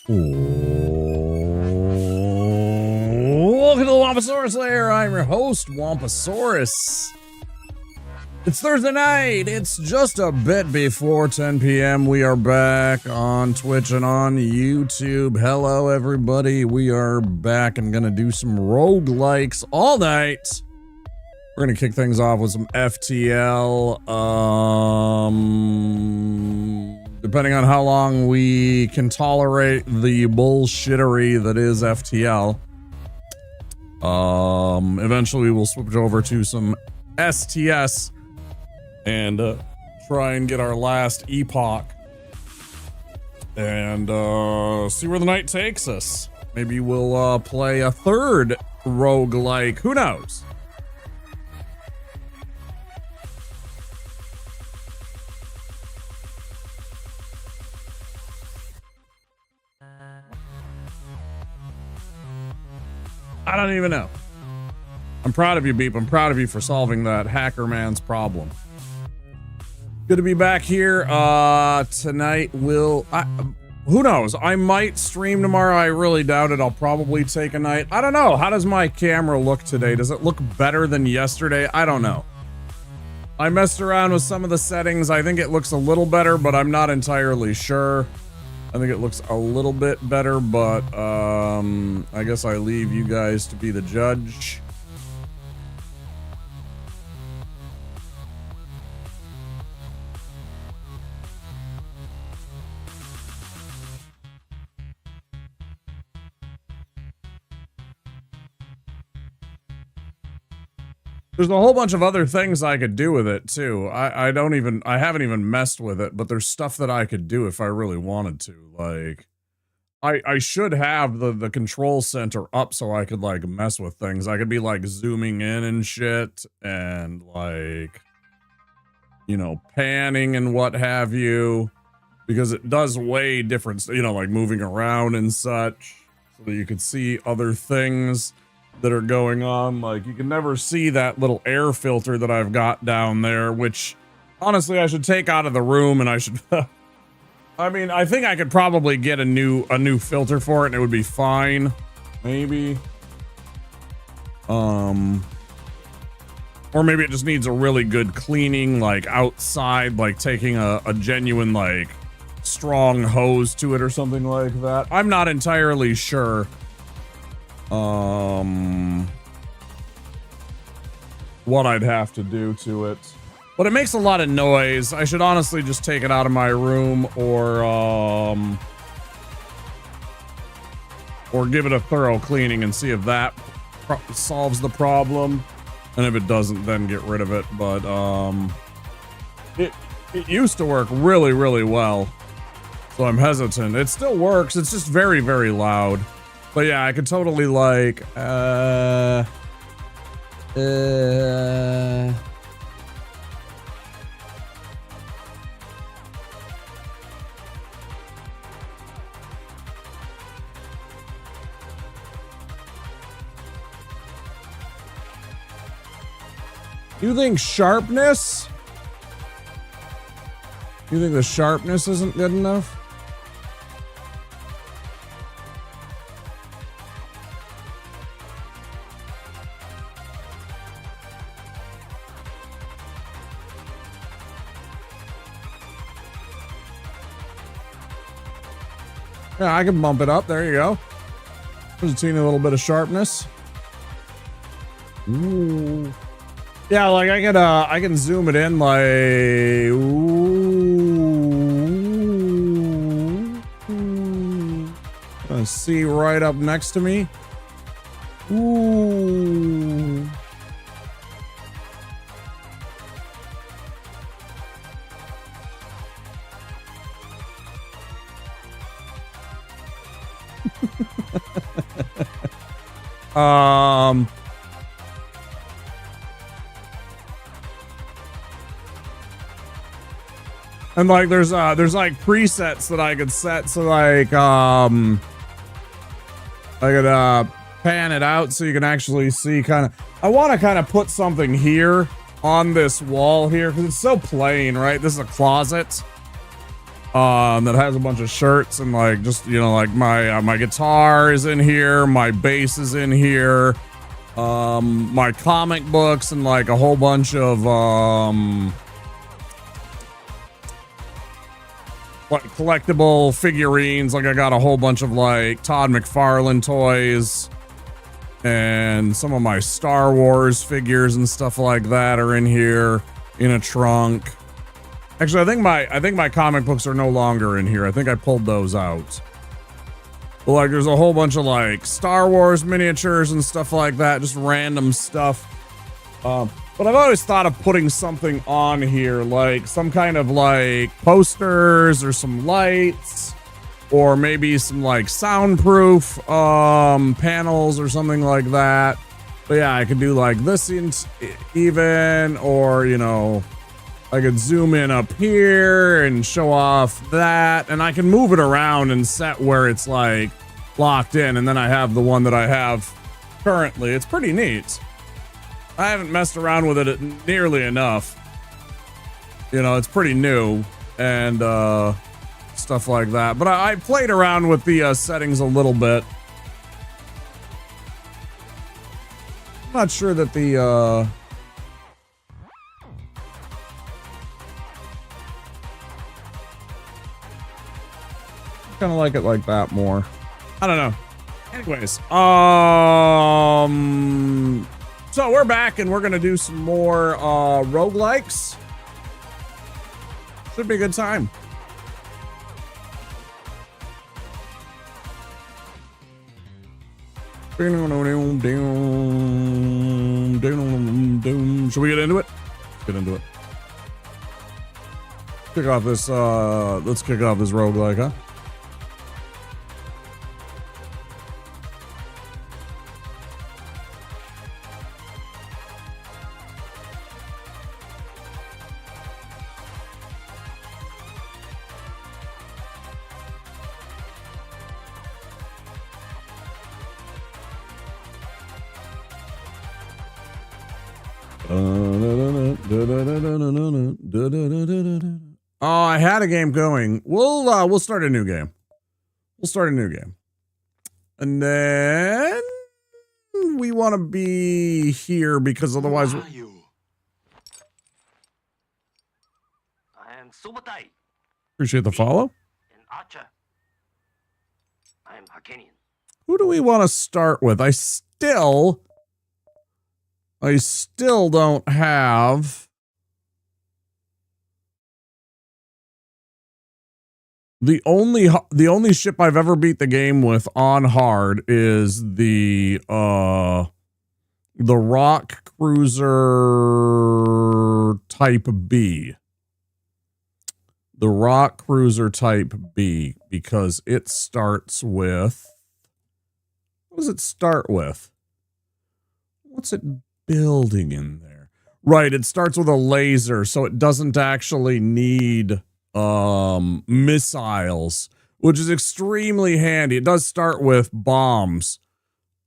Welcome to the Wamposaurus Lair. I'm your host, Wamposaurus. It's Thursday night. It's just a bit before 10 p.m. We are back on Twitch and on YouTube. Hello, everybody. We are back and gonna do some roguelikes all night. We're gonna kick things off with some FTL. Depending on how long we can tolerate the bullshittery that is FTL. Eventually we'll switch over to some STS and try and get our last epoch and see where the night takes us. Maybe we'll play a third roguelike. Who knows? I don't even know. I'm proud of you, Beep. I'm proud of you for solving that hacker man's problem. Good to be back here. Tonight who knows? I might stream tomorrow. I really doubt it. I'll probably take a night. I don't know. How does my camera look today? Does it look better than yesterday? I don't know. I messed around with some of the settings. I think it looks a little better, but I'm not entirely sure. I think it looks a little bit better, but I guess I leave you guys to be the judge. There's a whole bunch of other things I could do with it too. I haven't even messed with it, but there's stuff that I could do if I really wanted to. Like, I should have the control center up so I could like mess with things. I could be like zooming in and shit and like, you know, panning and what have you, because it does way different, you know, like moving around and such so that you could see other things that are going on. Like, you can never see that little air filter that I've got down there, which honestly I should take out of the room, and I should I mean, I think I could probably get a new filter for it and it would be fine, maybe. Or maybe it just needs a really good cleaning, like outside, like taking a genuine like strong hose to it or something like that. I'm not entirely sure what I'd have to do to it, but it makes a lot of noise. I should honestly just take it out of my room or give it a thorough cleaning and see if that solves the problem, and if it doesn't, then get rid of it. But it used to work really, really well, so I'm hesitant. It still works, it's just very, very loud. But yeah, I could totally like, you think sharpness? You think the sharpness isn't good enough? Yeah, I can bump it up. There you go. There's a teeny little bit of sharpness. Ooh. Yeah, like I can zoom it in like, ooh. See right up next to me. Ooh. And like there's like presets that I could set, so like I could pan it out so you can actually see kind of. I want to kind of put something here on this wall here because it's so plain, right? This is a closet. that has a bunch of shirts and like just, you know, like my guitar is in here, my bass is in here, my comic books and like a whole bunch of like collectible figurines. Like I got a whole bunch of like Todd McFarlane toys and some of my Star Wars figures and stuff like that are in here in a trunk. Actually, I think my comic books are no longer in here. I think I pulled those out. But like there's a whole bunch of like Star Wars miniatures and stuff like that, just random stuff. But I've always thought of putting something on here, like some kind of like posters or some lights, or maybe some like soundproof panels or something like that. But yeah, I could do like this even, or you know, I could zoom in up here and show off that, and I can move it around and set where it's like locked in, and then I have the one that I have currently. It's pretty neat. I haven't messed around with it nearly enough. You know, it's pretty new and stuff like that. But I played around with the settings a little bit. I'm not sure that the kind of like it like that more. I don't know. Anyways, so we're back and we're gonna do some more roguelikes. Should be a good time. Should we get into it? Let's get into it. Kick off this let's kick off this roguelike, huh? Oh, I had a game going. We'll start a new game. We'll start a new game. And then we want to be here because otherwise I am Subotai. Appreciate the follow. An archer. I am Hakenian. Who do we want to start with? I still don't have the only ship I've ever beat the game with on hard is the rock cruiser type B. The rock cruiser type B, because it starts with, what does it start with? What's it building in there? Right, it starts with a laser, so it doesn't actually need missiles, which is extremely handy. It does start with bombs,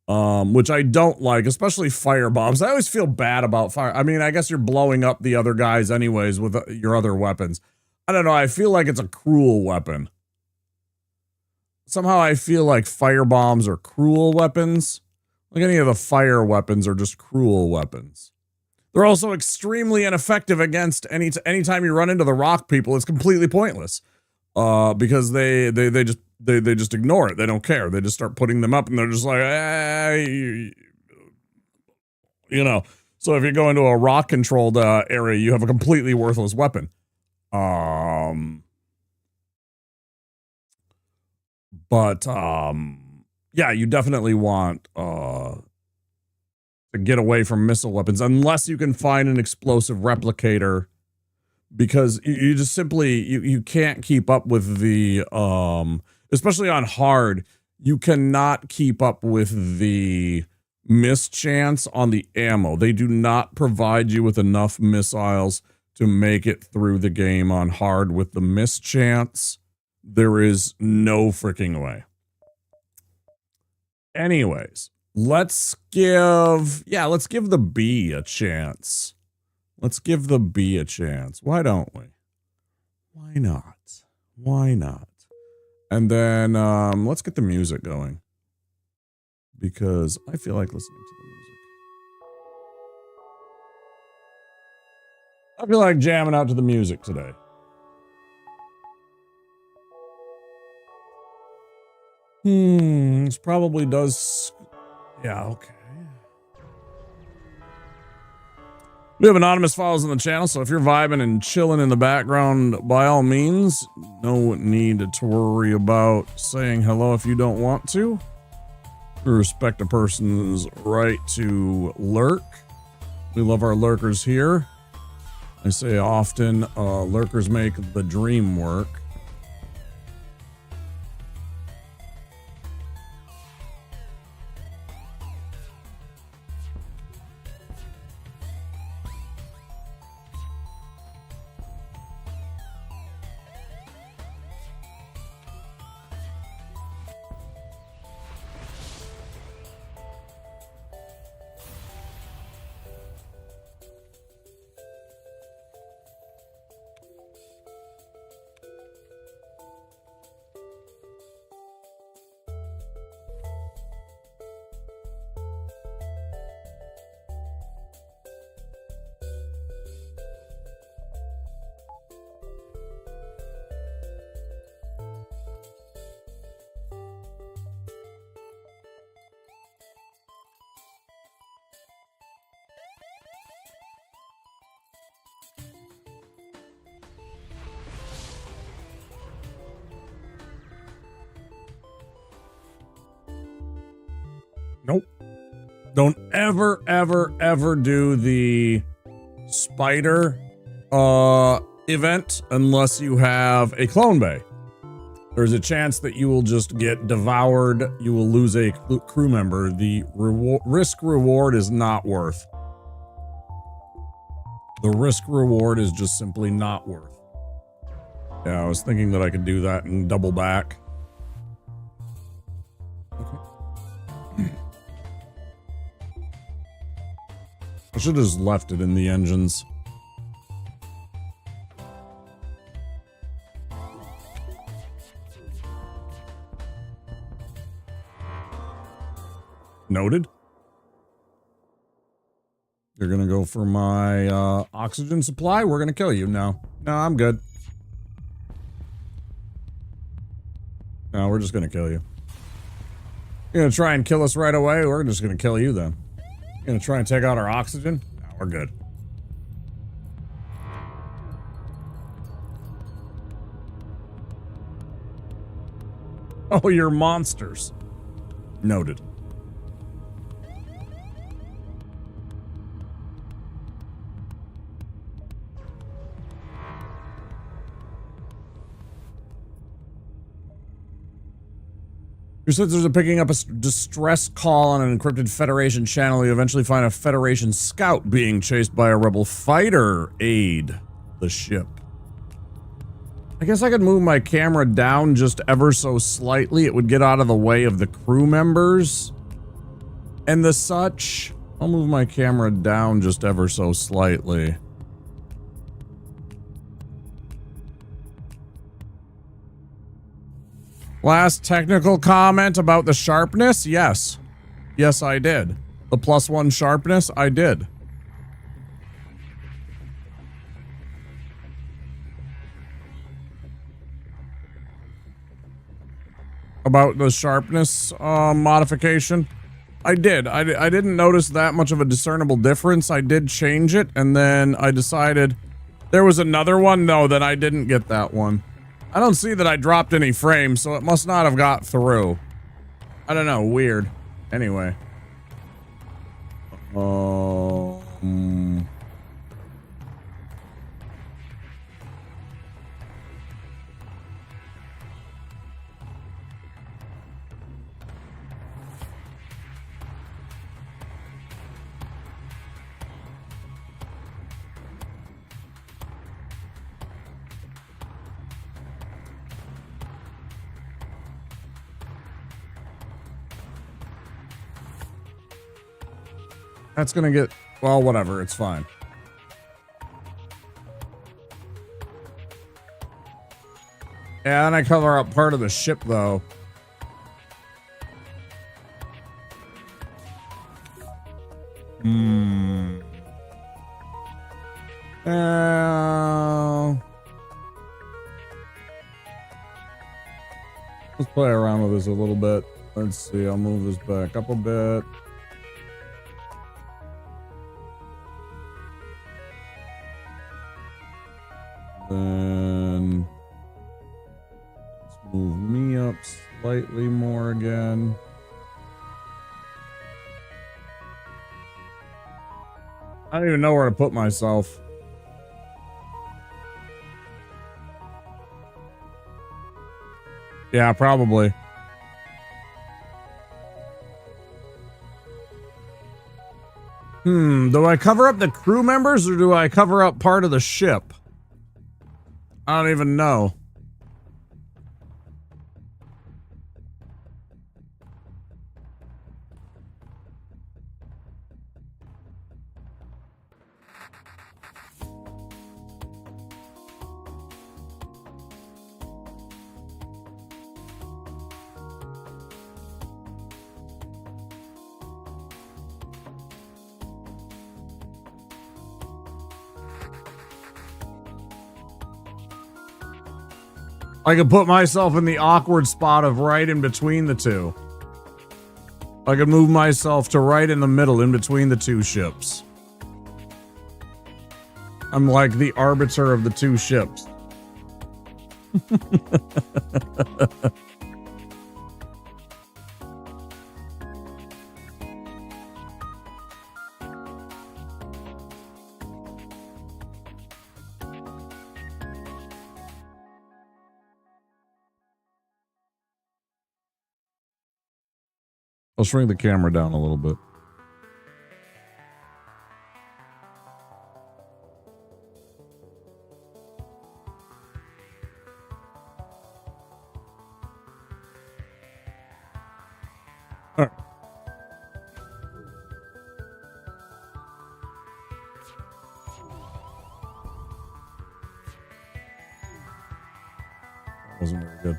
which I don't like, especially fire bombs. I always feel bad about fire. I mean, I guess you're blowing up the other guys anyways with your other weapons. I don't know, I feel like it's a cruel weapon. Somehow I feel like fire bombs are cruel weapons. Like any of the fire weapons are just cruel weapons. They're also extremely ineffective against anytime you run into the rock people. It's completely pointless. Because they just ignore it. They don't care. They just start putting them up and they're just like, you know. So if you go into a rock controlled area, you have a completely worthless weapon. Yeah, you definitely want to get away from missile weapons unless you can find an explosive replicator, because you just simply you can't keep up with the especially on hard, you cannot keep up with the miss chance on the ammo. They do not provide you with enough missiles to make it through the game on hard with the miss chance. There is no freaking way. Anyways, let's give the B a chance. Let's give the B a chance. Why don't we? Why not? Why not? And then let's get the music going. Because I feel like listening to the music. I feel like jamming out to the music today. This probably does... Yeah, okay. We have anonymous files on the channel, so if you're vibing and chilling in the background, by all means, no need to worry about saying hello if you don't want to. We respect a person's right to lurk. We love our lurkers here. I say often, lurkers make the dream work. Nope. Don't ever, ever, ever do the spider event unless you have a clone bay. There's a chance that you will just get devoured. You will lose a crew member. The risk reward is not worth. The risk reward is just simply not worth. Yeah, I was thinking that I could do that and double back. I should have just left it in the engines. Noted. You're gonna go for my oxygen supply? We're gonna kill you. No, I'm good. No, we're just gonna kill you. You're gonna try and kill us right away? We're just gonna kill you then. You're gonna try and take out our oxygen? No, we're good. Oh, you're monsters. Noted. Your sensors are picking up a distress call on an encrypted Federation channel. You eventually find a Federation scout being chased by a rebel fighter. Aid the ship. I guess I could move my camera down just ever so slightly. It would get out of the way of the crew members and the such. I'll move my camera down just ever so slightly. Last technical comment about the sharpness? Yes. Yes, I did. The +1 sharpness? I did. About the sharpness modification? I did. I didn't notice that much of a discernible difference. I did change it, and then I decided there was another one. No, then I didn't get that one. I don't see that I dropped any frames, so it must not have got through. I don't know, weird. Anyway. That's gonna get, well, whatever, it's fine. Yeah, and I cover up part of the ship, though. Let's play around with this a little bit. Let's see, I'll move this back up a bit. Then let's move me up slightly more again. I don't even know where to put myself. Yeah, probably. Do I cover up the crew members or do I cover up part of the ship? I don't even know. I could put myself in the awkward spot of right in between the two. I could move myself to right in the middle in between the two ships. I'm like the arbiter of the two ships. I'll shrink the camera down a little bit. All right. That wasn't very good.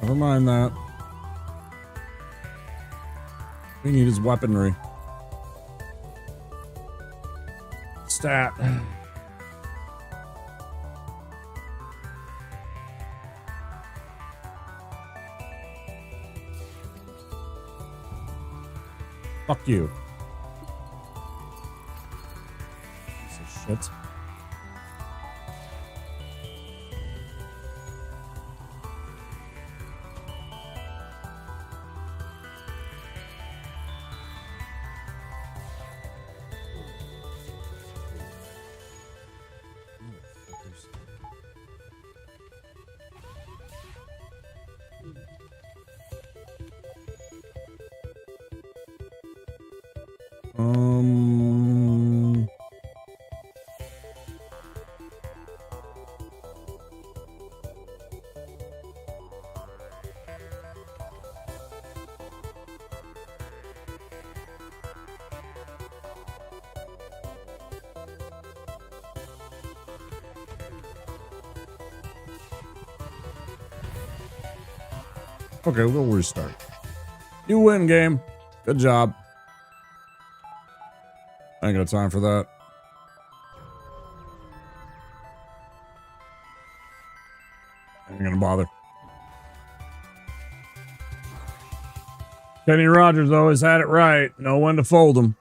Never mind that. We need his weaponry. Stat. Fuck you. Piece of shit. Okay, we'll restart. You win, game. Good job. I ain't got time for that. I ain't gonna bother. Kenny Rogers always had it right. Know when to fold him.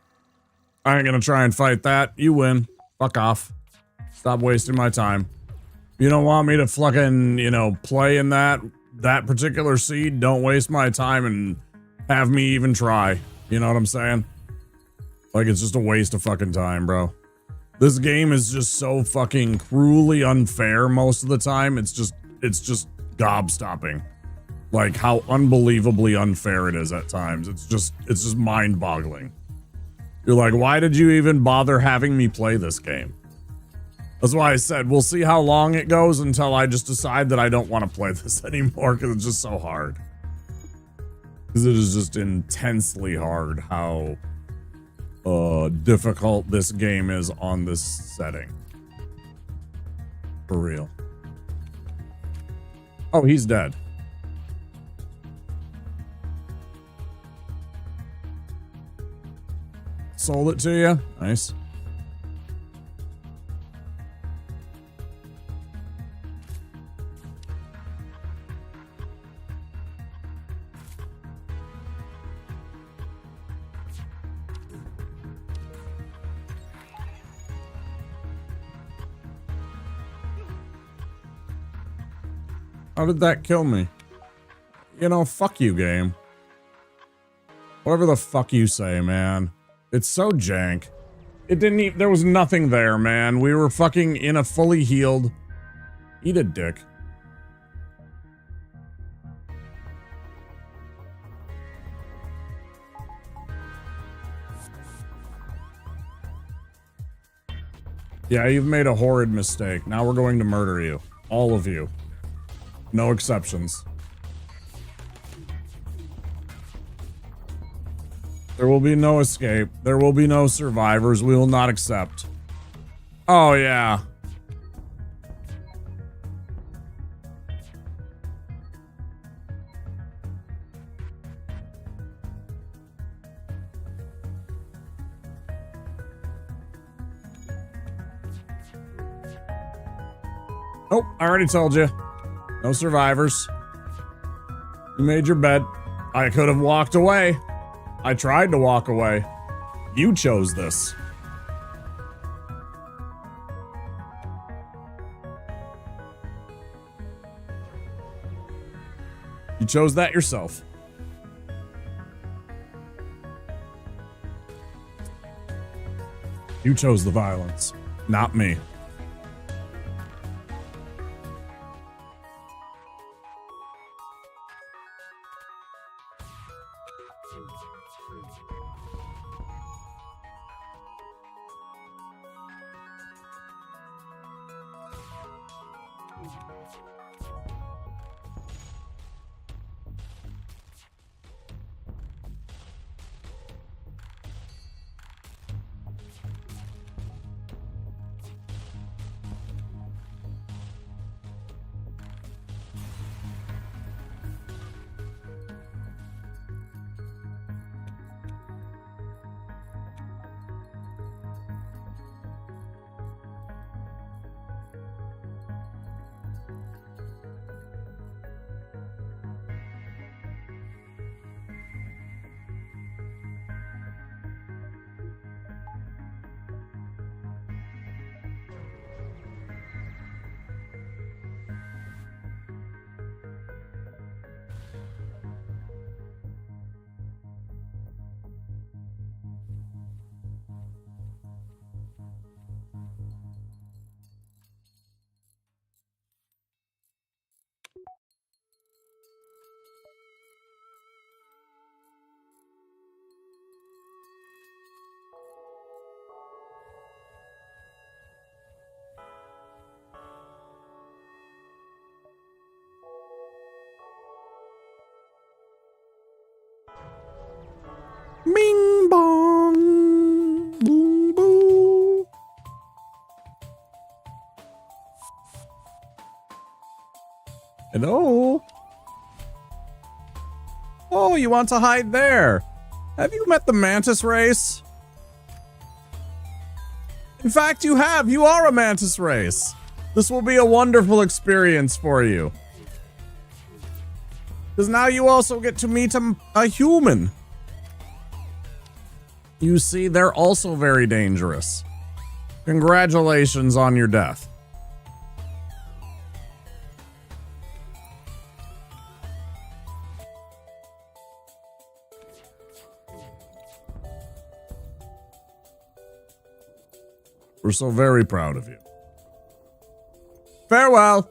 I ain't gonna try and fight that. You win. Fuck off. Stop wasting my time. You don't want me to fucking, you know, play in that particular seed? Don't waste my time and have me even try. You know what I'm saying? Like, it's just a waste of fucking time, bro. This game is just so fucking cruelly unfair most of the time. It's just gobstopping. Like how unbelievably unfair it is at times. It's just mind-boggling. You're like, why did you even bother having me play this game? That's why I said we'll see how long it goes until I just decide that I don't want to play this anymore because it's just so hard. Because it is just intensely hard how difficult this game is on this setting. For real. Oh, he's dead. Sold it to you? Nice. How did that kill me? You know, fuck you, game. Whatever the fuck you say, man. It's so jank. It didn't even, there was nothing there, man. We were fucking in a fully healed. Eat a dick. Yeah, you've made a horrid mistake. Now we're going to murder you. All of you. No exceptions. There will be no escape. There will be no survivors. We will not accept. Oh, yeah. Oh, I already told you. No survivors. You made your bed. I could have walked away. I tried to walk away. You chose this. You chose that yourself. You chose the violence, not me. Bing bong. Boom boom. Hello? Oh, you want to hide there? Have you met the mantis race? In fact, you have. You are a mantis race. This will be a wonderful experience for you. Because now you also get to meet a human. You see, they're also very dangerous. Congratulations on your death. We're so very proud of you. Farewell.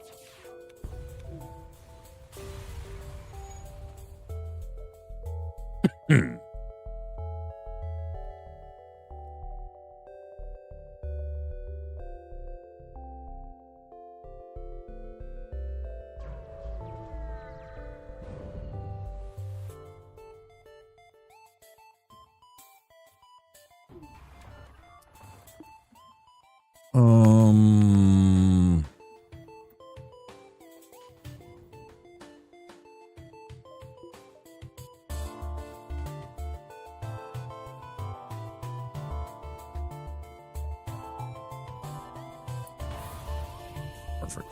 Perfect.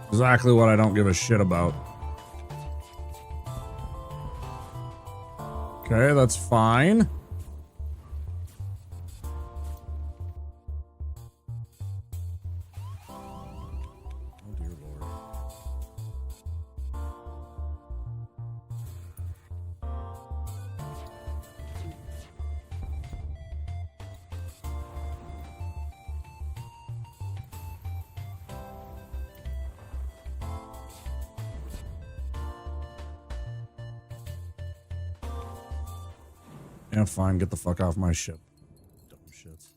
Exactly what I don't give a shit about. Okay, that's fine. Oh dear Lord. Yeah, fine. Get the fuck off my ship. Dumb shits.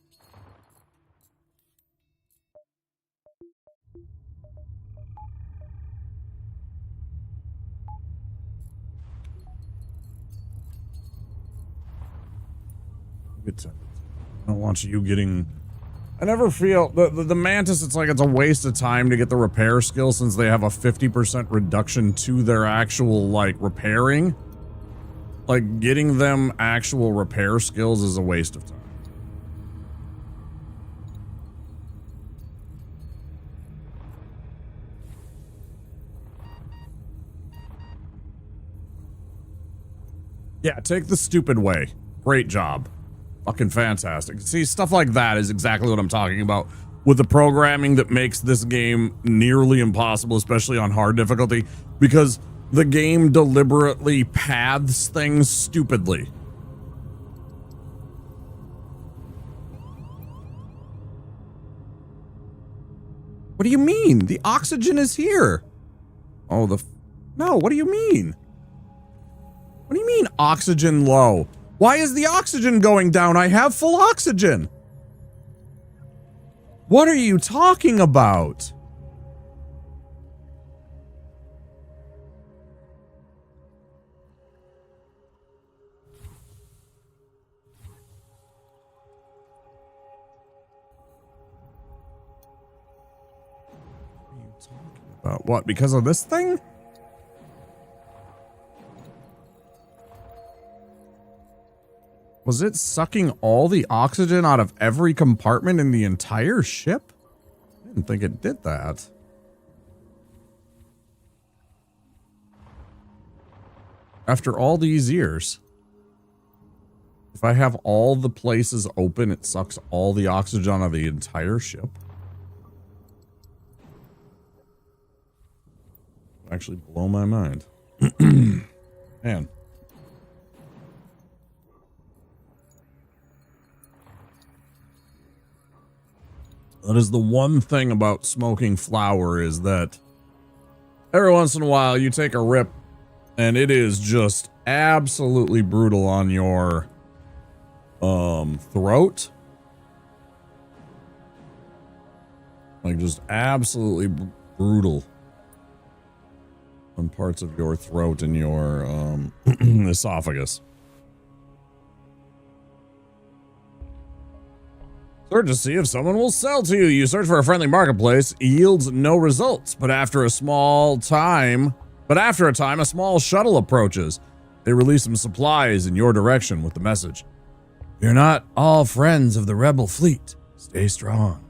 Good time. I don't want you getting... I never feel... The Mantis, it's like it's a waste of time to get the repair skill since they have a 50% reduction to their actual, like, repairing. Like, getting them actual repair skills is a waste of time. Yeah, take the stupid way. Great job. Fucking fantastic. See, stuff like that is exactly what I'm talking about. With the programming that makes this game nearly impossible, especially on hard difficulty, because the game deliberately paths things stupidly. What do you mean? The oxygen is here. Oh, no, what do you mean? What do you mean oxygen low? Why is the oxygen going down? I have full oxygen. What are you talking about? What are you talking about? What, because of this thing? Was it sucking all the oxygen out of every compartment in the entire ship? I didn't think it did that. After all these years. If I have all the places open, it sucks all the oxygen out of the entire ship. Actually blow my mind. Man. That is the one thing about smoking flower, is that every once in a while you take a rip and it is just absolutely brutal on your throat. Like just absolutely brutal on parts of your throat and your esophagus. Search to see if someone will sell to you. You search for a friendly marketplace, yields no results, but after a time, a small shuttle approaches. They release some supplies in your direction with the message: "You're not all friends of the rebel fleet. Stay strong."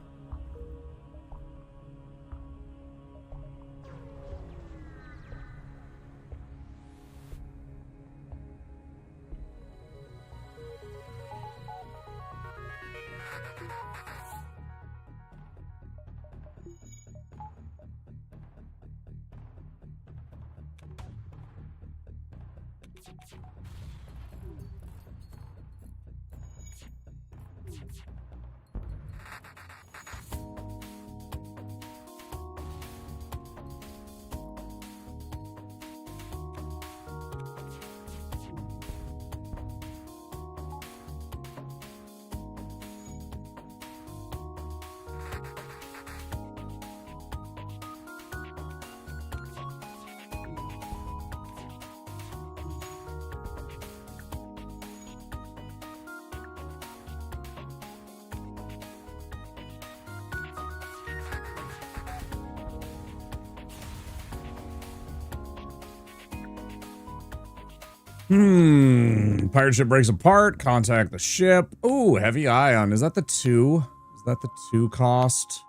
Pirate ship breaks apart. Contact the ship. Ooh, heavy ion. Is that the 2? Is that the 2 cost?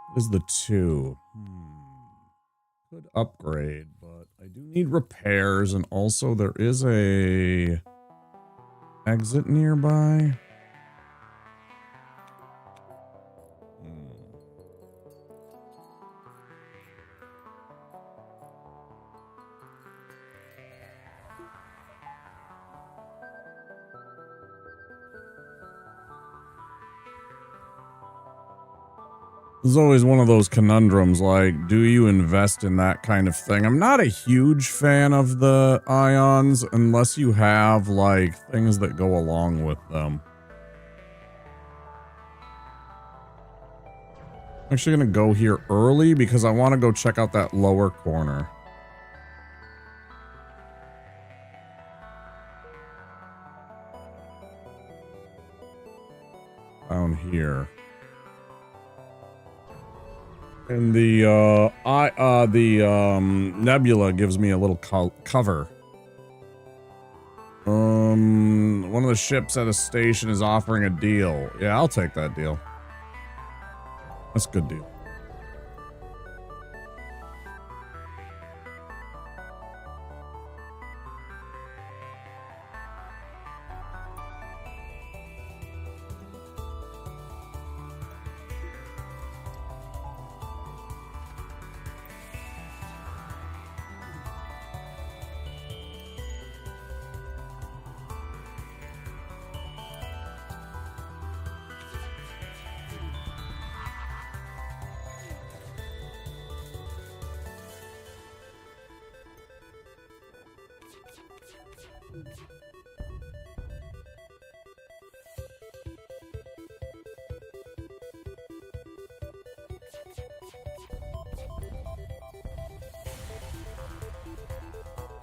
What is the 2? Could upgrade, but I do need repairs, and also there is a exit nearby. There's always one of those conundrums, like, do you invest in that kind of thing? I'm not a huge fan of the ions unless you have, like, things that go along with them. I'm actually gonna go here early because I want to go check out that lower corner. Down here. And the nebula gives me a little cover. One of the ships at a station is offering a deal. Yeah, I'll take that deal. That's a good deal.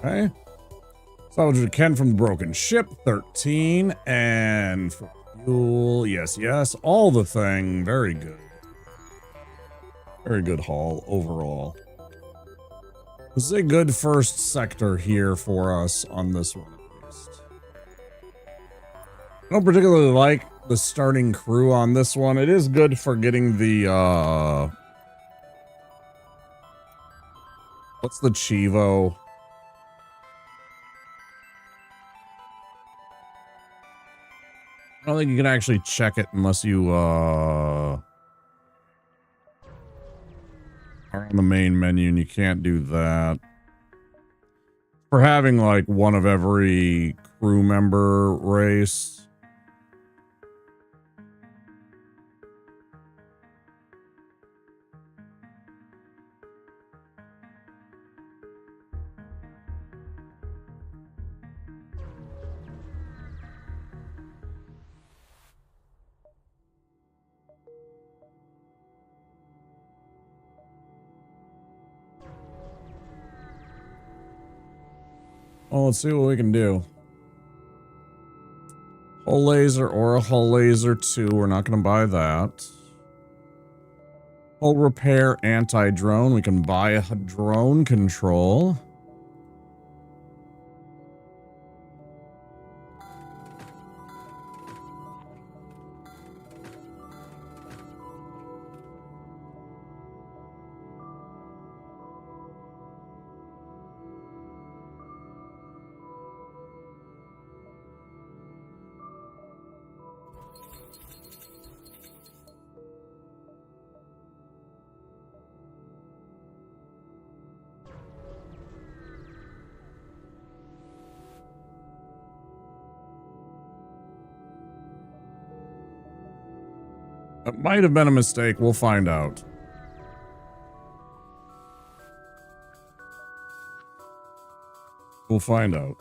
Okay. Salvage Ken from the broken ship, 13. And for fuel, yes, yes. All the thing, very good. Very good haul overall. This is a good first sector here for us on this one at least. I don't particularly like the starting crew on this one. It is good for getting the, what's the Chivo? I don't think you can actually check it unless you, are on the main menu, and you can't do that. For having, like, one of every crew member race. Well, let's see what we can do. Hull laser or a hull laser 2. We're not going to buy that. Hull repair anti-drone. We can buy a drone control. It might have been a mistake. We'll find out. We'll find out.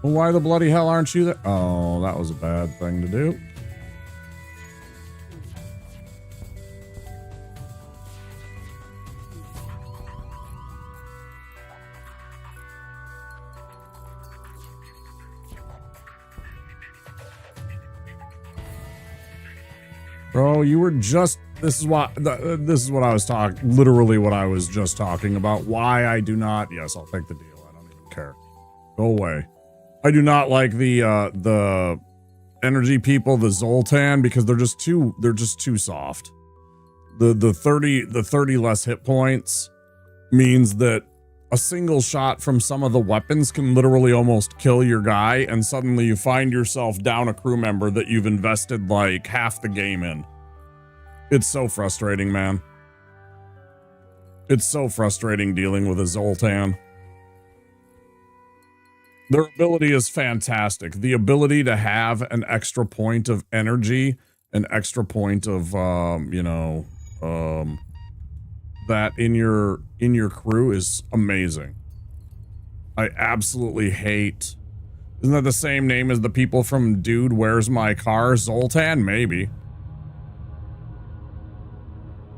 Well, why the bloody hell aren't you there? Oh, that was a bad thing to do. Bro, you were just... This is what I was talking... Literally what I was just talking about. Why I do not... Yes, I'll take the deal. I don't even care. Go away. I do not like the energy people, the Zoltan, because they're just too soft. The 30 less hit points means that a single shot from some of the weapons can literally almost kill your guy, and suddenly you find yourself down a crew member that you've invested like half the game in. It's so frustrating, man. It's so frustrating dealing with a Zoltan. Their ability is fantastic. The ability to have an extra point of energy, an extra point of, that in your crew is amazing. I absolutely hate... Isn't that the same name as the people from Dude, Where's My Car? Zoltan? Maybe.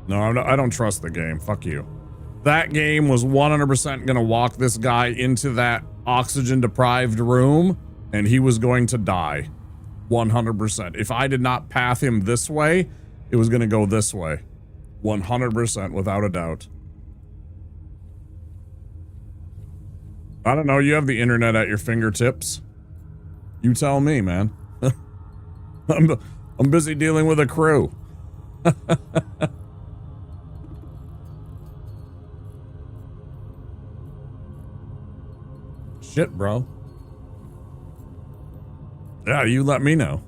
No, I don't trust the game. Fuck you. That game was 100% going to walk this guy into that oxygen-deprived room, and he was going to die. 100%. If I did not path him this way, it was going to go this way. 100%, without a doubt. I don't know, you have the internet at your fingertips. You tell me, man. I'm busy dealing with a crew. Shit, bro. Yeah, you let me know.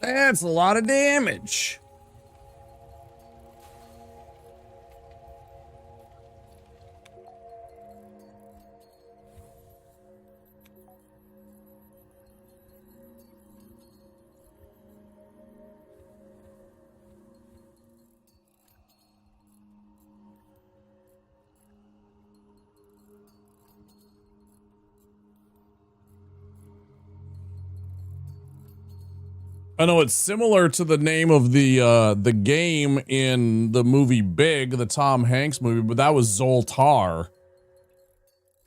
That's a lot of damage. I know it's similar to the name of the game in the movie Big, the Tom Hanks movie, but that was Zoltar.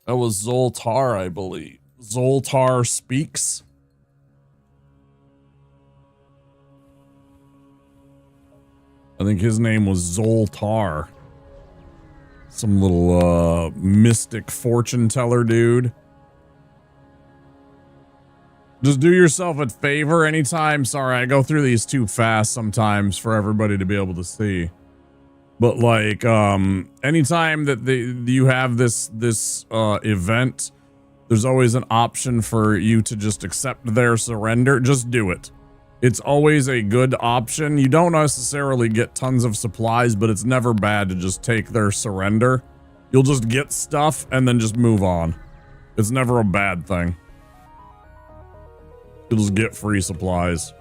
That was Zoltar, I believe. Zoltar Speaks. I think his name was Zoltar. Some little mystic fortune teller dude. Just do yourself a favor anytime. Sorry, I go through these too fast sometimes for everybody to be able to see. But like, anytime that you have this event, there's always an option for you to just accept their surrender. Just do it. It's always a good option. You don't necessarily get tons of supplies, but it's never bad to just take their surrender. You'll just get stuff and then just move on. It's never a bad thing. You'll just get free supplies.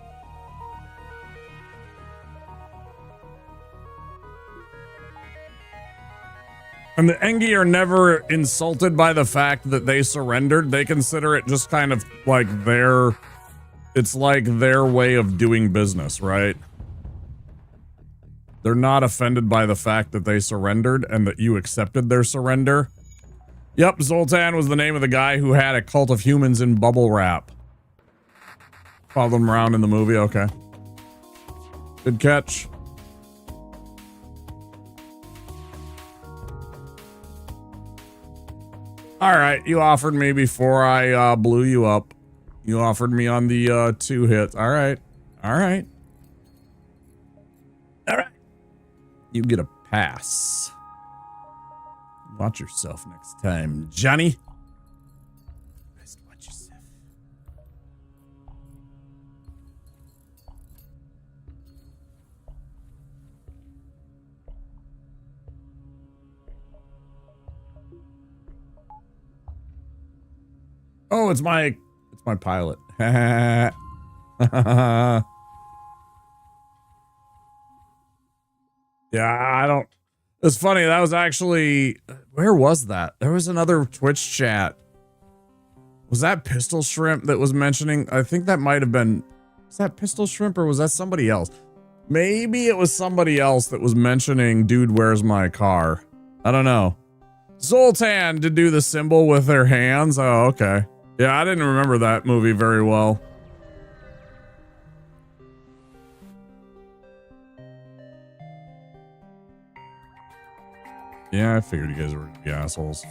And the Engi are never insulted by the fact that they surrendered. They consider it just kind of like it's like their way of doing business, right? They're not offended by the fact that they surrendered and that you accepted their surrender. Yep, Zoltan was the name of the guy who had a cult of humans in bubble wrap. Followed him around in the movie, okay. Good catch. Alright, you offered me before I blew you up. You offered me on the 2 hits. Alright. Alright. Alright. You get a pass. Watch yourself next time, Johnny. Best watch Oh, it's my pilot. Yeah, I don't. It's funny. That was actually, where was that? There was another Twitch chat. Was that Pistol Shrimp that was mentioning? I think that might have been. Was that Pistol Shrimp or was that somebody else? Maybe it was somebody else that was mentioning, dude, where's my car? I don't know. Zoltan to do the symbol with their hands. Oh, okay. Yeah, I didn't remember that movie very well. Yeah, I figured you guys were gonna be assholes.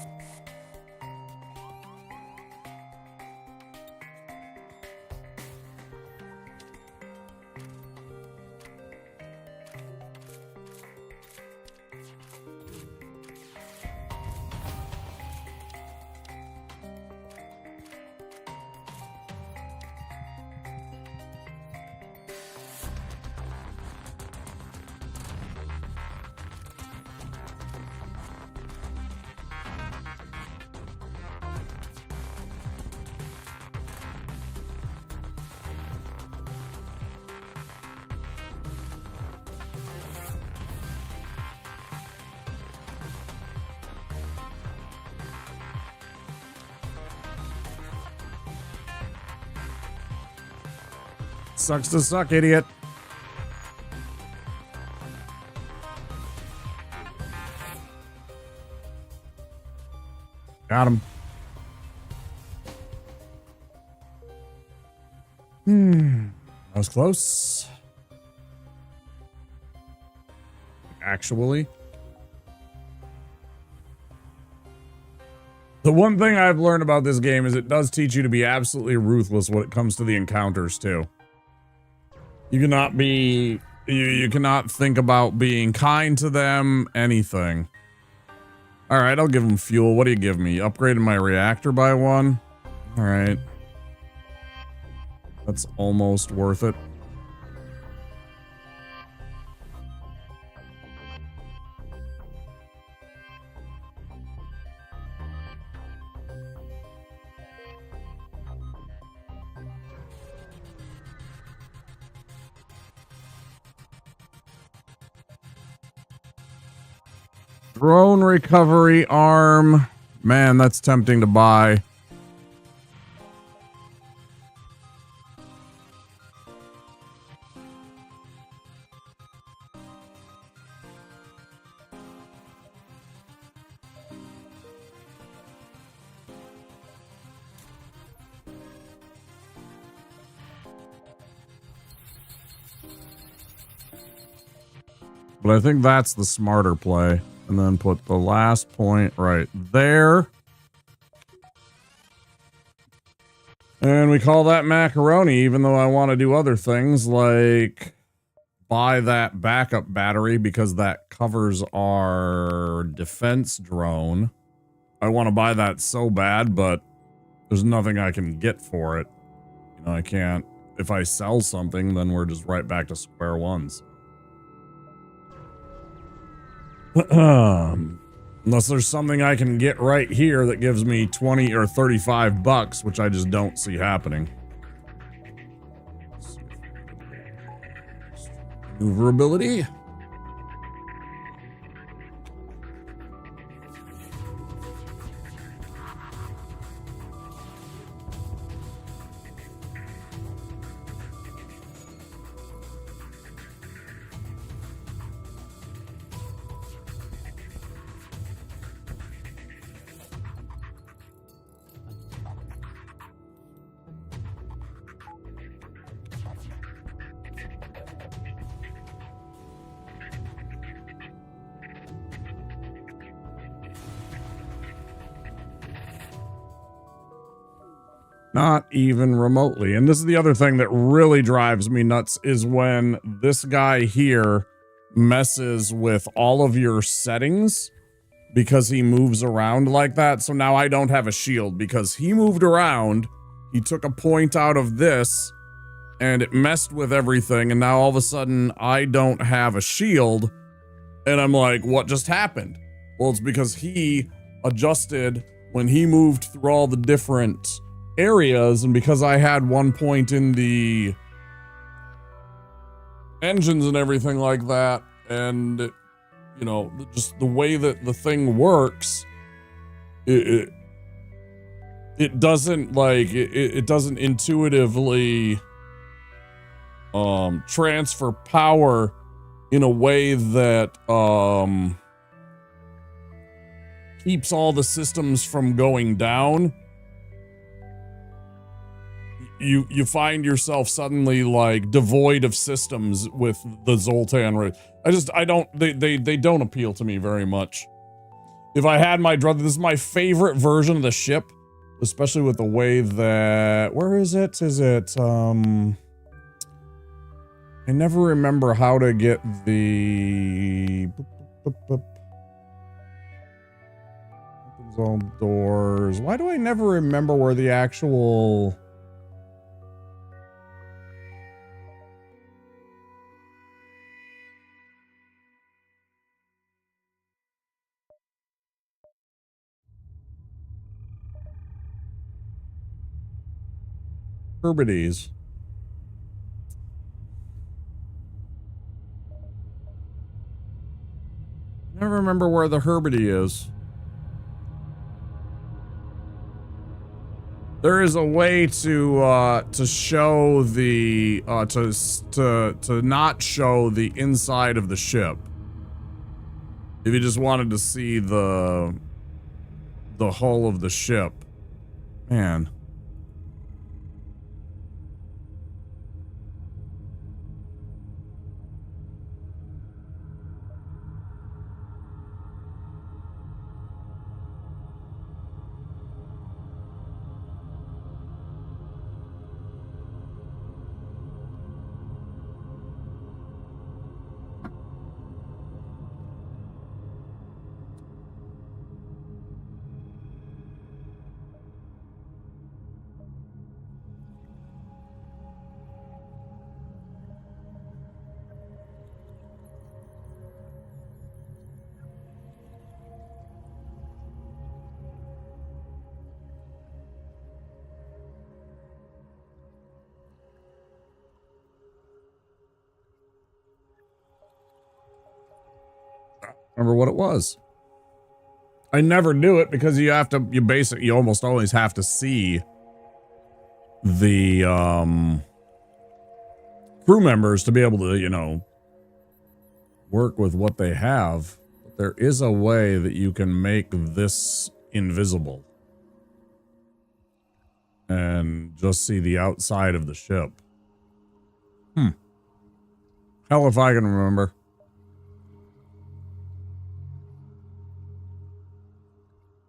Sucks to suck, idiot. Got him. That was close. Actually. The one thing I've learned about this game is it does teach you to be absolutely ruthless when it comes to the encounters, too. You cannot be... You cannot think about being kind to them, anything. Alright, I'll give them fuel. What do you give me? Upgraded my reactor by 1? Alright. That's almost worth it. Drone recovery arm. Man, that's tempting to buy. But I think that's the smarter play. And then put the last point right there. And we call that macaroni, even though I want to do other things like buy that backup battery because that covers our defense drone. I want to buy that so bad, but there's nothing I can get for it. You know, I can't. If I sell something, then we're just right back to square ones. Unless there's something I can get right here that gives me 20 or 35 bucks, which I just don't see happening. Maneuverability. Not even remotely. And this is the other thing that really drives me nuts is when this guy here messes with all of your settings because he moves around like that. So now I don't have a shield because he moved around. He took a point out of this and it messed with everything. And now all of a sudden I don't have a shield. And I'm like, what just happened? Well, it's because he adjusted when he moved through all the different areas, and because I had 1 point in the engines and everything like that, and you know, just the way that the thing works, it doesn't like it doesn't intuitively transfer power in a way that keeps all the systems from going down. You find yourself suddenly like devoid of systems with the Zoltan. They don't appeal to me very much. If I had my drug, this is my favorite version of the ship, especially with the way that, where is it? Is it, I never remember how to get the, opens all doors. Why do I never remember where the actual, Herbities. Never remember where the Herbity is. There is a way to show the to not show the inside of the ship. If you just wanted to see the hull of the ship. Man. Remember what it was. I never knew it because you almost always have to see the crew members to be able to, you know, work with what they have. But there is a way that you can make this invisible and just see the outside of the ship. Hell if I can remember.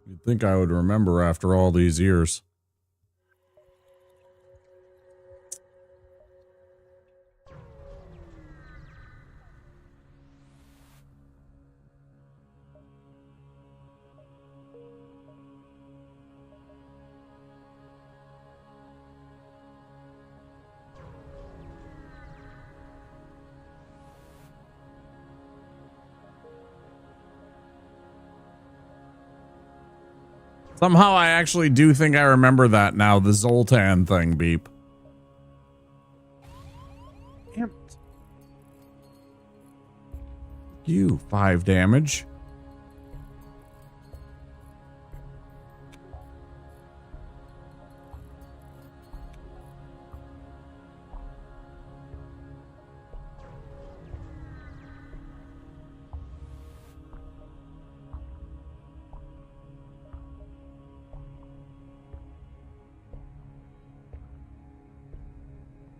You'd think I would remember after all these years. Somehow I actually do think I remember that now, the Zoltan thing, Beep. Damn it. You, 5 damage.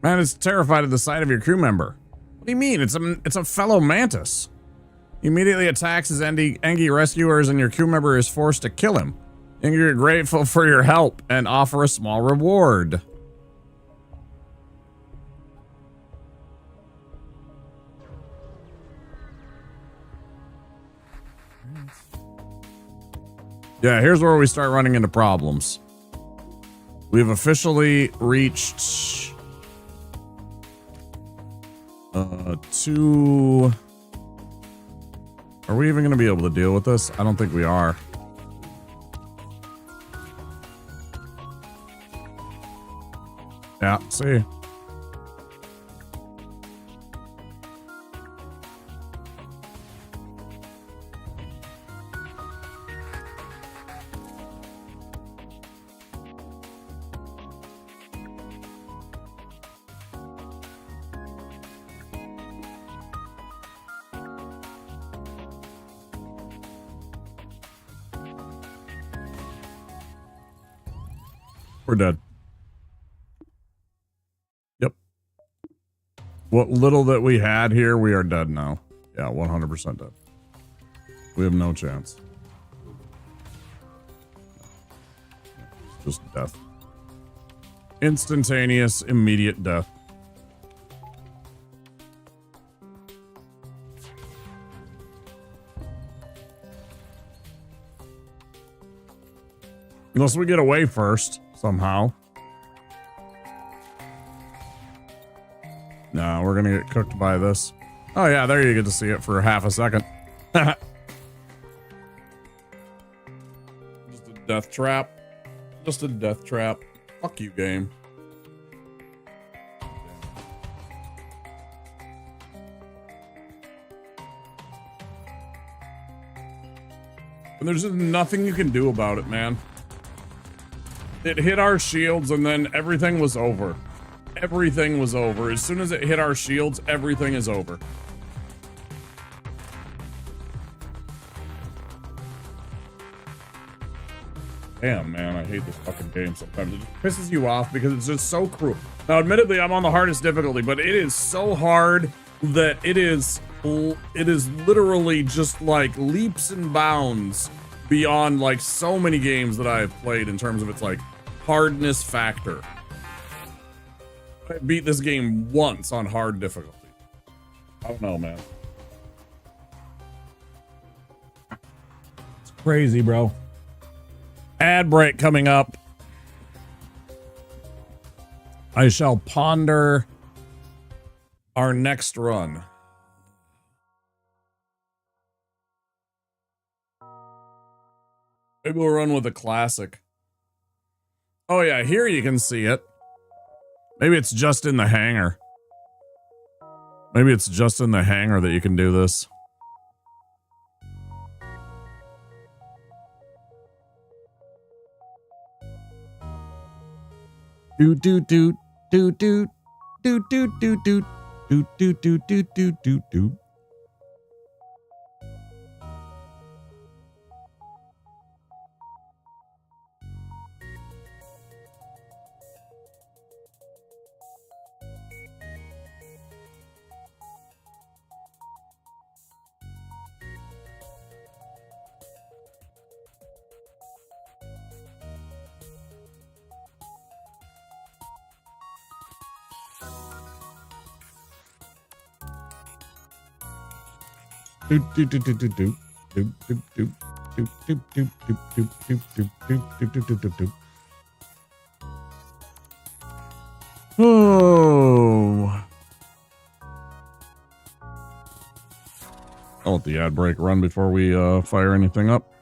Man is terrified of the sight of your crew member. What do you mean? It's a fellow mantis. He immediately attacks his Engi rescuers and your crew member is forced to kill him. And you're grateful for your help and offer a small reward. Yeah, here's where we start running into problems. We've officially reached 2. Are we even going to be able to deal with this? I don't think we are. Yeah, see. We're dead. Yep. What little that we had here, we are dead now. Yeah, 100% dead. We have no chance. Just death. Instantaneous, immediate death. Unless we get away first, somehow. No, we're gonna get cooked by this. Oh yeah, there you get to see it for half a second. Just a death trap. Just a death trap. Fuck you, game. And there's just nothing you can do about it, man. It hit our shields and then everything was over. Everything was over. As soon as it hit our shields, everything is over. Damn, man, I hate this fucking game sometimes. It just pisses you off because it's just so cruel. Now, admittedly, I'm on the hardest difficulty, but it is so hard that it is literally just like leaps and bounds beyond like so many games that I have played in terms of its like hardness factor. I beat this game once on hard difficulty. I don't know, man. It's crazy, bro. Ad break coming up. I shall ponder our next run. Maybe we'll run with a classic. Oh yeah, here you can see it. Maybe it's just in the hangar. Maybe it's just in the hangar that you can do this. Do do do do do do do do do do do do do do do do. Do do do do do do do do do do do do do do do do do do do do. Oh. I'll let the ad break run before we fire anything up.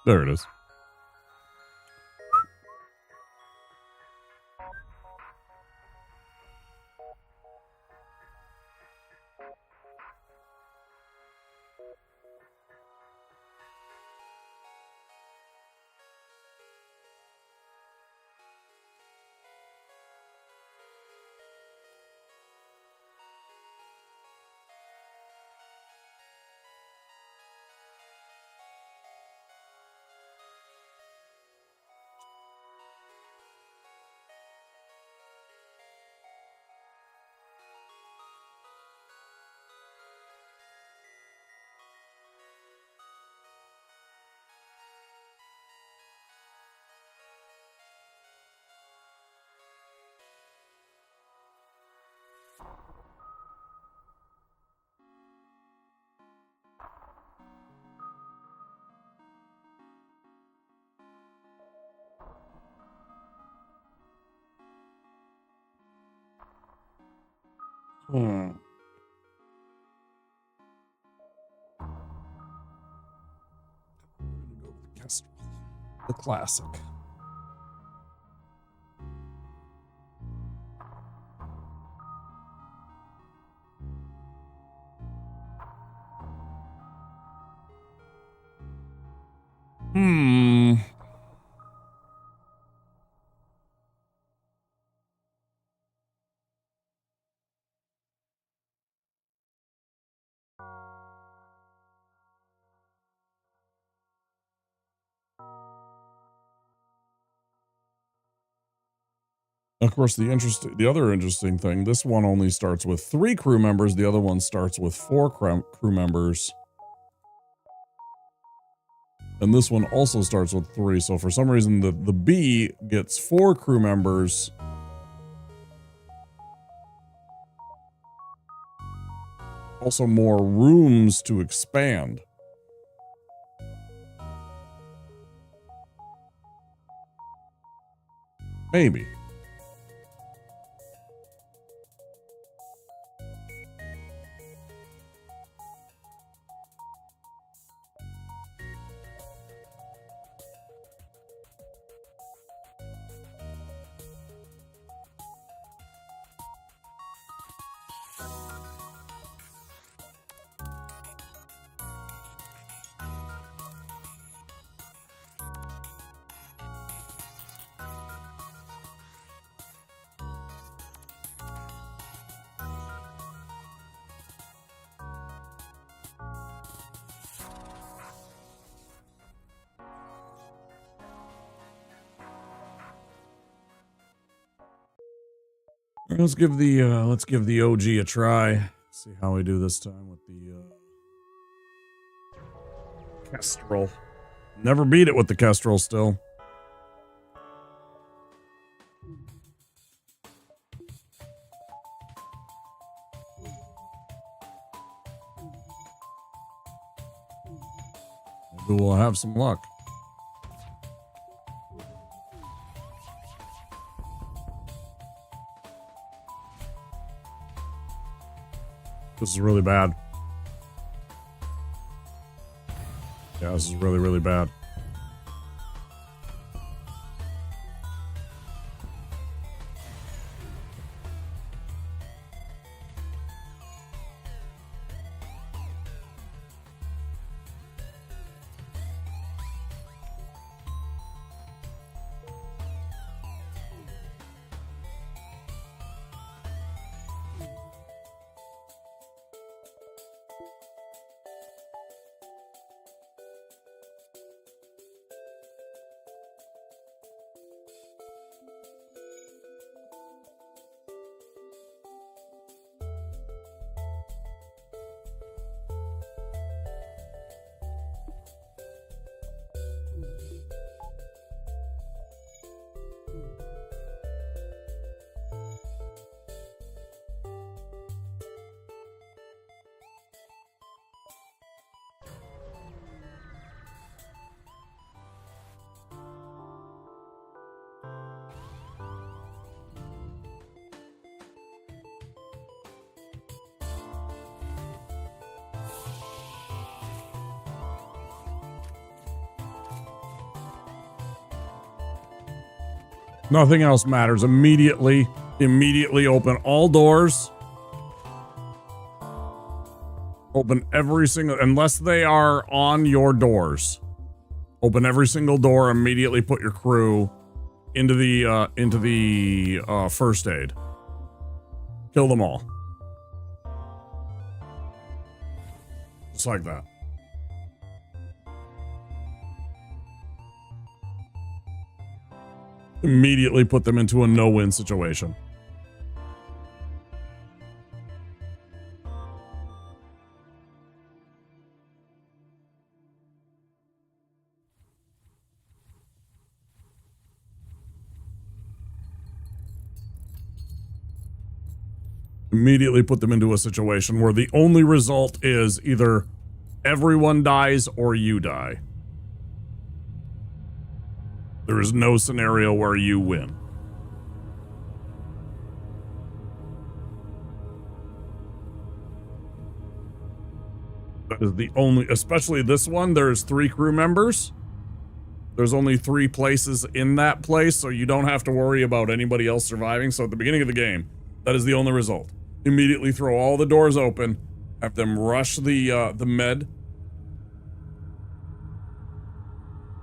There it is. Hmm. I'm gonna go with the Kestrel. The classic. Hmm. Of course, the other interesting thing, this one only starts with 3 crew members, the other one starts with 4 crew members. And this one also starts with 3, so for some reason the B gets 4 crew members. Also more rooms to expand. Maybe. Let's give the OG a try. See how we do this time with the Kestrel. Never beat it with the Kestrel still. Maybe we'll have some luck. This is really bad. Yeah, this is really, really bad. Nothing else matters. Immediately open all doors. Open every single, unless they are on your doors. Open every single door. Immediately put your crew into the first aid. Kill them all. Just like that. Immediately put them into a no-win situation. Immediately put them into a situation where the only result is either everyone dies or you die. There is no scenario where you win. That is the only, especially this one, there's 3 crew members. There's only 3 places in that place, so you don't have to worry about anybody else surviving. So at the beginning of the game, that is the only result. Immediately throw all the doors open, have them rush the med.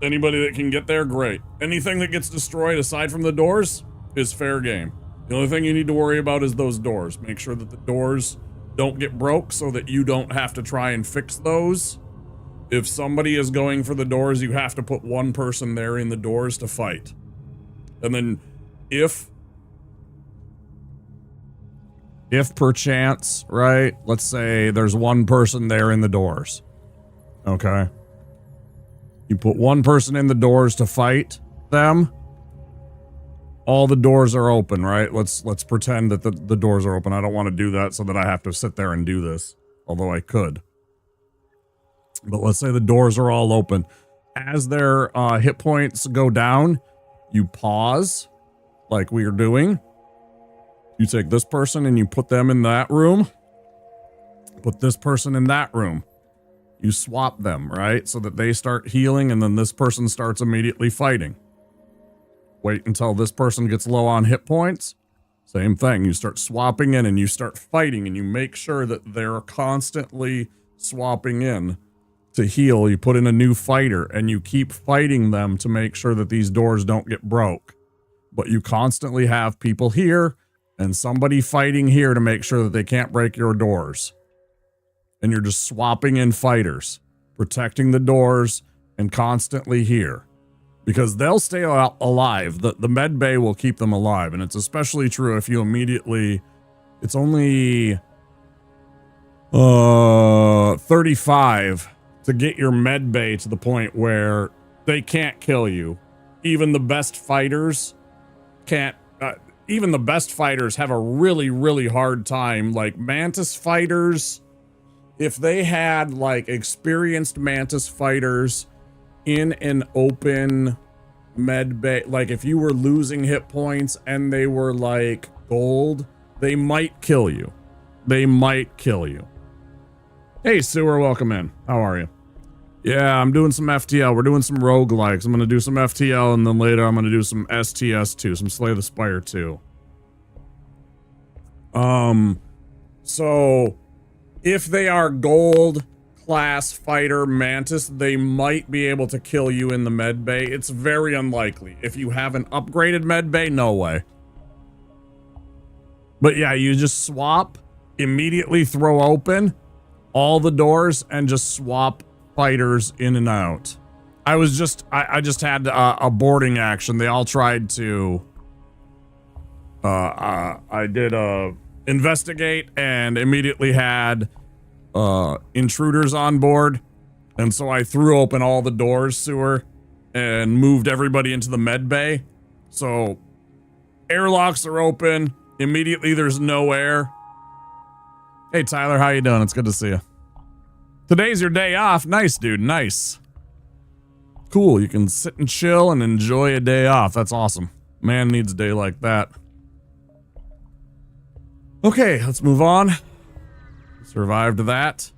Anybody that can get there, great. Anything that gets destroyed aside from the doors is fair game. The only thing you need to worry about is those doors. Make sure that the doors don't get broke so that you don't have to try and fix those. If somebody is going for the doors, you have to put one person there in the doors to fight. And then if perchance, right, let's say there's one person there in the doors. Okay. You put one person in the doors to fight them. All the doors are open, right? Let's pretend that the doors are open. I don't want to do that so that I have to sit there and do this, although I could. But let's say the doors are all open. As their hit points go down, you pause, like we are doing. You take this person and you put them in that room. Put this person in that room. You swap them, right? So that they start healing and then this person starts immediately fighting. Wait until this person gets low on hit points. Same thing. You start swapping in and you start fighting and you make sure that they're constantly swapping in to heal. You put in a new fighter and you keep fighting them to make sure that these doors don't get broke. But you constantly have people here and somebody fighting here to make sure that they can't break your doors. And you're just swapping in fighters, protecting the doors, and constantly here. Because they'll stay alive. The med bay will keep them alive. And it's especially true if you immediately... It's only... 35 to get your med bay to the point where they can't kill you. Even the best fighters can't... even the best fighters have a really, really hard time. Like, Mantis fighters... If they had, like, experienced Mantis fighters in an open med bay, like, if you were losing hit points and they were, like, gold, they might kill you. They might kill you. Hey, Sewer, welcome in. How are you? Yeah, I'm doing some FTL. We're doing some roguelikes. I'm going to do some FTL, and then later I'm going to do some STS 2, some Slay the Spire 2. So... If they are gold class fighter Mantis, they might be able to kill you in the med bay. It's very unlikely. If you have an upgraded med bay, no way. But yeah, you just swap, immediately throw open all the doors and just swap fighters in and out. I just had a boarding action. They all tried to, I did investigate and immediately had intruders on board, and so I threw open all the doors, Sewer, and moved everybody into the med bay. So airlocks are open immediately. There's no air. Hey Tyler, how you doing? It's good to see you. Today's your day off. Nice, dude. Nice. Cool. You can sit and chill and enjoy a day off. That's awesome. Man needs a day like that. Okay, let's move on. Survived that.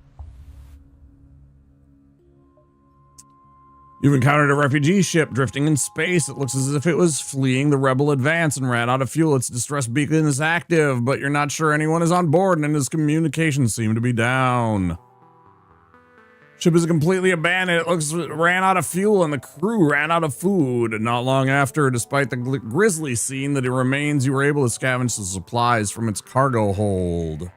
You've encountered a refugee ship drifting in space. It looks as if it was fleeing the rebel advance and ran out of fuel. Its distress beacon is active, but you're not sure anyone is on board and its communications seem to be down. Ship is completely abandoned. It looks it ran out of fuel and the crew ran out of food. And not long after, despite the grisly scene that it remains, you were able to scavenge the supplies from its cargo hold.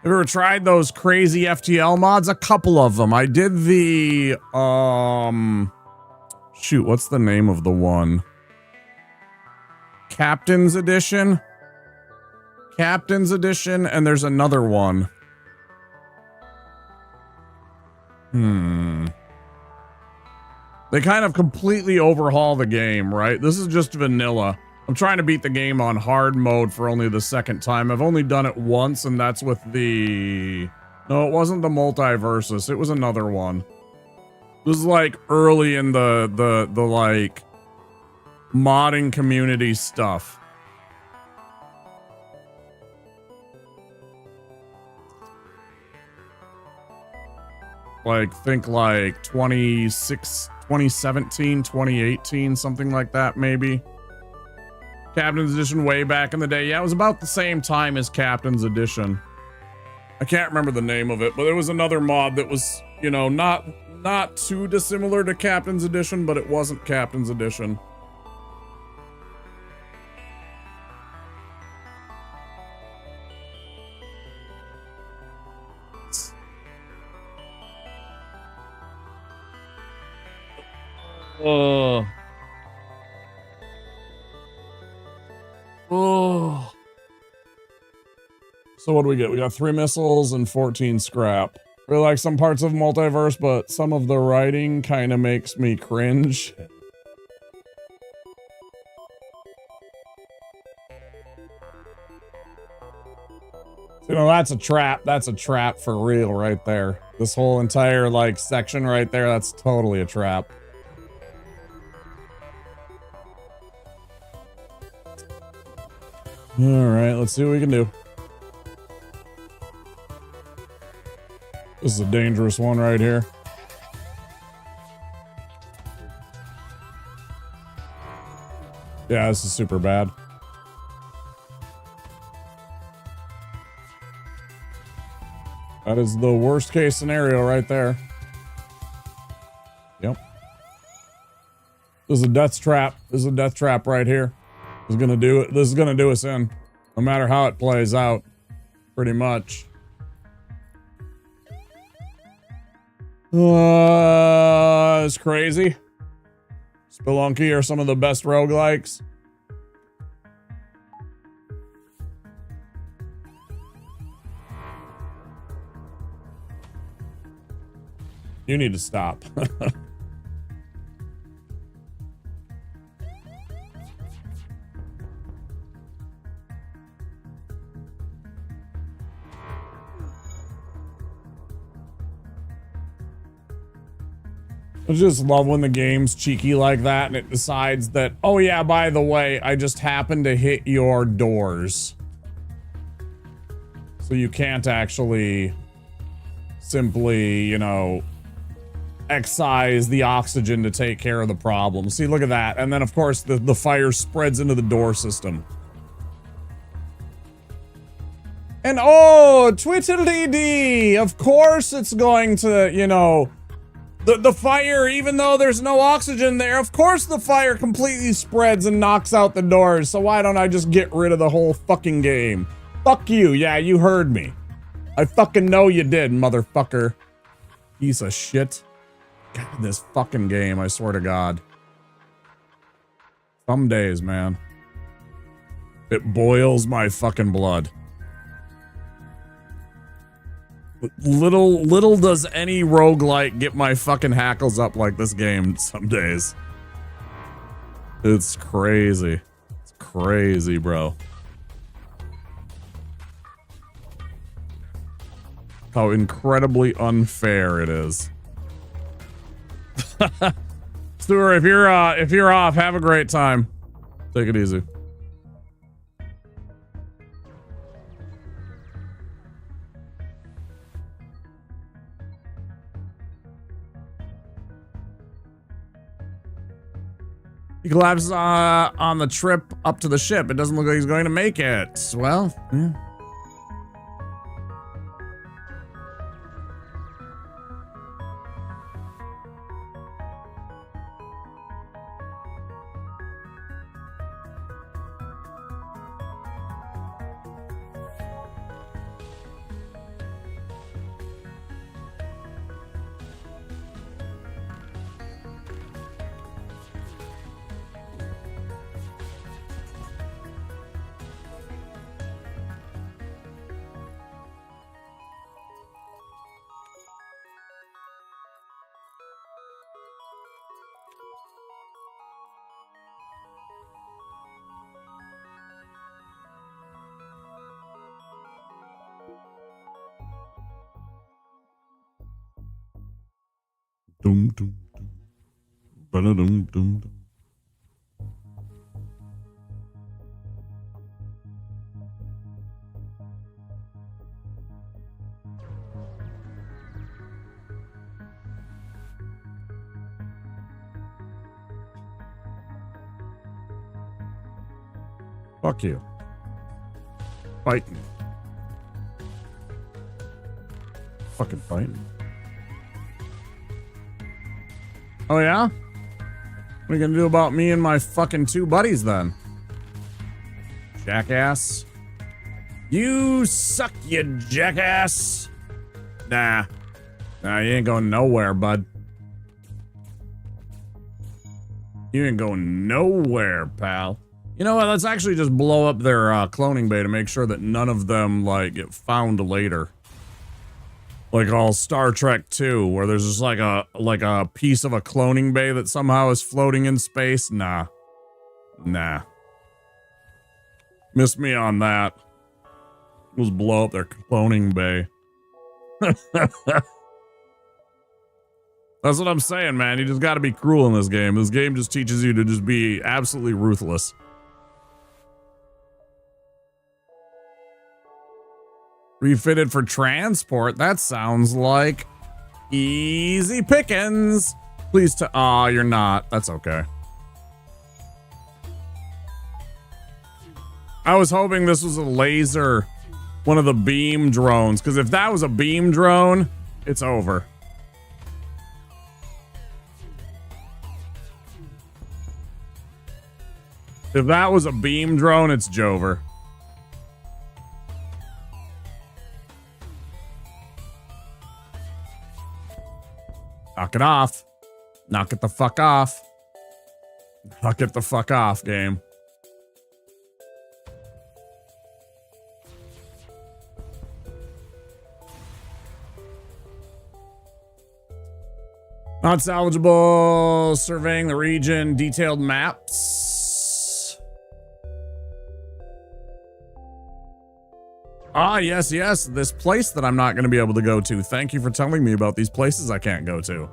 Have you ever tried those crazy FTL mods? A couple of them. I did the, shoot, what's the name of the one? Captain's Edition? Captain's Edition, and there's another one. They kind of completely overhaul the game, right? This is just vanilla. I'm trying to beat the game on hard mode for only the second time. I've only done it once, and that's with the... No, it wasn't the Multiversus. It was another one. This is like early in the like modding community stuff. Like, think like 2017, 2018, something like that, maybe. Captain's Edition way back in the day. Yeah, it was about the same time as Captain's Edition. I can't remember the name of it, but there was another mod that was, you know, not too dissimilar to Captain's Edition, but it wasn't Captain's Edition. Oh. Oh. So what do we get? We got 3 missiles and 14 scrap. Really like some parts of Multiverse, but some of the writing kind of makes me cringe. You know, that's a trap. That's a trap for real right there. This whole entire, like, section right there, that's totally a trap. Alright, let's see what we can do. This is a dangerous one right here. Yeah, this is super bad. That is the worst case scenario right there. Yep. This is a death trap. This is a death trap right here. This is gonna do it. This is gonna do us in. No matter how it plays out. Pretty much. It's crazy. Spelunky are some of the best roguelikes. You need to stop. I just love when the game's cheeky like that and it decides that, oh yeah, by the way, I just happened to hit your doors. So you can't actually simply, you know, excise the oxygen to take care of the problem. See, look at that. And then, of course, the fire spreads into the door system. And oh, Twiddly-dee! Of course it's going to, you know... The fire, even though there's no oxygen there, of course the fire completely spreads and knocks out the doors, so why don't I just get rid of the whole fucking game? Fuck you, yeah, you heard me. I fucking know you did, motherfucker. Piece of shit. God, this fucking game, I swear to God. Some days, man. It boils my fucking blood. Little does any roguelike get my fucking hackles up like this game some days. It's crazy. It's crazy, bro. How incredibly unfair it is. Stuart, if you're off, have a great time. Take it easy. He collapses on the trip up to the ship. It doesn't look like he's going to make it. Well, yeah. Dum dum dum. Ba-da-dum dum dum. Fuck you. Fight me. Fucking fight me. Oh yeah? What are you gonna do about me and my fucking two buddies then? Jackass. You suck, you jackass. Nah. Nah, you ain't going nowhere, bud. You ain't going nowhere, pal. You know what? Let's actually just blow up their cloning bay to make sure that none of them, like, get found later. Like all Star Trek 2, where there's just like a piece of a cloning bay that somehow is floating in space. Nah. Nah. Missed me on that. Let's blow up their cloning bay. That's what I'm saying, man. You just gotta be cruel in this game. This game just teaches you to just be absolutely ruthless. Refitted for transport? That sounds like easy pickings. Please aw, you're not. That's okay. I was hoping this was a laser, one of the beam drones, because if that was a beam drone, it's over. If that was a beam drone, it's Jover. Knock it off. Knock it the fuck off. Knock it the fuck off, game. Not salvageable. Surveying the region. Detailed maps. Ah, yes, yes. This place that I'm not going to be able to go to. Thank you for telling me about these places I can't go to.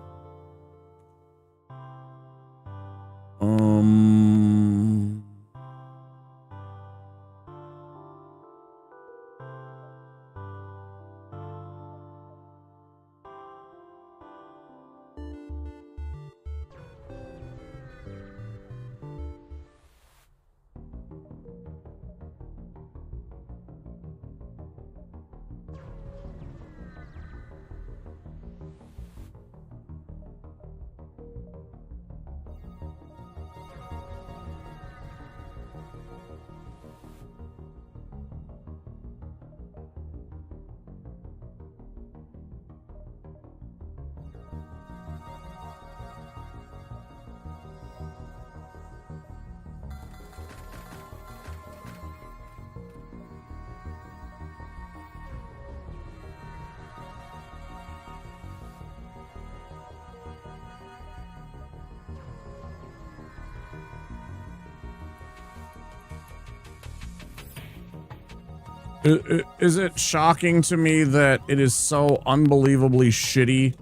Is it shocking to me that it is so unbelievably shitty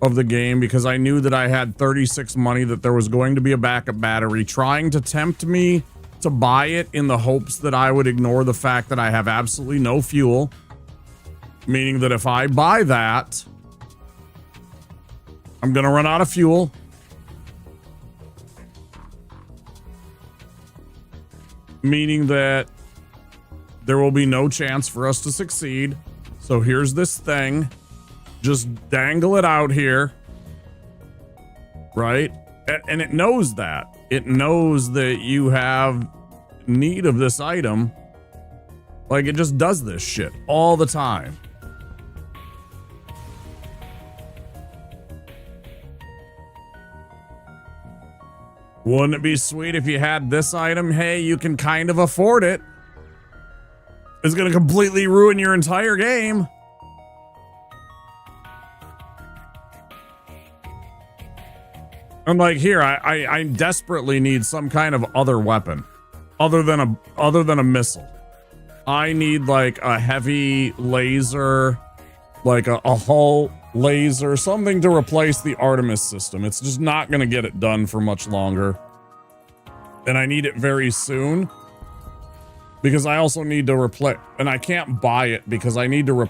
of the game because I knew that I had 36 money, that there was going to be a backup battery, trying to tempt me to buy it in the hopes that I would ignore the fact that I have absolutely no fuel, meaning that if I buy that, I'm gonna run out of fuel. Meaning that there will be no chance for us to succeed. So here's this thing. Just dangle it out here. Right? And it knows that. It knows that you have need of this item. Like, it just does this shit all the time. Wouldn't it be sweet if you had this item? Hey, you can kind of afford it. It's going to completely ruin your entire game. I'm like, here, I desperately need some kind of other weapon other than a missile. I need like a heavy laser, like a hull laser, something to replace the Artemis system. It's just not going to get it done for much longer. And I need it very soon. Because I also need to replace, and I can't buy it because I need to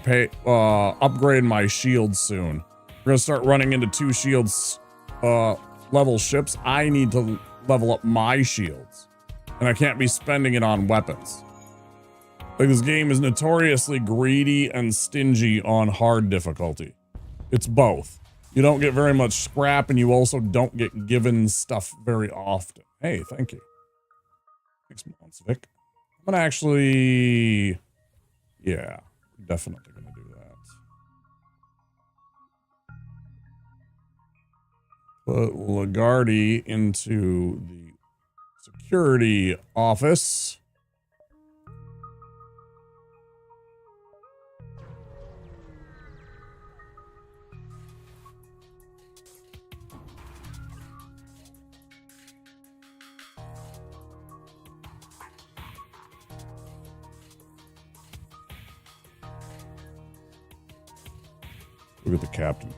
upgrade my shields soon. We're gonna start running into 2 shields level ships. I need to level up my shields. And I can't be spending it on weapons. Like, this game is notoriously greedy and stingy on hard difficulty. It's both. You don't get very much scrap, and you also don't get given stuff very often. Hey, thank you. Thanks, Monsvic. I'm gonna actually... Yeah, definitely gonna do that. Put Lagarde into the security office. Look at the captain.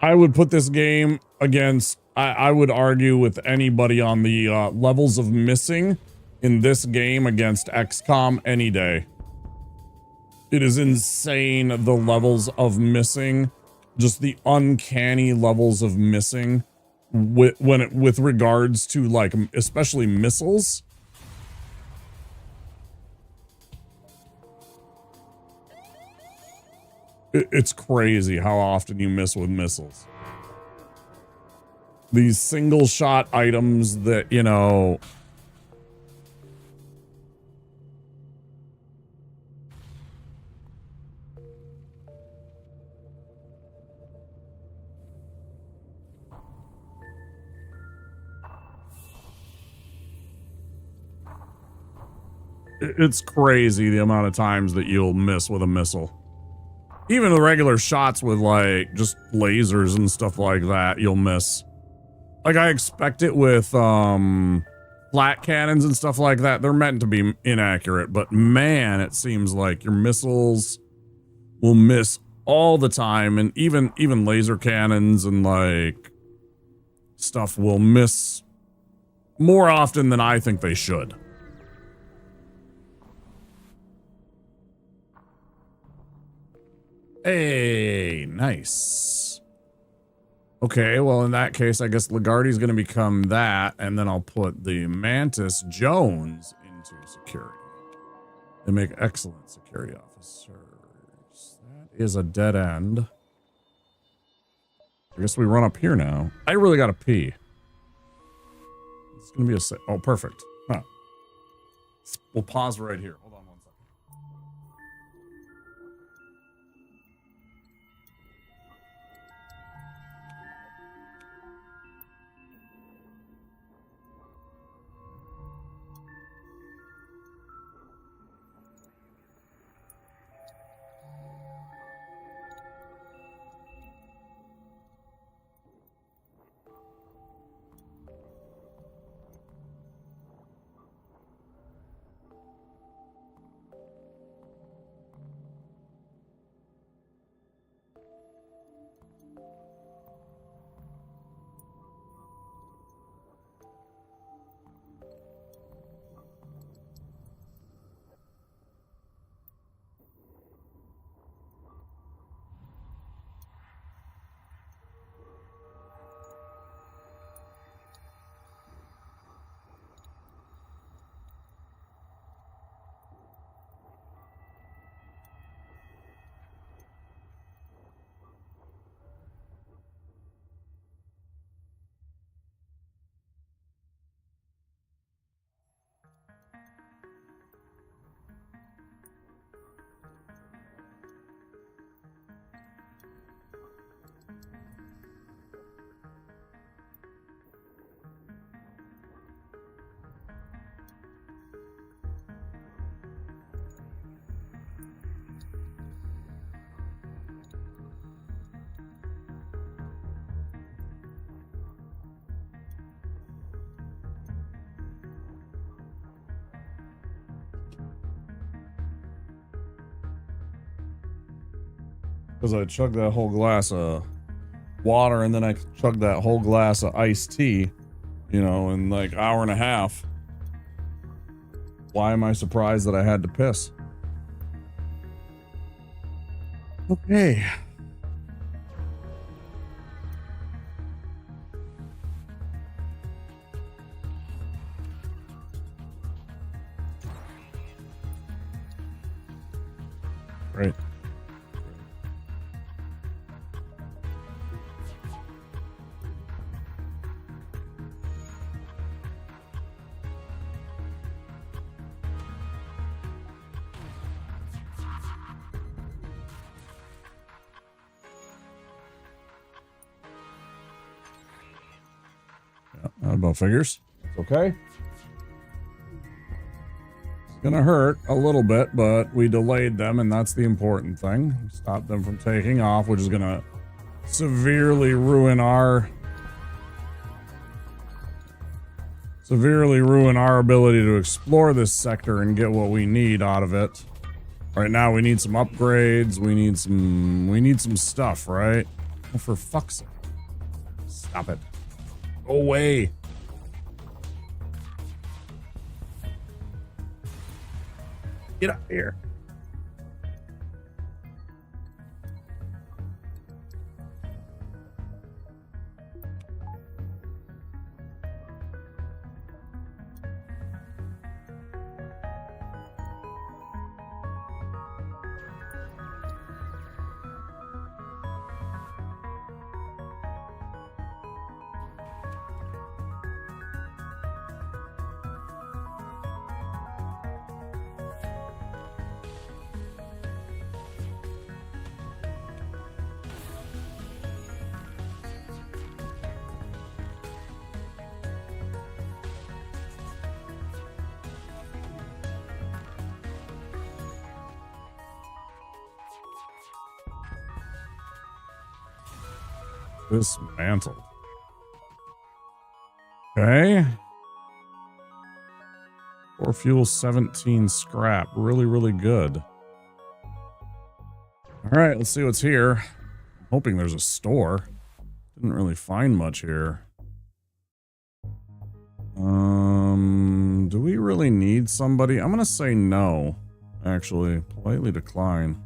I would put this game against, I would argue with anybody on the levels of missing in this game against XCOM any day. It is insane, the levels of missing, just the uncanny levels of missing with regards to, like, especially missiles. It's crazy how often you miss with missiles. These single shot items that, you know, it's crazy the amount of times that you'll miss with a missile. Even the regular shots with, like, just lasers and stuff like that, you'll miss. Like, I expect it with flat cannons and stuff like that. They're meant to be inaccurate, but man, it seems like your missiles will miss all the time, and even laser cannons and, like, stuff will miss more often than I think they should. Hey, nice. Okay, well, in that case, I guess Lagarde's going to become that, and then I'll put the Mantis Jones into security. They make excellent security officers. That is a dead end. I guess we run up here now. I really got to pee. It's going to be a... Oh, perfect. Huh. We'll pause right here. Hold on one second. Because I chugged that whole glass of water and then I chugged that whole glass of iced tea. you know, in like hour and a half. Why am I surprised that I had to piss? Okay. Great. Yeah, about figures. It's okay. It's gonna hurt a little bit, but we delayed them, and that's the important thing. We stopped them from taking off, which is gonna severely ruin our ability to explore this sector and get what we need out of it. Right now we need some upgrades, we need some stuff, right? Oh, for fuck's sake. Stop it. Go away. Get up here. Dismantled. Okay. 4 fuel, 17 scrap. Really, really good. All right, let's see what's here. I'm hoping there's a store. Didn't really find much here. Do we really need somebody? I'm gonna say no. Actually, politely decline.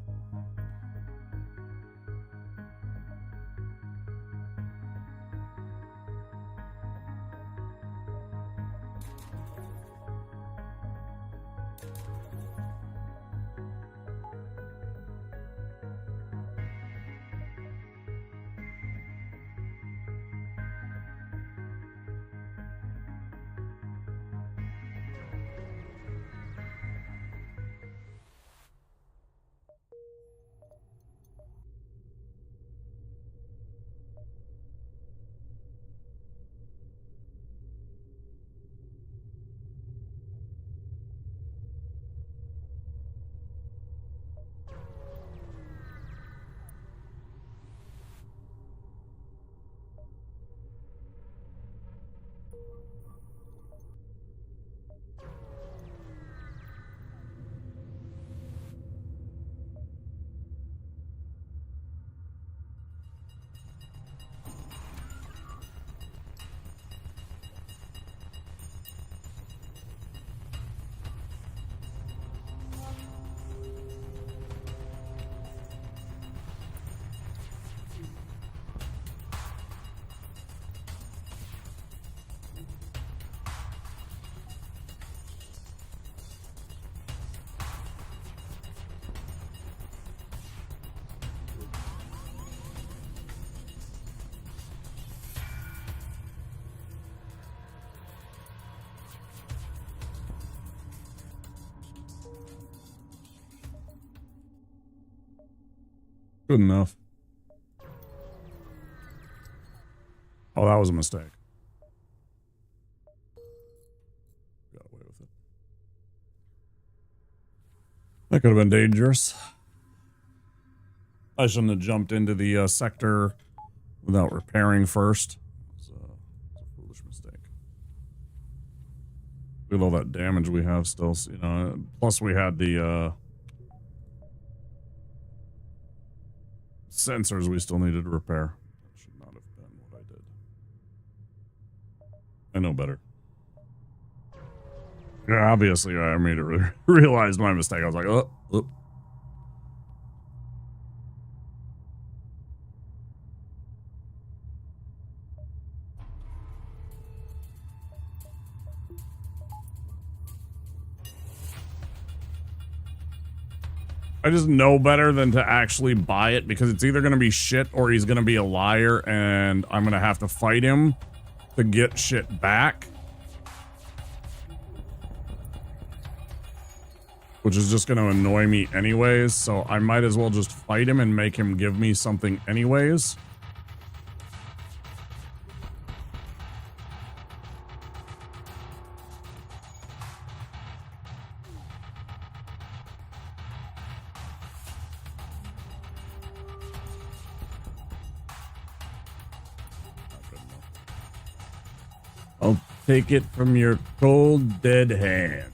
Good enough. Oh, that was a mistake. Got away with it. That could have been dangerous. I shouldn't have jumped into the sector without repairing first. It was a foolish mistake. Look at all that damage we have still, you know. Plus we had the sensors we still needed to repair. That should not have been what I did. I know better. Yeah, obviously, I made it realize my mistake. I was like, oh. I just know better than to actually buy it because it's either going to be shit or he's going to be a liar and I'm going to have to fight him to get shit back. Which is just going to annoy me anyways, so I might as well just fight him and make him give me something anyways. I'll take it from your cold, dead hand.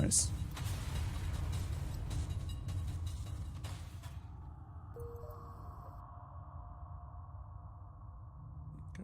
Nice. Okay.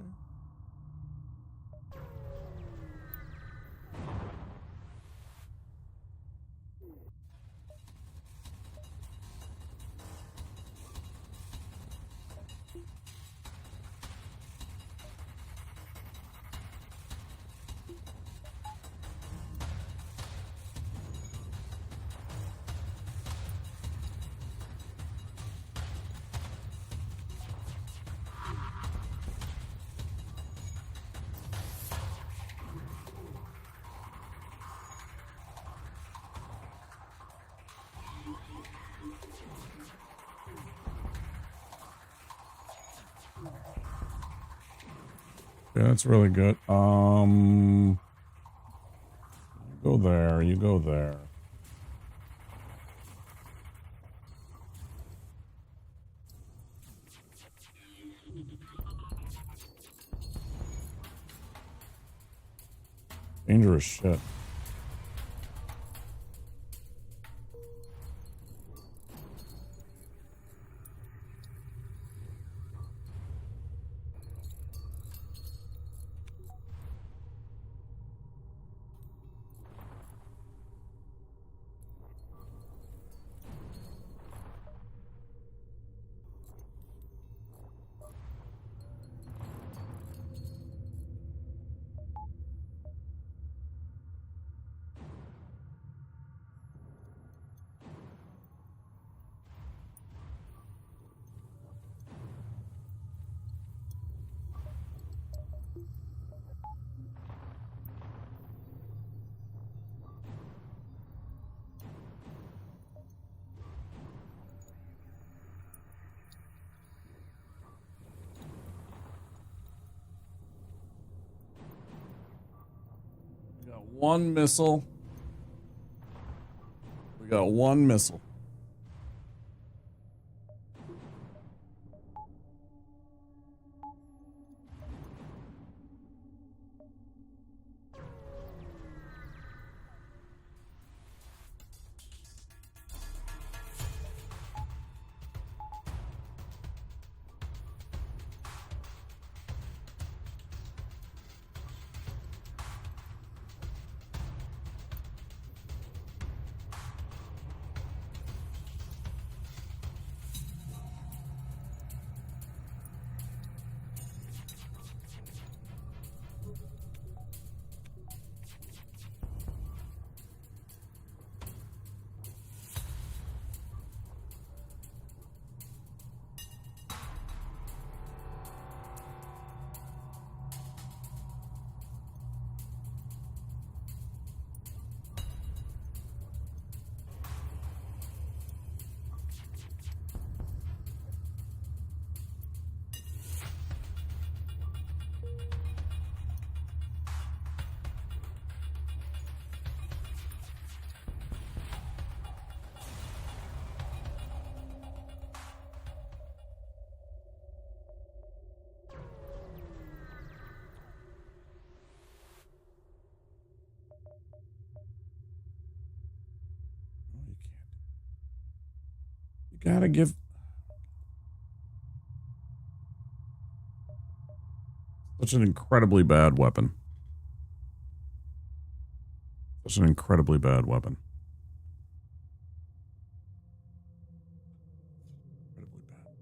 Yeah, that's really good. You go there, you go there. Dangerous shit. We got one missile. We got one missile. You gotta give... Such an incredibly bad weapon. Such an incredibly bad weapon. Incredibly bad.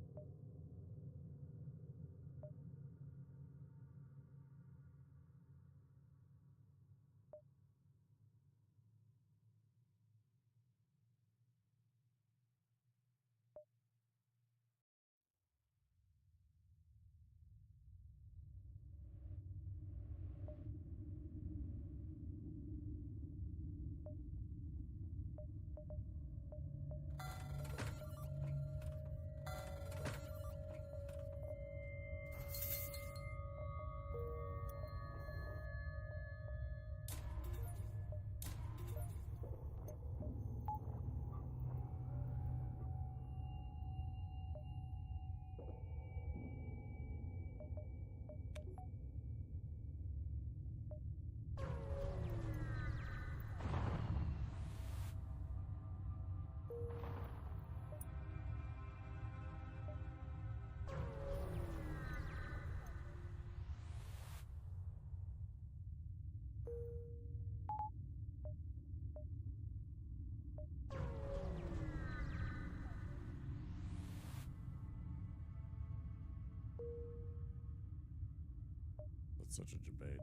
That's such a debate.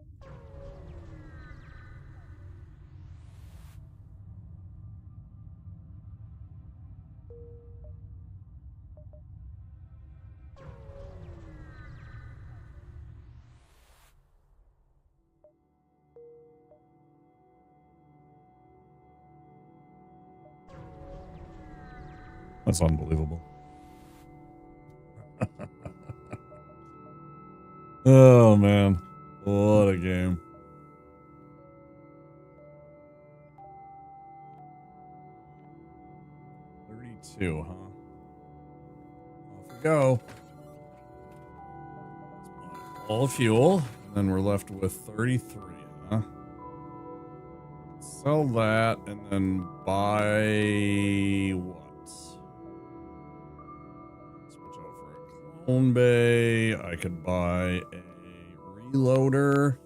That's unbelievable. Oh, man. What a game. $32, huh? Off we go. All fuel. And then we're left with 33, huh? Sell that and then buy what? Switch out for a clone bay. I could buy a reloader.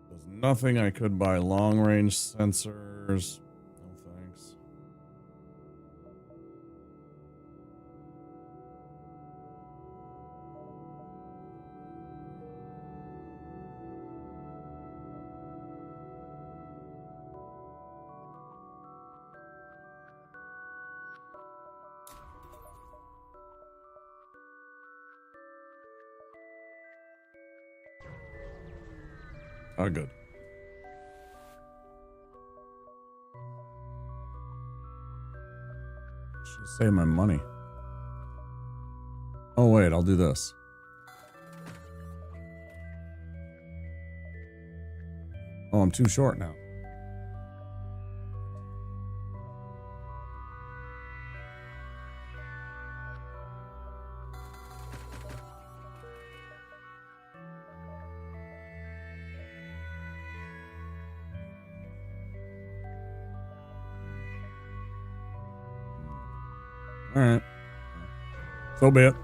There's nothing I could buy. Long range sensors. No thanks. Oh, good. Should save my money. Oh, wait, I'll do this. Oh, I'm too short now. All right. So be it.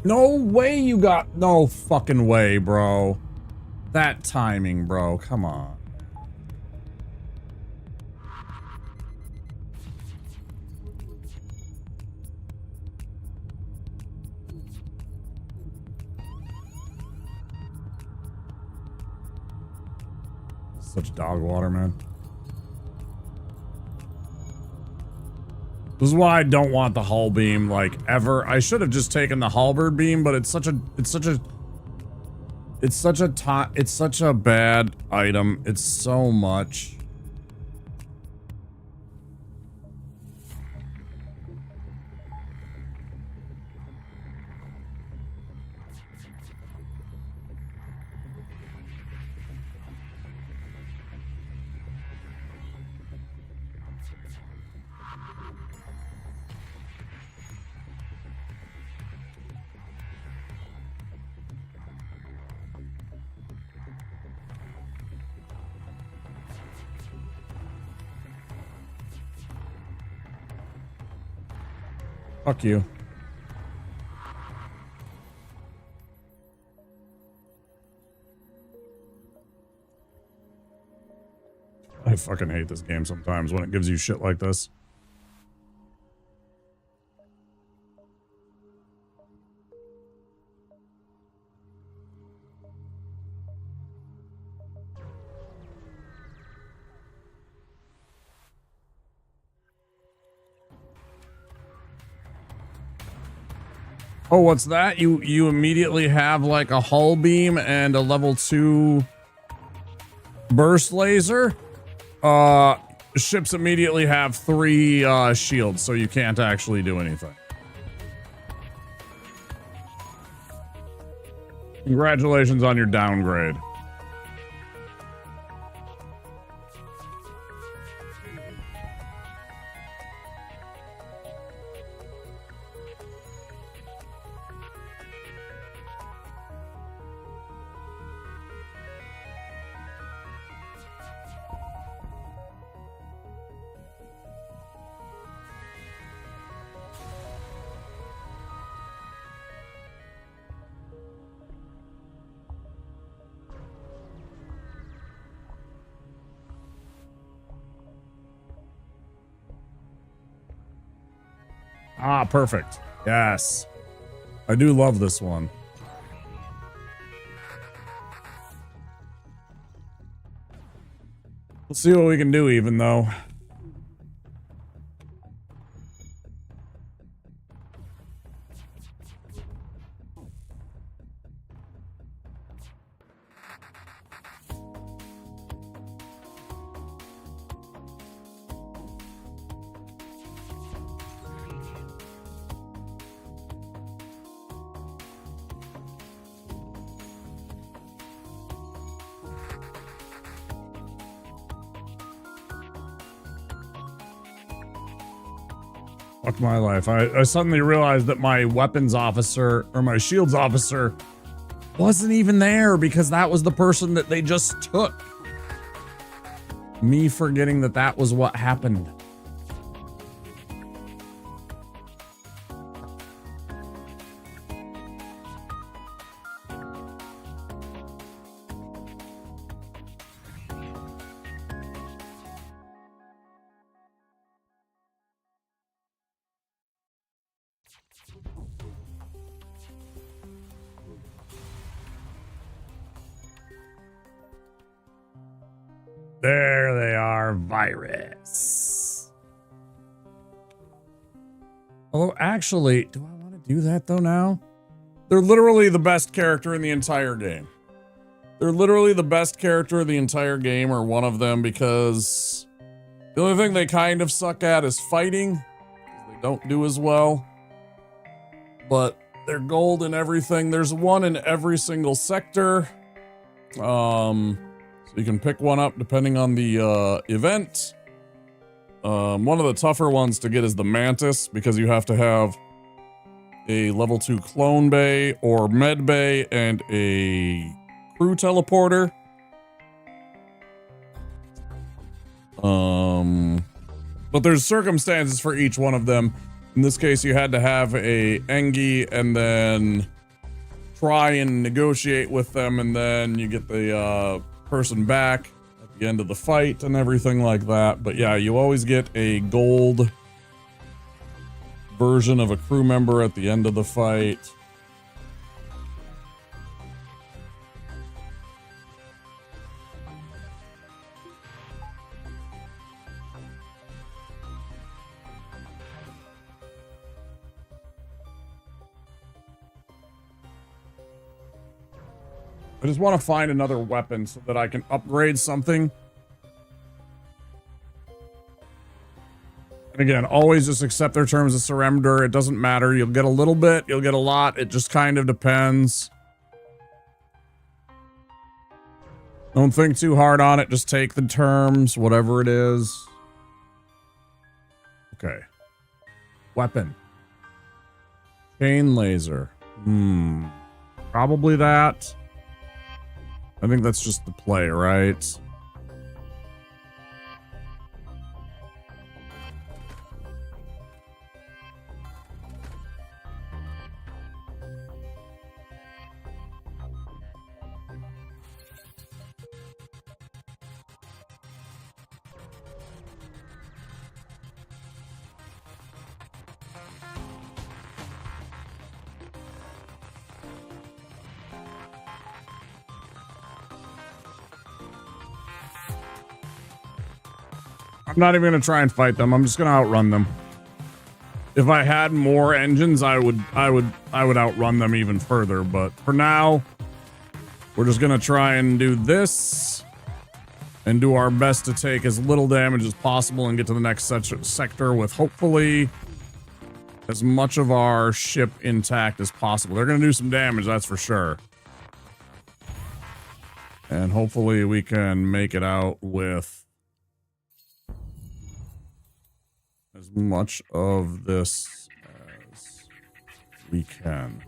No way you got... No fucking way, bro. That timing, bro. Come on. Such dog water, man. This is why I don't want the hull beam, like, ever. I should have just taken the halberd beam, but it's such a bad item. It's so much. Fuck you. I fucking hate this game sometimes when it gives you shit like this. Oh, what's that? You immediately have like a hull beam and a level 2 burst laser? Ships immediately have 3 shields, so you can't actually do anything. Congratulations on your downgrade. Ah, perfect. Yes. I do love this one. We'll see what we can do even though. Fuck my life. I suddenly realized that my weapons officer, or my shields officer, wasn't even there because that was the person that they just took. Me forgetting that that was what happened. There they are, virus. Although, actually, do I want to do that though now? They're literally the best character in the entire game. They're literally the best character in the entire game, or one of them, because the only thing they kind of suck at is fighting. They don't do as well. But they're gold in everything. There's one in every single sector. So you can pick one up depending on the event. One of the tougher ones to get is the Mantis, because you have to have a level 2 clone bay or med bay and a crew teleporter. But there's circumstances for each one of them. In this case, you had to have a Engi and then try and negotiate with them, and then you get the person back at the end of the fight and everything like that. But yeah, you always get a gold version of a crew member at the end of the fight. I just want to find another weapon so that I can upgrade something. And again, always just accept their terms of surrender. It doesn't matter. You'll get a little bit, you'll get a lot. It just kind of depends. Don't think too hard on it. Just take the terms, whatever it is. Okay. Weapon. Chain laser. Probably that. I think that's just the play, right? I'm not even gonna try and fight them. I'm just gonna outrun them. If I had more engines, I would outrun them even further. But for now, we're just gonna try and do this and do our best to take as little damage as possible and get to the next sector with hopefully as much of our ship intact as possible. They're gonna do some damage, that's for sure. And hopefully we can make it out with as much of this as we can.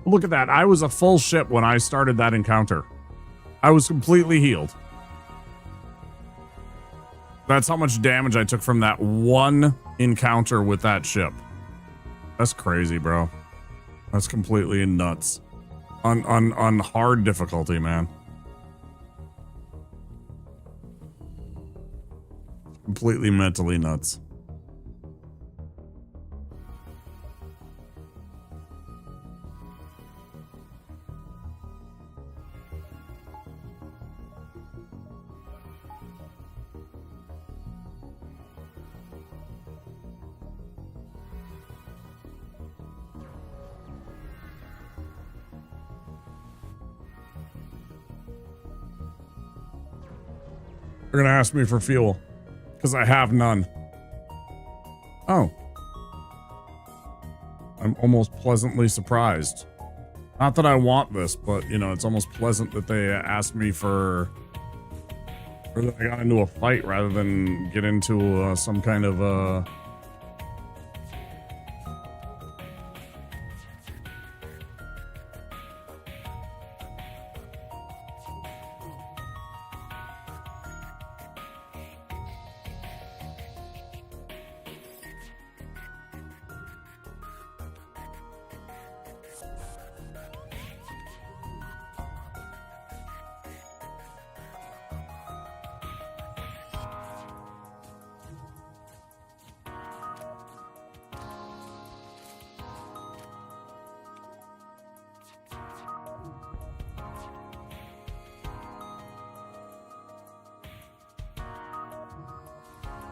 Look at that. I was a full ship when I started that encounter. I was completely healed. That's how much damage I took from that one encounter with that ship. That's crazy, bro. That's completely nuts. On hard difficulty, man. Completely mentally nuts. They're gonna ask me for fuel because I have none. Oh. I'm almost pleasantly surprised. Not that I want this, but you know, it's almost pleasant that they asked me or that I got into a fight rather than get into some kind of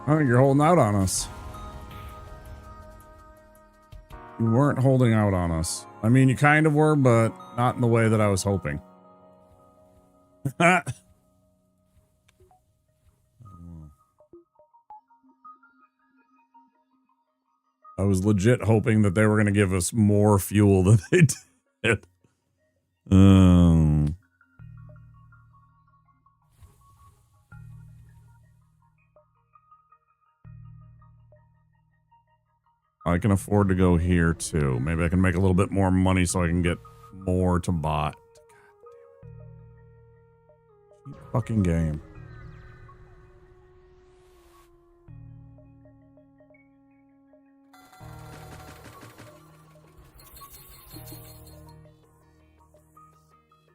I think you're holding out on us. You weren't holding out on us. I mean, you kind of were, but not in the way that I was hoping. I was legit hoping that they were going to give us more fuel than they did. I can afford to go here too. Maybe I can make a little bit more money so I can get more to buy. Fucking game.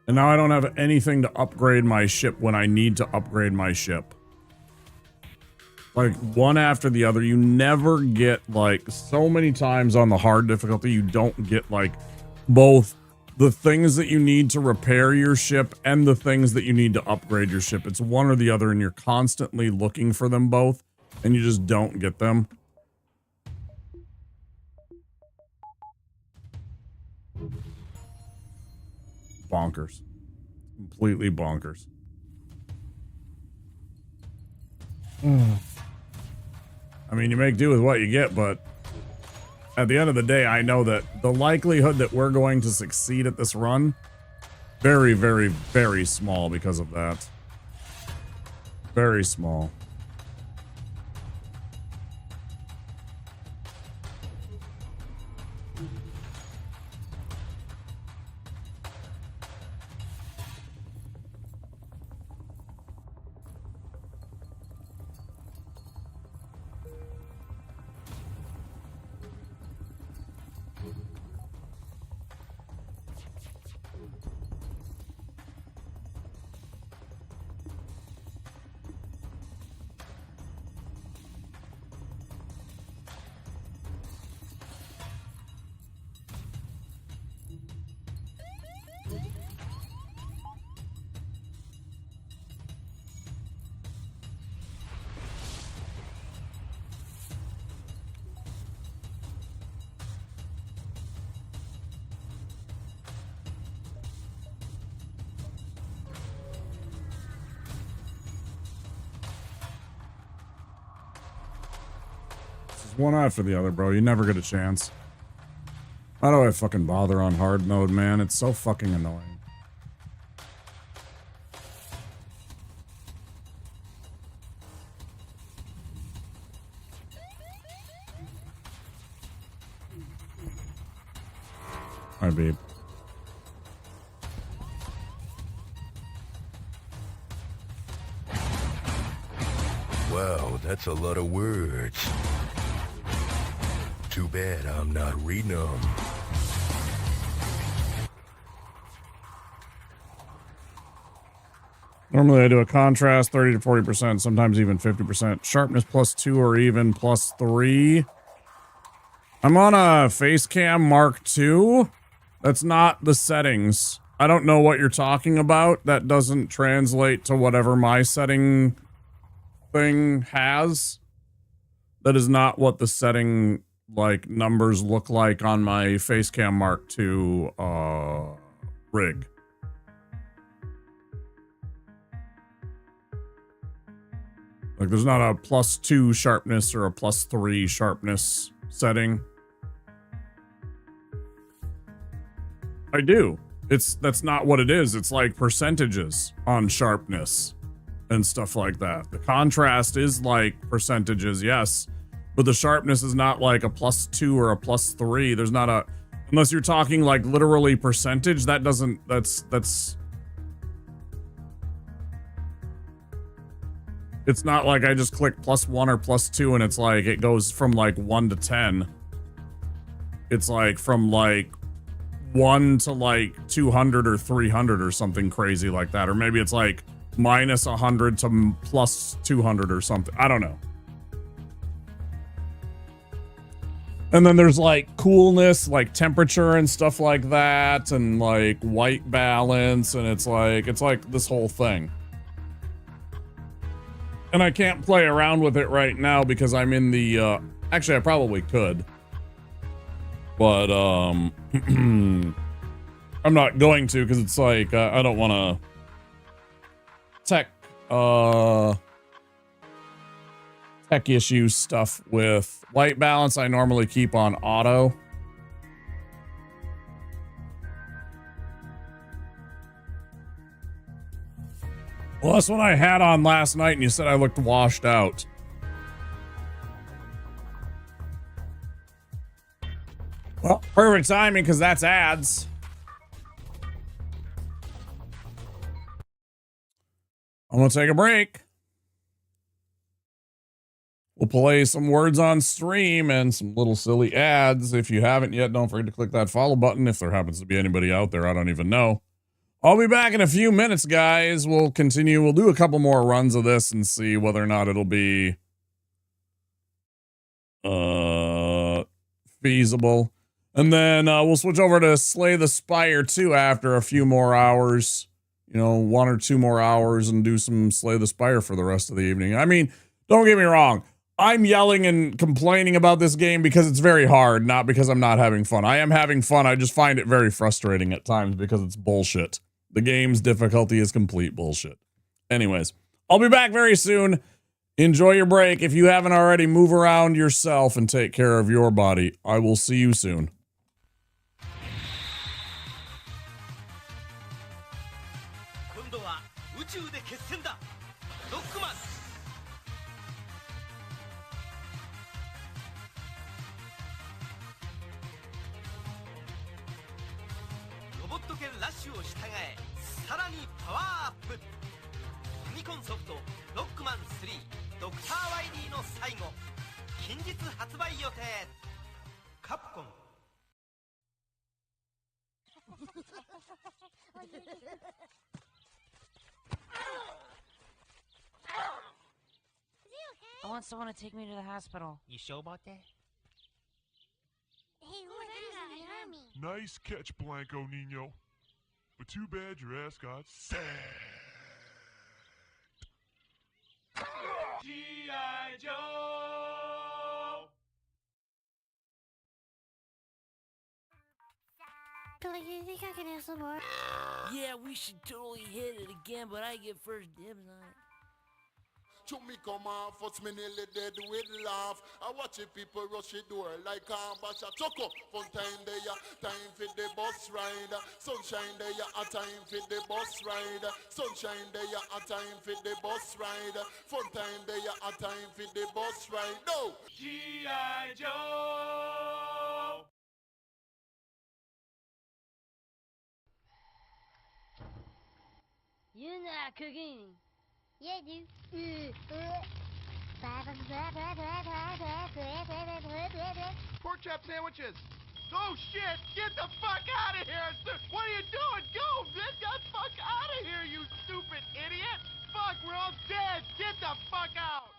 And now I don't have anything to upgrade my ship when I need to upgrade my ship. Like, one after the other. You never get, like, so many times on the hard difficulty, you don't get, like, both the things that you need to repair your ship and the things that you need to upgrade your ship. It's one or the other, and you're constantly looking for them both, and you just don't get them. Bonkers. Completely bonkers. I mean, you make do with what you get, but at the end of the day, I know that the likelihood that we're going to succeed at this run, very, very, very small because of that. Very small. One after the other, bro. You never get a chance. Why do I fucking bother on hard mode, man? It's so fucking annoying. Hi, babe. Wow, that's a lot of words. Too bad I'm not reading them. Normally I do a contrast 30 to 40%, sometimes even 50%. Sharpness +2 or even +3. I'm on a Facecam Mark II. That's not the settings. I don't know what you're talking about. That doesn't translate to whatever my setting thing has. That is not what the setting, like, numbers look like on my Facecam Mark II rig. Like, there's not a +2 sharpness or a +3 sharpness setting. I do. That's not what it is. It's like percentages on sharpness and stuff like that. The contrast is like percentages, yes. But the sharpness is not like a +2 or a +3. There's not a, unless you're talking like literally percentage, that doesn't, that's, it's not like I just click +1 or +2 and it's like, it goes from like 1 to 10. It's like from like 1 to like 200 or 300 or something crazy like that. Or maybe it's like -100 to +200 or something. I don't know. And then there's like coolness, like temperature and stuff like that, and like white balance, and it's like this whole thing. And I can't play around with it right now because I'm in the, actually I probably could. But, I'm not going to because it's like, I don't want to tech issue stuff with light balance. I normally keep on auto. Well, that's what I had on last night, and you said I looked washed out. Well, perfect timing, because that's ads. I'm going to take a break. We'll play some words on stream and some little silly ads. If you haven't yet, don't forget to click that follow button. If there happens to be anybody out there, I don't even know. I'll be back in a few minutes, guys. We'll continue. We'll do a couple more runs of this and see whether or not it'll be feasible. And then we'll switch over to Slay the Spire 2 after a few more hours. You know, 1 or 2 more hours and do some Slay the Spire for the rest of the evening. I mean, don't get me wrong. I'm yelling and complaining about this game because it's very hard, not because I'm not having fun. I am having fun. I just find it very frustrating at times because it's bullshit. The game's difficulty is complete bullshit. Anyways, I'll be back very soon. Enjoy your break. If you haven't already, move around yourself and take care of your body. I will see you soon. I want someone to take me to the hospital. You sure about that? Hey, look, he's behind me. Nice catch, Blanco Nino. But too bad your ass got sacked. G.I. Joe! Billy, you think I can have some more? Yeah, we should totally hit it again, but I get first dibs on it. To me come off, what's me nearly dead with laugh. I watch it people rush the door like a batch of choco. Fun time there, time for the bus ride. Sunshine there, a time for the bus ride. Sunshine there, a time for the bus ride. Fun time there, a time for the bus ride. No! G.I. Joe! You're not cooking. Yeah, dude. Pork chop sandwiches! Oh shit! Get the fuck out of here! What are you doing? Go! Get the fuck out of here, you stupid idiot! Fuck, we're all dead! Get the fuck out!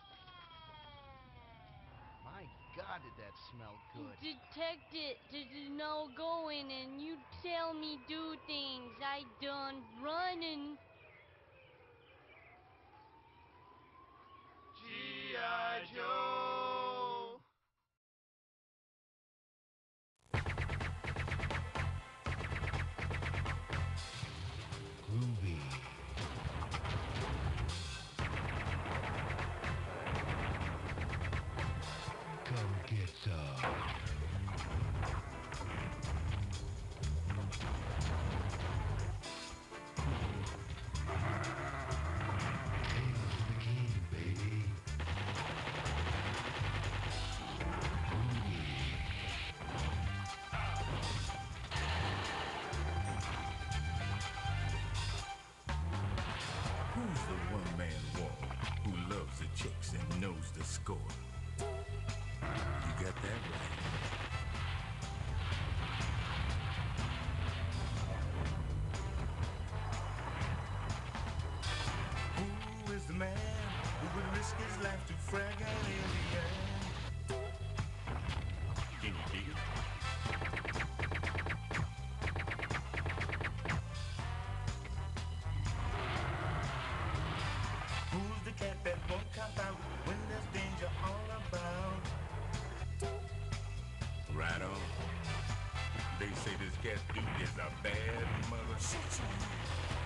My God, did that smell good. Detect it. There's no going, and you tell me do things. I done running. G.I. Joe! Groovy. Come get some. Who's the one-man war who loves the chicks and knows the score? You got that right. Who is the man who would risk his life to frag an alien? Can you dig it? Who's the cat that won't cop guess Duke is a bad mother.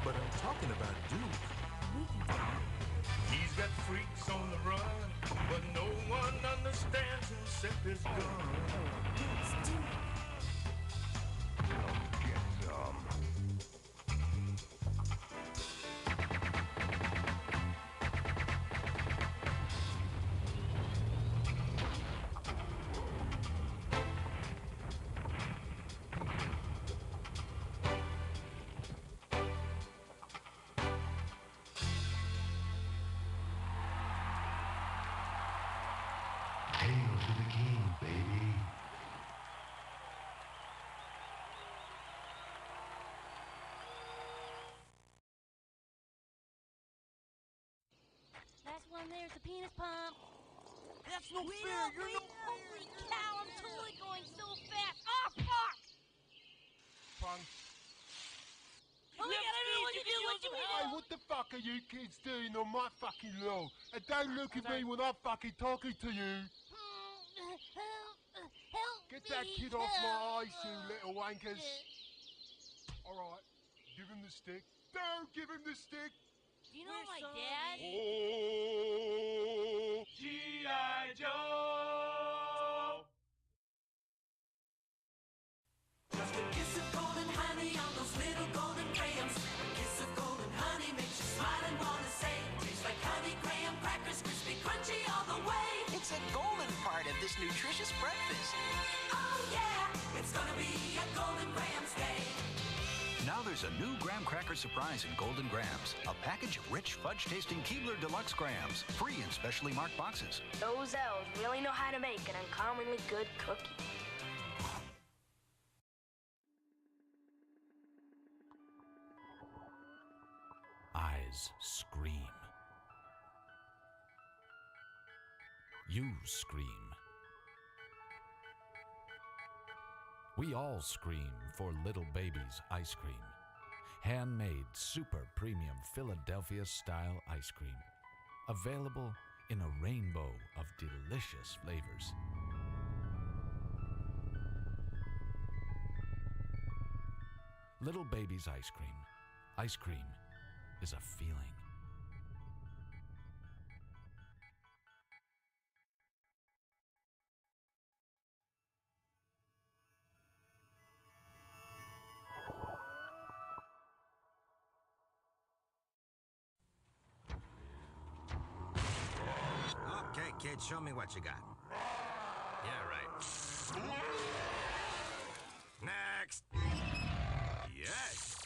But I'm talking about Duke. He's got freaks on the run, but no one understands him except his gun. Get some. Hail to the king, baby. Last one there's a penis pump. That's no Wait fair. up, You're wait no. up. Holy cow, I'm totally going so fast. Oh, fuck! Punk. Oh my god, I don't know what to do. What do we Hey, do? what the fuck are you kids doing on my fucking lawn? And don't look at me when I'm fucking talking to you. Help Get me, that kid off help. my eyes, you little wankers. Alright, give him the stick. Don't give him the stick. Do you know my dad? Oh, G.I. Joe! Just a kiss of golden honey on those little golden grahams. A kiss of golden honey makes you smile and wanna say, tastes like honey graham crackers, crispy, crunchy all the way. It's a golden part of this nutritious breakfast. Oh yeah, it's gonna be a golden grahams day. Now there's a new graham cracker surprise in Golden Grams. A package of rich, fudge-tasting Keebler Deluxe Grahams. Free in specially marked boxes. Those elves really know how to make an uncommonly good cookie. Eyes scream. You scream. We all scream for Little Baby's ice cream. Handmade, super premium Philadelphia style ice cream. Available in a rainbow of delicious flavors. Little Baby's ice cream. Ice cream is a feeling. Okay, kid, show me what you got. Yeah, right. Next. Yes.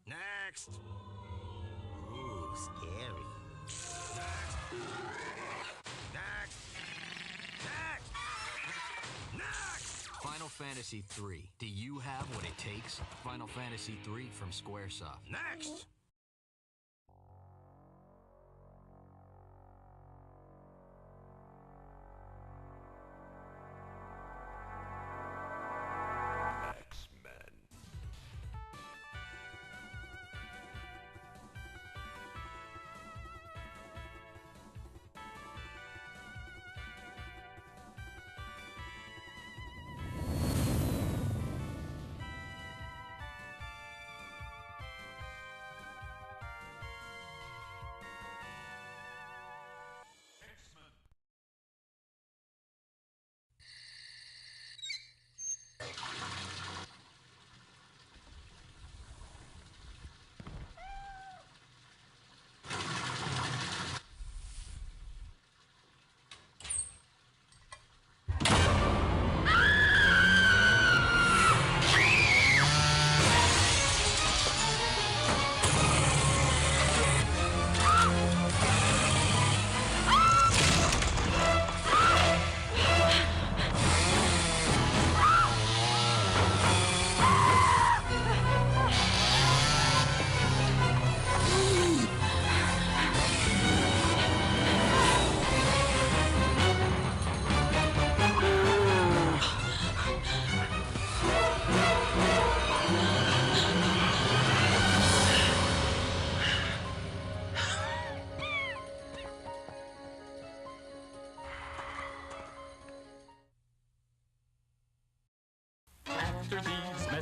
Next. Ooh, scary. Next. Next. Next. Next. Final Fantasy III. Do you have what it takes? Final Fantasy III from Squaresoft. Next.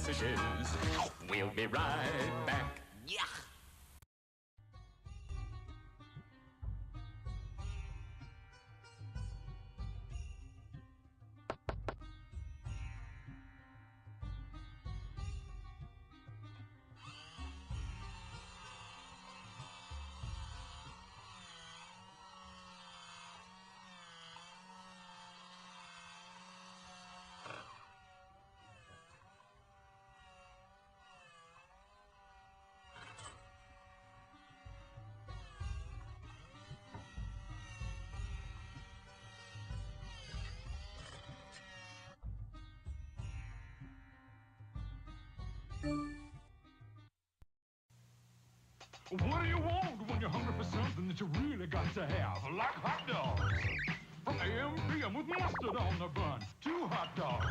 messages. We'll be right back. Yeah. What do you want when you're hungry for something that you really got to have? Like hot dogs. From AM PM with mustard on the bun. 2 hot dogs.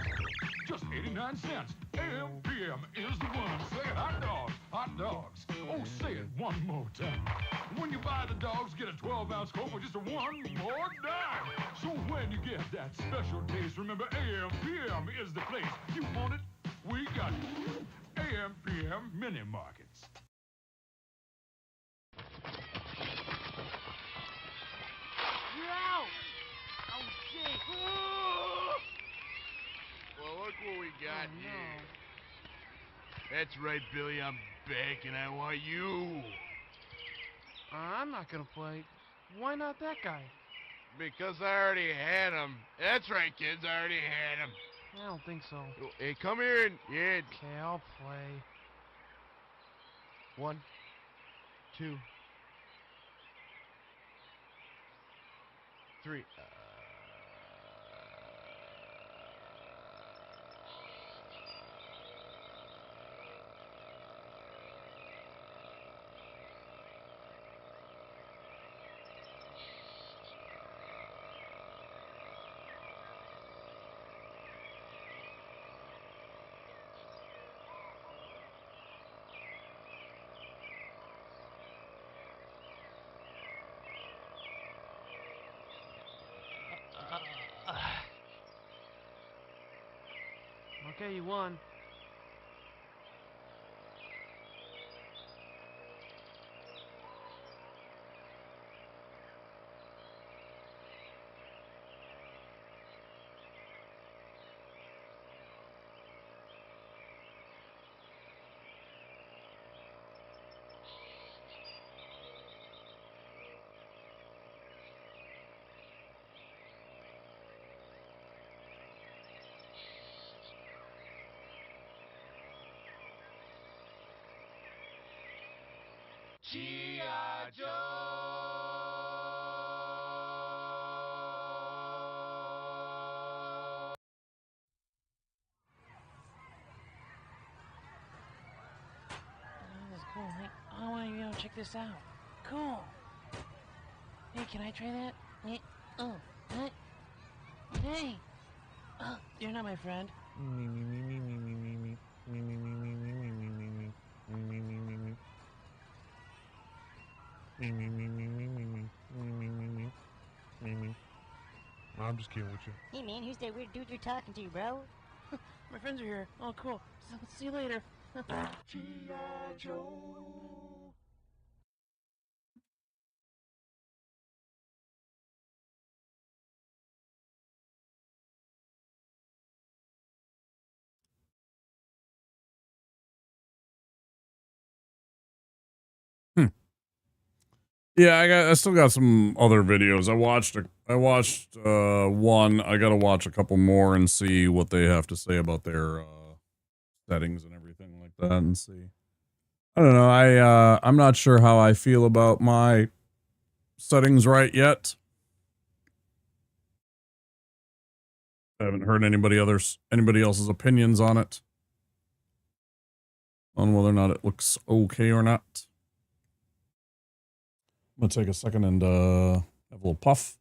Just 89 cents. AM PM is the one. Say hot dogs. Hot dogs. Oh, say it one more time. When you buy the dogs, get a 12-ounce Coke for just one more dime. So when you get that special taste, remember AM PM is the place. You want it? We got it. AM PM Mini Markets. You're out! Oh, shit! Well, look what we got here. That's right, Billy. I'm back, and I want you. I'm not gonna play. Why not that guy? Because I already had him. That's right, kids. I already had him. I don't think so. Hey, come here and... Yeah. Okay, I'll play. 1, 2, 3. Okay, you won. G.I. Joe. This is cool. Hey, I want to check this out. Cool. Hey, can I try that? Yeah. Oh, what? Hey. Oh, you're not my friend. I'm just kidding with you. Hey man, who's that weird dude you're talking to, bro? My friends are here. Oh, cool. So, see you later. G.I. Joe. Yeah, I still got some other videos. I watched one. I gotta watch a couple more and see what they have to say about their settings and everything like that and see. I don't know. I'm not sure how I feel about my settings right yet. I haven't heard anybody else's opinions on it. On whether or not it looks okay or not. I'm gonna take a second and have a little puff.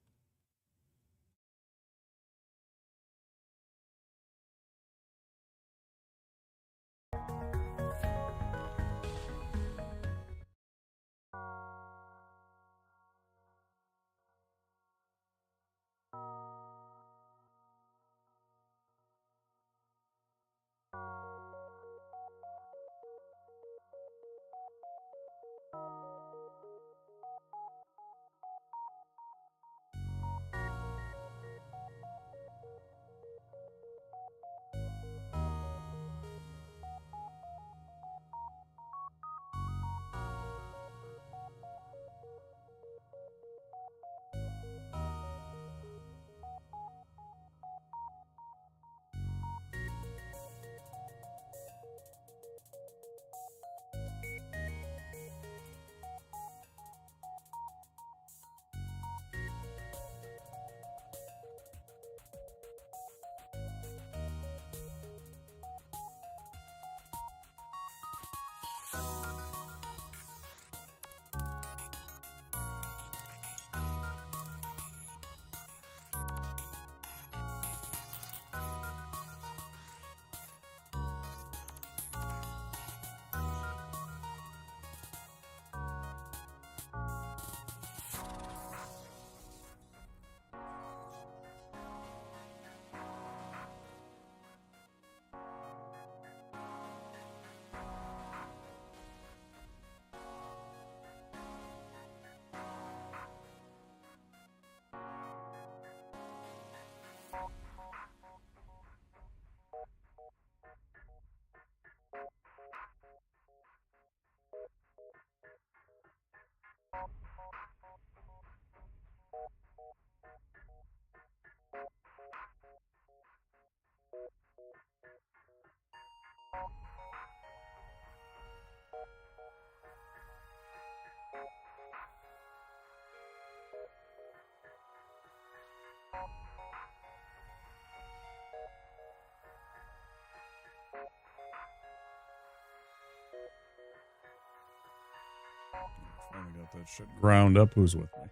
Finally got that shit ground up. Who's with me?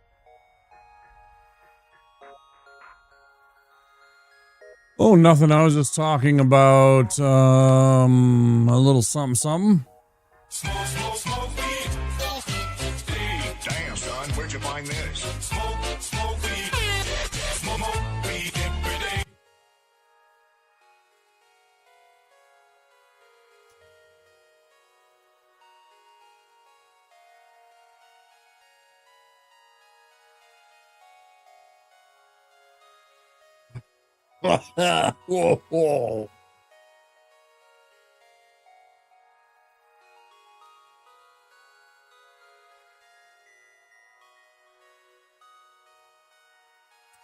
Oh, nothing. I was just talking about a little something something. Smoke, smoke, smoke weed. Damn, son, where'd you find this? Smoke, smoke weed. Smoke, smoke weed every day. Whoa, whoa.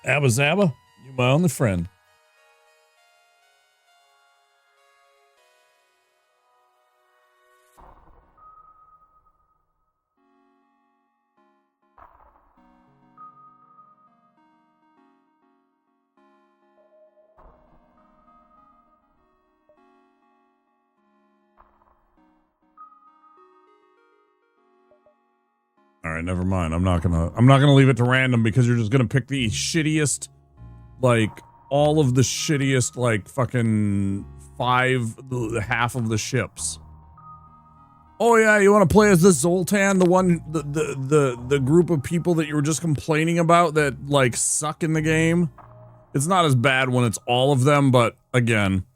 Abba Zabba, you my only friend. All right, never mind. I'm not gonna leave it to random because you're just gonna pick the shittiest, like all of the shittiest, like fucking half of the ships. Oh yeah, you want to play as the Zoltan, the one, the group of people that you were just complaining about that like suck in the game. It's not as bad when it's all of them, but again,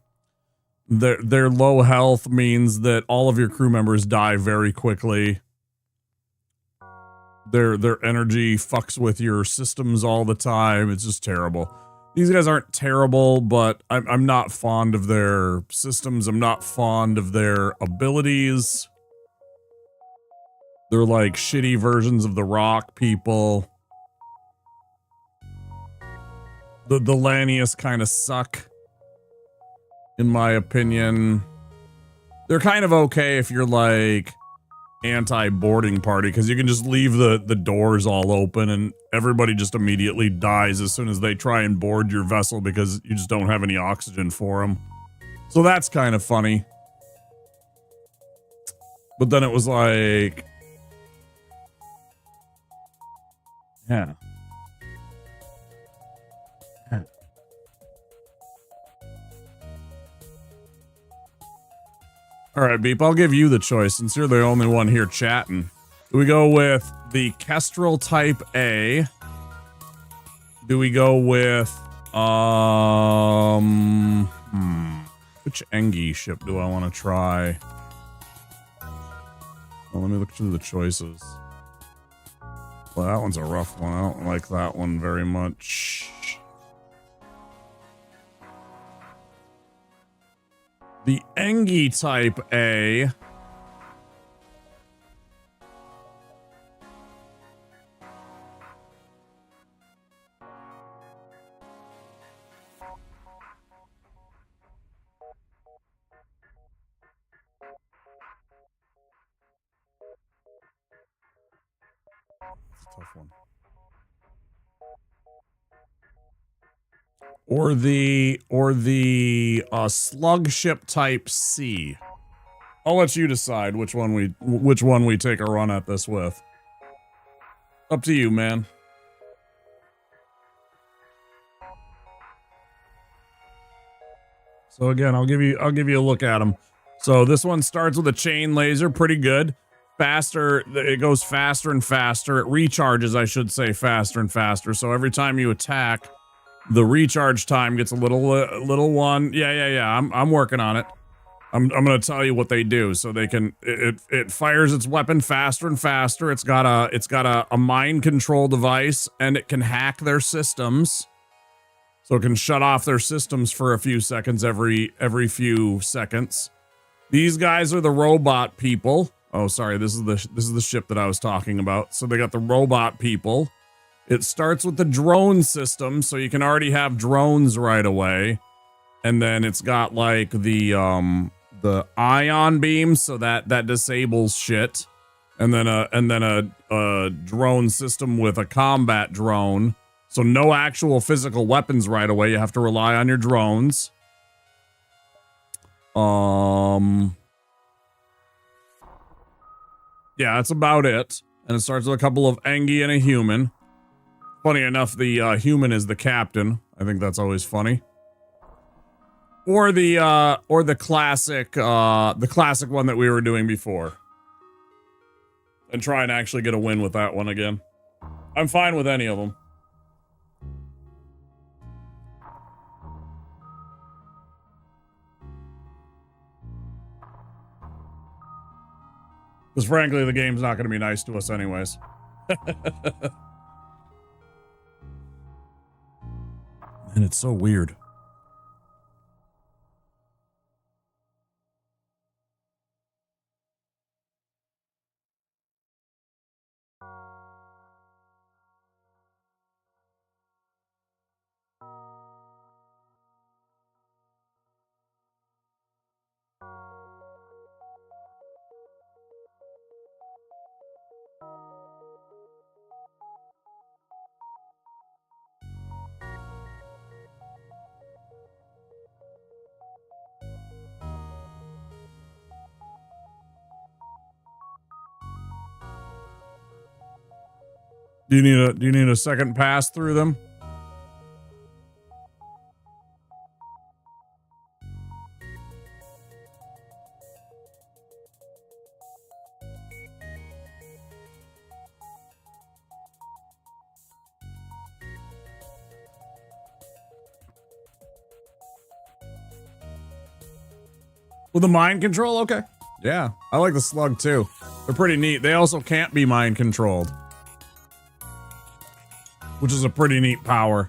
their low health means that all of your crew members die very quickly. Their energy fucks with your systems all the time. It's just terrible. These guys aren't terrible, but I'm not fond of their systems. I'm not fond of their abilities. They're like shitty versions of the rock people. The Lanius kind of suck, in my opinion. They're kind of okay if you're like anti-boarding party, because you can just leave the doors all open and everybody just immediately dies as soon as they try and board your vessel because you just don't have any oxygen for them. So that's kind of funny. But then it was like, yeah. All right, Beep, I'll give you the choice since you're the only one here chatting. Do we go with the Kestrel Type A? Do we go with, which Engi ship do I want to try? Well, let me look through the choices. Well, that one's a rough one. I don't like that one very much. The Engi Type A. It's a tough one. Or the slug ship type C. I'll let you decide which one we take a run at this with. Up to you, man. So again, I'll give you a look at them. So this one starts with a chain laser, pretty good. Faster, it goes faster and faster. It recharges, I should say, faster and faster. So every time you attack, the recharge time gets a little one. Yeah. I'm working on it. I'm gonna tell you what they do. So they can it fires its weapon faster and faster. It's got a mind control device, and it can hack their systems. So it can shut off their systems for a few seconds every few seconds. These guys are the robot people. Oh, sorry, this is the ship that I was talking about. So they got the robot people. It starts with the drone system, so you can already have drones right away. And then it's got like the ion beam, so that disables shit. And then a drone system with a combat drone. So no actual physical weapons right away. You have to rely on your drones. yeah, that's about it. And it starts with a couple of Engi and a human. Funny enough, the human is the captain. I think that's always funny. Or the classic one that we were doing before. And try and actually get a win with that one again. I'm fine with any of them. Because frankly, the game's not going to be nice to us anyways. And it's so weird. Do you need a second pass through them? With the mind control? Okay. Yeah, I like the slug too. They're pretty neat. They also can't be mind controlled, which is a pretty neat power.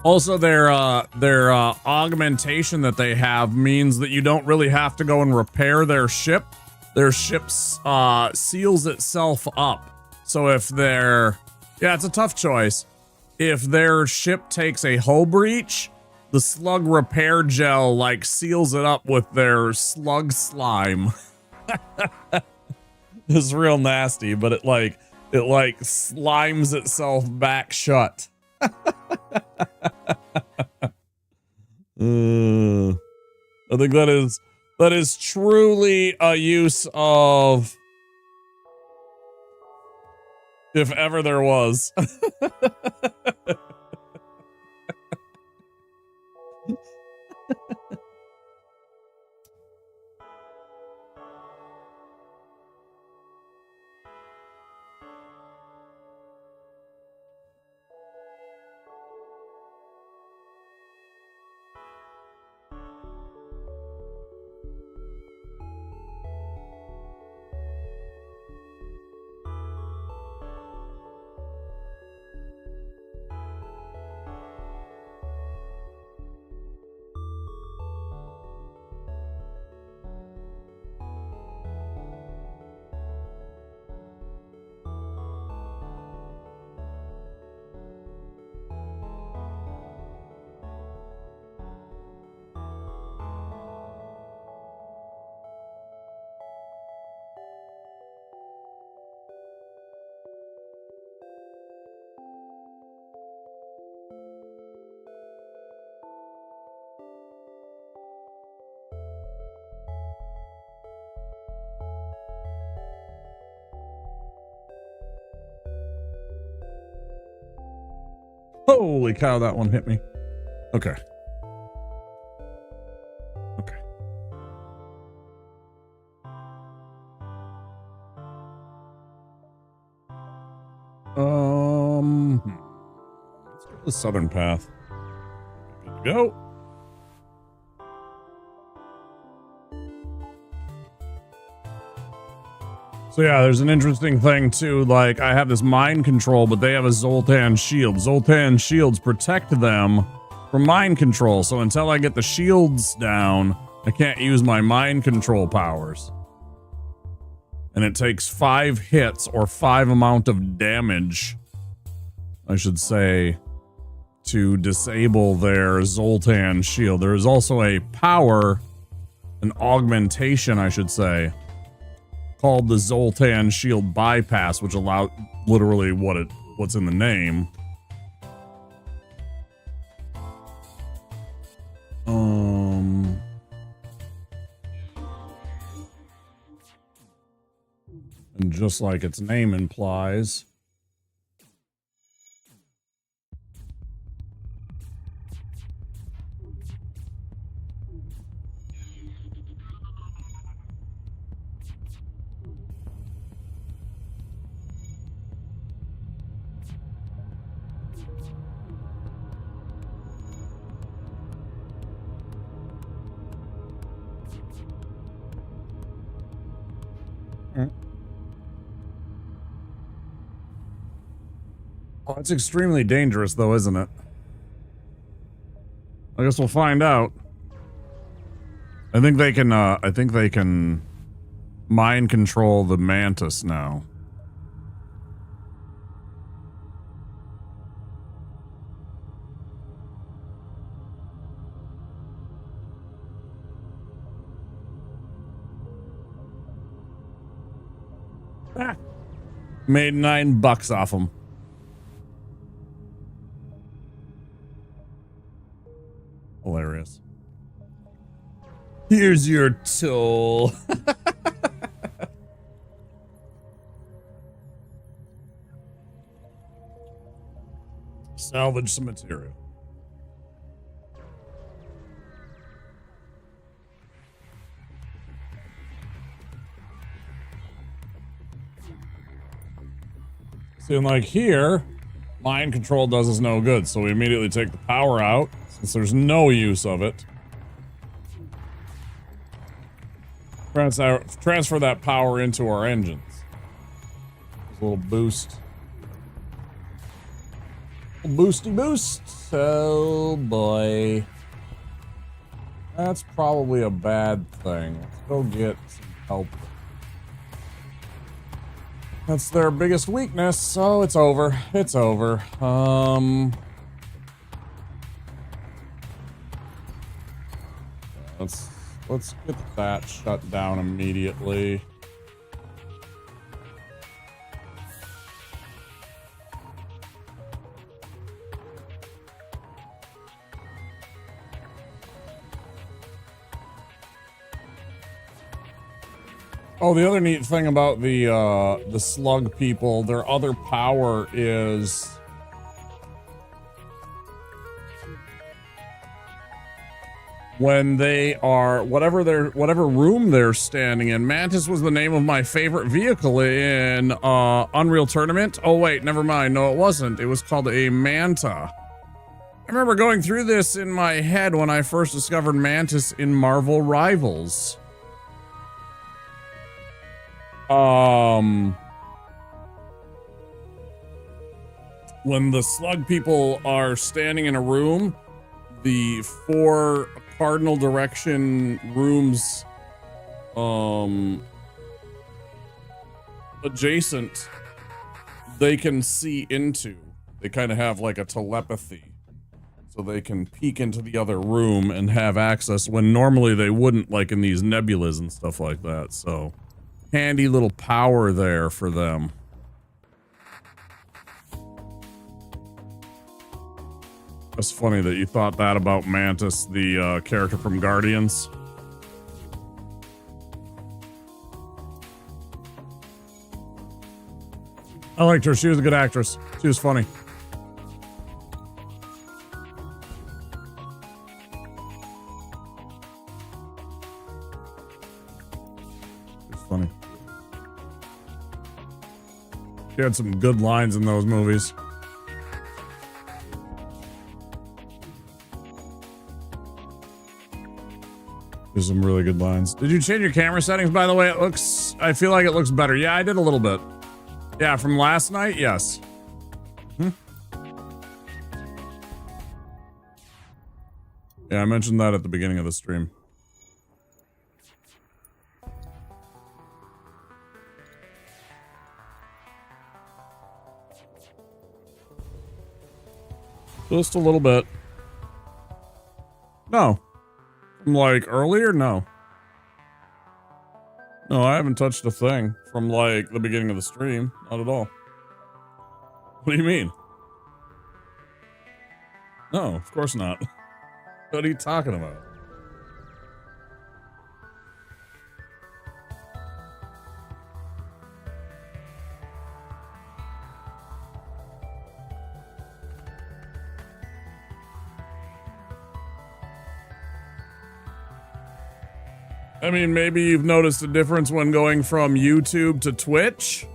Also, their augmentation that they have means that you don't really have to go and repair their ship. Their ship seals itself up. So if yeah, it's a tough choice. If their ship takes a hull breach, the slug repair gel like seals it up with their slug slime. It's real nasty, but it slimes itself back shut. I think that is truly a use of, if ever there was. Holy cow, that one hit me. Okay. Okay. Let's go to the southern path. Good to go. So yeah, there's an interesting thing too, like I have this mind control, but they have a Zoltan shield. Zoltan shields protect them from mind control, so until I get the shields down, I can't use my mind control powers. And it takes 5 hits or 5 amount of damage, I should say, to disable their Zoltan shield. There is also a power, an augmentation, I should say, called the Zoltan Shield Bypass, which allows literally what's in the name. And Just like its name implies. Oh, it's extremely dangerous, though, isn't it? I guess we'll find out. I think they can mind control the mantis now. Ah. Made $9 off them. Hilarious. Here's your tool. Salvage some material. See, and like here, mind control does us no good, so we immediately take the power out, since there's no use of it. Transfer that power into our engines. There's a little boost. Boosty boost. Oh boy. That's probably a bad thing. Let's go get some help. That's their biggest weakness, so it's over. It's over. Let's get that shut down immediately. Oh, the other neat thing about the slug people, their other power is when they are whatever room they're standing in. Mantis was the name of my favorite vehicle in Unreal Tournament. Oh wait, never mind. No, it wasn't. It was called a Manta. I remember going through this in my head when I first discovered Mantis in Marvel Rivals. When the slug people are standing in a room, the 4 cardinal direction rooms adjacent, they can see into. They kind of have like a telepathy, so they can peek into the other room and have access when normally they wouldn't, like in these nebulas and stuff like that. So handy little power there for them. It's funny that you thought that about Mantis, the character from Guardians. I liked her. She was a good actress. She was funny. She was funny. She had some good lines in those movies. There's some really good lines. Did you change your camera settings, by the way? It looks, I feel like it looks better. Yeah, I did a little bit. Yeah, from last night, yes. Yeah, I mentioned that at the beginning of the stream. Just a little bit. No. From like earlier? No. No, I haven't touched a thing from like the beginning of the stream. Not at all. What do you mean? No, of course not. What are you talking about? I mean, maybe you've noticed a difference when going from YouTube to Twitch.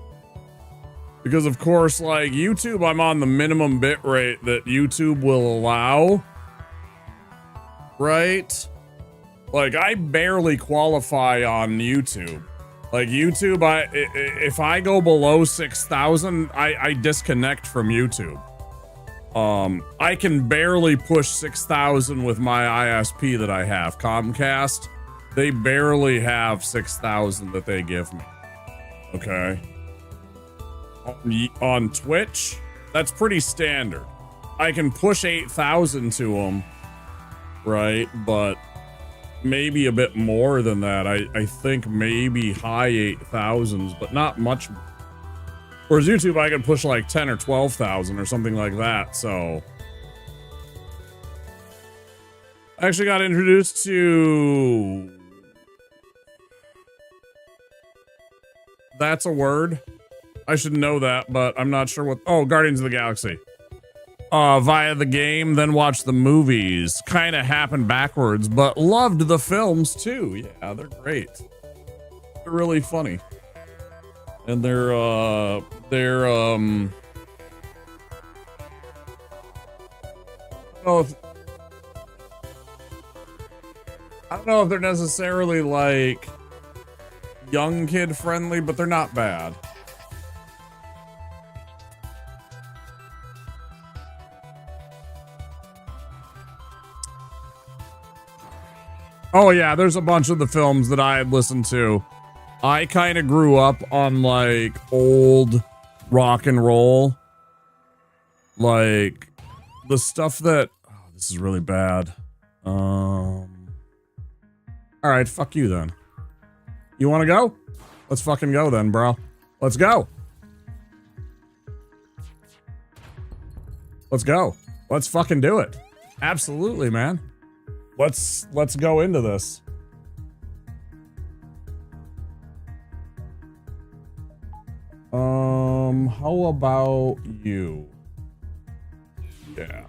Because of course, like YouTube, I'm on the minimum bit rate that YouTube will allow. Right? Like I barely qualify on YouTube. Like YouTube, if I go below 6,000, I disconnect from YouTube. I can barely push 6,000 with my ISP that I have, Comcast. They barely have 6,000 that they give me. Okay. On Twitch, that's pretty standard. I can push 8,000 to them, right? But maybe a bit more than that. I think maybe high 8,000s, but not much more. Whereas YouTube, I can push like 10 or 12,000 or something like that. So I actually got introduced to... That's a word. I should know that, but I'm not sure what... Oh, Guardians of the Galaxy. Via the game, then watched the movies. Kind of happened backwards, but loved the films too. Yeah, they're great. They're really funny. And they're I don't know if they're necessarily like young kid friendly, but they're not bad. Oh yeah, there's a bunch of the films that I had listened to. I kind of grew up on like old rock and roll. Like the stuff that, oh, this is really bad. All right, fuck you then. You want to go? Let's fucking go then, bro. Let's go. Let's go. Let's fucking do it. Absolutely, man. Let's go into this. How about you? Yeah.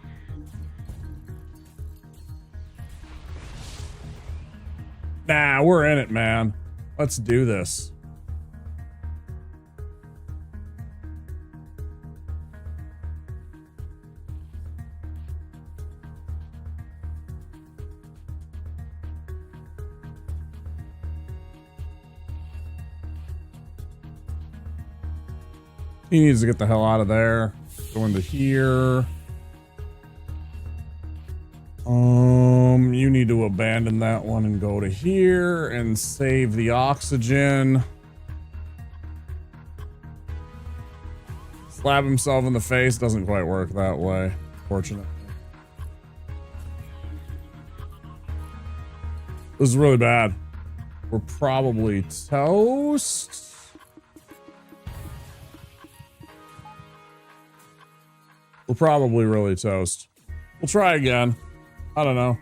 Nah, we're in it, man. Let's do this. He needs to get the hell out of there. Go into here. You need to abandon that one and go to here and save the oxygen. Slap himself in the face doesn't quite work that way, fortunately. This is really bad. We're probably toast. We're probably really toast. We'll try again. I don't know.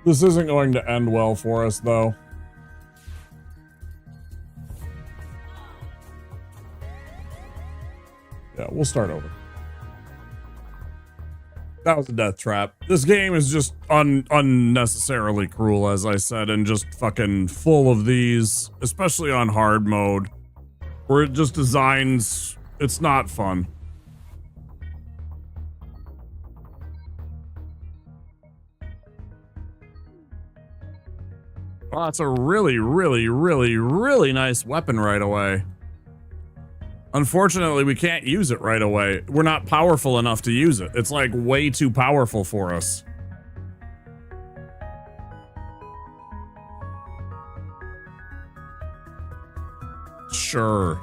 This isn't going to end well for us, though. Yeah, we'll start over. That was a death trap. This game is just unnecessarily cruel, as I said, and just fucking full of these, especially on hard mode, where it just designs... It's not fun. Well, that's a really, really, really, really nice weapon right away. Unfortunately, we can't use it right away. We're not powerful enough to use it. It's like way too powerful for us. Sure.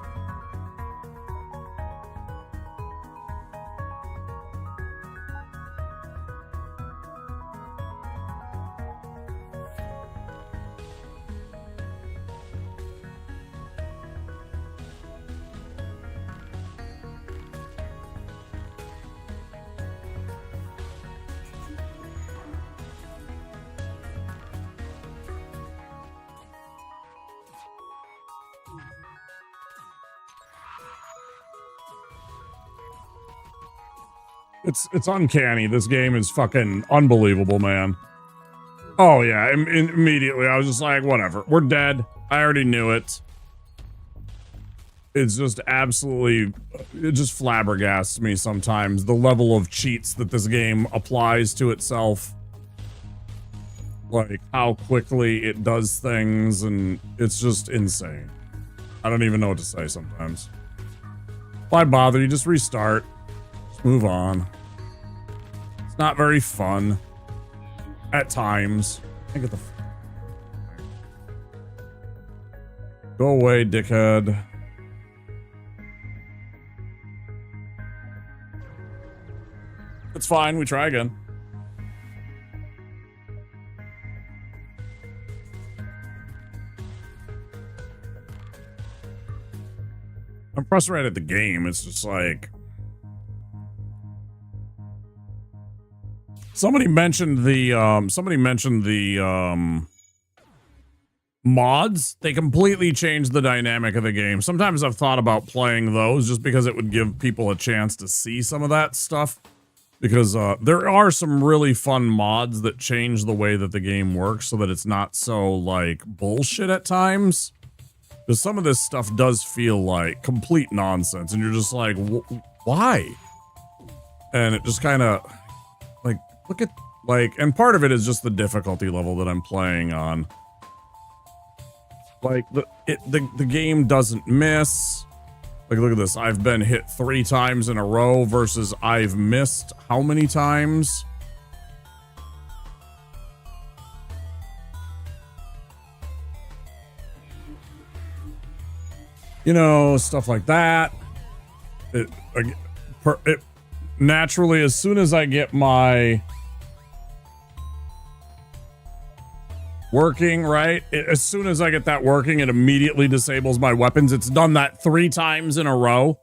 It's uncanny. This game is fucking unbelievable, man. Oh yeah, immediately I was just like, whatever, we're dead. I already knew it. It's just absolutely, it just flabbergasts me sometimes, the level of cheats that this game applies to itself. Like, how quickly it does things, and it's just insane. I don't even know what to say sometimes. Why bother? You just restart. Just move on. It's not very fun. At times. I get the... Go away, dickhead. It's fine, we try again. I'm frustrated at the game. It's just like... Somebody mentioned the mods. They completely changed the dynamic of the game. Sometimes I've thought about playing those just because it would give people a chance to see some of that stuff. Because there are some really fun mods that change the way that the game works so that it's not so, like, bullshit at times. Because some of this stuff does feel like complete nonsense, and you're just like, why? And it just kind of, like, look at, like, and part of it is just the difficulty level that I'm playing on. Like, the game doesn't miss. Like, look at this. I've been hit 3 times in a row versus I've missed how many times? You know, stuff like that. It naturally, as soon as I get my working, right? As soon as I get that working, it immediately disables my weapons. It's done that 3 times in a row.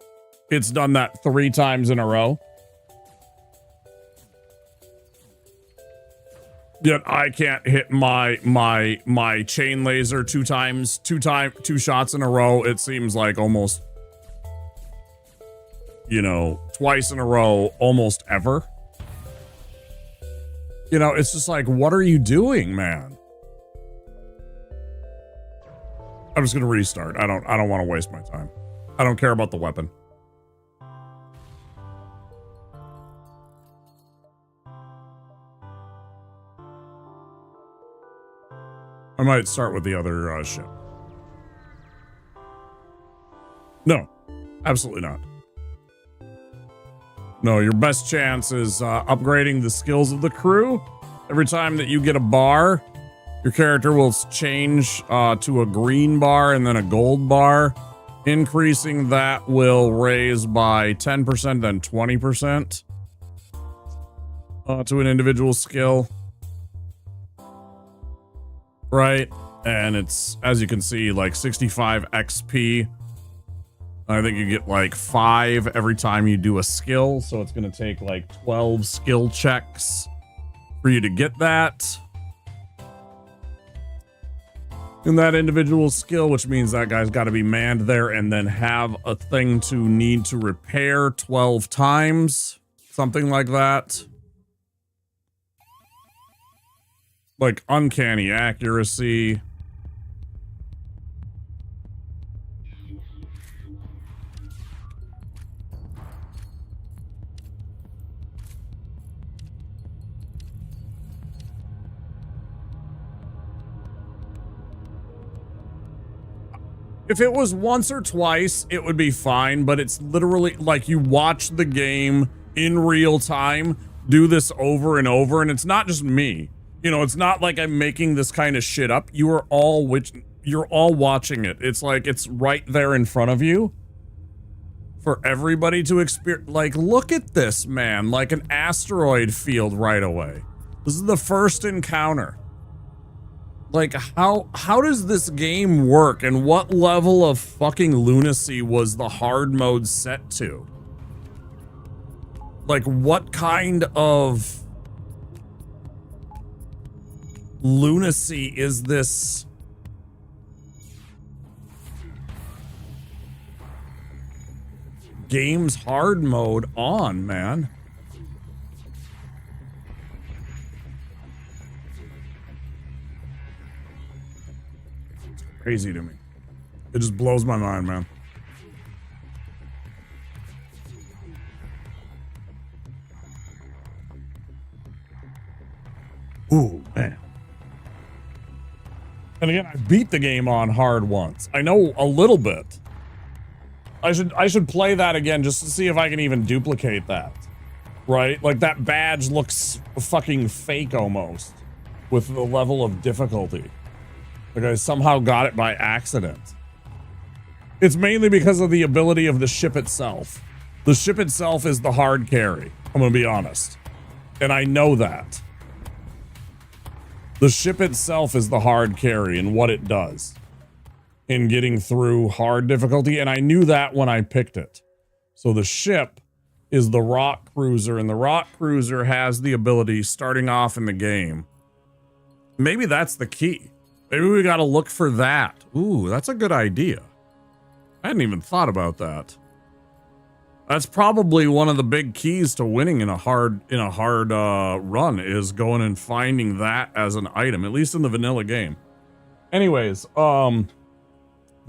It's done that 3 times in a row. Yet I can't hit my chain laser 2 shots in a row. It seems like almost, you know, twice in a row, almost ever. You know, it's just like, what are you doing, man? I'm just gonna restart. I don't want to waste my time. I don't care about the weapon. I might start with the other ship. No, absolutely not. No, your best chance is upgrading the skills of the crew. Every time that you get a bar, your character will change to a green bar and then a gold bar. Increasing that will raise by 10%, then 20% to an individual skill. Right? And it's, as you can see, like 65 XP. I think you get like 5 every time you do a skill. So it's going to take like 12 skill checks for you to get that. In that individual skill, which means that guy's got to be manned there and then have a thing to need to repair 12 times. Something like that. Like uncanny accuracy. If it was once or twice, it would be fine, but it's literally like you watch the game in real time, do this over and over, and it's not just me. You know, it's not like I'm making this kind of shit up. You're all watching it. It's like it's right there in front of you for everybody to experience. Like, look at this, man. Like an asteroid field right away. This is the first encounter. Like, how does this game work, and what level of fucking lunacy was the hard mode set to? Like, what kind of lunacy is this? Game's hard mode on, man. crazy to me. It just blows my mind, man. Ooh, man. And again, I beat the game on hard once. I know a little bit. I should play that again just to see if I can even duplicate that. Right? Like that badge looks fucking fake almost with the level of difficulty. Like I somehow got it by accident. It's mainly because of the ability of the ship itself. The ship itself is the hard carry. I'm gonna be honest. And I know that. The ship itself is the hard carry in what it does in getting through hard difficulty, and I knew that when I picked it. So the ship is the rock cruiser, and the rock cruiser has the ability starting off in the game. Maybe that's the key. Maybe we gotta look for that. Ooh, that's a good idea. I hadn't even thought about that. That's probably one of the big keys to winning in a hard run is going and finding that as an item, at least in the vanilla game. Anyways, the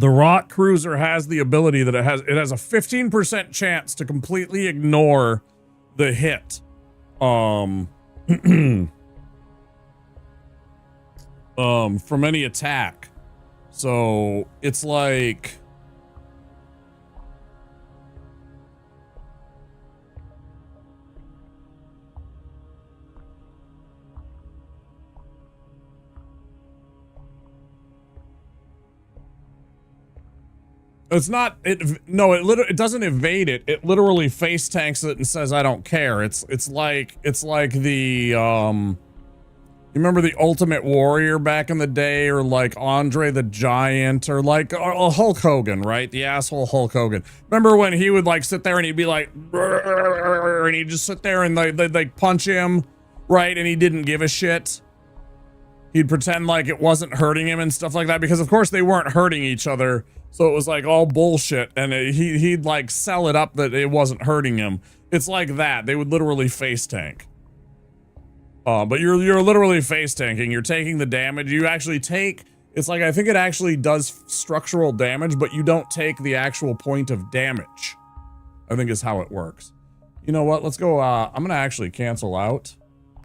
rock cruiser has the ability that it has a 15% chance to completely ignore the hit. From any attack. So it's like it's not it doesn't evade it. It literally face tanks it and says I don't care. It's like the you remember the Ultimate Warrior back in the day, or like Andre the Giant, or like Hulk Hogan, right? The asshole Hulk Hogan. Remember when he would like sit there and he'd be like, and he'd just sit there and they'd punch him, right? And he didn't give a shit. He'd pretend like it wasn't hurting him and stuff like that, because of course they weren't hurting each other. So it was like all bullshit, and he'd like sell it up that it wasn't hurting him. It's like that. They would literally face tank. But you're literally face tanking. You're taking the damage. You actually take, it's like, I think it actually does structural damage, but you don't take the actual point of damage, I think is how it works. You know what? Let's go. I'm going to actually cancel out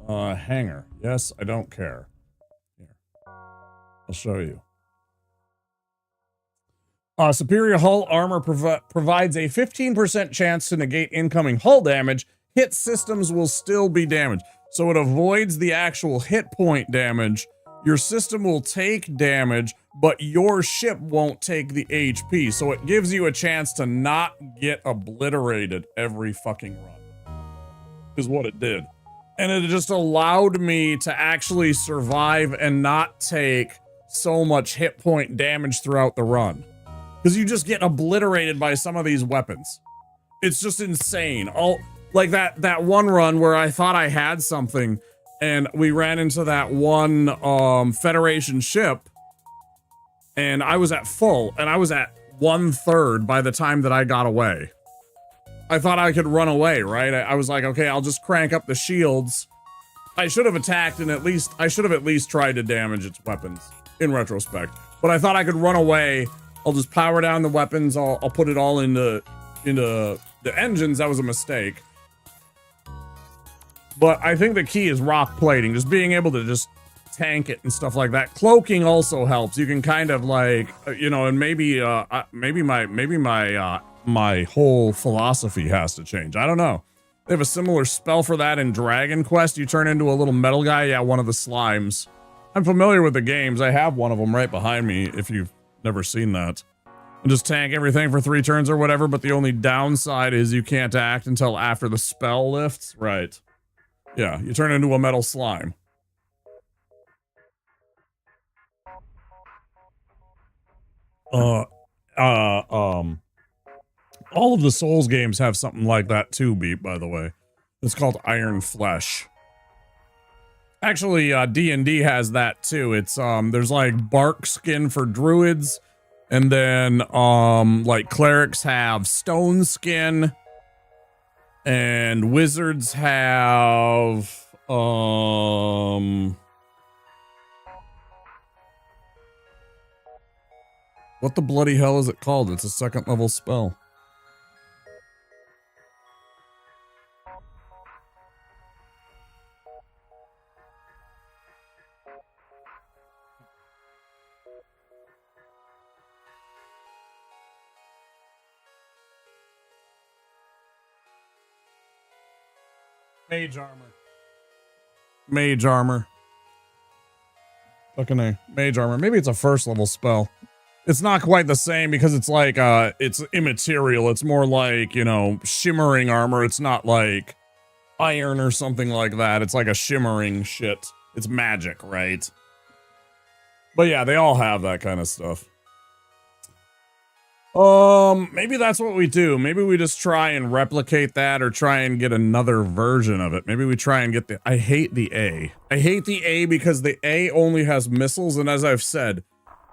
hangar. Yes, I don't care. Here, I'll show you. Superior hull armor provides a 15% chance to negate incoming hull damage. Hit systems will still be damaged. So it avoids the actual hit point damage. Your system will take damage, but your ship won't take the HP. So it gives you a chance to not get obliterated every fucking run. Is what it did. And it just allowed me to actually survive and not take so much hit point damage throughout the run. Because you just get obliterated by some of these weapons. It's just insane. Like that one run where I thought I had something, and we ran into that one Federation ship, and I was at full, and I was at 1/3 by the time that I got away. I thought I could run away, right? I was like, okay, I'll just crank up the shields. I should have attacked, and I should have at least tried to damage its weapons, in retrospect. But I thought I could run away. I'll just power down the weapons. I'll put it all into the engines. That was a mistake. But I think the key is rock plating, just being able to just tank it and stuff like that. Cloaking also helps. You can kind of like, you know, and maybe my whole philosophy has to change. I don't know. They have a similar spell for that in Dragon Quest. You turn into a little metal guy. Yeah, one of the slimes. I'm familiar with the games. I have one of them right behind me if you've never seen that. And just tank everything for 3 turns or whatever, but the only downside is you can't act until after the spell lifts. Right. Yeah, you turn into a metal slime. All of the Souls games have something like that too, Beep, by the way. It's called Iron Flesh. Actually, D&D has that too. It's, there's like bark skin for druids, and then, like clerics have stone skin, and wizards have, What the bloody hell is it called? It's a 2nd level spell. Mage armor. Mage armor. Fucking A. Mage armor. Maybe it's a 1st level spell. It's not quite the same because it's like, it's immaterial. It's more like, you know, shimmering armor. It's not like iron or something like that. It's like a shimmering shit. It's magic, right? But yeah, they all have that kind of stuff. Maybe that's what we do. Maybe we just try and replicate that or try and get another version of it. Maybe we try and get the, I hate the A. I hate the A because the A only has missiles. And as I've said,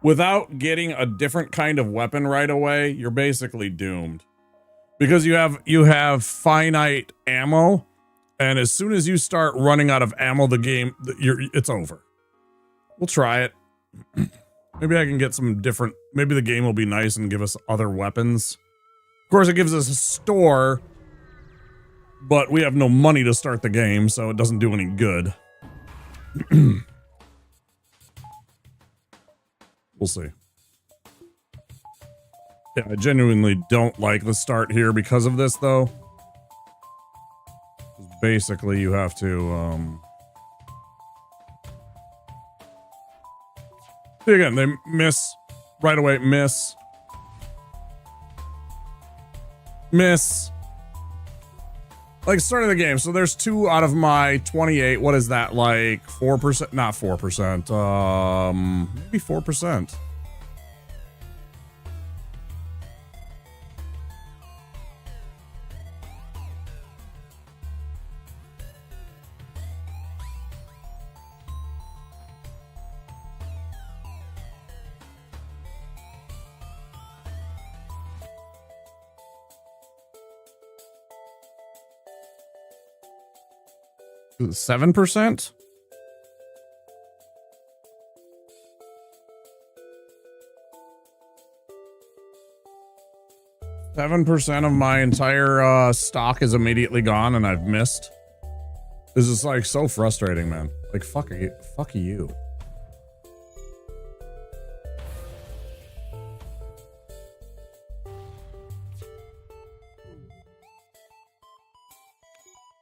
without getting a different kind of weapon right away, you're basically doomed. Because you have finite ammo. And as soon as you start running out of ammo, the game, it's over. We'll try it. Maybe I can get some different, maybe the game will be nice and give us other weapons. Of course, it gives us a store, but we have no money to start the game, so it doesn't do any good. We'll see. Yeah, I genuinely don't like the start here because of this, though. Basically, you have to, again, they miss right away. Miss. Like, start of the game. So there's 2 out of my 28. What is that? Like 4%? Not 4%. Maybe 4%. Is it 7%? %7 of my entire stock is immediately gone, and I've missed. This is like so frustrating, man. Like fuck you.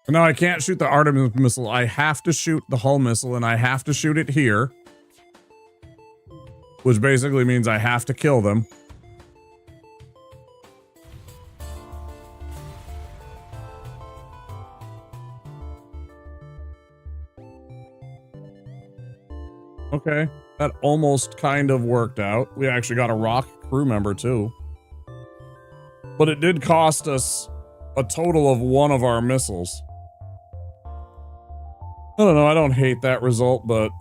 No, I can't shoot the Artemis missile. I have to shoot the hull missile, and I have to shoot it here. Which basically means I have to kill them. Okay, that almost kind of worked out. We actually got a rock crew member, too. But it did cost us a total of 1 of our missiles. I don't know, I don't hate that result, but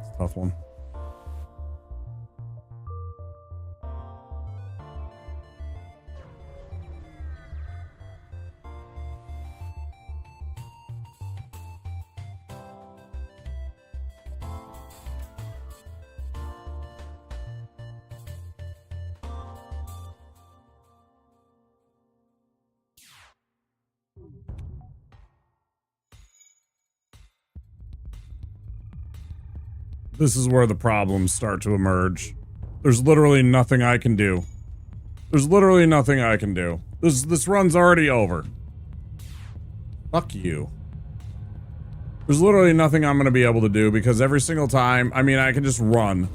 it's a tough one. This is where the problems start to emerge. There's literally nothing I can do. There's literally nothing I can do. This run's already over. Fuck you. There's literally nothing I'm gonna be able to do because every single time, I mean, I can just run.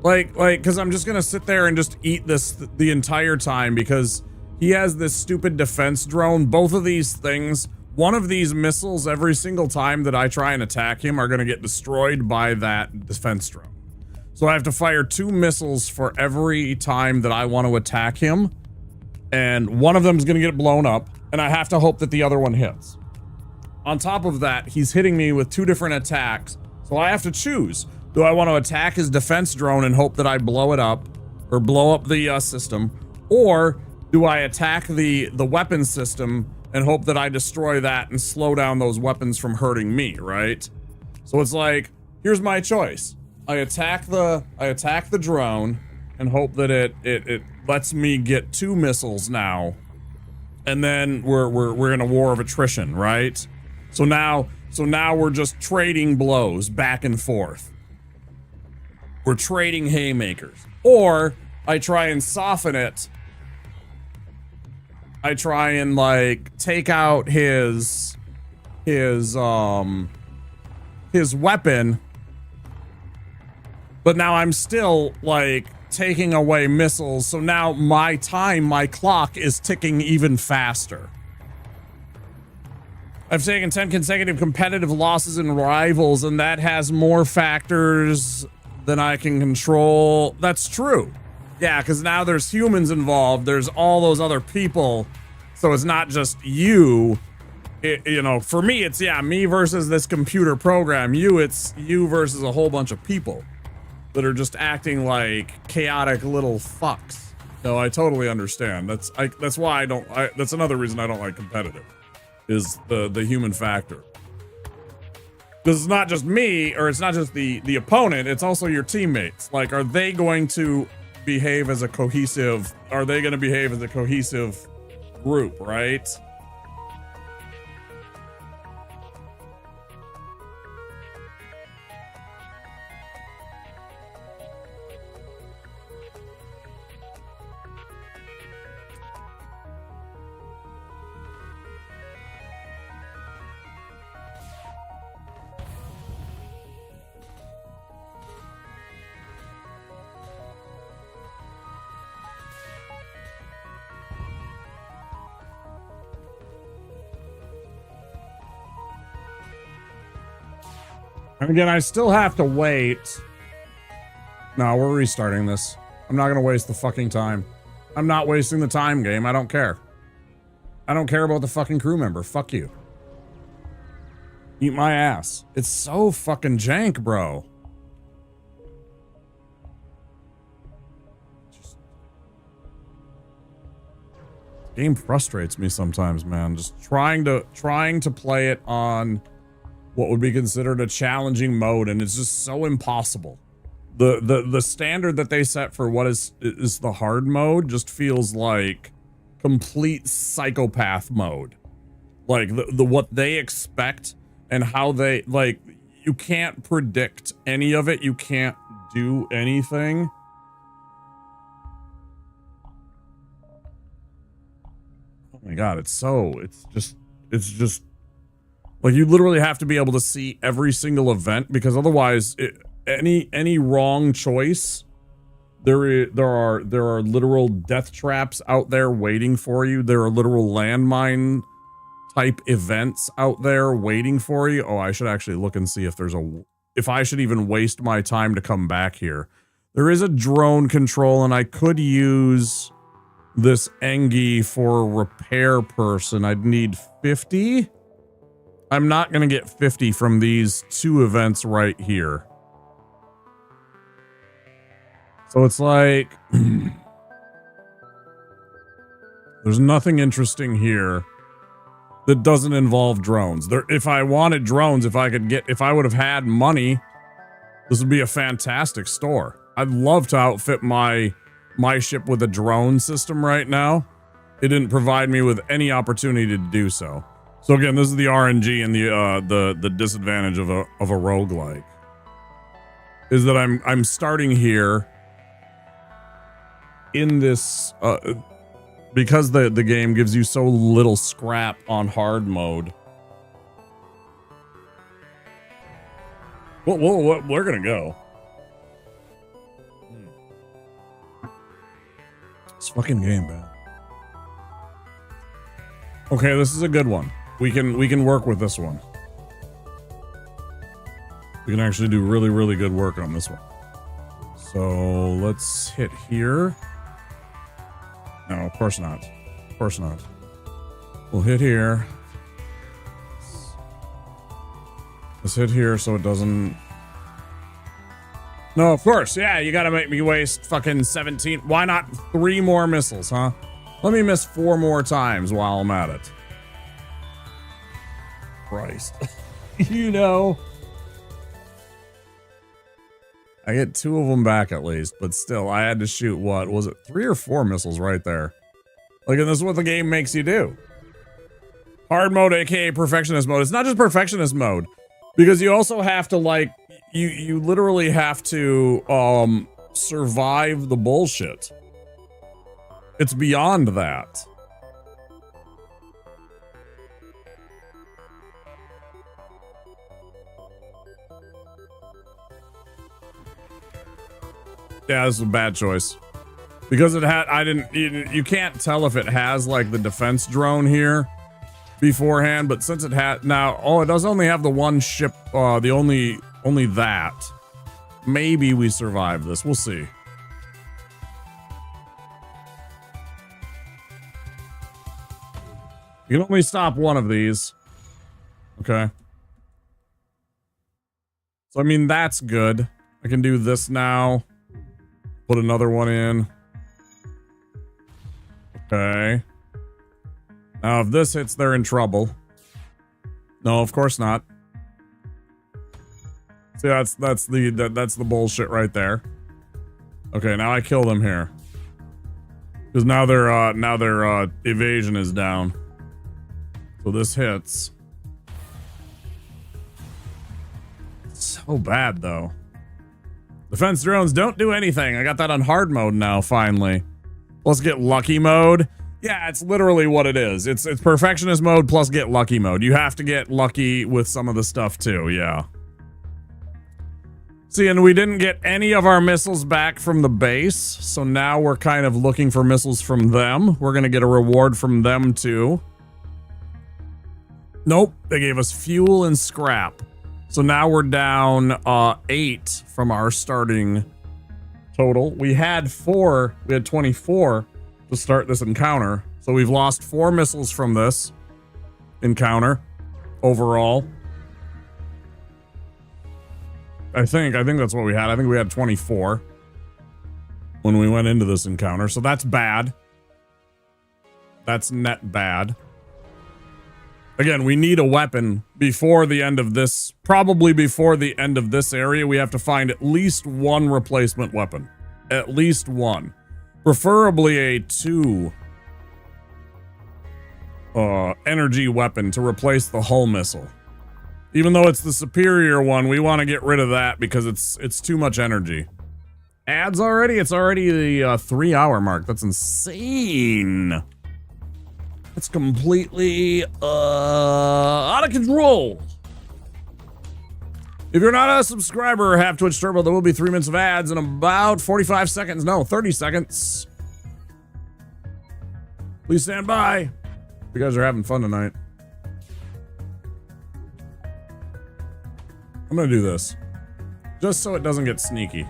Like, cause I'm just gonna sit there and just eat this the entire time because he has this stupid defense drone. Both of these things, one of these missiles every single time that I try and attack him are gonna get destroyed by that defense drone. So I have to fire 2 missiles for every time that I want to attack him. And one of them is gonna get blown up, and I have to hope that the other one hits. On top of that, he's hitting me with 2 different attacks. So I have to choose. Do I want to attack his defense drone and hope that I blow it up, or blow up the system? Or do I attack the weapon system and hope that I destroy that and slow down those weapons from hurting me, right? So it's like, here's my choice. I attack the drone and hope that it lets me get 2 missiles now. And then we're in a war of attrition, right? So now we're just trading blows back and forth. We're trading haymakers. Or I try and soften it. I try and like take out his weapon. But now I'm still like taking away missiles, so now my clock is ticking even faster. I've taken 10 consecutive competitive losses in Rivals, and that has more factors than I can control. That's true. Yeah, because now there's humans involved. There's all those other people. So it's not just you. You know, for me, it's, yeah, me versus this computer program. It's you versus a whole bunch of people that are just acting like chaotic little fucks. No, I totally understand. That's why that's another reason I don't like competitive, is the human factor. Because it's not just me, or it's not just the opponent, it's also your teammates. Like, are they going to behave as a cohesive group, right? And again, I still have to wait. No, we're restarting this. I'm not gonna waste the fucking time. I'm not wasting the time, game. I don't care. I don't care about the fucking crew member. Fuck you. Eat my ass. It's so fucking jank, bro. Game frustrates me sometimes, man. Just trying to play it on what would be considered a challenging mode, and it's just so impossible. The standard that they set for what is the hard mode just feels like complete psychopath mode. Like the what they expect and how they, like, you can't predict any of it. You can't do anything. Oh my god, it's just like, you literally have to be able to see every single event, because otherwise any wrong choice, there are literal death traps out there waiting for you. There are literal landmine type events out there waiting for you. Oh, I should actually look and see if I should even waste my time to come back here. There is a drone control, and I could use this Engie for a repair person. I'd need 50. I'm not going to get 50 from these 2 events right here. So it's like, there's nothing interesting here that doesn't involve drones. If I wanted drones, if I would have had money, this would be a fantastic store. I'd love to outfit my ship with a drone system right now. It didn't provide me with any opportunity to do so. So again, this is the RNG and the disadvantage of a roguelike, is that I'm starting here in this because the game gives you so little scrap on hard mode. Well, we're gonna go. This fucking game, man. Okay, this is a good one. We can work with this one. We can actually do really, really good work on this one. So let's hit here. No, of course not. Of course not. We'll hit here. Let's hit here so it doesn't... No, of course. Yeah, you gotta make me waste fucking 17. Why not 3 more missiles, huh? Let me miss 4 more times while I'm at it. Christ. You know. I get 2 of them back at least, but still, I had to shoot, what, was it 3 or 4 missiles right there? Like, and this is what the game makes you do. Hard mode, aka perfectionist mode. It's not just perfectionist mode, because you also have to, like, you literally have to, survive the bullshit. It's beyond that. Yeah, this is a bad choice. Because it had, you can't tell if it has, like, the defense drone here beforehand, but since it had, now, oh, it does only have the one ship, only that. Maybe we survive this, we'll see. You can only stop one of these. Okay. So, I mean, that's good. I can do this now. Put another one in. Okay. Now, if this hits, they're in trouble. No, of course not. See, that's the bullshit right there. Okay, now I kill them here. Because now their evasion is down. So this hits. So bad though. Defense drones don't do anything. I got that on hard mode now, finally. Let's get lucky mode. Yeah, it's literally what it is. It's perfectionist mode plus get lucky mode. You have to get lucky with some of the stuff too, yeah. See, and we didn't get any of our missiles back from the base, so now we're kind of looking for missiles from them. We're gonna get a reward from them too. Nope, they gave us fuel and scrap. So now we're down 8 from our starting total. We had 24 to start this encounter. So we've lost 4 missiles from this encounter overall. I think that's what we had. I think we had 24 when we went into this encounter. So that's bad. That's net bad. Again, we need a weapon before the end of this, probably before the end of this area. We have to find at least one replacement weapon. At least one. Preferably a 2 energy weapon to replace the hull missile. Even though it's the superior one, we want to get rid of that because it's too much energy. Ads already? It's already the 3-hour mark. That's insane. It's completely out of control. If you're not a subscriber or have Twitch Turbo, there will be 3 minutes of ads in about 45 seconds. No, 30 seconds. Please stand by. You guys are having fun tonight. I'm gonna do this. Just so it doesn't get sneaky.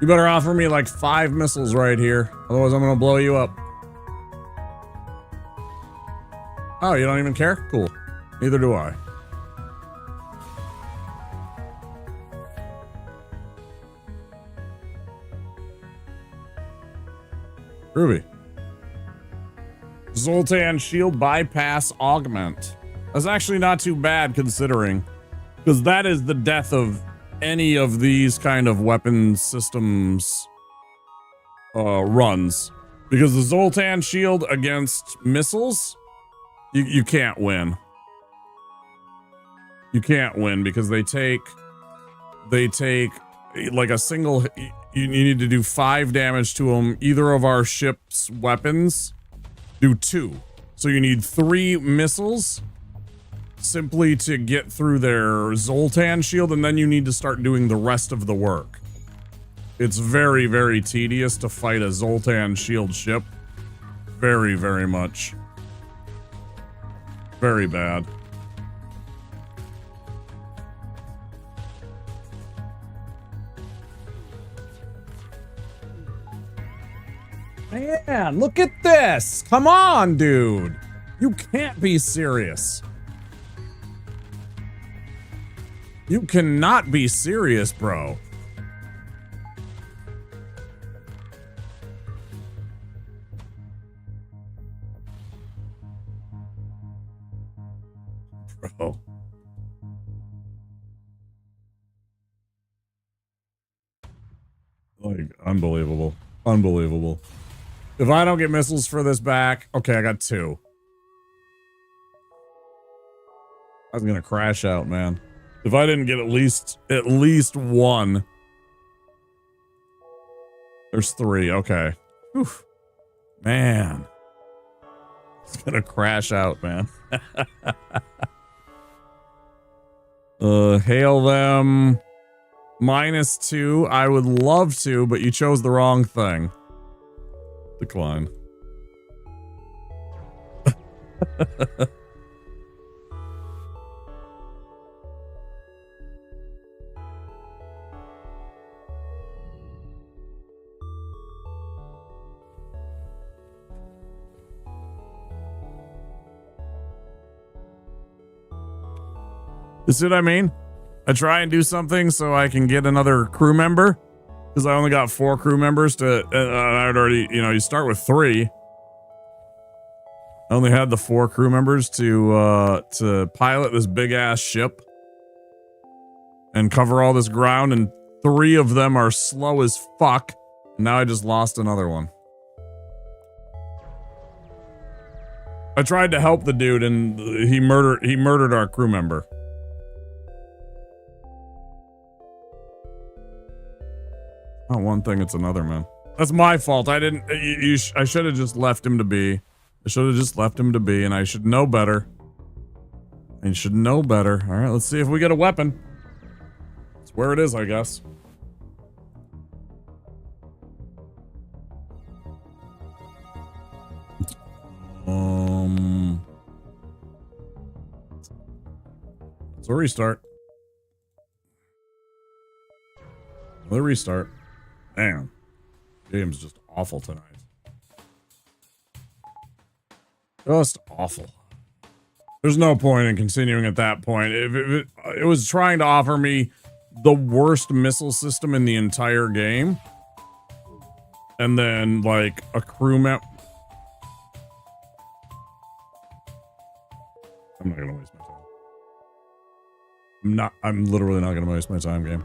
You better offer me like 5 missiles right here. Otherwise, I'm gonna blow you up. Oh, you don't even care? Cool. Neither do I. Groovy. Zoltan shield bypass augment. That's actually not too bad considering. Because that is the death of any of these kind of weapon systems runs. Because the Zoltan shield against missiles, you can't win. You can't win because they take like a single, you need to do 5 damage to them. Either of our ship's weapons do 2. So you need 3 missiles simply to get through their Zoltan shield, and then you need to start doing the rest of the work. It's very, very tedious to fight a Zoltan shield ship. Very, very much. Very bad. Man, look at this! Come on, dude! You can't be serious. You cannot be serious, bro. Bro. Like, unbelievable. Unbelievable. If I don't get missiles for this back, okay, I got 2. I was gonna crash out, man. If I didn't get at least 1. There's 3, okay. Whew. Man. It's gonna crash out, man. Hail them. -2. I would love to, but you chose the wrong thing. Decline. You see what I mean? I try and do something so I can get another crew member, because I only got 4 crew members to. I'd already, you start with 3. I only had the 4 crew members to pilot this big ass ship and cover all this ground, and 3 of them are slow as fuck. Now I just lost another one. I tried to help the dude, and he murdered our crew member. Not one thing, it's another, man. That's my fault. I didn't. I should have just left him to be. I should have just left him to be, and I should know better. I should know better. All right, let's see if we get a weapon. It's where it is, I guess. It's a restart. Another restart. Damn. Game's just awful tonight. Just awful. There's no point in continuing at that point. If it was trying to offer me the worst missile system in the entire game, and then like a crew map. I'm not gonna waste my time. I'm literally not gonna waste my time, game.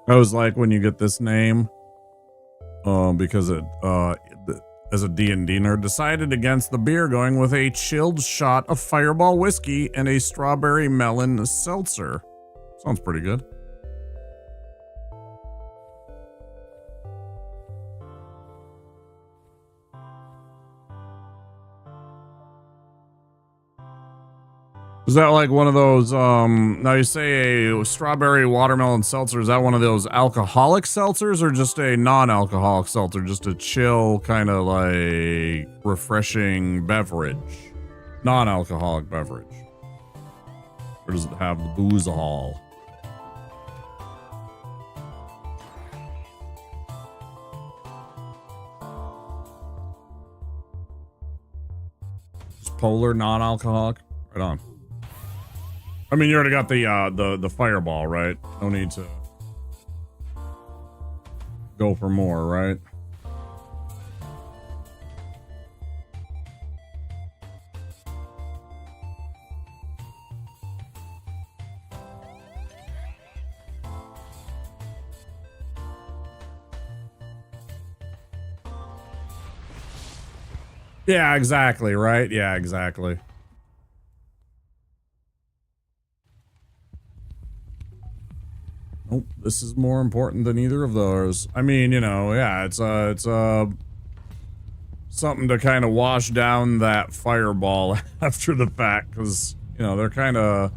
I was like, when you get this name, because it, as a D&D nerd, decided against the beer, going with a chilled shot of Fireball whiskey and a strawberry melon seltzer. Sounds pretty good. Is that like one of those, now you say a strawberry watermelon seltzer, is that one of those alcoholic seltzers or just a non-alcoholic seltzer? Just a chill, kind of like refreshing beverage? Non-alcoholic beverage. Or does it have the booze-all? Just polar, non-alcoholic? Right on. I mean, you already got the fireball, right? No need to go for more, right? Yeah, exactly, right? Yeah, exactly. Nope, this is more important than either of those. I mean, you know, yeah, it's something to kind of wash down that fireball after the fact, because, you know, they're kind of,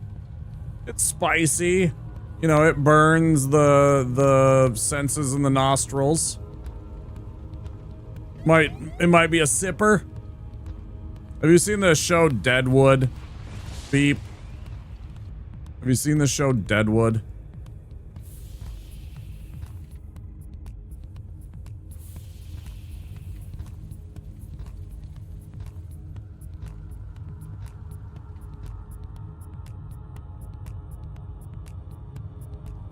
it's spicy, you know, it burns the senses in the nostrils. It might be a sipper. Have you seen the show Deadwood? Beep. Have you seen the show Deadwood?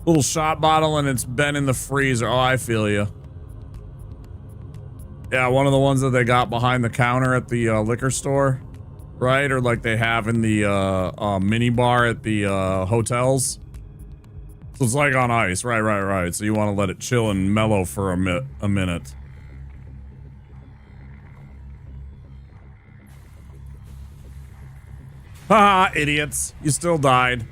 Little shot bottle and it's been in the freezer. Oh, I feel you. Yeah, one of the ones that they got behind the counter at the liquor store, right? Or like they have in the mini bar at the hotels. So it's like on ice, right. So you want to let it chill and mellow for a minute. Haha, idiots. You still died.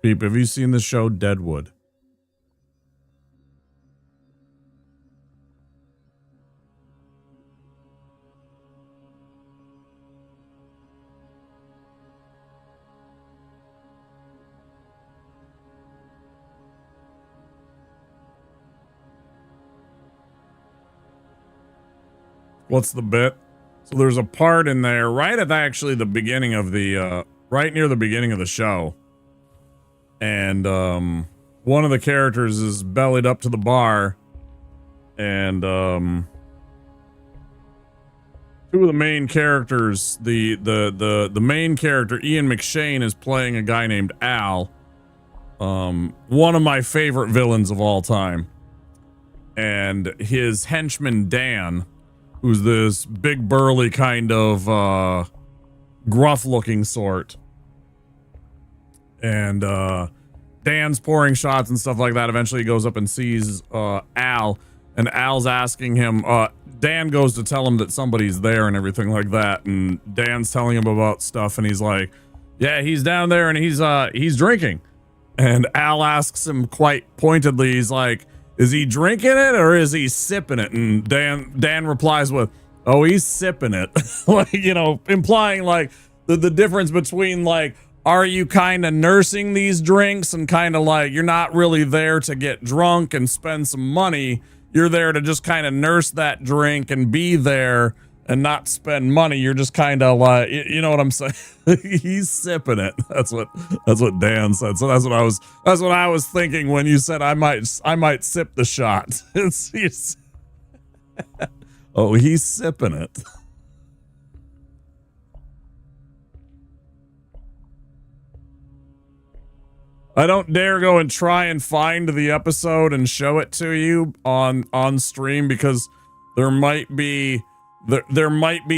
Beep, have you seen the show Deadwood? What's the bit? So there's a part in there right at actually the beginning of the right near the beginning of the show. And one of the characters is bellied up to the bar, and two of the main characters, the main character Ian McShane is playing a guy named Al, one of my favorite villains of all time, and his henchman Dan, who's this big burly kind of gruff looking sort. And Dan's pouring shots and stuff like that. Eventually he goes up and sees Al, and Al's asking him, Dan goes to tell him that somebody's there and everything like that, and Dan's telling him about stuff, and he's like, yeah, he's down there and he's drinking. And Al asks him quite pointedly, he's like, is he drinking it or is he sipping it? And Dan replies with, oh, he's sipping it. Like, you know, implying like the difference between like, are you kind of nursing these drinks and kind of like you're not really there to get drunk and spend some money. You're there to just kind of nurse that drink and be there and not spend money. You're just kind of like, you know what I'm saying? He's sipping it. That's what Dan said. So that's what I was thinking when you said I might sip the shot. Oh, he's sipping it. I don't dare go and try and find the episode and show it to you on stream because there might be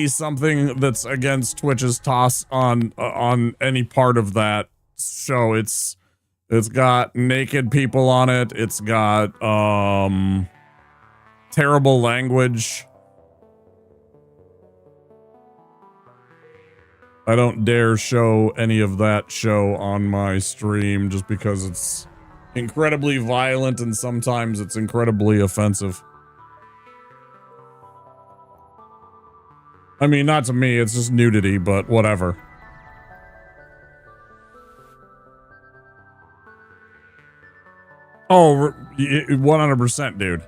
something that's against Twitch's toss on any part of that show. It's got naked people on it. It's got terrible language. I don't dare show any of that show on my stream just because it's incredibly violent and sometimes it's incredibly offensive. I mean, not to me, it's just nudity, but whatever. Oh, 100%, dude.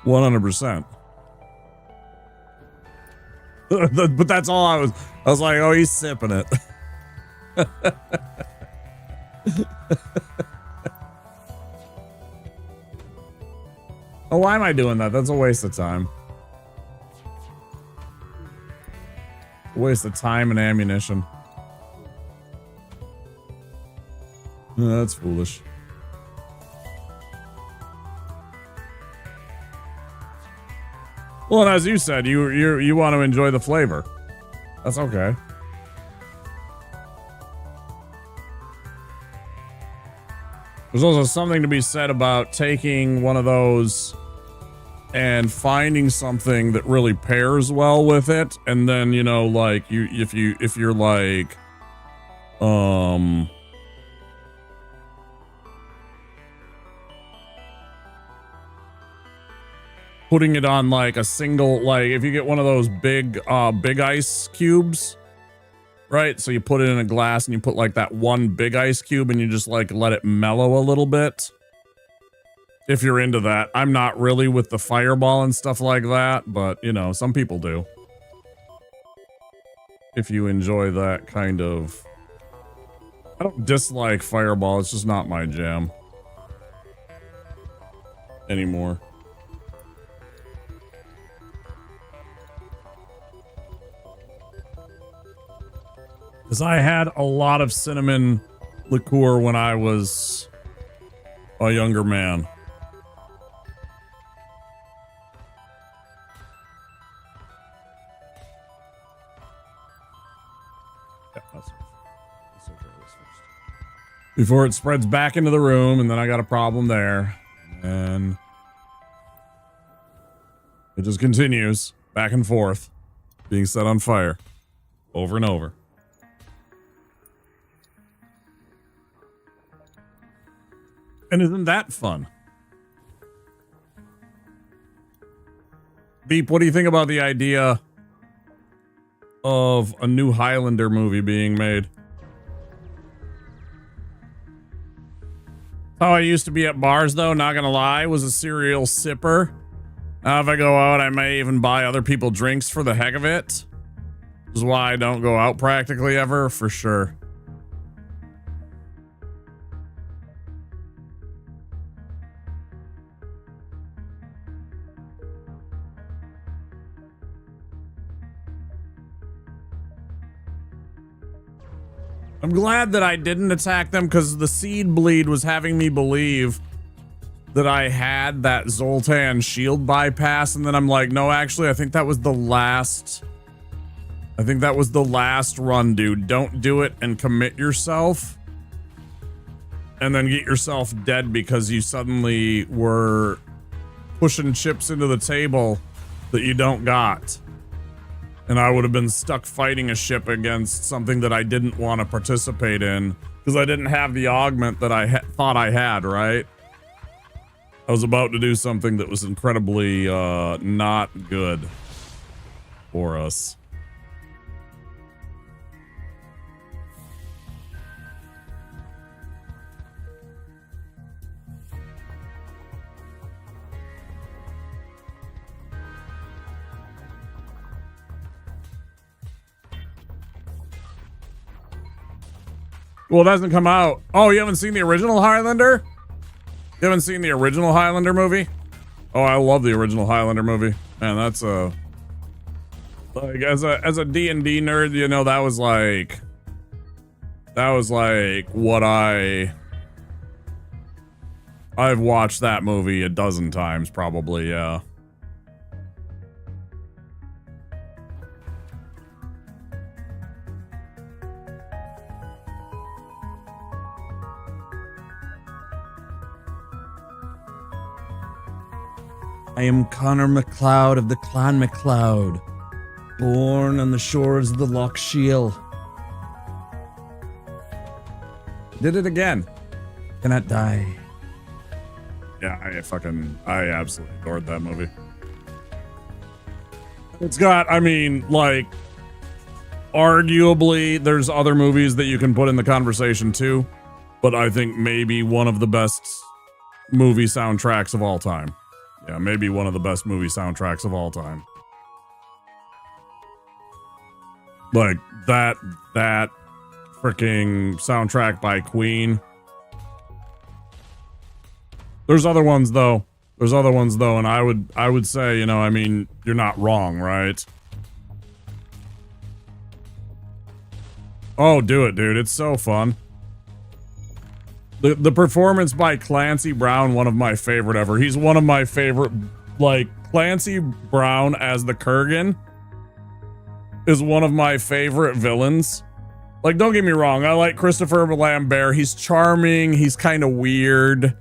100%. But that's all I was like, oh, he's sipping it. Oh, why am I doing that? That's a waste of time. A waste of time and ammunition. That's foolish. Well, and as you said, you want to enjoy the flavor. That's okay. There's also something to be said about taking one of those and finding something that really pairs well with it, and then, you know, like if you're like putting it on like a single, like if you get one of those big ice cubes, right? So you put it in a glass and you put like that one big ice cube and you just like let it mellow a little bit. If you're into that. I'm not really with the fireball and stuff like that, but you know, some people do. If you enjoy that kind of... I don't dislike fireball, it's just not my jam. Anymore. Because I had a lot of cinnamon liqueur when I was a younger man. Before it spreads back into the room, and then I got a problem there. And it just continues back and forth, being set on fire over and over. And isn't that fun? Beep, what do you think about the idea of a new Highlander movie being made? How I used to be at bars, though, not gonna lie, was a serial sipper. Now, if I go out, I may even buy other people drinks for the heck of it. This is why I don't go out practically ever, for sure. I'm glad that I didn't attack them, because the seed bleed was having me believe that I had that Zoltan shield bypass, and then I'm like, no, actually, I think that was the last... I think that was the last run, dude. Don't do it and commit yourself, and then get yourself dead because you suddenly were pushing chips into the table that you don't got. And I would have been stuck fighting a ship against something that I didn't want to participate in because I didn't have the augment that I thought I had, right? I was about to do something that was incredibly not good for us. Well, it hasn't come out. Oh, you haven't seen the original Highlander? You haven't seen the original Highlander movie? Oh, I love the original Highlander movie. Man, that's a... like, as a D&D nerd, you know, that was like what I've watched that movie a dozen times, probably, yeah. I am Connor MacLeod of the Clan MacLeod, born on the shores of the Loch Shiel. Did it again. Cannot die. Yeah, I absolutely adored that movie. It's got, I mean, like, arguably, there's other movies that you can put in the conversation too, but I think maybe one of the best movie soundtracks of all time. Yeah, maybe one of the best movie soundtracks of all time. Like, that freaking soundtrack by Queen. There's other ones, though. And I would say, you know, I mean, you're not wrong, right? Oh, do it, dude. It's so fun. The performance by Clancy Brown, one of my favorite ever. He's one of my favorite, like, Clancy Brown as the Kurgan is one of my favorite villains. Like, don't get me wrong, I like Christopher Lambert. He's charming, he's kind of weird,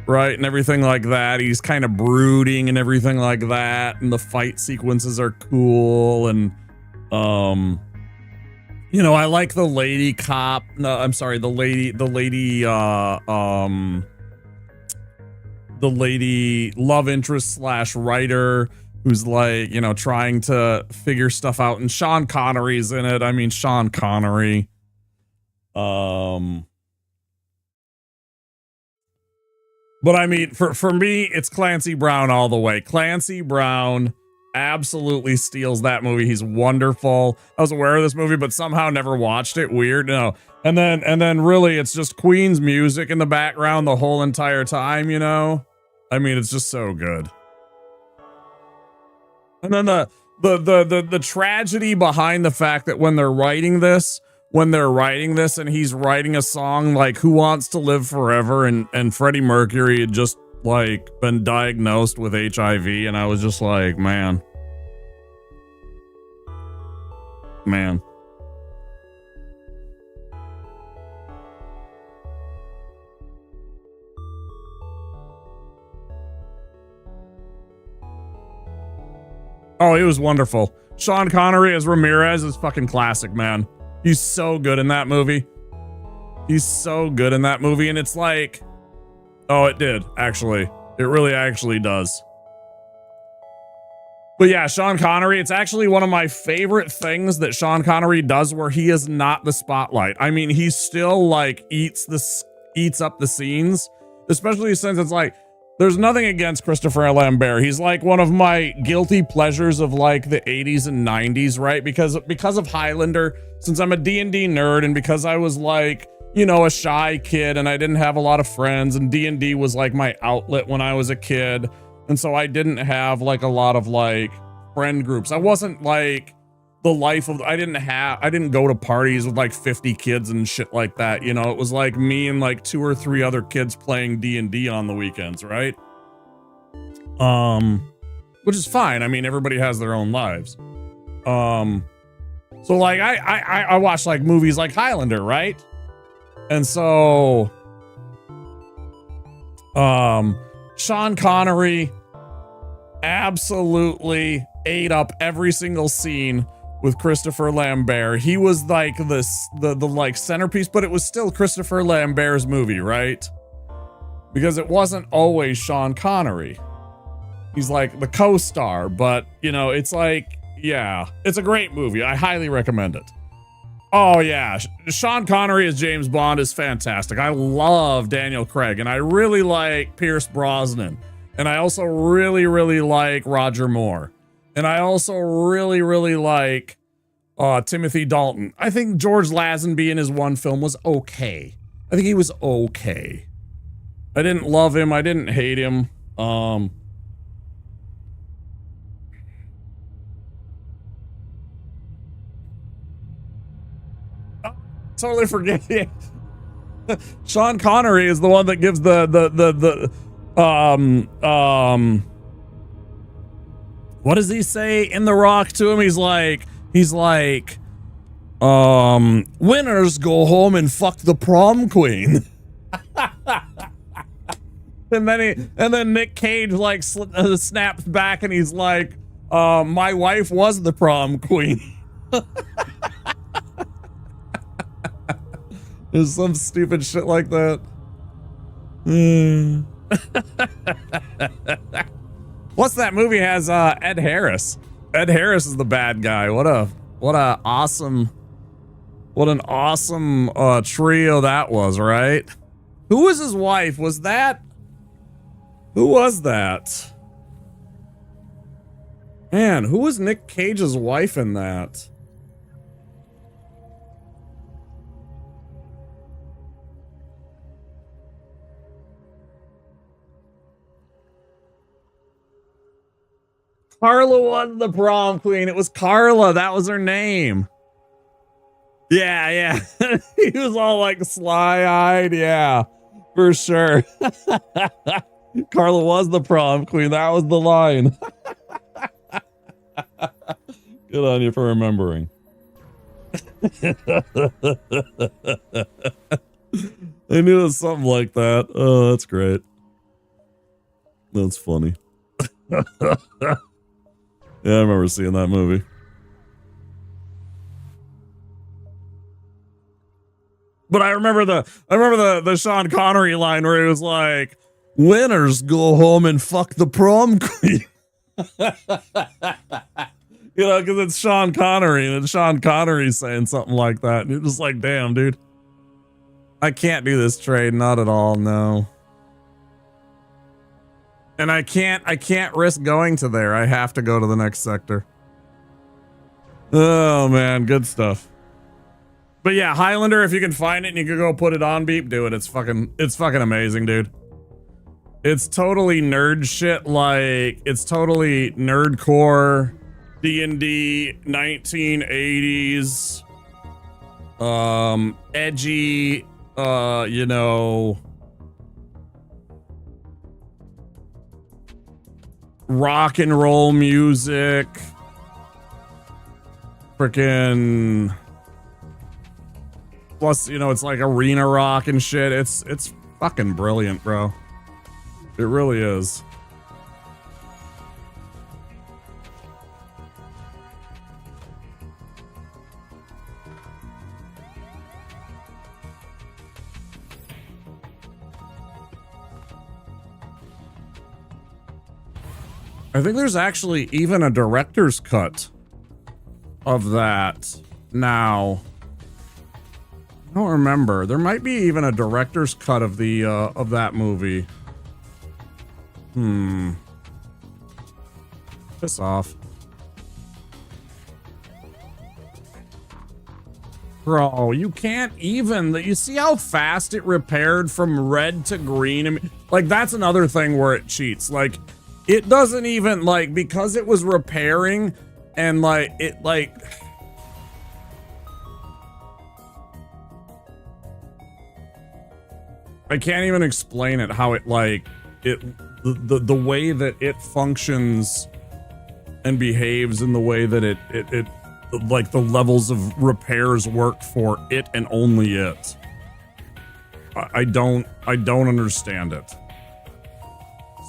right? And everything like that. He's kind of brooding and everything like that. And the fight sequences are cool. And, you know, I like the lady cop. No, I'm sorry, the lady love interest / writer who's like, you know, trying to figure stuff out. And Sean Connery's in it. I mean, Sean Connery. But I mean, for me, it's Clancy Brown all the way. Clancy Brown absolutely steals that movie. He's wonderful. I was aware of this movie, but somehow never watched it. Weird. No. And then really it's just Queen's music in the background the whole entire time, you know? I mean, it's just so good. And then the tragedy behind the fact that when they're writing this and he's writing a song like Who Wants to Live Forever, and Freddie Mercury had just like been diagnosed with HIV, and I was just like, man. Oh, he was wonderful. Sean Connery as Ramirez is fucking classic, man. He's so good in that movie. He's so good in that movie, and it's like, oh, it did, actually. It really actually does. But yeah, Sean Connery, it's actually one of my favorite things that Sean Connery does where he is not the spotlight. I mean, he still like eats up the scenes, especially since it's like, there's nothing against Christopher Lambert. He's like one of my guilty pleasures of like the 80s and 90s, right? Because of Highlander, since I'm a D&D nerd, and because I was like, you know, a shy kid and I didn't have a lot of friends, and D&D was like my outlet when I was a kid. And so I didn't have like a lot of like friend groups. I wasn't like the life of, I didn't go to parties with like 50 kids and shit like that. You know, it was like me and like 2 or 3 other kids playing D&D on the weekends, right? Which is fine. I mean, everybody has their own lives. So like I watched like movies like Highlander, right? And so Sean Connery absolutely ate up every single scene with Christopher Lambert. He was like the like centerpiece, but it was still Christopher Lambert's movie, right? Because it wasn't always Sean Connery. He's like the co-star, but you know, it's like, yeah, it's a great movie. I highly recommend it. Oh yeah, Sean Connery as James Bond is fantastic. I love Daniel Craig, and I really like Pierce Brosnan. And I also really, really like Roger Moore. And I also really, really like Timothy Dalton. I think George Lazenby in his one film was okay. I think he was okay. I didn't love him. I didn't hate him. Totally forgetting. Sean Connery is the one that gives what does he say in The Rock to him? He's like, winners go home and fuck the prom queen. and then Nick Cage like snaps back and he's like, my wife was the prom queen. There's some stupid shit like that. What's that movie has Ed Harris? Ed Harris is the bad guy. What an awesome trio that was, right? Who was his wife? Who was that? Man, who was Nick Cage's wife in that? Carla was the prom queen. It was Carla. That was her name. Yeah. He was all like sly-eyed. Yeah. For sure. Carla was the prom queen. That was the line. Good on you for remembering. I knew it was something like that. Oh, that's great. That's funny. Yeah, I remember seeing that movie. But I remember the Sean Connery line where he was like, "Winners go home and fuck the prom queen." You know, because it's Sean Connery, and it's Sean Connery saying something like that, and you're just like, "Damn, dude, I can't do this trade, not at all, no." And I can't risk going to there. I have to go to the next sector. Oh man, good stuff. But yeah, Highlander, if you can find it and you can go put it on Beep, do it. It's fucking amazing, dude. It's totally nerd shit, like it's totally nerdcore D&D 1980s edgy you know, rock and roll music, freaking, plus, you know, it's like arena rock and shit. It's fucking brilliant, bro. It really is. I think there's actually even a director's cut of that now. I don't remember. There might be even a director's cut of the of that movie. Piss off. Bro, you can't even. You see how fast it repaired from red to green? I mean, like, that's another thing where it cheats. Like, it doesn't even, like, because it was repairing and, like, it, like... I can't even explain it, how it, like, the way that it functions and behaves, and the way that it like, the levels of repairs work for it and only it. I don't understand it.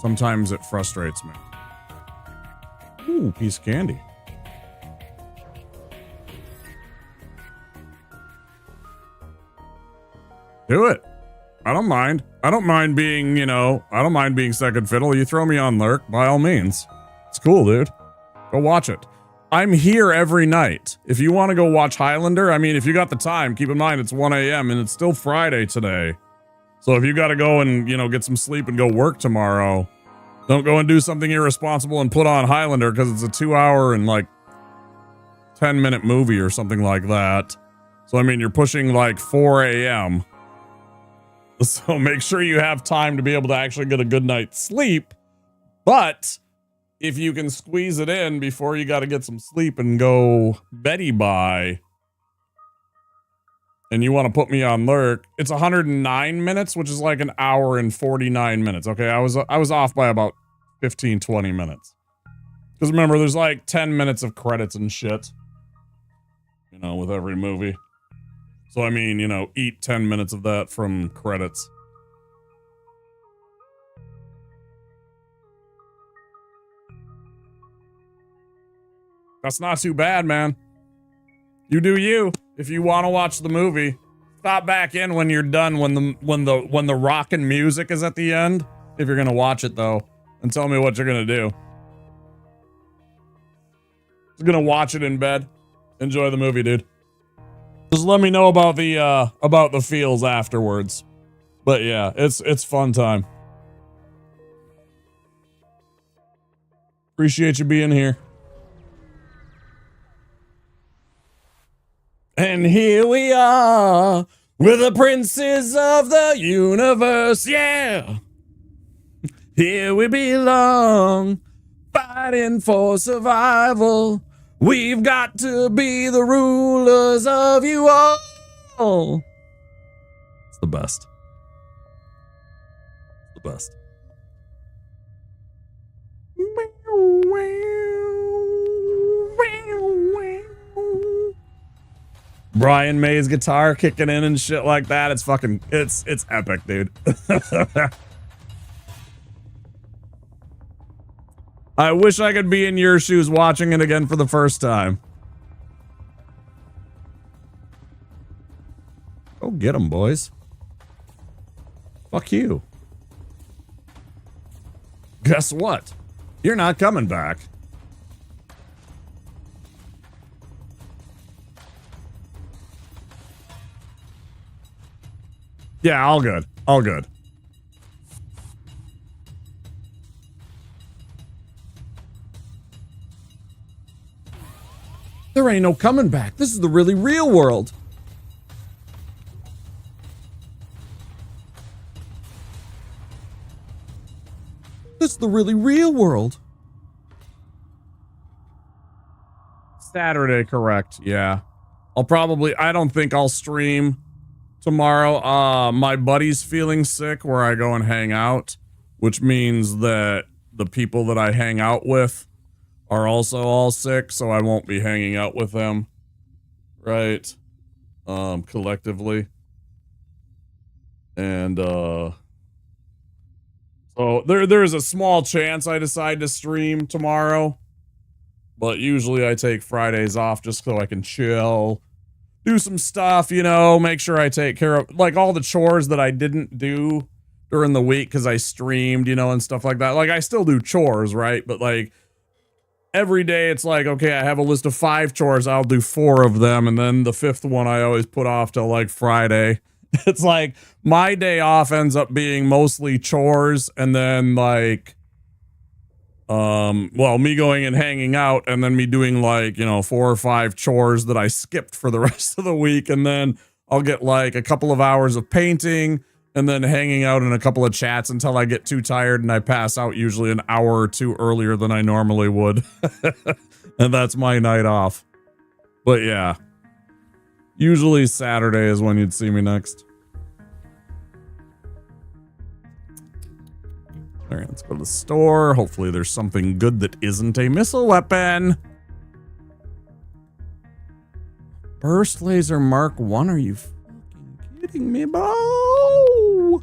Sometimes it frustrates me. Ooh, piece of candy. Do it. I don't mind. I don't mind being, you know, I don't mind being second fiddle. You throw me on Lurk, by all means. It's cool, dude. Go watch it. I'm here every night. If you want to go watch Highlander, I mean, if you got the time, keep in mind it's 1 a.m. and it's still Friday today. So if you got to go and, you know, get some sleep and go work tomorrow, don't go and do something irresponsible and put on Highlander, because it's a 2-hour and like 10-minute movie or something like that. So, I mean, you're pushing like 4 a.m. So make sure you have time to be able to actually get a good night's sleep. But if you can squeeze it in before you got to get some sleep and go Betty by, and you want to put me on Lurk, it's 109 minutes, which is like an hour and 49 minutes. Okay, I was off by about 15, 20 minutes. Because remember, there's like 10 minutes of credits and shit, you know, with every movie. So, I mean, you know, eat 10 minutes of that from credits. That's not too bad, man. You do you. If you want to watch the movie, stop back in when you're done, when the rockin' music is at the end. If you're gonna watch it though, and tell me what you're gonna do. Just gonna watch it in bed. Enjoy the movie, dude. Just let me know about the feels afterwards. But yeah, it's fun time. Appreciate you being here. And here we are, we're the princes of the universe, yeah! Here we belong, fighting for survival. We've got to be the rulers of you all. It's the best. The best. Brian May's guitar kicking in and shit like that. It's fucking, it's epic, dude. I wish I could be in your shoes watching it again for the first time. Go get them, boys. Fuck you. Guess what? You're not coming back. Yeah, all good. All good. There ain't no coming back. This is the really real world. This is the really real world. Saturday, correct. Yeah. I don't think I'll stream tomorrow. My buddy's feeling sick where I go and hang out, which means that the people that I hang out with are also all sick, so I won't be hanging out with them. Right. Collectively. And, so there's a small chance I decide to stream tomorrow, but usually I take Fridays off just so I can chill, do some stuff, you know, make sure I take care of like all the chores that I didn't do during the week because I streamed, you know, and stuff like that. Like I still do chores, right? But like every day it's like, okay, I have a list of 5 chores. I'll do 4 of them. And then the 5th one I always put off till like Friday. It's like my day off ends up being mostly chores and then like, well, me going and hanging out and then me doing like, you know, 4 or 5 chores that I skipped for the rest of the week. And then I'll get like a couple of hours of painting and then hanging out in a couple of chats until I get too tired and I pass out usually an hour or 2 earlier than I normally would. And that's my night off. But yeah. Usually Saturday is when you'd see me next. All right, let's go to the store. Hopefully there's something good that isn't a missile weapon. Burst Laser Mark 1? Are you fucking kidding me, bro?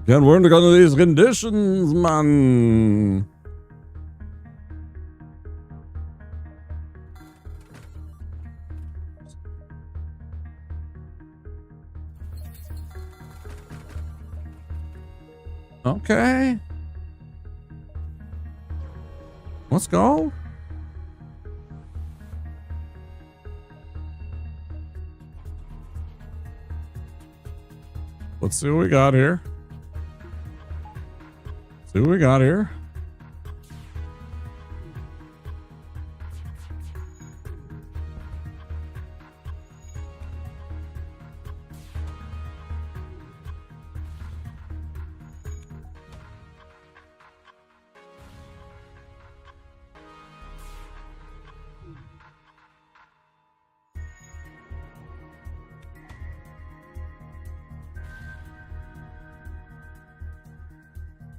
Can't work under these conditions, man. Okay. Let's go. Let's see what we got here. See what we got here.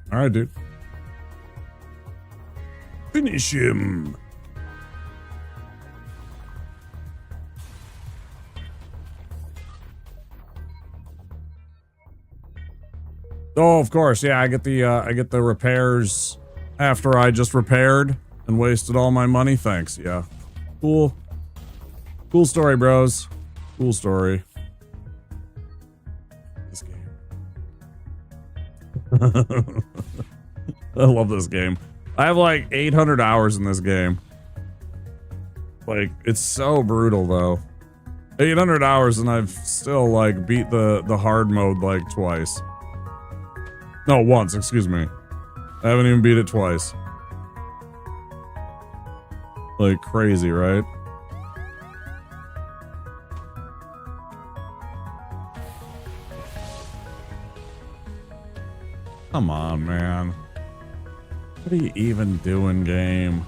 All right, dude. Finish him. Oh, of course. Yeah, I get the repairs after I just repaired and wasted all my money. Thanks. Yeah. Cool. Cool story, bros. Cool story. This game. I love this game. I have like 800 hours in this game. Like, it's so brutal though. 800 hours and I've still like beat the hard mode like twice. No, once, excuse me. I haven't even beat it twice. Like crazy, right? Come on, man. What are you even doing, game?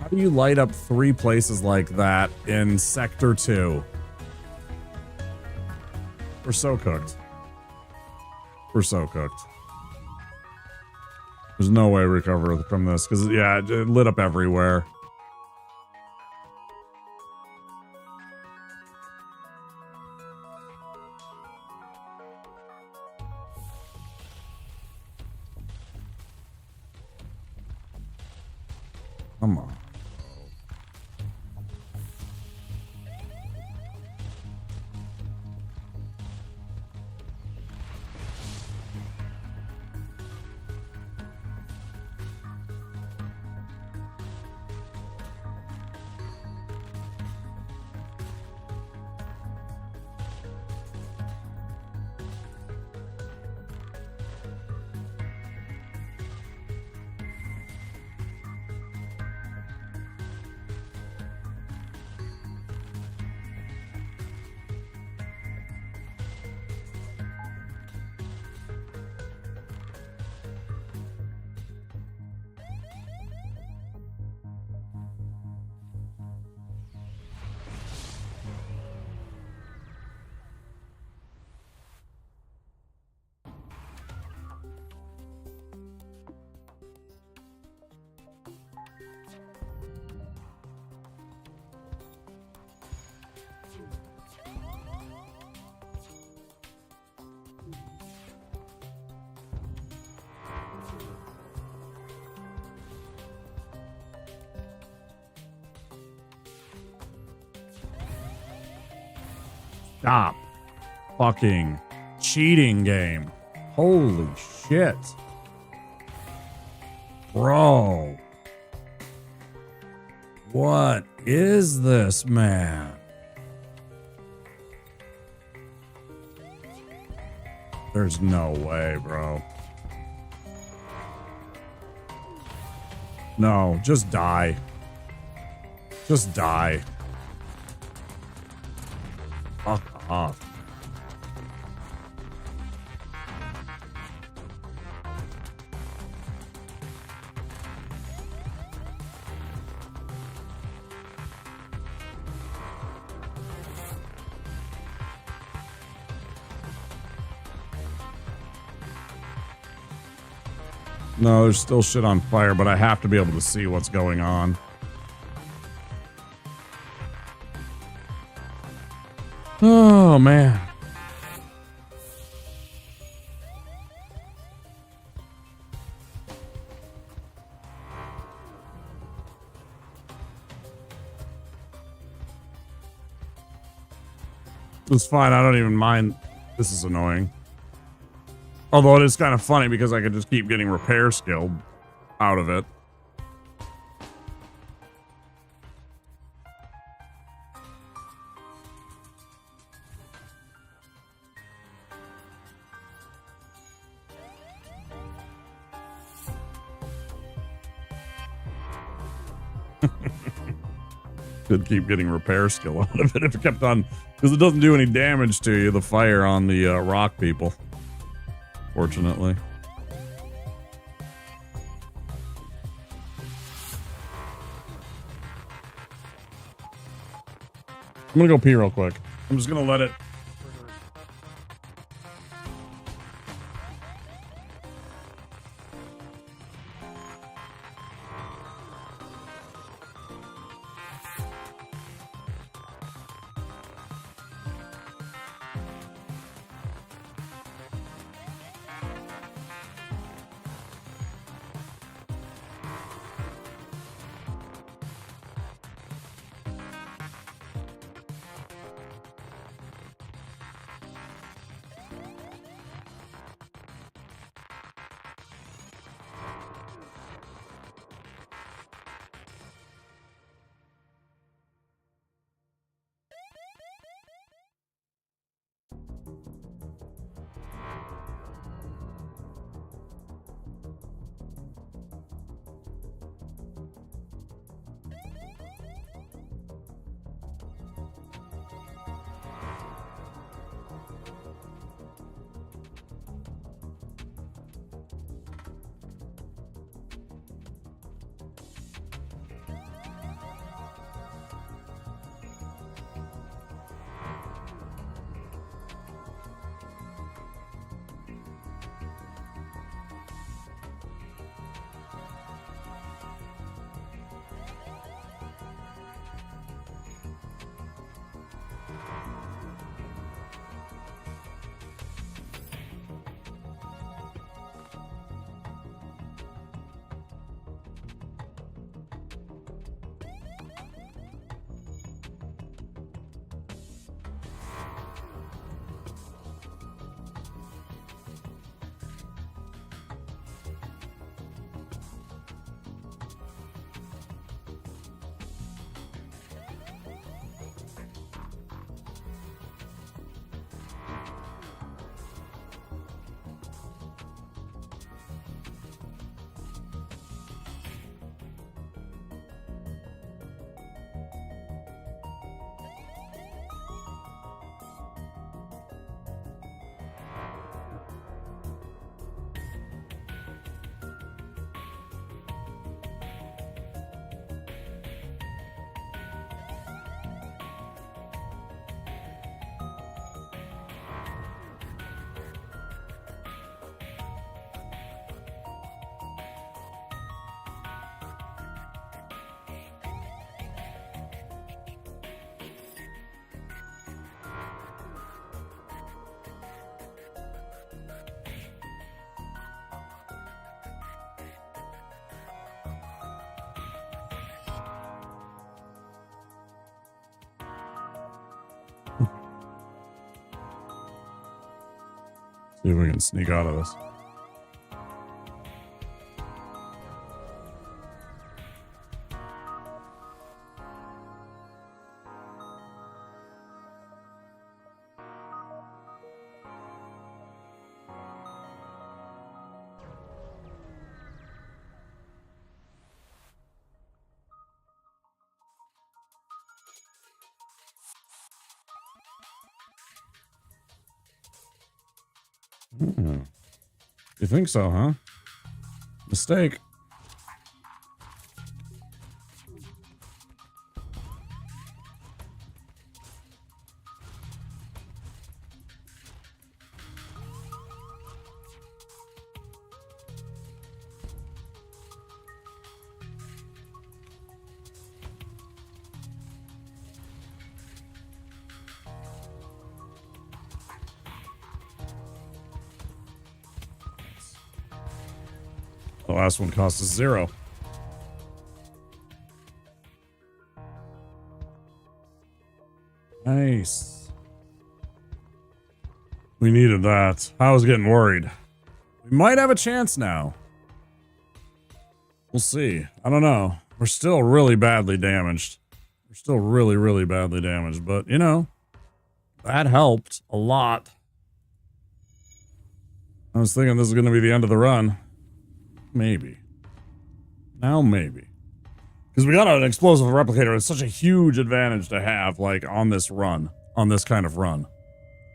How do you light up 3 places like that in Sector 2? We're so cooked. We're so cooked. There's no way to recover from this, because, yeah, it lit up everywhere. Come on. Stop. Fucking cheating game. Holy shit. Bro. What is this, man? There's no way, bro. No, just die. Just die. Fuck off. No, there's still shit on fire, but I have to be able to see what's going on. Oh, man. It's fine. I don't even mind. This is annoying. Although it is kind of funny because I could just keep getting repair skill out of it. Could keep getting repair skill out of it if it kept on, because it doesn't do any damage to you, the fire on the rock people. Fortunately. I'm gonna go pee real quick. I'm just gonna let it. See if we can sneak out of this. You think so, huh? Mistake. The last one cost us 0. Nice. We needed that. I was getting worried. We might have a chance now. We'll see. I don't know. We're still really badly damaged. We're still really, really badly damaged. But, you know, that helped a lot. I was thinking this is going to be the end of the run. Maybe. Now maybe. Because we got an explosive replicator. It's such a huge advantage to have, like, on this run. On this kind of run.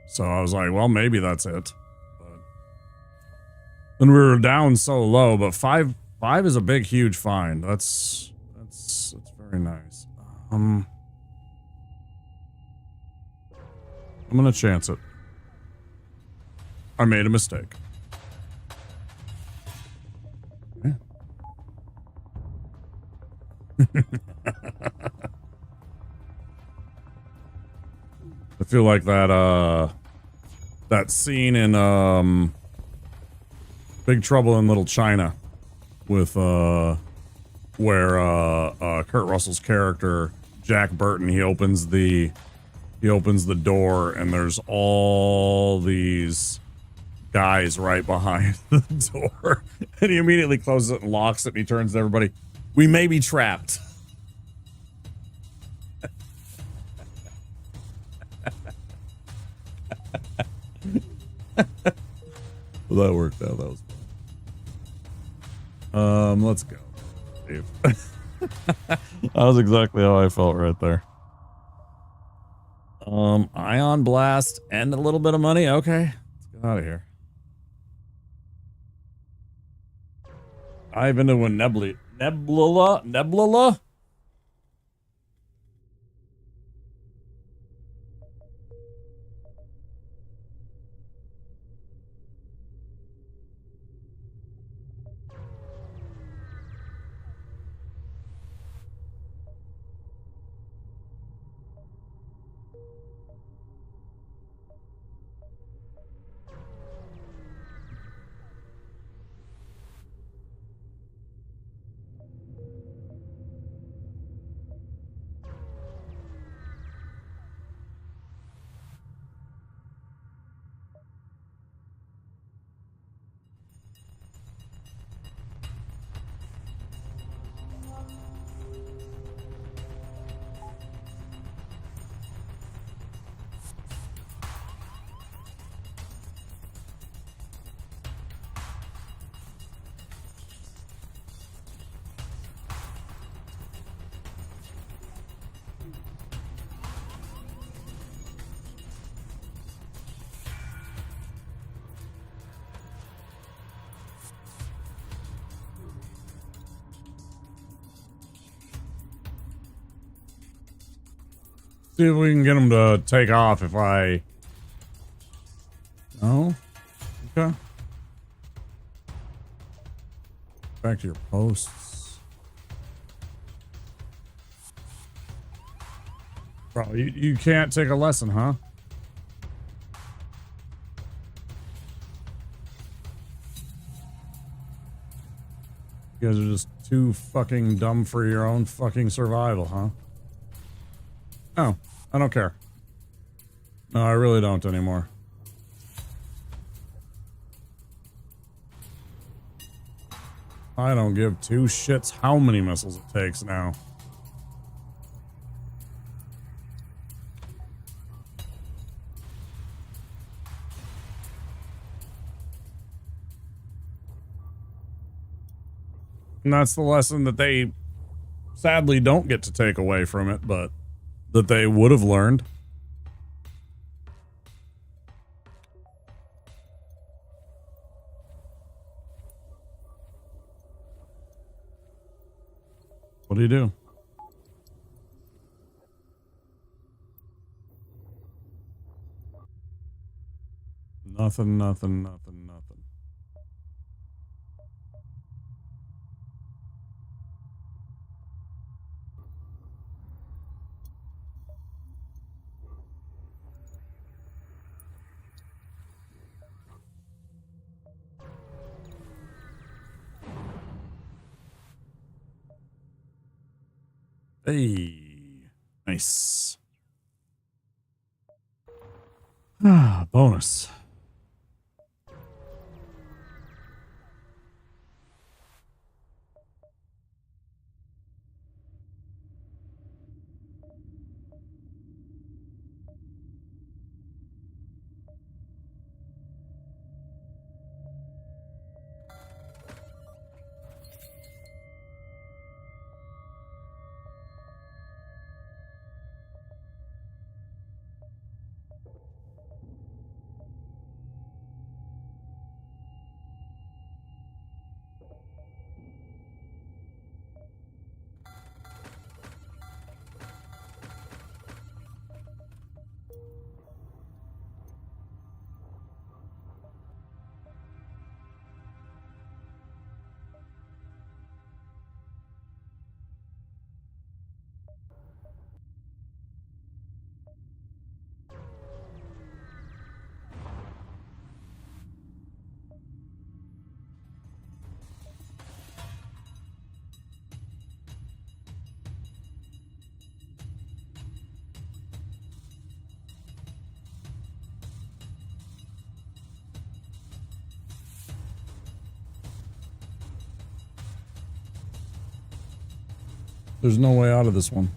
So I was like, well, maybe that's it. But then we were down so low, but 5 is a big, huge find. That's very nice. I'm gonna chance it. I made a mistake. I feel like that scene in Big Trouble in Little China with where Kurt Russell's character Jack Burton, he opens the door and there's all these guys right behind the door and he immediately closes it and locks it and he turns to everybody, "We may be trapped." Well, that worked out. That was fun. Let's go. That was exactly how I felt right there. Ion Blast and a little bit of money. Okay. Let's get out of here. Dive into a nebula? See if we can get them to take off if I... Oh? Okay. Back to your posts. Bro, you can't take a lesson, huh? You guys are just too fucking dumb for your own fucking survival, huh? Oh, I don't care. No, I really don't anymore. I don't give two shits how many missiles it takes now. And that's the lesson that they sadly don't get to take away from it, but that they would have learned. What do you do? Nothing, nothing, nothing, nothing. Hey, nice. Ah, bonus. There's no way out of this one.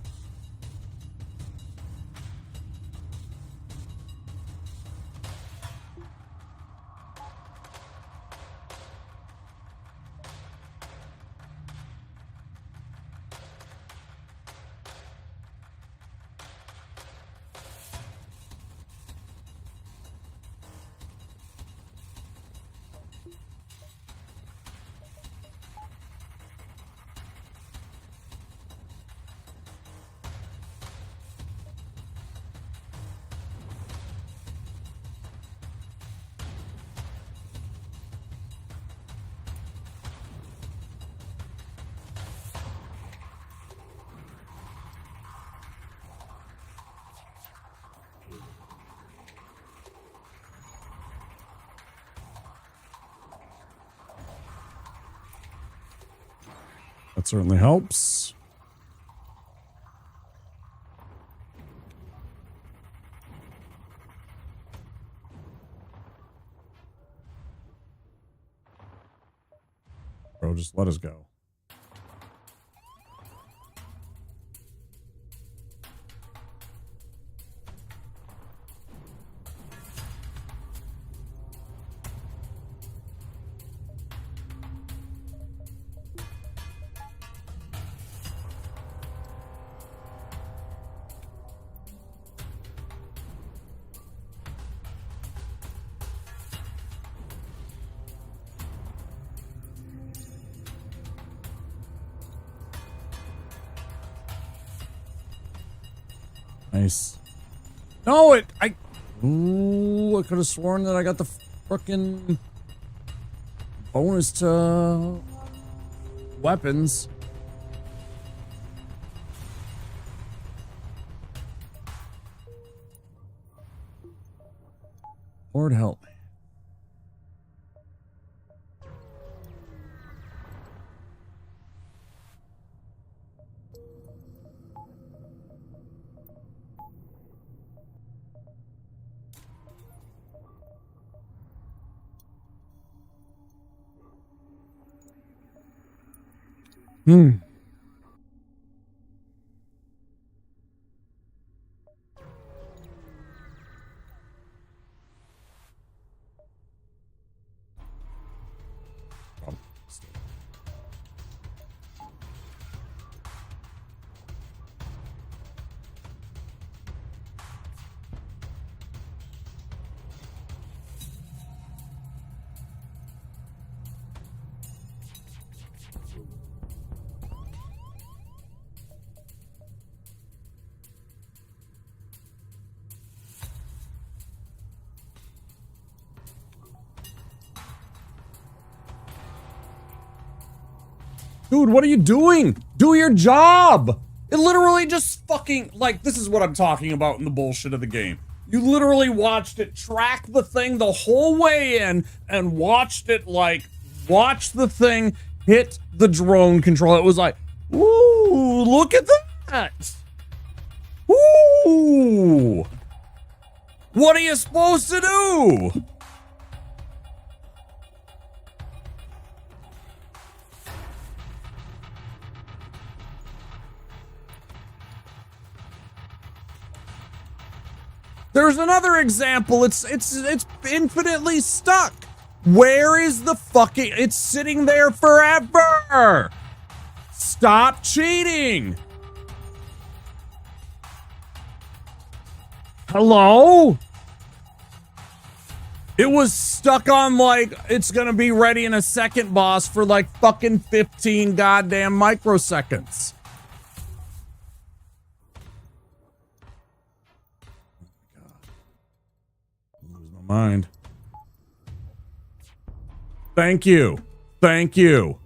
That certainly helps. Bro, just let us go. Nice. No, Ooh, I could have sworn that I got the frickin' bonus to weapons. Lord help me. Dude, what are you doing? Do your job! It literally just fucking, like, this is what I'm talking about in the bullshit of the game. You literally watched it track the thing the whole way in and watched it, like, watch the thing hit the drone controller. It was like, ooh, look at that! Ooh! What are you supposed to do? There's another example. It's infinitely stuck. Where is the fucking... It's sitting there forever. Stop cheating. Hello? It was stuck on, like, it's gonna be ready in a second, boss, for like fucking 15 goddamn microseconds. Mind. Thank you. Thank you.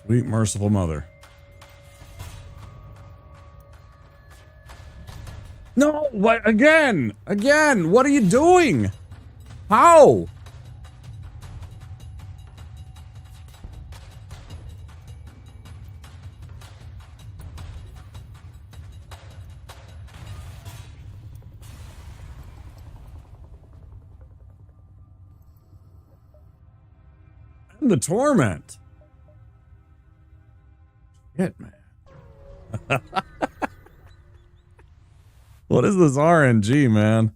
Sweet merciful mother. No, what again? Again, what are you doing? How? The torment. Shit, man. What is this RNG, man?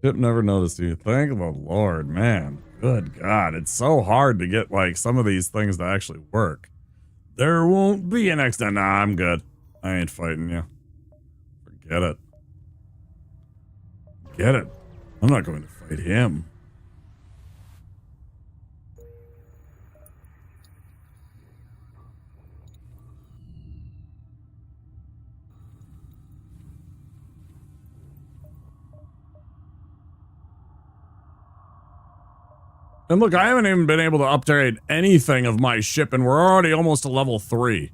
Chip never noticed you. Thank the Lord, man. Good God. It's so hard to get, like, some of these things to actually work. There won't be an next time. Nah, I'm good. I ain't fighting you. Forget it. Get it. I'm not going to fight him. And look, I haven't even been able to upgrade anything of my ship, and we're already almost to level 3.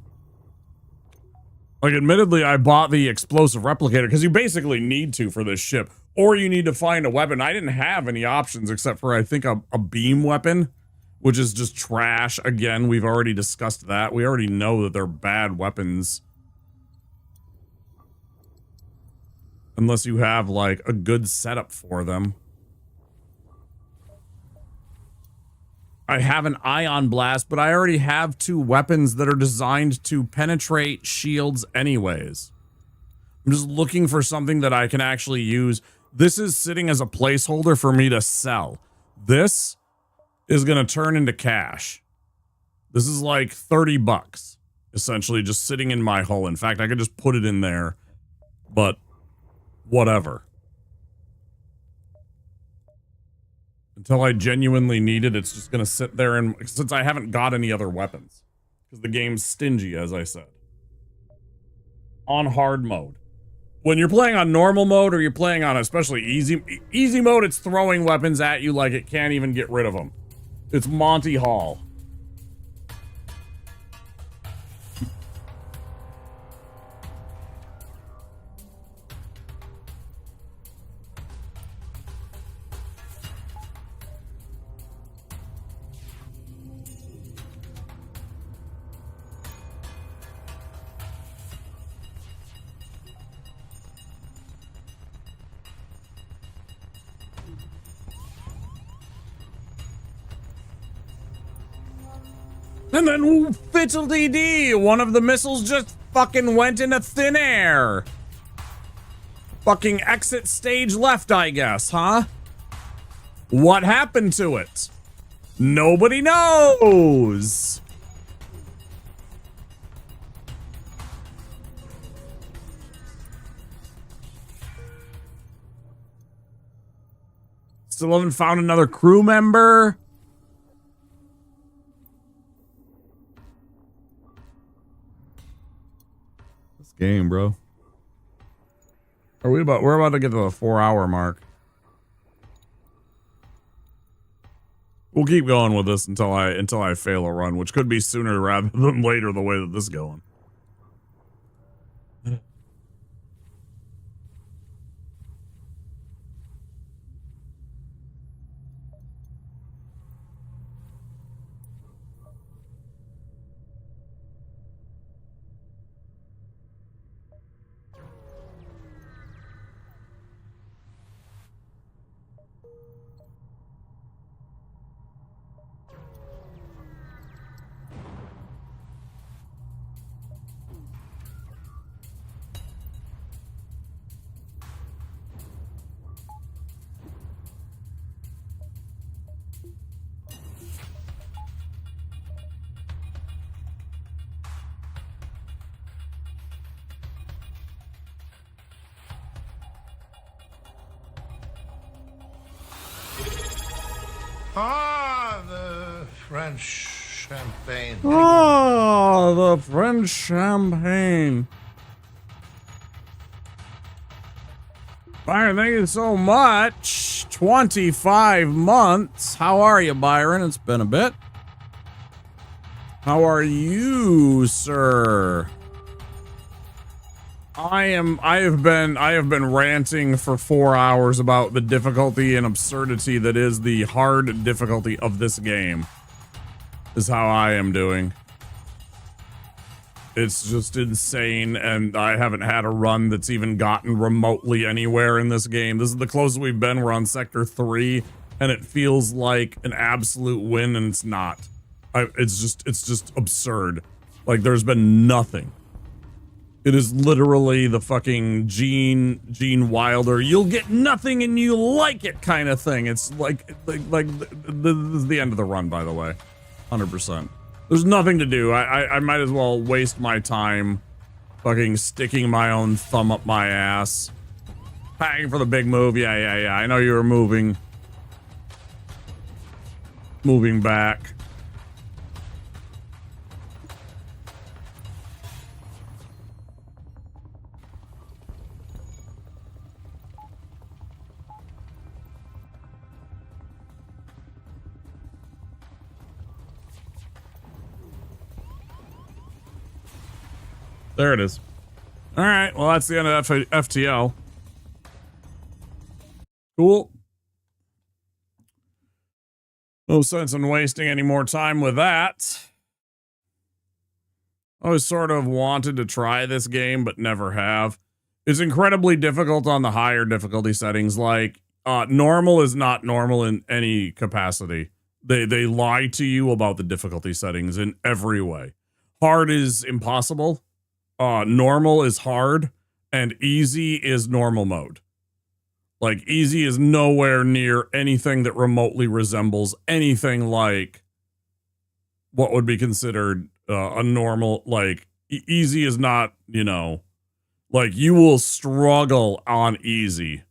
Like, admittedly, I bought the explosive replicator, because you basically need to for this ship. Or you need to find a weapon. I didn't have any options except for, I think, a beam weapon, which is just trash. Again, we've already discussed that. We already know that they're bad weapons. Unless you have, like, a good setup for them. I have an ion blast, but I already have 2 weapons that are designed to penetrate shields anyways. I'm just looking for something that I can actually use. This is sitting as a placeholder for me to sell. This is going to turn into cash. This is like 30 bucks, essentially just sitting in my hull. In fact, I could just put it in there, but whatever. Until I genuinely need it, it's just going to sit there, and since I haven't got any other weapons. Because the game's stingy, as I said. On hard mode. When you're playing on normal mode, or you're playing on especially easy mode, it's throwing weapons at you like it can't even get rid of them. It's Monty Hall. And then fiddle-dee-dee, one of the missiles just fucking went into thin air. Fucking exit stage left, I guess, huh? What happened to it? Nobody knows. Still haven't found another crew member. This game, bro. We're about to get to the 4-hour mark. We'll keep going with this until I fail a run, which could be sooner rather than later the way that this is going. Ah, the French champagne. Oh, the French champagne. Byron, thank you so much. 25 months. How are you, Byron? It's been a bit. How are you, sir? I have been ranting for 4 hours about the difficulty and absurdity that is the hard difficulty of this game. Is how I am doing. It's just insane, and I haven't had a run that's even gotten remotely anywhere in this game. This is the closest we've been. We're on Sector 3, and it feels like an absolute win, and it's not. It's just absurd. Like, there's been nothing. It is literally the fucking Gene Wilder, you'll get nothing and you like it kind of thing. It's like this is the end of the run, by the way. 100%. There's nothing to do. I might as well waste my time fucking sticking my own thumb up my ass. Packing for the big move. Yeah. I know you were moving back. There it is. All right. Well, that's the end of FTL. Cool. No sense in wasting any more time with that. I always sort of wanted to try this game, but never have. It's incredibly difficult on the higher difficulty settings. Like, normal is not normal in any capacity. They lie to you about the difficulty settings in every way. Hard is impossible. Normal is hard, and easy is normal mode. Like, easy is nowhere near anything that remotely resembles anything like what would be considered a normal, like, easy is not, you know, like, you will struggle on easy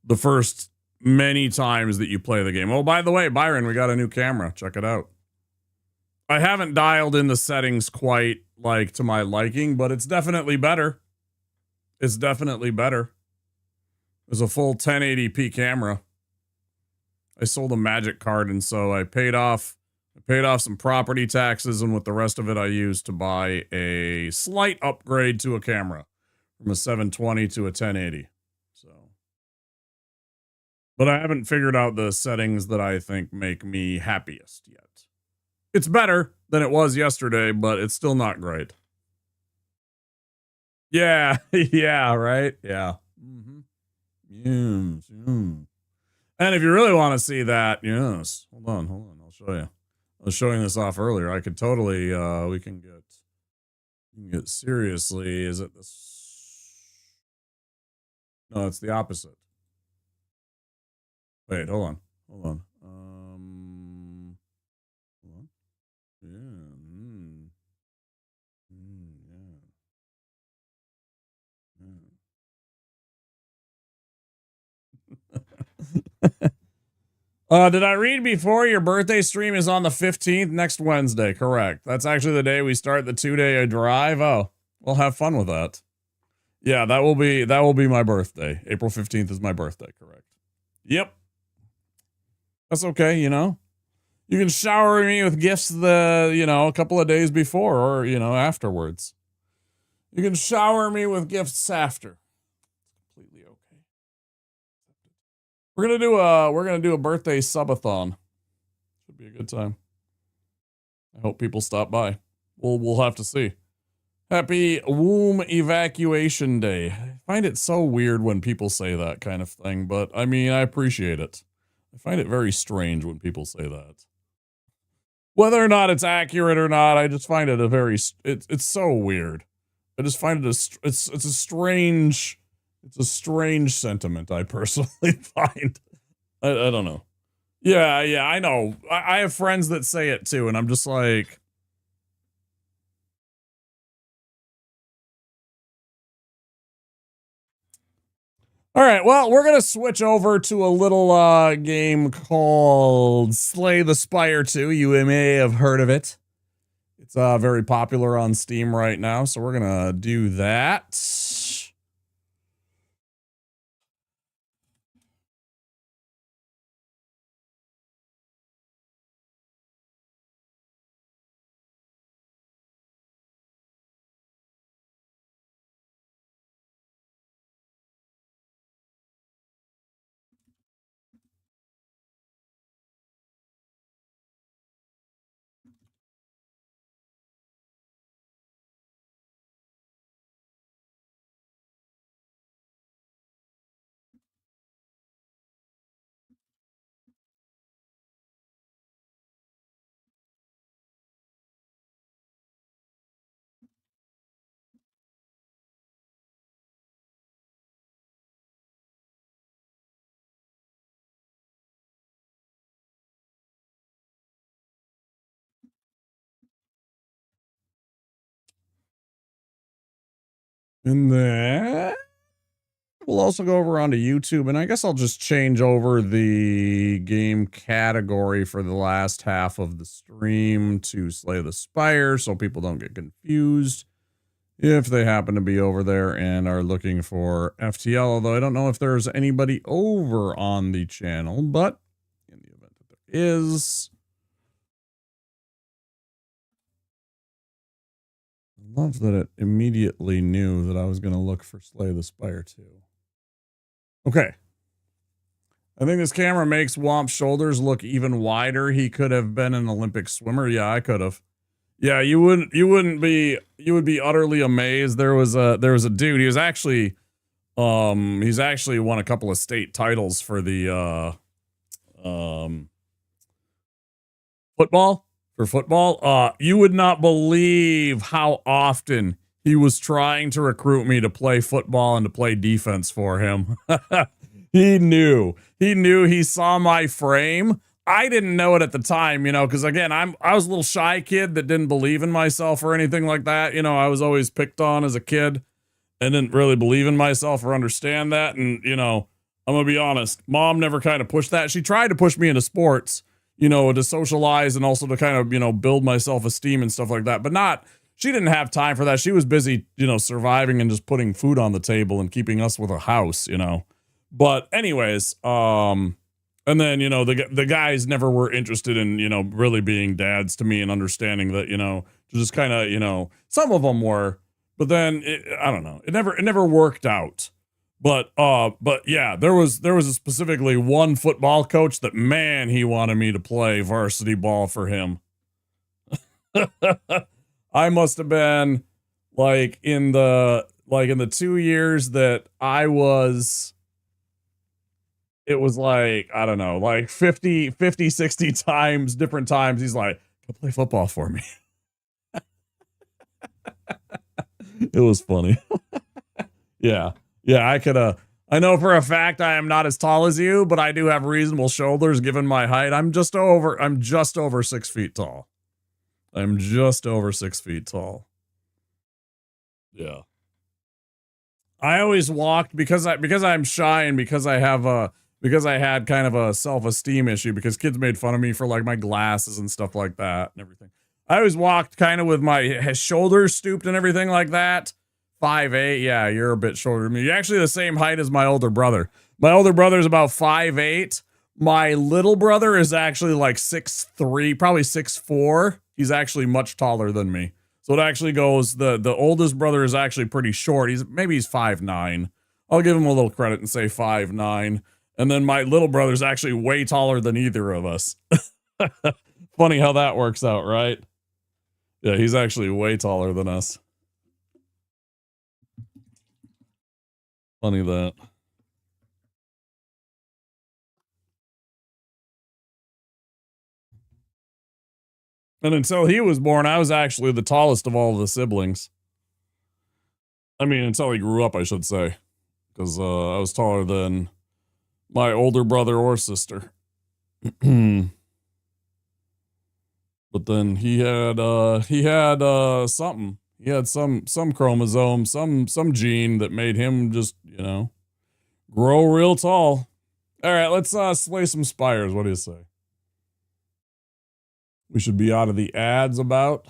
the first many times that you play the game. Oh, by the way, Byron, we got a new camera. Check it out. I haven't dialed in the settings quite, like, to my liking, but it's definitely better. It's definitely better. It's a full 1080p camera. I sold a magic card, and so I paid off some property taxes, and with the rest of it I used to buy a slight upgrade to a camera from a 720 to a 1080. So, but I haven't figured out the settings that I think make me happiest yet. It's better than it was yesterday, but it's still not great. Yeah, yeah, right? Yeah. Yes. And if you really want to see that, yes. Hold on, I'll show you. I was showing this off earlier. I could totally, we can get seriously. Is it this? No, it's the opposite. Wait, hold on. Hold on. Yeah. Did I read before your birthday stream is on the 15th next Wednesday? Correct. That's actually the day we start the 2-day drive. Oh, we'll have fun with that. Yeah, that will be my birthday. April 15th is my birthday, correct. Yep. That's okay, you know. You can shower me with gifts a couple of days before or, afterwards. You can shower me with gifts after. Completely okay. We're gonna do a birthday subathon. Should be a good time. I hope people stop by. We'll have to see. Happy womb evacuation day. I find it so weird when people say that kind of thing, but I mean, I appreciate it. I find it very strange when people say that. Whether or not it's accurate or not, I just find it it's so weird. I just find it's a strange sentiment, I personally find. I don't know. Yeah, I know. I have friends that say it too, and I'm just like, all right, well, we're going to switch over to a little game called Slay the Spire 2. You may have heard of it. It's very popular on Steam right now, so we're going to do that. And then we'll also go over onto YouTube, and I guess I'll just change over the game category for the last half of the stream to Slay the Spire so people don't get confused if they happen to be over there and are looking for FTL, although I don't know if there's anybody over on the channel, but in the event that there is, I love that it immediately knew that I was going to look for Slay the Spire 2. Okay. I think this camera makes Womp's shoulders look even wider. He could have been an Olympic swimmer. Yeah, I could have. Yeah, you would be utterly amazed. There was a dude. He was actually he's actually won a couple of state titles for the football. You would not believe how often he was trying to recruit me to play football and to play defense for him. He knew. He saw my frame. I didn't know it at the time, because again, I was a little shy kid that didn't believe in myself or anything like that. I was always picked on as a kid and didn't really believe in myself or understand that. And, I'm going to be honest, Mom never kind of pushed that. She tried to push me into sports, to socialize and also to kind of, build my self-esteem and stuff like that. But she didn't have time for that. She was busy, surviving and just putting food on the table and keeping us with a house, But anyways, and then, the guys never were interested in, really being dads to me and understanding that, just kind of, some of them were, but then I don't know. It never worked out. But yeah, there was specifically one football coach that, man, he wanted me to play varsity ball for him. I must have been in the 2 years that I was, it was I don't know, 50, 60 times, different times. He's like, Play football for me. It was funny. Yeah. Yeah, I could I know for a fact I am not as tall as you, but I do have reasonable shoulders given my height. I'm just over 6 feet tall. I'm just over 6 feet tall. Yeah. I always walked because I'm shy and because I had kind of a self-esteem issue because kids made fun of me for like my glasses and stuff like that and everything. I always walked kind of with my shoulders stooped and everything like that. 5'8", yeah, you're a bit shorter than me. You're actually the same height as my older brother. My older brother is about 5'8". My little brother is actually like 6'3", probably 6'4". He's actually much taller than me. So it actually goes, the oldest brother is actually pretty short. He's 5'9". I'll give him a little credit and say 5'9". And then my little brother's actually way taller than either of us. Funny how that works out, right? Yeah, he's actually way taller than us. Funny that. And until he was born, I was actually the tallest of all of the siblings. I mean, until he grew up, I should say. Because I was taller than my older brother or sister. But then he had something. He had some chromosome, some gene that made him just, grow real tall. All right, let's slay some spires. What do you say? We should be out of the ads about.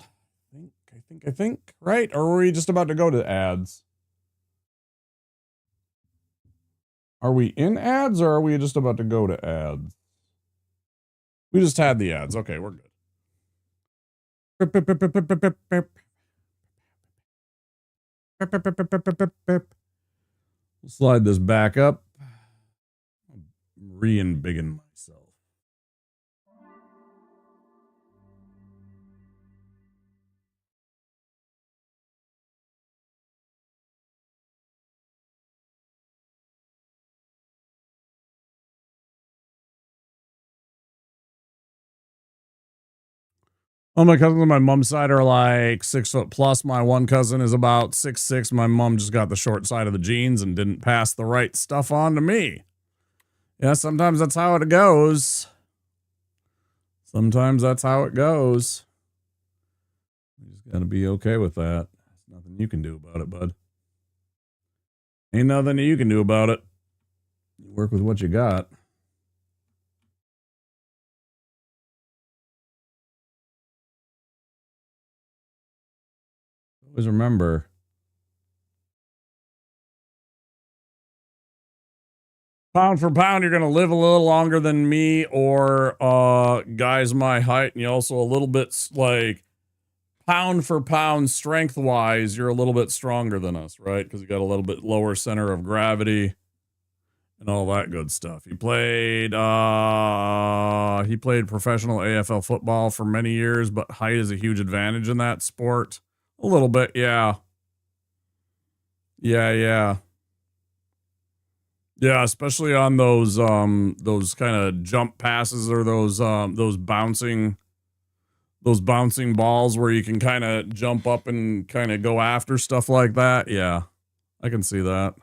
I think, right? Or were we just about to go to ads? Are we in ads or are we just about to go to ads? We just had the ads. Okay, we're good. Slide this back up. Re-embiggen myself. All my cousins on my mom's side are like 6 foot plus. My one cousin is about 6'6". My mom just got the short side of the genes and didn't pass the right stuff on to me. Yeah, sometimes that's how it goes. Sometimes that's how it goes. You just gotta be okay with that. There's nothing you can do about it, bud. Ain't nothing you can do about it. You work with what you got. Always remember, pound for pound, you're going to live a little longer than me or guys my height. And you also a little bit like pound for pound strength wise, you're a little bit stronger than us, right? Because you got a little bit lower center of gravity and all that good stuff. He played professional AFL football for many years, but height is a huge advantage in that sport. A little bit, yeah. Yeah, especially on those kind of jump passes or those bouncing balls where you can kind of jump up and kind of go after stuff like that. Yeah, I can see that.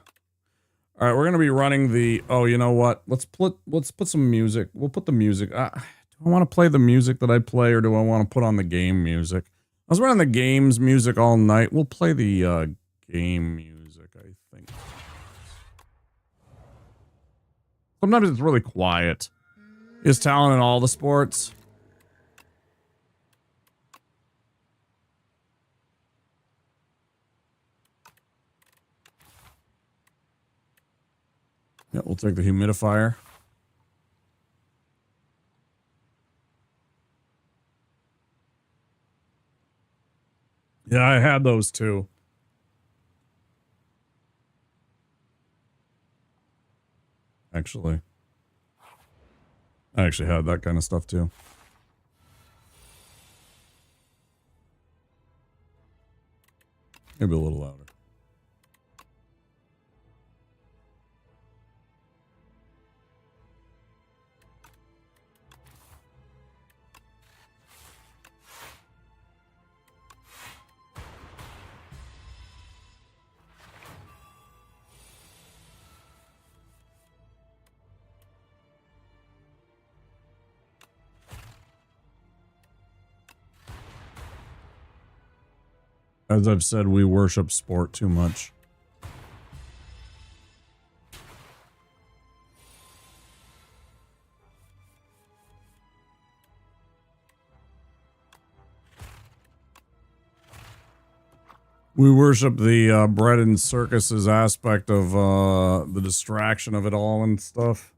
All right, we're gonna be running the. Oh, you know what? Let's put some music. We'll put the music. Do I want to play the music that I play, or do I want to put on the game music? I was running the games music all night. We'll play the game music, I think. Sometimes it's really quiet. He has talent in all the sports. Yeah, we'll take the humidifier. Yeah, I had those too. Actually. I actually had that kind of stuff too. Maybe a little louder. As I've said, we worship sport too much. We worship the bread and circuses aspect of the distraction of it all and stuff.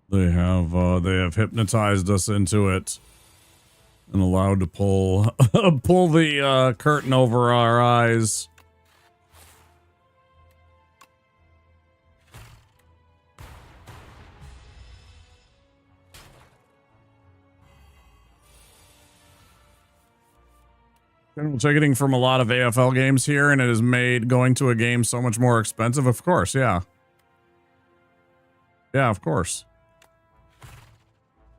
They have hypnotized us into it and allowed to pull pull the curtain over our eyes. General ticketing from a lot of AFL games here, and it has made going to a game so much more expensive. Of course, yeah. Yeah, of course.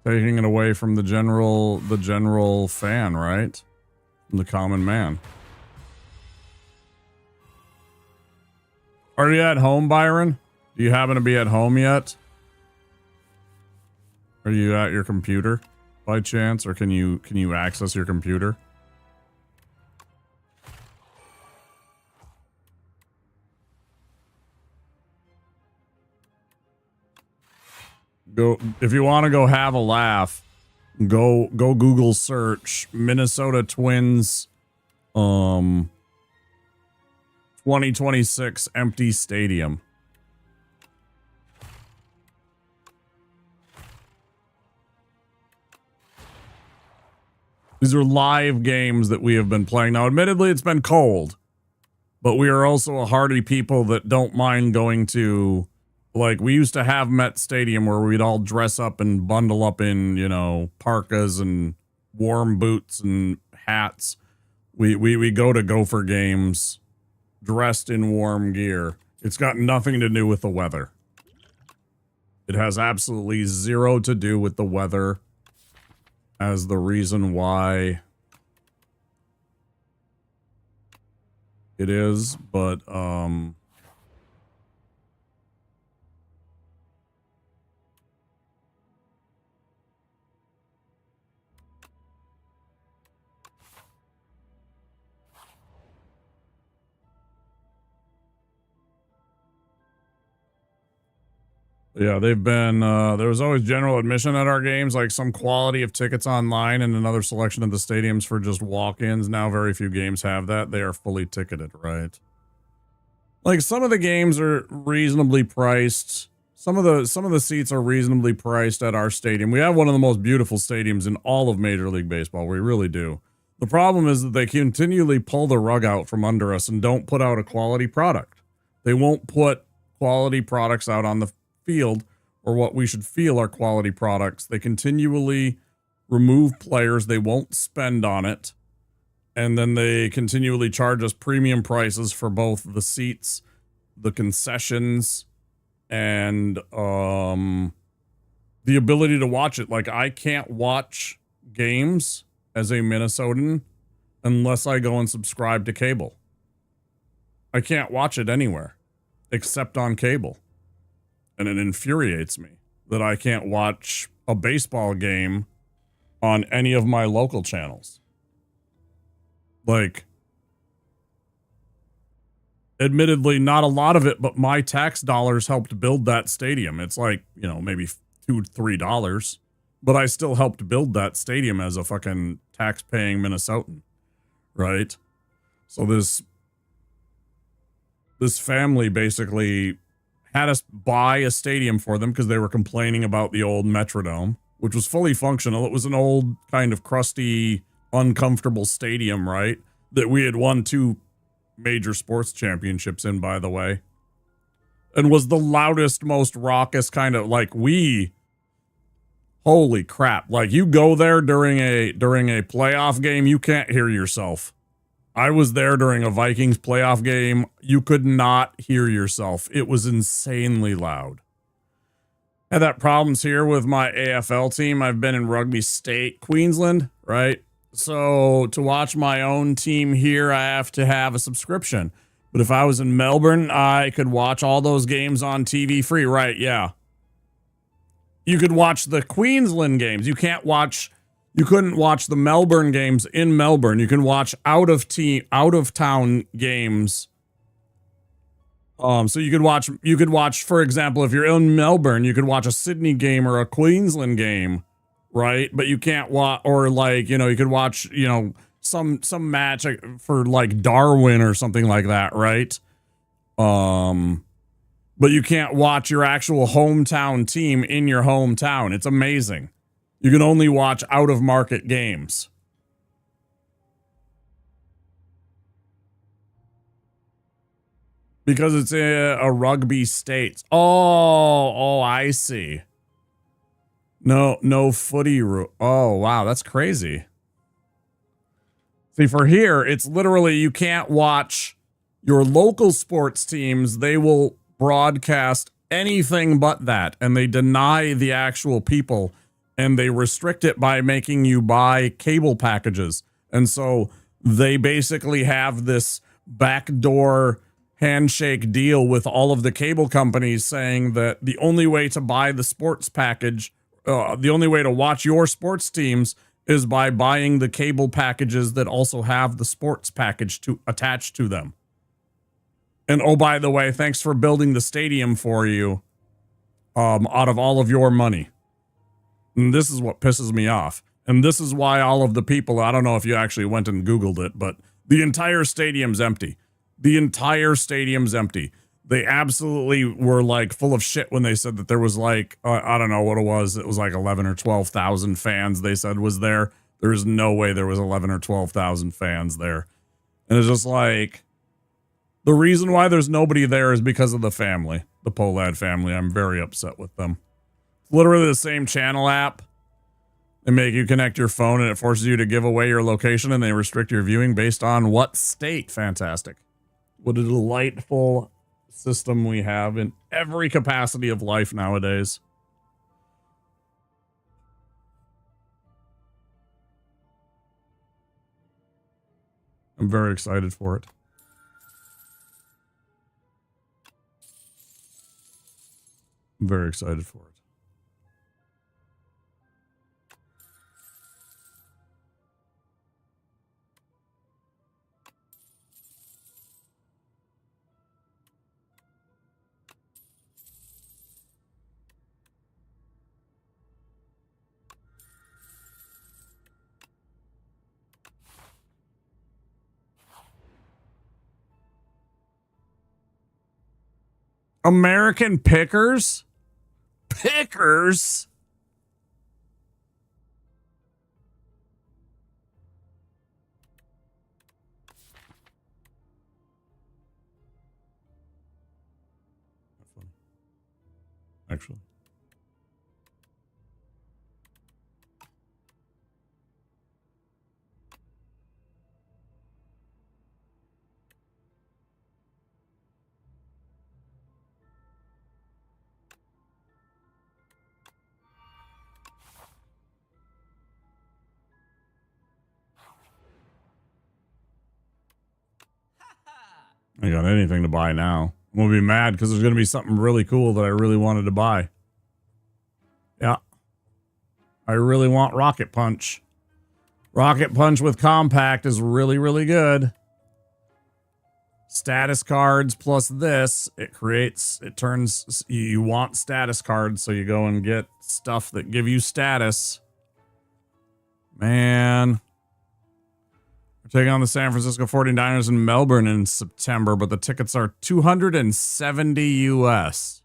Taking it away from the general fan, right? From the common man. Are you at home, Byron? Do you happen to be at home yet? Are you at your computer by chance, or can you access your computer? Go, if you want to go have a laugh, go Google search Minnesota Twins 2026 empty stadium. These are live games that we have been playing. Now, admittedly, it's been cold, but we are also a hardy people that don't mind going to... Like, we used to have Met Stadium where we'd all dress up and bundle up in, you know, parkas and warm boots and hats. We go to Gopher games dressed in warm gear. It's got nothing to do with the weather. It has absolutely zero to do with the weather as the reason why it is, but, yeah, they've been, there was always general admission at our games, like some quality of tickets online and another selection of the stadiums for just walk-ins. Now very few games have that. They are fully ticketed, right? Like, some of the games are reasonably priced. Some of the seats are reasonably priced at our stadium. We have one of the most beautiful stadiums in all of Major League Baseball. We really do. The problem is that they continually pull the rug out from under us and don't put out a quality product. They won't put quality products out on the field, or what we should feel are quality products. They continually remove players. They won't spend on it. And then they continually charge us premium prices for both the seats, the concessions, and the ability to watch it. Like, I can't watch games as a Minnesotan unless I go and subscribe to cable. I can't watch it anywhere except on cable. And it infuriates me that I can't watch a baseball game on any of my local channels. Like, admittedly, not a lot of it, but my tax dollars helped build that stadium. It's like, you know, maybe $2-3, but I still helped build that stadium as a fucking tax-paying Minnesotan, right? So this family basically had us buy a stadium for them because they were complaining about the old Metrodome, which was fully functional. It was an old, kind of crusty, uncomfortable stadium, right? That we had won 2 major sports championships in, by the way. And was the loudest, most raucous kind of, like, holy crap. Like, you go there during a playoff game, you can't hear yourself. I was there during a Vikings playoff game. You could not hear yourself. It was insanely loud. Had that problems here with my AFL team. I've been in Rugby State, Queensland, right? So to watch my own team here, I have to have a subscription. But if I was in Melbourne, I could watch all those games on TV free, right? Yeah. You could watch the Queensland games. You couldn't watch the Melbourne games in Melbourne. You can watch out of town games. So you could watch, for example, if you're in Melbourne, you could watch a Sydney game or a Queensland game, right? But you can't watch, or like, you know, you could watch, you know, some match for like Darwin or something like that, right? But you can't watch your actual hometown team in your hometown. It's amazing. You can only watch out of market games. Because it's a rugby state. Oh, I see. No footy rule. Oh, wow, that's crazy. See, for here, it's literally you can't watch your local sports teams. They will broadcast anything but that, and they deny the actual people, and they restrict it by making you buy cable packages. And so they basically have this backdoor handshake deal with all of the cable companies saying that the only way to buy the sports package, the only way to watch your sports teams is by buying the cable packages that also have the sports package to attach to them. And oh, by the way, thanks for building the stadium for you out of all of your money. And this is what pisses me off. And this is why all of the people, I don't know if you actually went and Googled it, but the entire stadium's empty. The entire stadium's empty. They absolutely were like full of shit when they said that there was like, I don't know what it was. It was like 11 or 12,000 fans they said was there. There's no way there was 11 or 12,000 fans there. And it's just like, the reason why there's nobody there is because of the family, the Polad family. I'm very upset with them. It's literally the same channel app. They make you connect your phone and it forces you to give away your location and they restrict your viewing based on what state. Fantastic. What a delightful system we have in every capacity of life nowadays. I'm very excited for it. I'm very excited for it. American Pickers? Pickers? Actually. I got anything to buy now. I'm going to be mad because there's going to be something really cool that I really wanted to buy. Yeah. I really want Rocket Punch. Rocket Punch with Compact is really, really good. Status cards plus this, it turns, you want status cards, so you go and get stuff that give you status. Man. We're taking on the San Francisco 49ers in Melbourne in September, but the tickets are $270 US.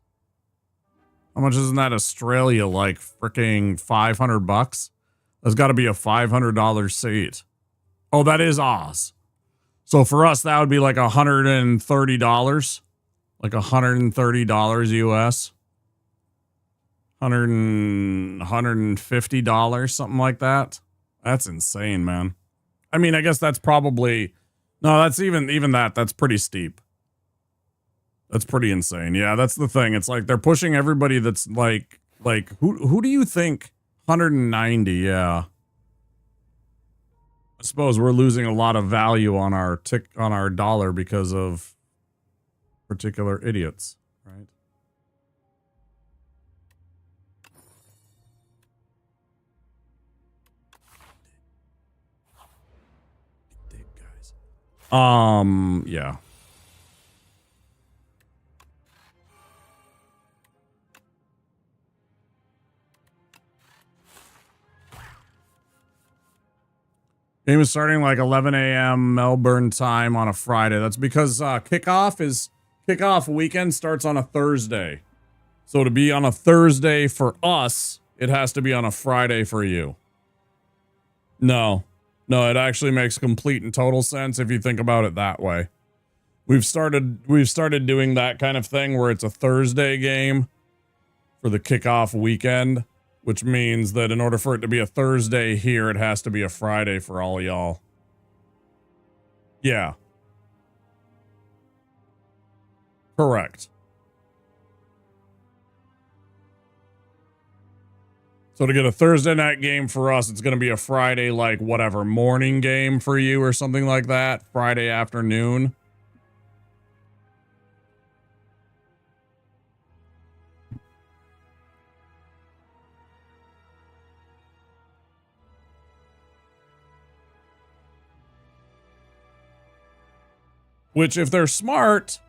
How much is in that Australia? Like freaking $500? There's got to be a $500 seat. Oh, that is Oz. So for us, that would be like $130. Like $130 US. $150, something like that. That's insane, man. I mean, I guess that's probably... No, that's even that. That's pretty steep. That's pretty insane. Yeah, that's the thing. It's like they're pushing everybody that's like who do you think? 190, yeah. I suppose we're losing a lot of value on our dollar because of particular idiots, right? Yeah. Game is starting like 11 a.m. Melbourne time on a Friday. That's because kickoff weekend starts on a Thursday. So to be on a Thursday for us, it has to be on a Friday for you. No, it actually makes complete and total sense if you think about it that way. We've started doing that kind of thing where it's a Thursday game for the kickoff weekend, which means that in order for it to be a Thursday here, it has to be a Friday for all y'all. Yeah. Correct. So to get a Thursday night game for us, it's going to be a Friday, like whatever, morning game for you or something like that. Friday afternoon. Which, if they're smart,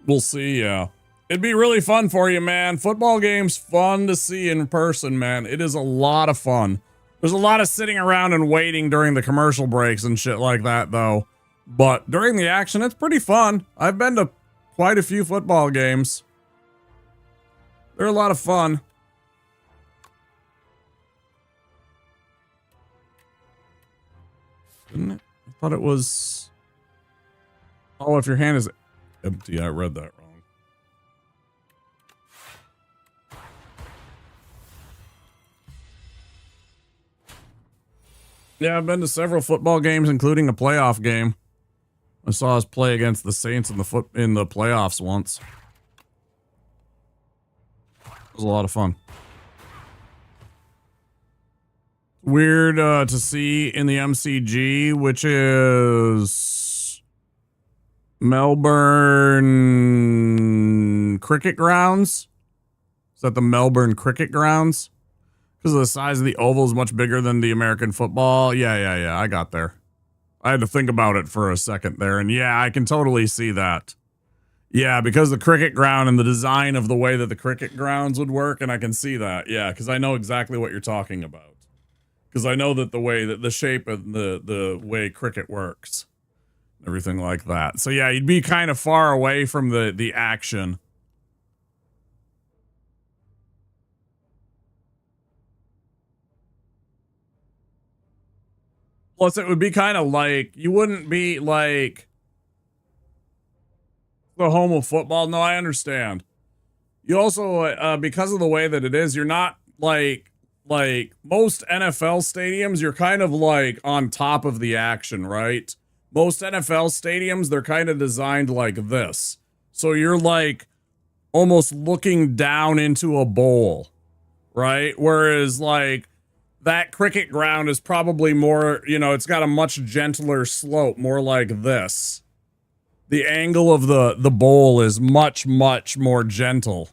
we'll see, yeah. It'd be really fun for you, man. Football games, fun to see in person, man. It is a lot of fun. There's a lot of sitting around and waiting during the commercial breaks and shit like that, though. But during the action, it's pretty fun. I've been to quite a few football games. They're a lot of fun. Didn't it? I thought it was... Oh, if your hand is empty, I read that wrong. Yeah, I've been to several football games, including a playoff game. I saw us play against the Saints in the playoffs once. It was a lot of fun. Weird to see in the MCG, which is Melbourne Cricket Grounds. Is that the Melbourne Cricket Grounds? Because the size of the oval is much bigger than the American football. Yeah, I got there. I had to think about it for a second there. And yeah, I can totally see that. Yeah, because the cricket ground and the design of the way that the cricket grounds would work. And I can see that. Yeah, because I know exactly what you're talking about. Because I know that the shape of the way cricket works. Everything like that. So yeah, you'd be kind of far away from the action. Plus, it would be kind of like, you wouldn't be like the home of football. No, I understand. You also, because of the way that it is, you're not like most NFL stadiums, you're kind of like on top of the action, right? Most NFL stadiums, they're kind of designed like this. So you're like almost looking down into a bowl, right? Whereas like, that cricket ground is probably more, it's got a much gentler slope, more like this. The angle of the bowl is much, much more gentle.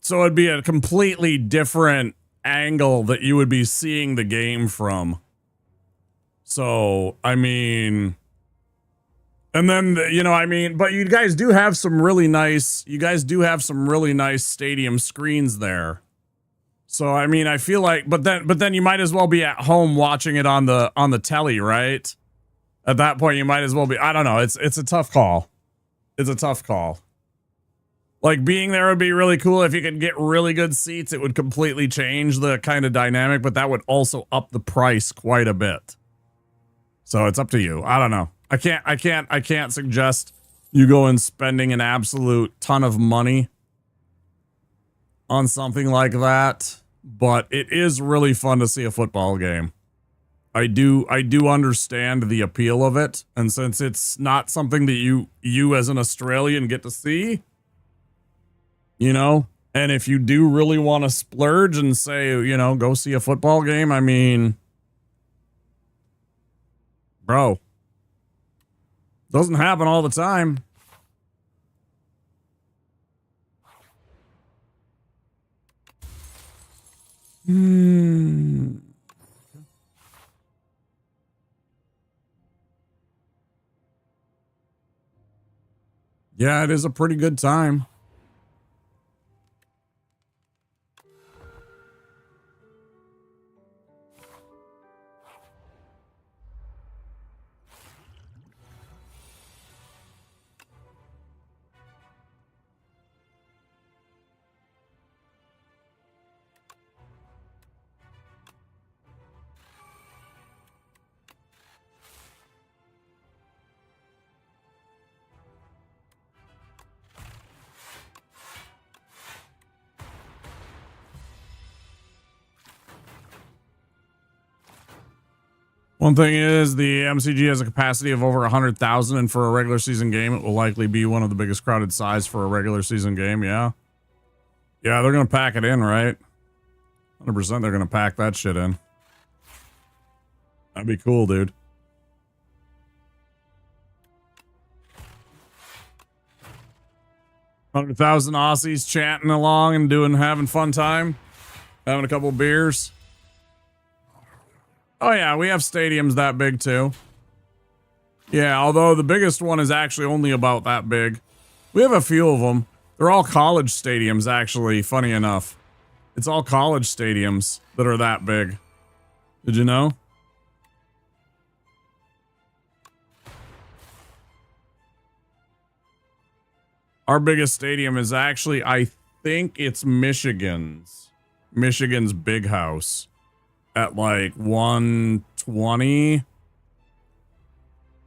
So it'd be a completely different angle that you would be seeing the game from. So, I mean... And then, but you guys do have some really nice stadium screens there. So I mean, I feel like, but then you might as well be at home watching it on the telly, right? At that point, you might as well be. I don't know. It's a tough call. It's a tough call. Like being there would be really cool if you could get really good seats. It would completely change the kind of dynamic, but that would also up the price quite a bit. So it's up to you. I don't know. I can't suggest you go and spending an absolute ton of money on something like that. But it is really fun to see a football game. I do understand the appeal of it, and since it's not something that you as an Australian get to see, and if you do really want to splurge and say, go see a football game, I mean, bro, doesn't happen all the time. Yeah, it is a pretty good time. One thing is the MCG has a capacity of over 100,000, and for a regular season game, it will likely be one of the biggest crowded size for a regular season game. Yeah. Yeah, they're going to pack it in, right? 100% they're going to pack that shit in. That'd be cool, dude. $100,000 Aussies chanting along and having fun time. Having a couple beers. Oh yeah, we have stadiums that big too. Yeah, although the biggest one is actually only about that big. We have a few of them. They're all college stadiums, actually, funny enough. It's all college stadiums that are that big. Did you know? Our biggest stadium is actually, I think it's Michigan's. Michigan's big house. At like 120.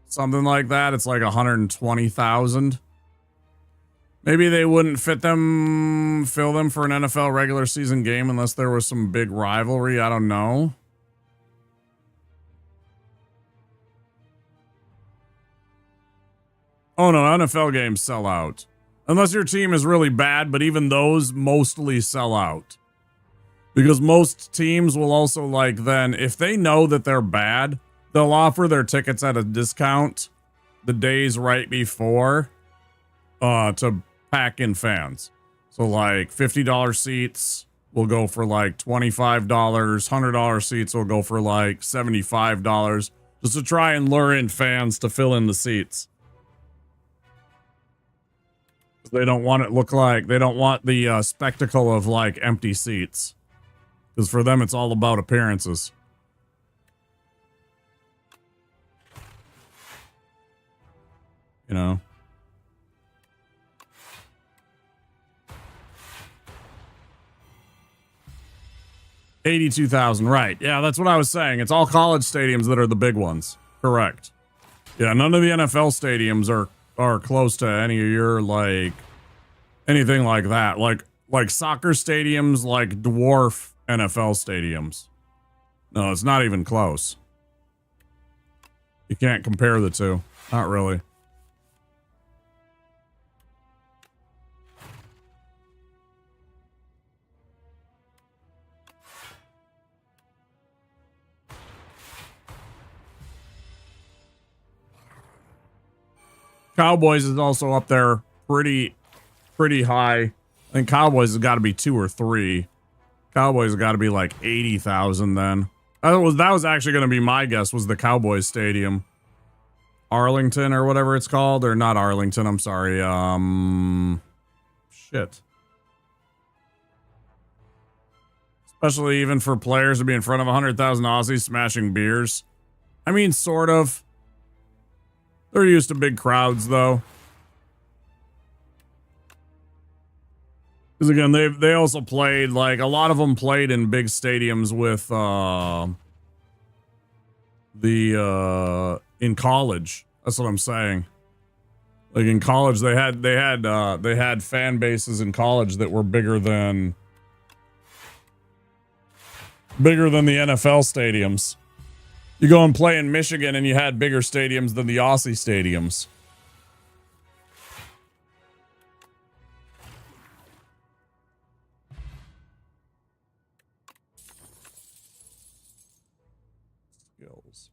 Something like that. It's like 120,000. Maybe they wouldn't fill them for an NFL regular season game unless there was some big rivalry. I don't know. Oh no, NFL games sell out. Unless your team is really bad, but even those mostly sell out. Because most teams will also, like, then, if they know that they're bad, they'll offer their tickets at a discount the days right before to pack in fans. So, like, $50 seats will go for, like, $25. $100 seats will go for, like, $75. Just to try and lure in fans to fill in the seats. They don't want it look like, they don't want the spectacle of, like, empty seats. Because for them, it's all about appearances. You know? $82,000, right. Yeah, that's what I was saying. It's all college stadiums that are the big ones. Correct. Yeah, none of the NFL stadiums are close to any of your, like, anything like that. Like soccer stadiums, like, dwarf NFL stadiums. No, it's not even close. You can't compare the two. Not really. Cowboys is also up there pretty high. I think Cowboys has got to be 2 or 3. Cowboys have got to be like 80,000 then. That was actually going to be my guess, was the Cowboys Stadium. Arlington or whatever it's called. Or not Arlington, I'm sorry. Shit. Especially even for players to be in front of 100,000 Aussies smashing beers. I mean, sort of. They're used to big crowds, though. Because again, they also played, like, a lot of them played in big stadiums with, in college. That's what I'm saying. Like, in college, they had fan bases in college that were bigger than the NFL stadiums. You go and play in Michigan and you had bigger stadiums than the Aussie stadiums. Skills.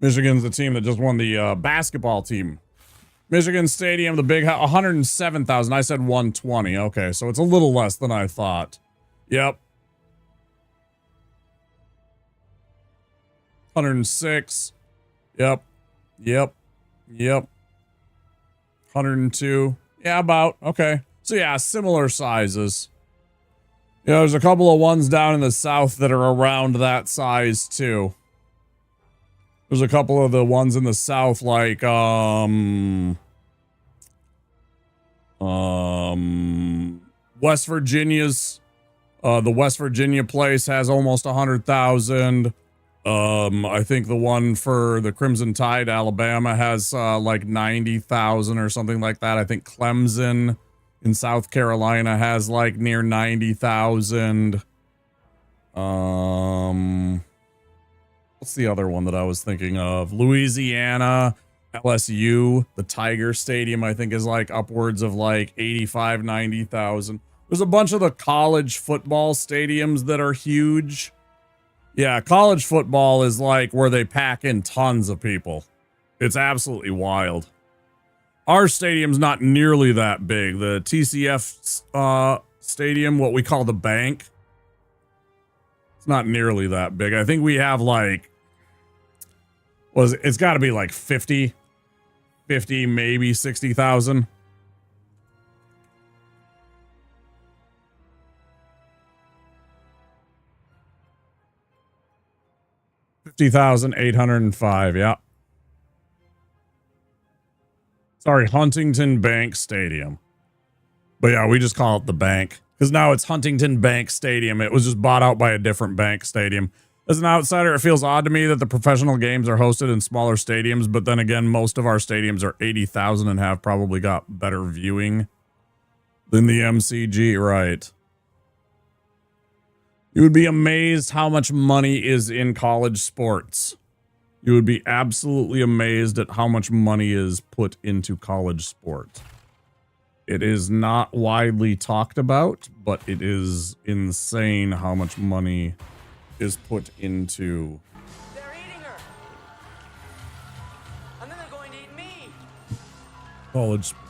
Michigan's the team that just won the basketball team. Michigan Stadium, the big house, 107,000. I said 120. Okay, so it's a little less than I thought. Yep. 106. Yep. 102. Yeah, about. Okay. So yeah, similar sizes. Yeah, there's a couple of ones down in the south that are around that size too. There's a couple of the ones in the south like West Virginia's the West Virginia place has almost 100,000. I think the one for the Crimson Tide, Alabama, has like 90,000 or something like that. I think Clemson in South Carolina has like near 90,000. What's the other one that I was thinking of? Louisiana, LSU, the Tiger Stadium, I think is like upwards of like 85, 90,000. There's a bunch of the college football stadiums that are huge. Yeah, college football is like where they pack in tons of people. It's absolutely wild. Our stadium's not nearly that big. The TCF stadium, what we call the bank, it's not nearly that big. I think we have like, it's got to be like 50, maybe 60,000. $50,805, yeah. Sorry, Huntington Bank Stadium. But yeah, we just call it the bank. Because now it's Huntington Bank Stadium. It was just bought out by a different bank stadium. As an outsider, it feels odd to me that the professional games are hosted in smaller stadiums. But then again, most of our stadiums are 80,000 and have probably got better viewing than the MCG, right? You would be amazed how much money is in college sports. You would be absolutely amazed at how much money is put into college sport. It is not widely talked about, but it is insane how much money is put into college sports.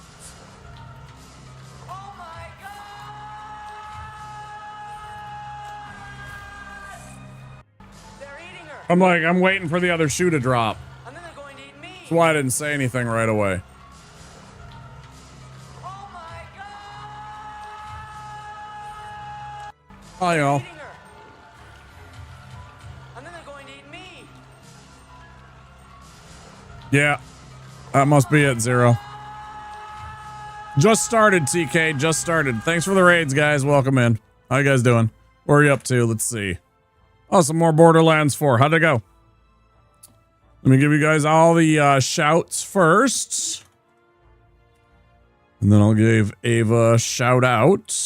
I'm waiting for the other shoe to drop. That's why I didn't say anything right away. Oh, you know. Yeah, that must be it, Zero. Just started, TK. Just started. Thanks for the raids, guys. Welcome in. How you guys doing? What are you up to? Let's see. Oh, some more Borderlands 4. How'd it go? Let me give you guys all the shouts first. And then I'll give Ava a shout out.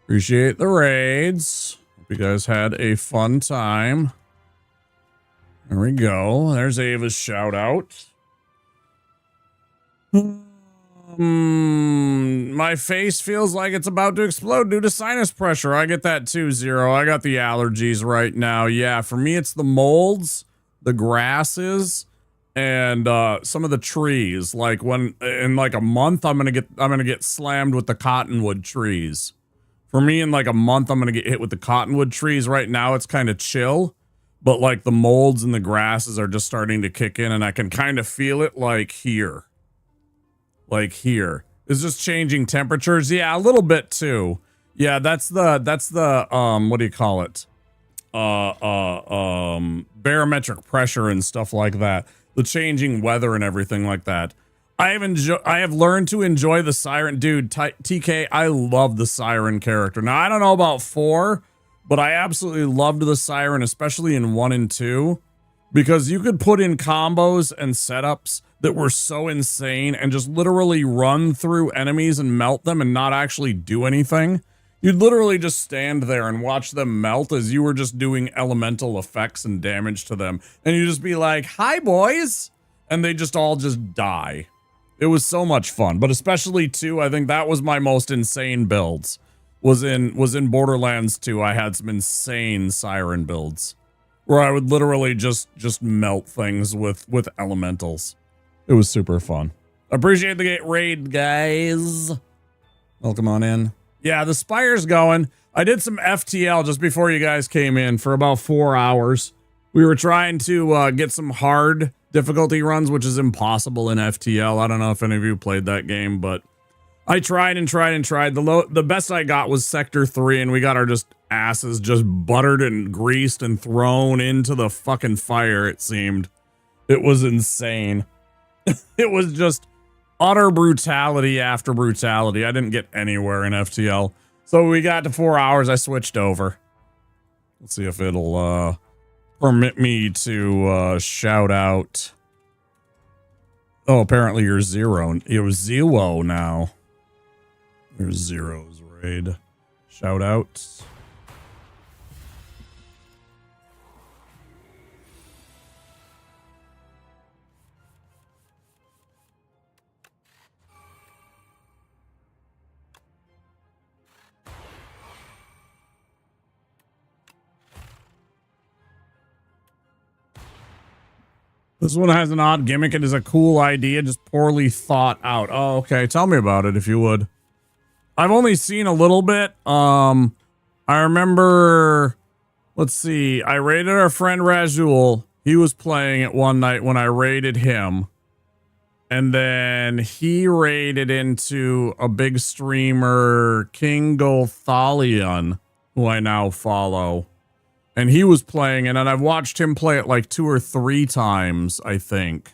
Appreciate the raids. Hope you guys had a fun time. There we go. There's Ava's shout out. My face feels like it's about to explode due to sinus pressure. I get that too, Zero. I got the allergies right now. Yeah, for me it's the molds, the grasses, and some of the trees. Like when in like a month I'm gonna get slammed with the cottonwood trees. For me in like a month I'm gonna get hit with the cottonwood trees. Right now it's kind of chill, but like the molds and the grasses are just starting to kick in, and I can kind of feel it like here. Like here. It's just changing temperatures. Yeah, a little bit too. Yeah, that's the what do you call it? Barometric pressure and stuff like that. The changing weather and everything like that. I have learned to enjoy the Siren. Dude, TK, I love the Siren character. Now, I don't know about 4, but I absolutely loved the Siren, especially in 1 and 2. Because you could put in combos and setups that were so insane and just literally run through enemies and melt them and not actually do anything. You'd literally just stand there and watch them melt as you were just doing elemental effects and damage to them. And you just be like, hi, boys. And they just all just die. It was so much fun. But especially 2, I think that was my most insane builds. Was in Borderlands 2. I had some insane Siren builds. Where I would literally just melt things with elementals. It was super fun. Appreciate the raid, guys. Welcome on in. Yeah, the Spire's going. I did some FTL just before you guys came in for about 4 hours. We were trying to get some hard difficulty runs, which is impossible in FTL. I don't know if any of you played that game, but I tried and tried and tried. The best I got was Sector 3, and we got our just asses just buttered and greased and thrown into the fucking fire, it seemed. It was insane. It was just utter brutality after brutality. I didn't get anywhere in FTL. So we got to 4 hours, I switched over. Let's see if it'll permit me to shout out. Oh, apparently you're zero. You're zero now. There's Zero's raid. Shout outs. This one has an odd gimmick. It is a cool idea, just poorly thought out. Oh, okay. Tell me about it if you would. I've only seen a little bit. I remember, let's see. I raided our friend Razul. He was playing it one night when I raided him. And then he raided into a big streamer, King Golthalion, who I now follow. And he was playing it, and I've watched him play it like 2 or 3 times, I think.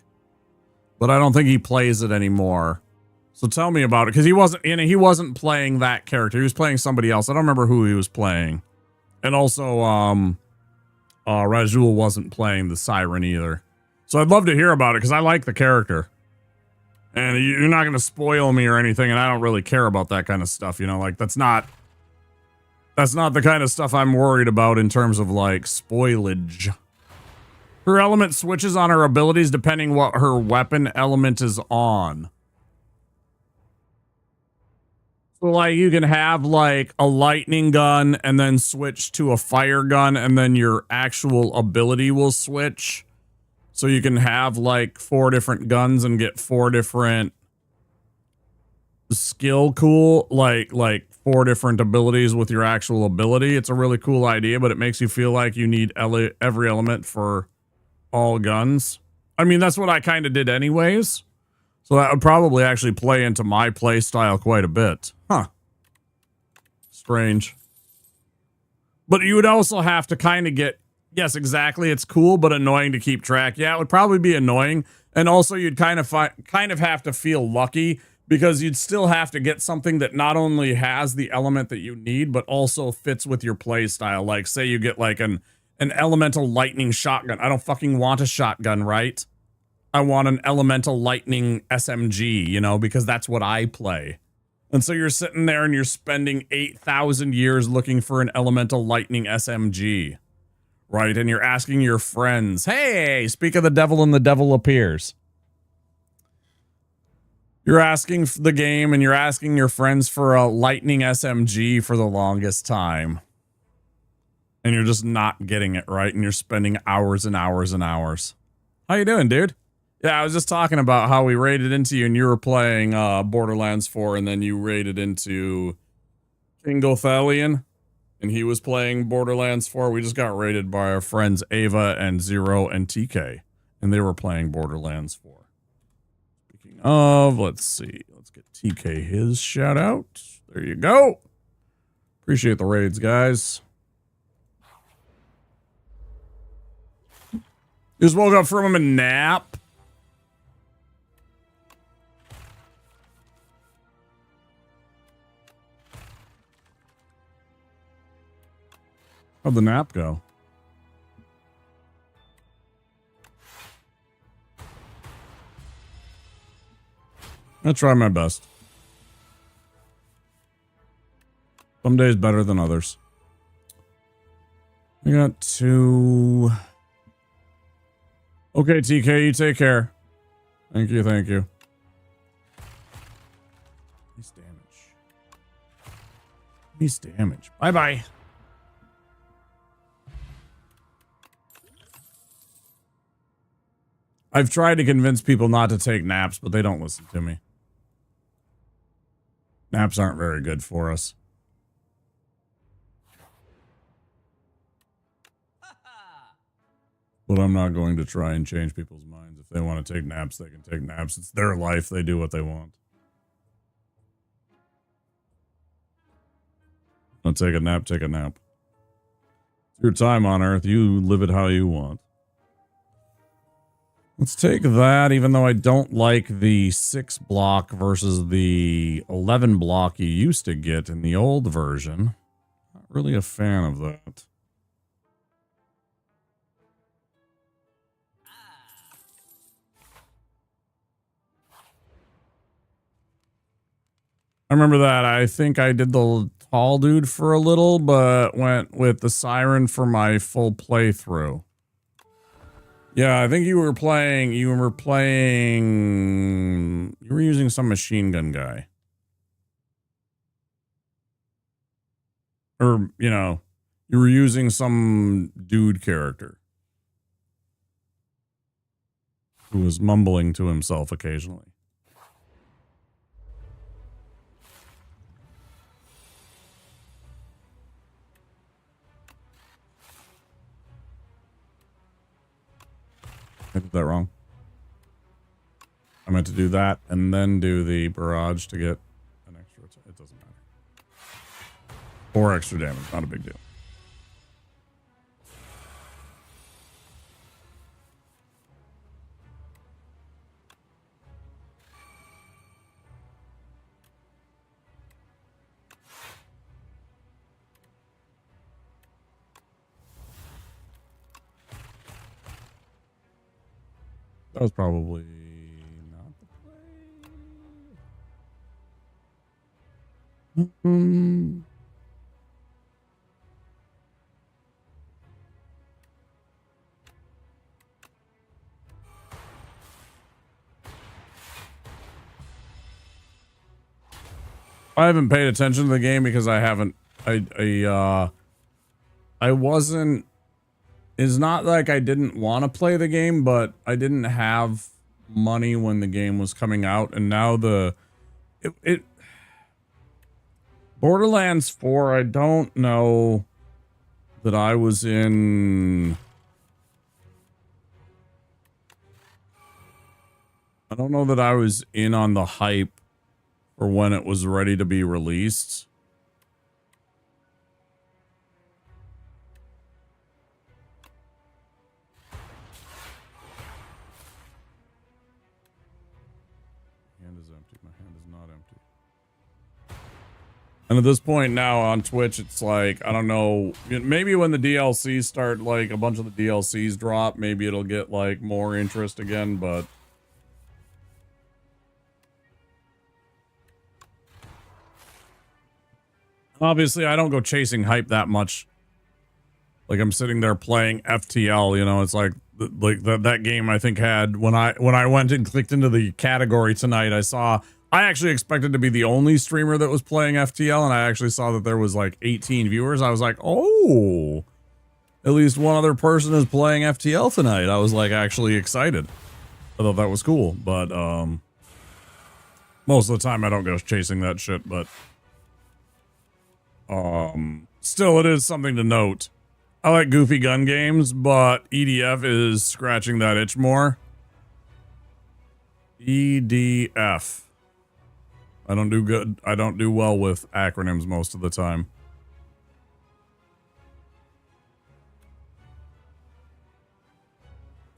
But I don't think he plays it anymore. So tell me about it, because he wasn't playing that character. He was playing somebody else. I don't remember who he was playing. And also, Rajul wasn't playing the Siren either. So I'd love to hear about it, because I like the character. And you're not going to spoil me or anything, and I don't really care about that kind of stuff, you know? Like, that's not the kind of stuff I'm worried about in terms of, like, spoilage. Her element switches on her abilities depending what her weapon element is on. So, like, you can have, like, a lightning gun and then switch to a fire gun, and then your actual ability will switch. So you can have, like, 4 different guns and get 4 different skill like 4 different abilities with your actual ability. It's a really cool idea, but it makes you feel like you need every element for all guns. I mean, that's what I kind of did anyways. So that would probably actually play into my play style quite a bit. Huh. Strange. But you would also have to kind of get, yes, exactly, it's cool, but annoying to keep track. Yeah, it would probably be annoying. And also you'd kind of have to feel lucky, because you'd still have to get something that not only has the element that you need, but also fits with your play style. Like, say you get like an elemental lightning shotgun. I don't fucking want a shotgun, right? I want an elemental lightning SMG, you know, because that's what I play. And so you're sitting there and you're spending 8,000 years looking for an elemental lightning SMG, right? And you're asking your friends, hey, speak of the devil and the devil appears. You're asking the game and you're asking your friends for a lightning SMG for the longest time. And you're just not getting it right, and you're spending hours and hours and hours. How you doing, dude? Yeah, I was just talking about how we raided into you and you were playing Borderlands 4, and then you raided into King Golthalion, and he was playing Borderlands 4. We just got raided by our friends Ava and Zero and TK, and they were playing Borderlands 4. Let's see. Let's get TK his shout out. There you go. Appreciate the raids, guys. Just woke up from a nap. How'd the nap go? I'll try my best. Some days better than others. We got 2. Okay, TK, you take care. Thank you, thank you. Nice damage. Nice damage. Bye-bye. I've tried to convince people not to take naps, but they don't listen to me. Naps aren't very good for us. But I'm not going to try and change people's minds. If they want to take naps, they can take naps. It's their life. They do what they want. Want to take a nap, take a nap. It's your time on Earth. You live it how you want. Let's take that, even though I don't like the 6 block versus the 11 block you used to get in the old version. Not really a fan of that. I remember that. I think I did the tall dude for a little, but went with the siren for my full playthrough. Yeah, I think you were using some machine gun guy. Or, you know, you were using some dude character who was mumbling to himself occasionally. I did that wrong. I meant to do that and then do the barrage to get an extra. It doesn't matter. 4 extra damage, not a big deal. That was probably not the play. I haven't paid attention to the game because I haven't. I wasn't. It's not like I didn't want to play the game, but I didn't have money when the game was coming out, and now Borderlands 4, I don't know that I was in. I don't know that I was in on the hype for when it was ready to be released. And at this point now on Twitch, it's like, I don't know, maybe when the DLCs start, like a bunch of the DLCs drop, maybe it'll get like more interest again, but obviously I don't go chasing hype that much. Like I'm sitting there playing FTL, you know, it's like that game I think had, when I went and clicked into the category tonight, I actually expected to be the only streamer that was playing FTL, and I actually saw that there was like 18 viewers. I was like, oh, at least one other person is playing FTL tonight. I was like actually excited. I thought that was cool, but most of the time I don't go chasing that shit, but still it is something to note. I like goofy gun games, but EDF is scratching that itch more. EDF. I don't do well with acronyms most of the time.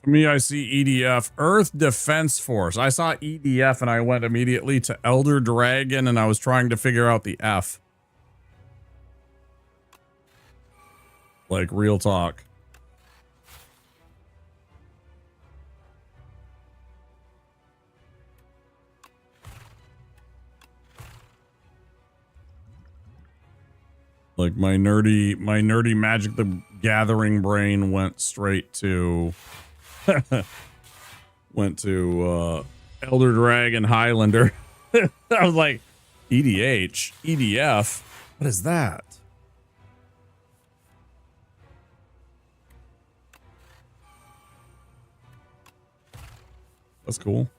For me, I see EDF, Earth Defense Force. I saw EDF and I went immediately to Elder Dragon and I was trying to figure out the F. Like, real talk. Like my nerdy Magic the Gathering brain went straight to Elder Dragon Highlander. I was like, EDH, EDF, what is that? That's cool.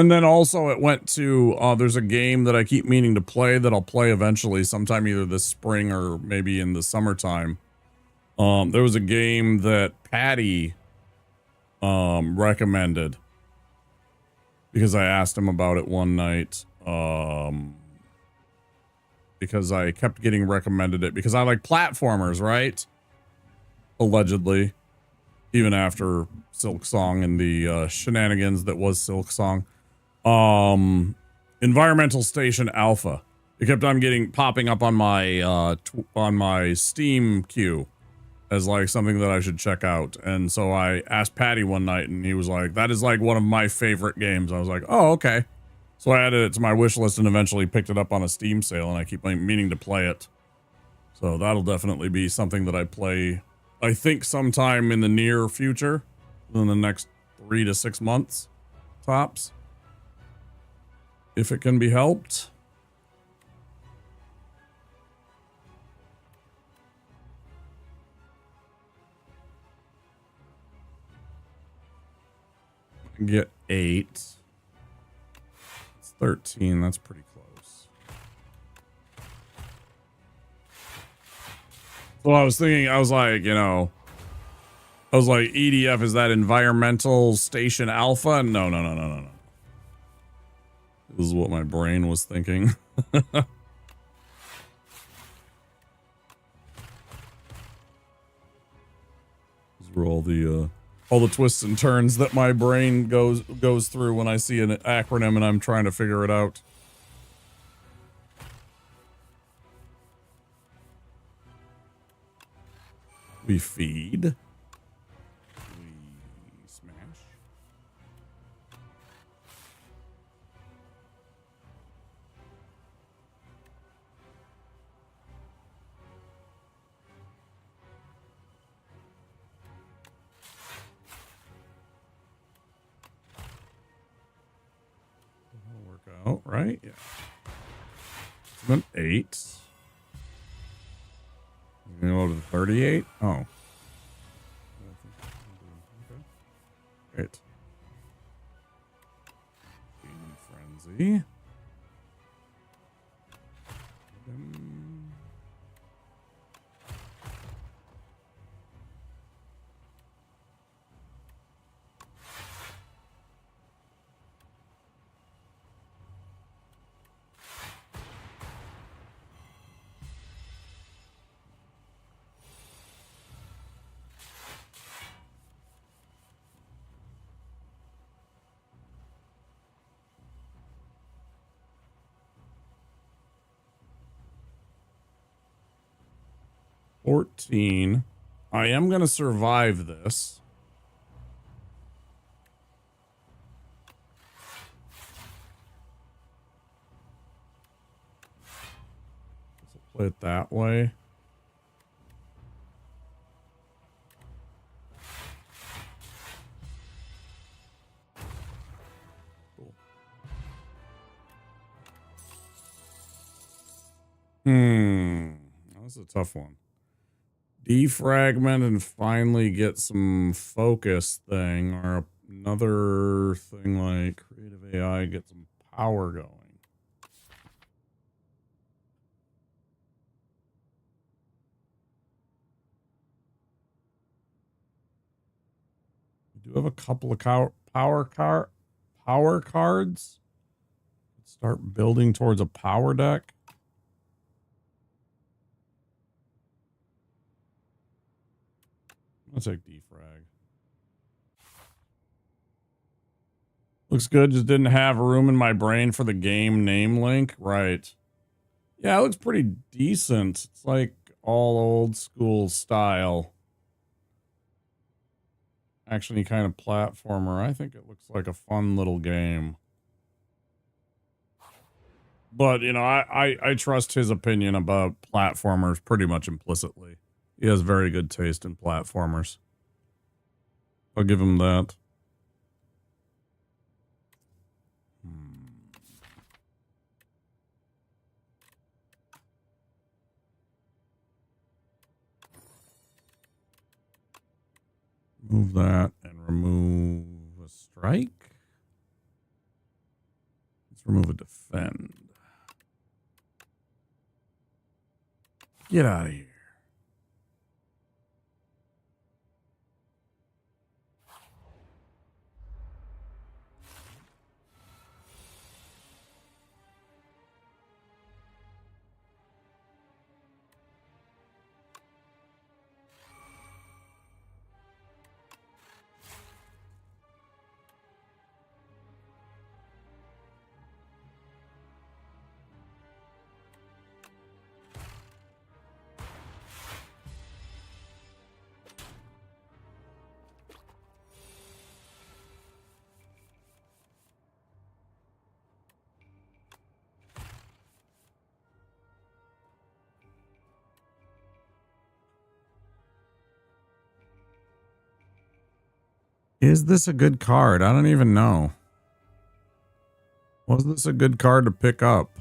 And then also it went to, there's a game that I keep meaning to play that I'll play eventually sometime either this spring or maybe in the summertime. There was a game that Patty recommended because I asked him about it one night. Because I kept getting recommended it because I like platformers, right? Allegedly. Even after Silk Song and the shenanigans that was Silk Song. Environmental Station Alpha. It kept on popping up on my Steam queue as like something that I should check out. And so I asked Patty one night and he was like, that is like one of my favorite games. I was like, oh, okay. So I added it to my wish list and eventually picked it up on a Steam sale and I keep meaning to play it. So that'll definitely be something that I play, I think sometime in the near future, in the next 3 to 6 months, tops. If it can be helped. Get 8. It's 13. That's pretty close. Well, I was thinking, I was like, you know, I was like, EDF, is that Environmental Station Alpha? No. This is what my brain was thinking. These were all the twists and turns that my brain goes through when I see an acronym and I'm trying to figure it out. We feed. We smash. That'll work out, right? Yeah. It's been 8. You know, to 38? Oh. Okay. Great. Game Frenzy. $14. I am going to survive this. Let's play it that way. Cool. That's a tough one. Defragment and finally get some focus thing, or another thing like creative AI, get some power going. We do have a couple of power cards. Let's start building towards a power deck. I'll take defrag. Looks good. Just didn't have room in my brain for the game name link. Right. Yeah, it looks pretty decent. It's like all old school style. Action-y kind of platformer. I think it looks like a fun little game. But, you know, I trust his opinion about platformers pretty much implicitly. He has very good taste in platformers. I'll give him that. Move that and remove a strike. Remove a defend. Get out of here. Is this a good card? I don't even know. Was this a good card to pick up?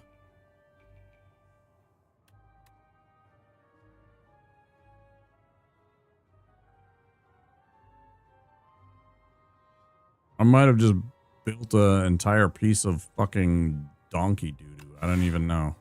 I might have just built an entire piece of fucking donkey doo-doo. I don't even know.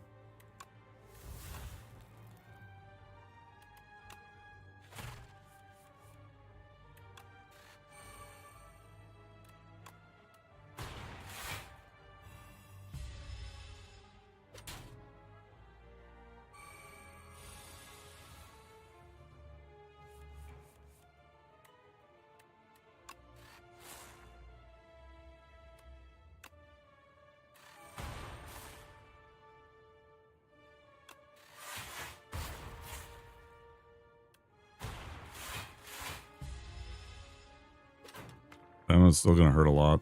And it's still gonna hurt a lot.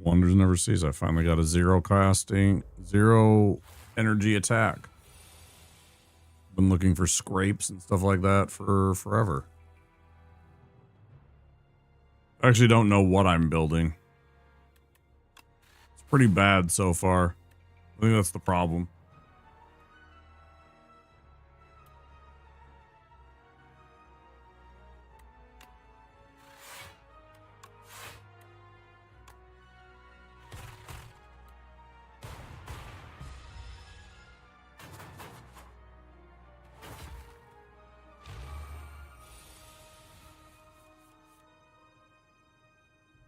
Wonders never cease. I finally got a zero energy attack. Been looking for scrapes and stuff like that for forever. I actually don't know what I'm building. It's pretty bad so far. I think that's the problem.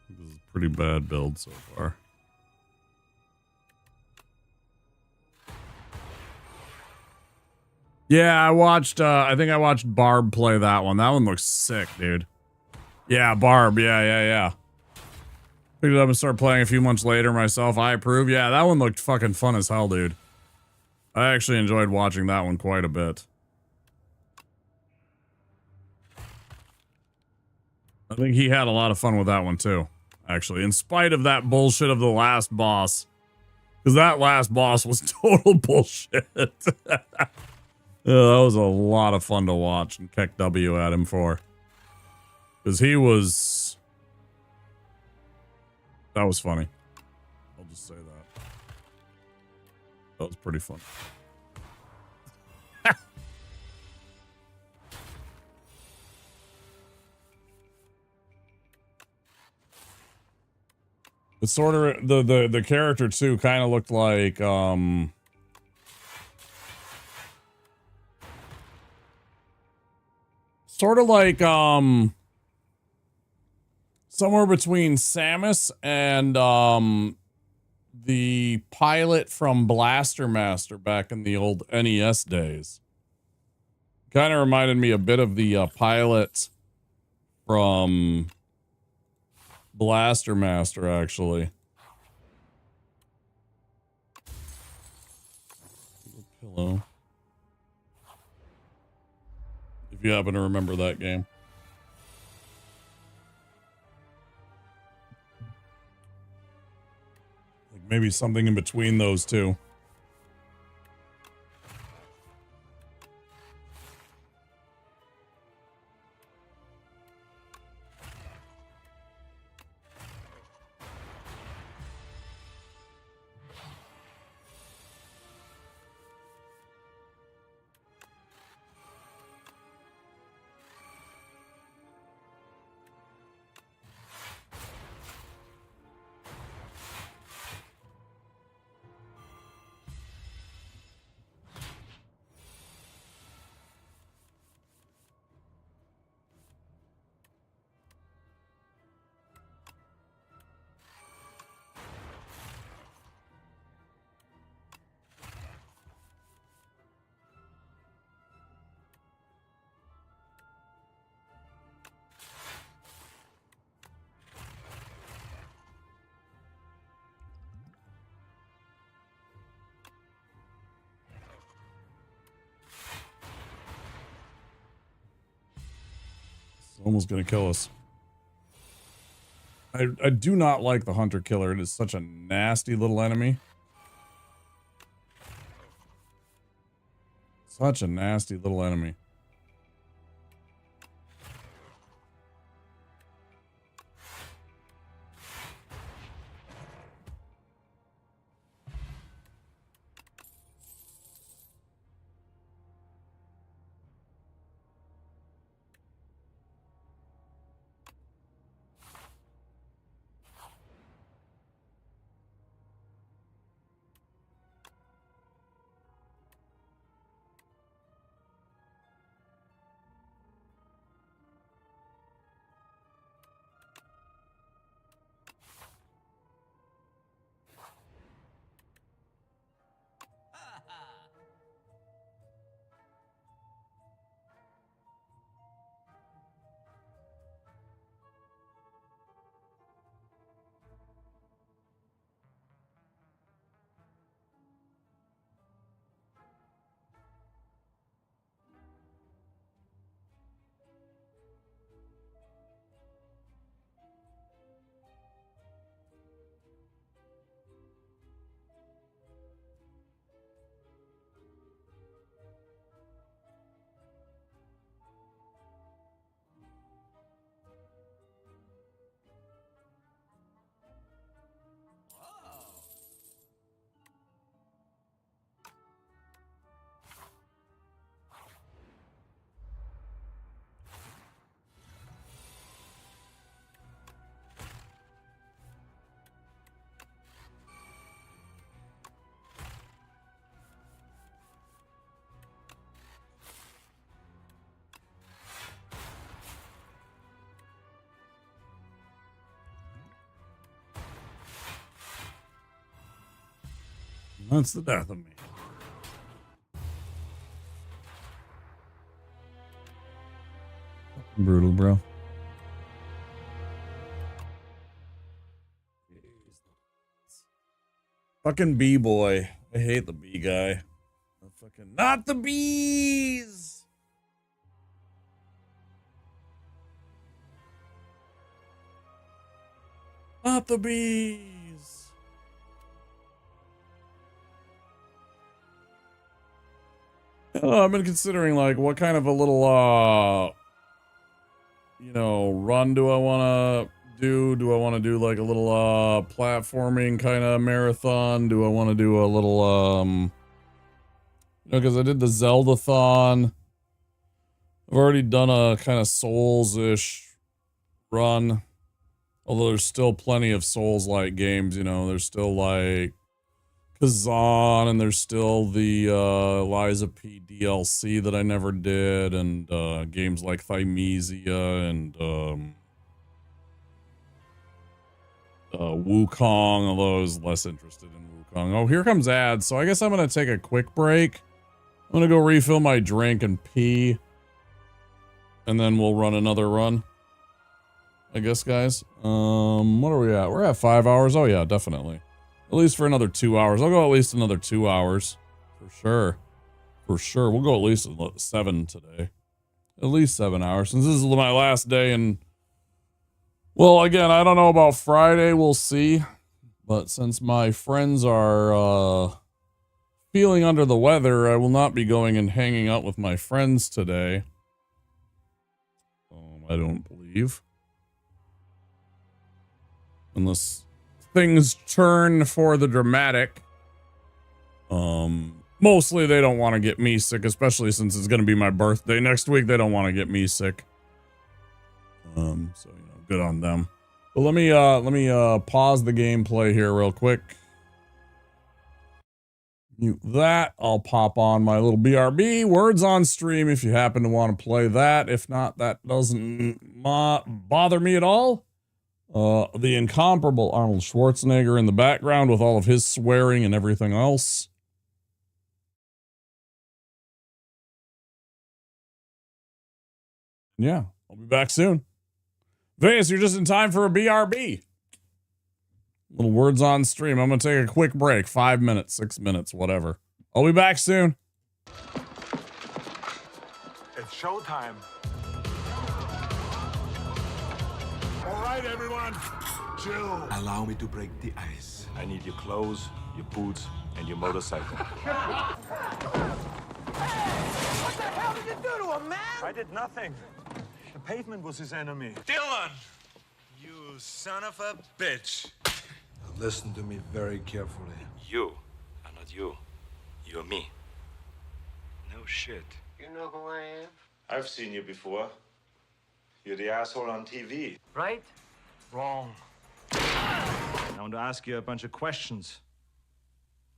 This is a pretty bad build so far. Yeah, I think I watched Barb play that one. That one looks sick, dude. Yeah, Barb. Yeah. Picked it up and started playing a few months later myself. I approve. Yeah, that one looked fucking fun as hell, dude. I actually enjoyed watching that one quite a bit. I think he had a lot of fun with that one too, actually, in spite of that bullshit of the last boss. Because that last boss was total bullshit. Yeah, that was a lot of fun to watch and kick W at him for. Because he was... That was funny. I'll just say that. That was pretty fun. It's sort of the character too kind of looked like sort of like somewhere between Samus and the pilot from Blaster Master back in the old NES days. Kind of reminded me a bit of the pilot from Blaster Master, actually. Pillow. If you happen to remember that game. Like maybe something in between those two. Almost gonna kill us. I do not like the Hunter Killer. It is such a nasty little enemy. Such a nasty little enemy. That's the death of me. Fucking brutal, bro. Fucking bee boy. I hate the bee guy. Fucking not the bees. Not the bees. I've been considering like what kind of a little you know, run do I want to do? Do I want to do like a little platforming kind of marathon? Do I want to do a little you know, because I did the Zelda-thon. I've already done a kind of Souls-ish run. Although there's still plenty of Souls-like games, you know, there's still like Kazan, and there's still the Liza P DLC that I never did, and games like Thymesia and Wukong, although I was less interested in Wukong. Oh, here comes ads, so I guess I'm going to take a quick break. I'm going to go refill my drink and pee, and then we'll run another run. I guess, guys. What are we at? We're at 5 hours. Oh yeah, definitely. At least for another 2 hours. I'll go at least another 2 hours. For sure. For sure. We'll go at least 7 today. At least 7 hours. Since this is my last day, and well, again, I don't know about Friday. We'll see. But since my friends are feeling under the weather, I will not be going and hanging out with my friends today. I don't believe. Unless things turn for the dramatic. Mostly they don't want to get me sick, especially since it's going to be my birthday next week. They don't want to get me sick. So, you know, good on them. But let me pause the gameplay here real quick. Mute that. I'll pop on my little BRB words on stream if you happen to want to play that. If not, that doesn't bother me at all. The incomparable Arnold Schwarzenegger in the background with all of his swearing and everything else. Yeah, I'll be back soon. Vegas, you're just in time for a BRB. Little words on stream. I'm going to take a quick break. 5 minutes, 6 minutes, whatever. I'll be back soon. It's showtime. All right, everyone. Chill. Allow me to break the ice. I need your clothes, your boots, and your motorcycle. What the hell did you do to him, man? I did nothing. The pavement was his enemy. Dylan! You son of a bitch. Listen to me very carefully. You are not you. You're me. No shit. You know who I am? I've seen you before. You're the asshole on TV. Right? Wrong. I want to ask you a bunch of questions.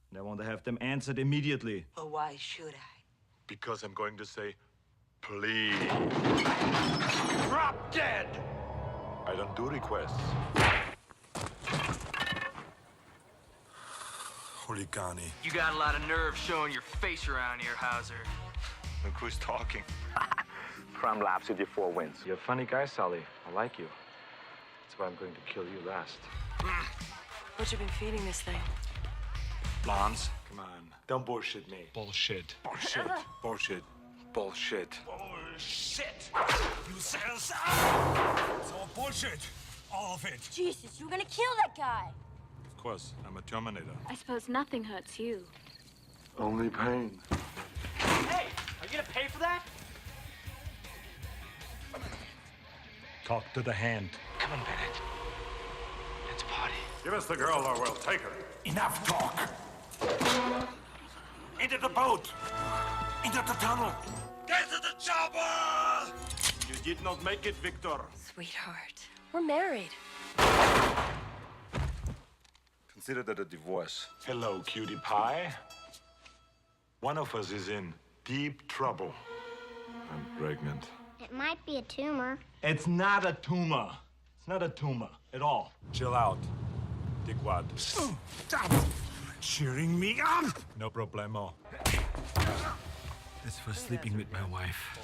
And I want to have them answered immediately. But why should I? Because I'm going to say, please. Drop dead! I don't do requests. Huligani. You got a lot of nerve showing your face around here, Hauser. Look who's talking. Prime laps with your 4 wins. You're a funny guy, Sully. I like you. That's why I'm going to kill you last. What you been feeding this thing? Lance, come on. Don't bullshit me. Bullshit. Bullshit. Bullshit. Bullshit. Bullshit. You sense? It's all bullshit. All of it. Jesus, you were gonna kill that guy. Of course, I'm a Terminator. I suppose nothing hurts you. Only pain. Hey, are you gonna pay for that? Talk to the hand. Come on, Bennett. Let's party. Give us the girl or we'll take her. Enough talk. Into the boat. Into the tunnel. Get to the chopper! You did not make it, Victor. Sweetheart, we're married. Consider that a divorce. Hello, cutie pie. One of us is in deep trouble. I'm pregnant. It might be a tumor. It's not a tumor. It's not a tumor at all. Chill out, dickwad. Stop cheering me up! No problemo. That's for sleeping with my wife.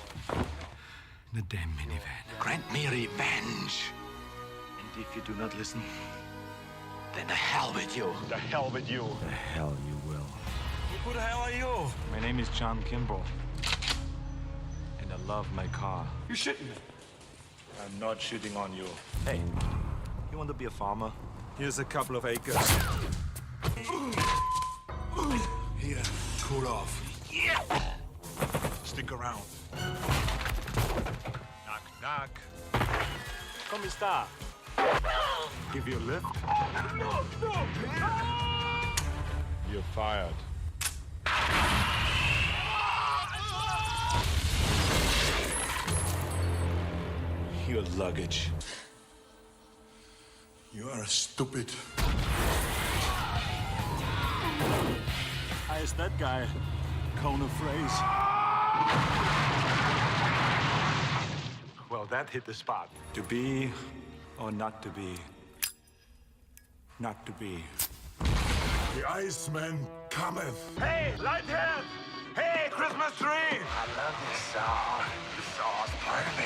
The damn minivan. Grant me revenge. And if you do not listen, Then the hell with you. the hell with you. The hell you will. Who the hell are you? My name is John Kimball. And I love my car. You shitting me. I'm not shitting on you. Hey, you want to be a farmer? Here's a couple of acres. Here, cool off. Yeah. Stick around. Knock, knock. Come sta? Give you a lift? You're fired. Your luggage. You are stupid. How is that guy? Cone of phrase. Well, that hit the spot. To be or not to be? Not to be. The Iceman cometh. Hey, Lighthead! Hey, Christmas tree! I love this song. This song's part of me.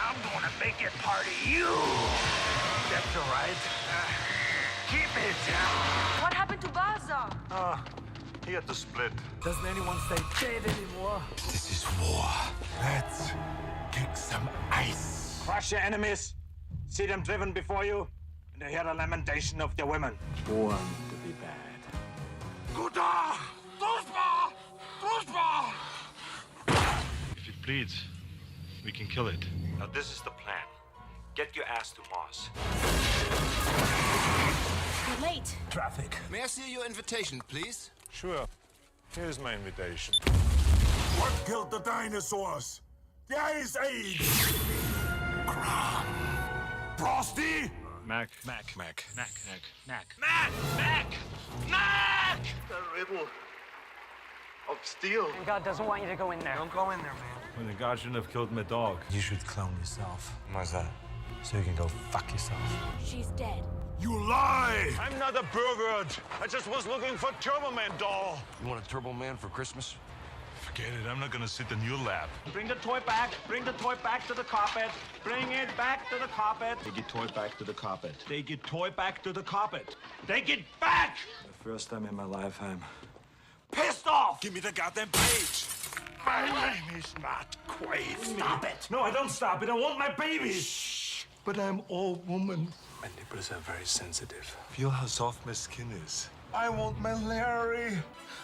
I'm gonna make it part of you. That's all right. Keep it. What happened to Baza? He had to split. Doesn't anyone stay dead anymore? This is war. Let's kick some ice. Crush your enemies. See them driven before you, and hear the lamentation of their women. Born to be bad. Guda! Duspa! Duspa! If it bleeds, we can kill it. Now this is the plan. Get your ass to Mars. You're late. Traffic. May I see your invitation, please? Sure. Here's my invitation. What killed the dinosaurs? The Ice Age! Frosty! Mac. Mac. Mac. Mac. Mac. Mac! Mac! Mac! The riddle of steel. God doesn't want you to go in there. Don't go in there, man. When the God shouldn't have killed my dog. You should clone yourself. Why's that? So you can go fuck yourself. She's dead. You lie! I'm not a pervert. I just was looking for Turbo Man doll. You want a Turbo Man for Christmas? Forget it. I'm not gonna sit in your lap. Bring the toy back. Bring the toy back to the carpet. Bring it back to the carpet. Take your toy back to the carpet. Take your toy back to the carpet. Take it back! The first time in my life, I'm Pissed off! Give me the goddamn page! My name is not Quaid. Stop it! No, I don't stop it. I want my baby. Shh. But I'm all woman. My nipples are very sensitive. Feel how soft my skin is. I want my Larry.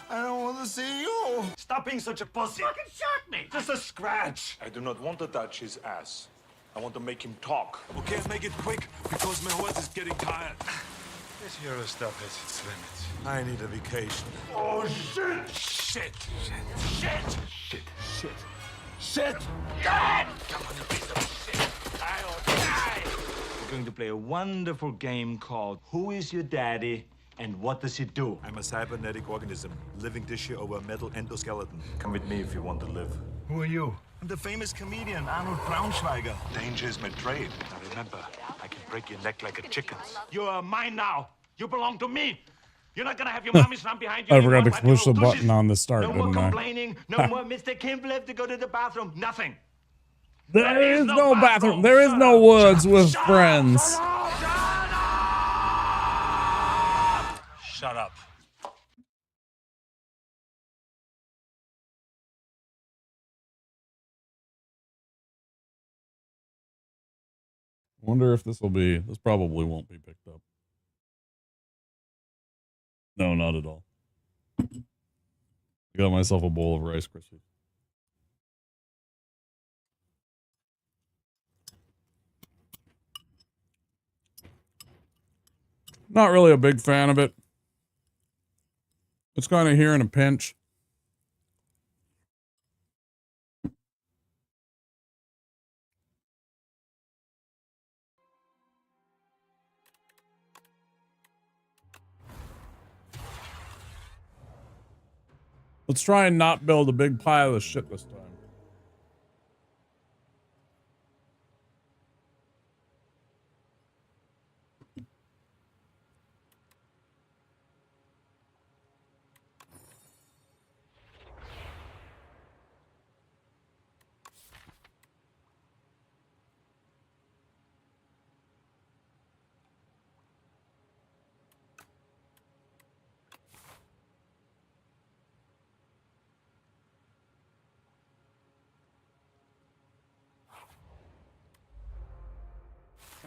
I don't want to see you. Stop being such a pussy. Fucking shot me. Just a scratch. I do not want to touch his ass. I want to make him talk. Okay, make it quick, because my horse is getting tired. This hero stuff has its limits. I need a vacation. Oh, shit. Shit! Shit. Shit. Shit. Shit. God! Come on, you piece of shit. I'll die. We're going to play a wonderful game called Who is Your Daddy and What Does He Do? I'm a cybernetic organism, living tissue over a metal endoskeleton. Come with me if you want to live. Who are you? I'm the famous comedian Arnold Braunschweiger. Danger is my trade. Now remember, I can break your neck like a chicken's. You're mine now. You belong to me. You're not gonna have your mommy run behind you. I forgot to anymore, push the like little button on the start, No more didn't I? complaining. No more Mr. Kimball have to go to the bathroom. Nothing. There is no bathroom. There is no woods with friends. Shut up. Wonder if this will be. This probably won't be picked up. No, not at all. I got myself a bowl of Rice Krispies. Not really a big fan of it. It's kind of here in a pinch. Let's try and not build a big pile of shit this time.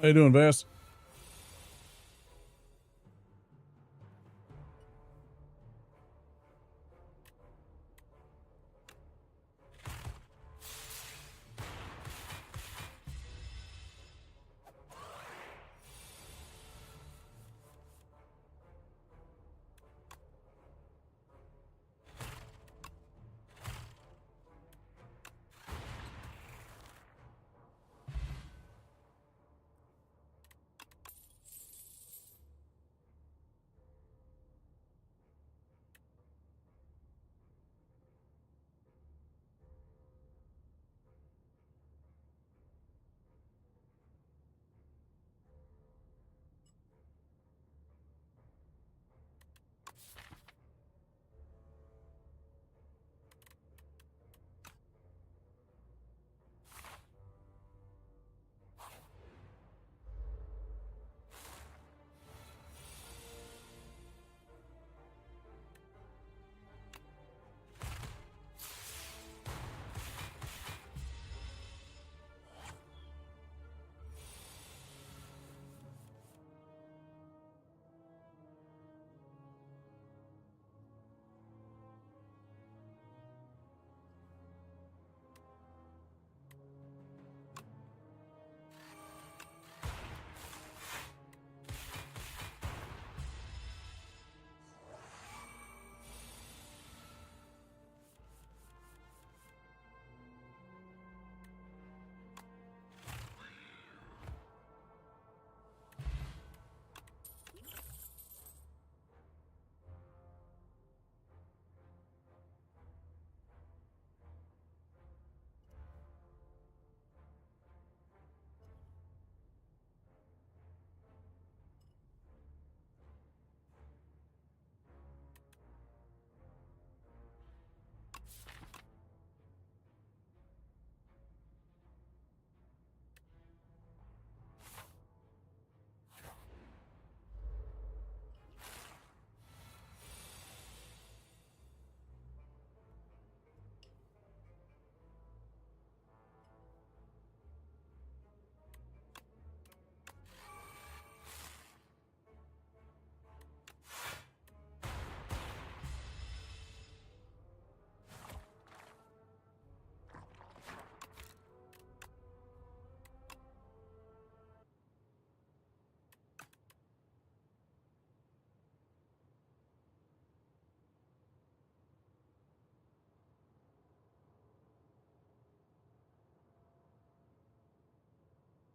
How you doing, Vass?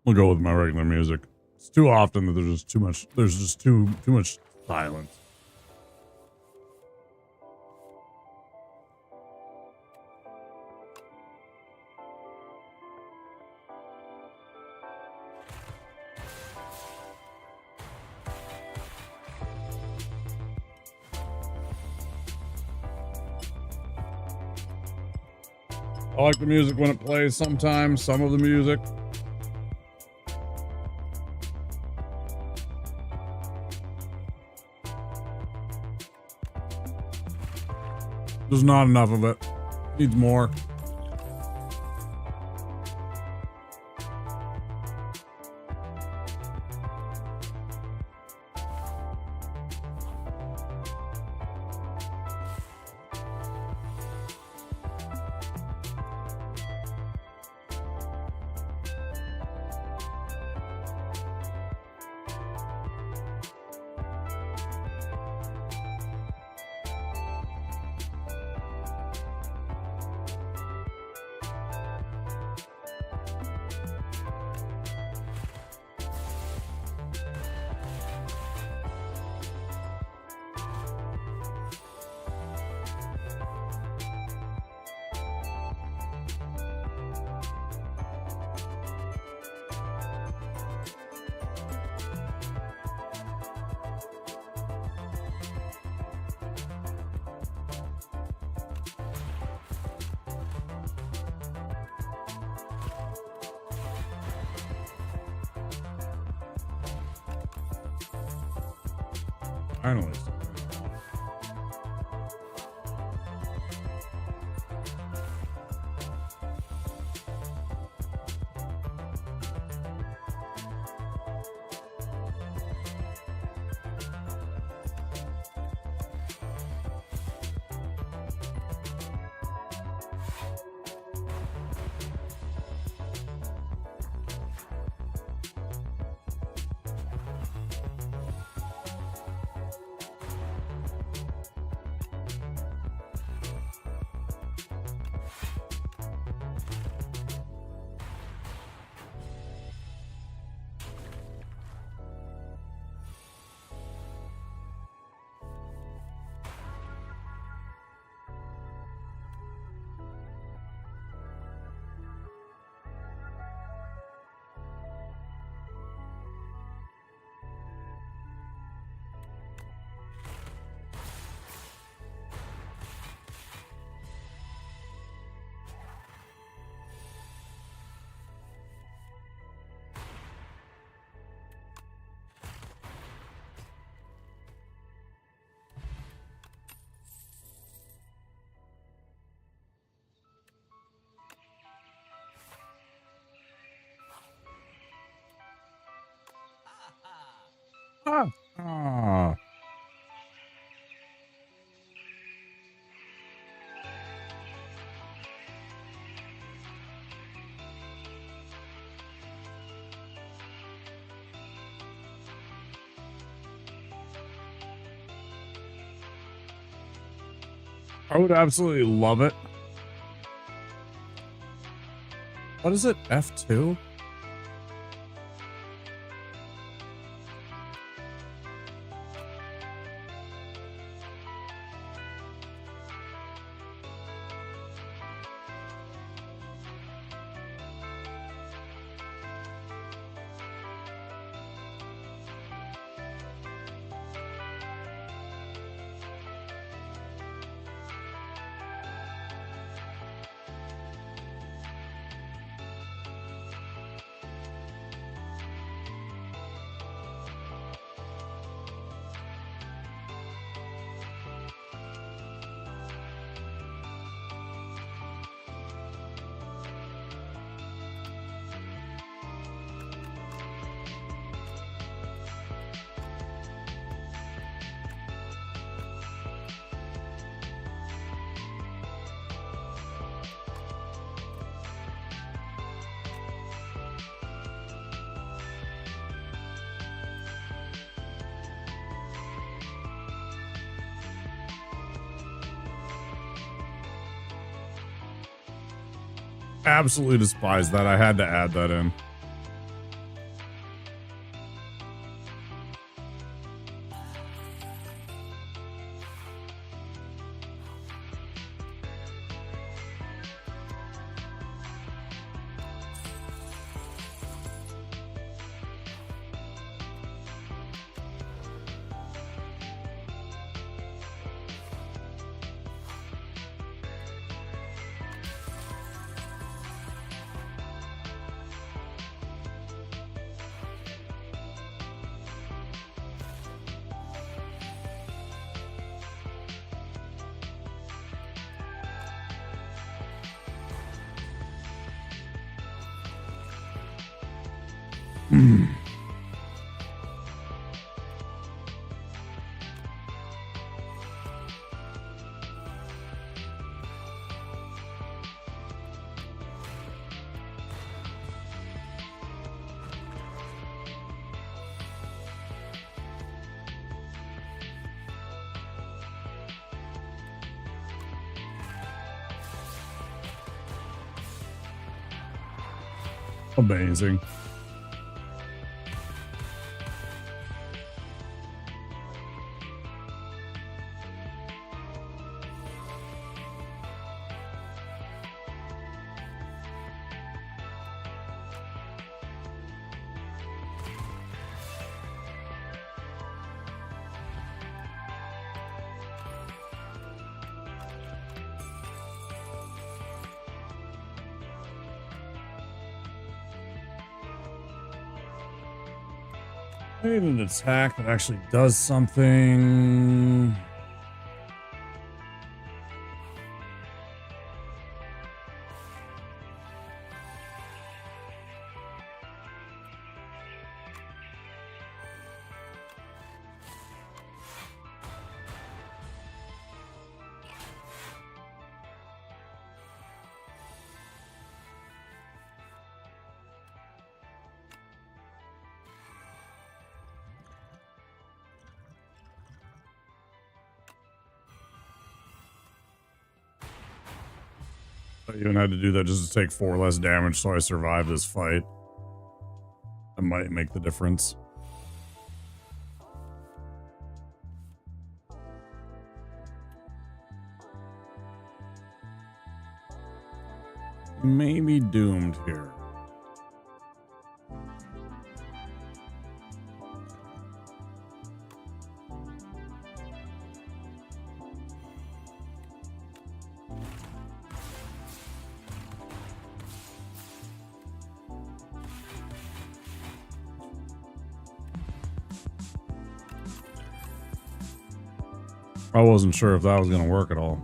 We'll go with my regular music. It's too often that there's just too much silence. I like the music when it plays sometimes, some of the music. There's not enough of it. Needs more. Finally. Ah. I would absolutely love it. What is it? F2? Absolutely despise that. I had to add that in. Amazing. I need an attack that actually does something. I even had to do that just to take 4 less damage so I survive this fight. That might make the difference. Maybe doomed here. I wasn't sure if that was going to work at all.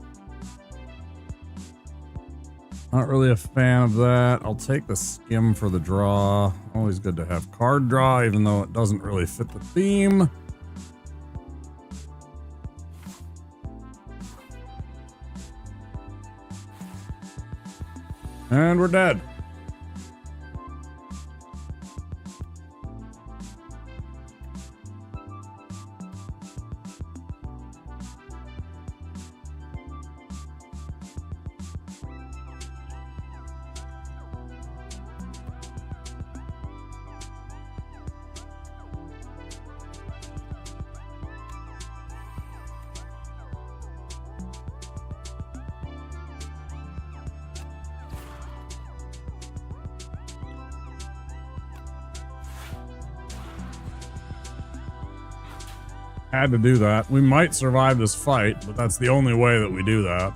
Not really a fan of that. I'll take the skim for the draw. Always good to have card draw, even though it doesn't really fit the theme. And we're dead. Had to do that. We might survive this fight, but that's the only way that we do that.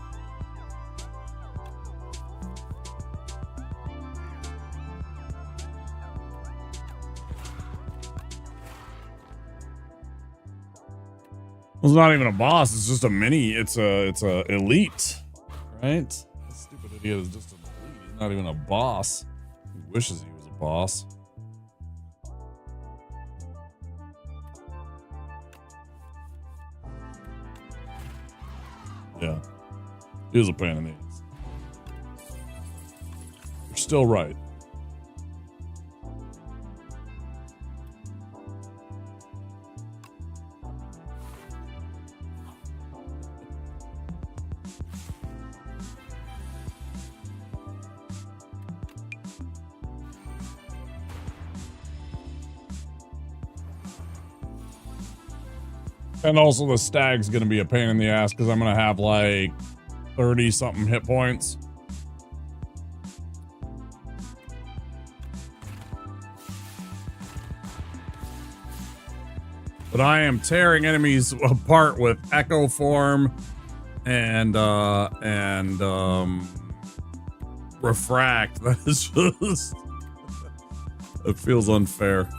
Well, it's not even a boss. It's just a mini. It's a elite, right? This stupid idiot is just an elite. He's not even a boss. He wishes he was a boss. Yeah, he is a pain in the ass. You're still right. And also the stag's gonna be a pain in the ass because I'm gonna have like 30 something hit points. But I am tearing enemies apart with Echo Form and Refract. That is just it feels unfair.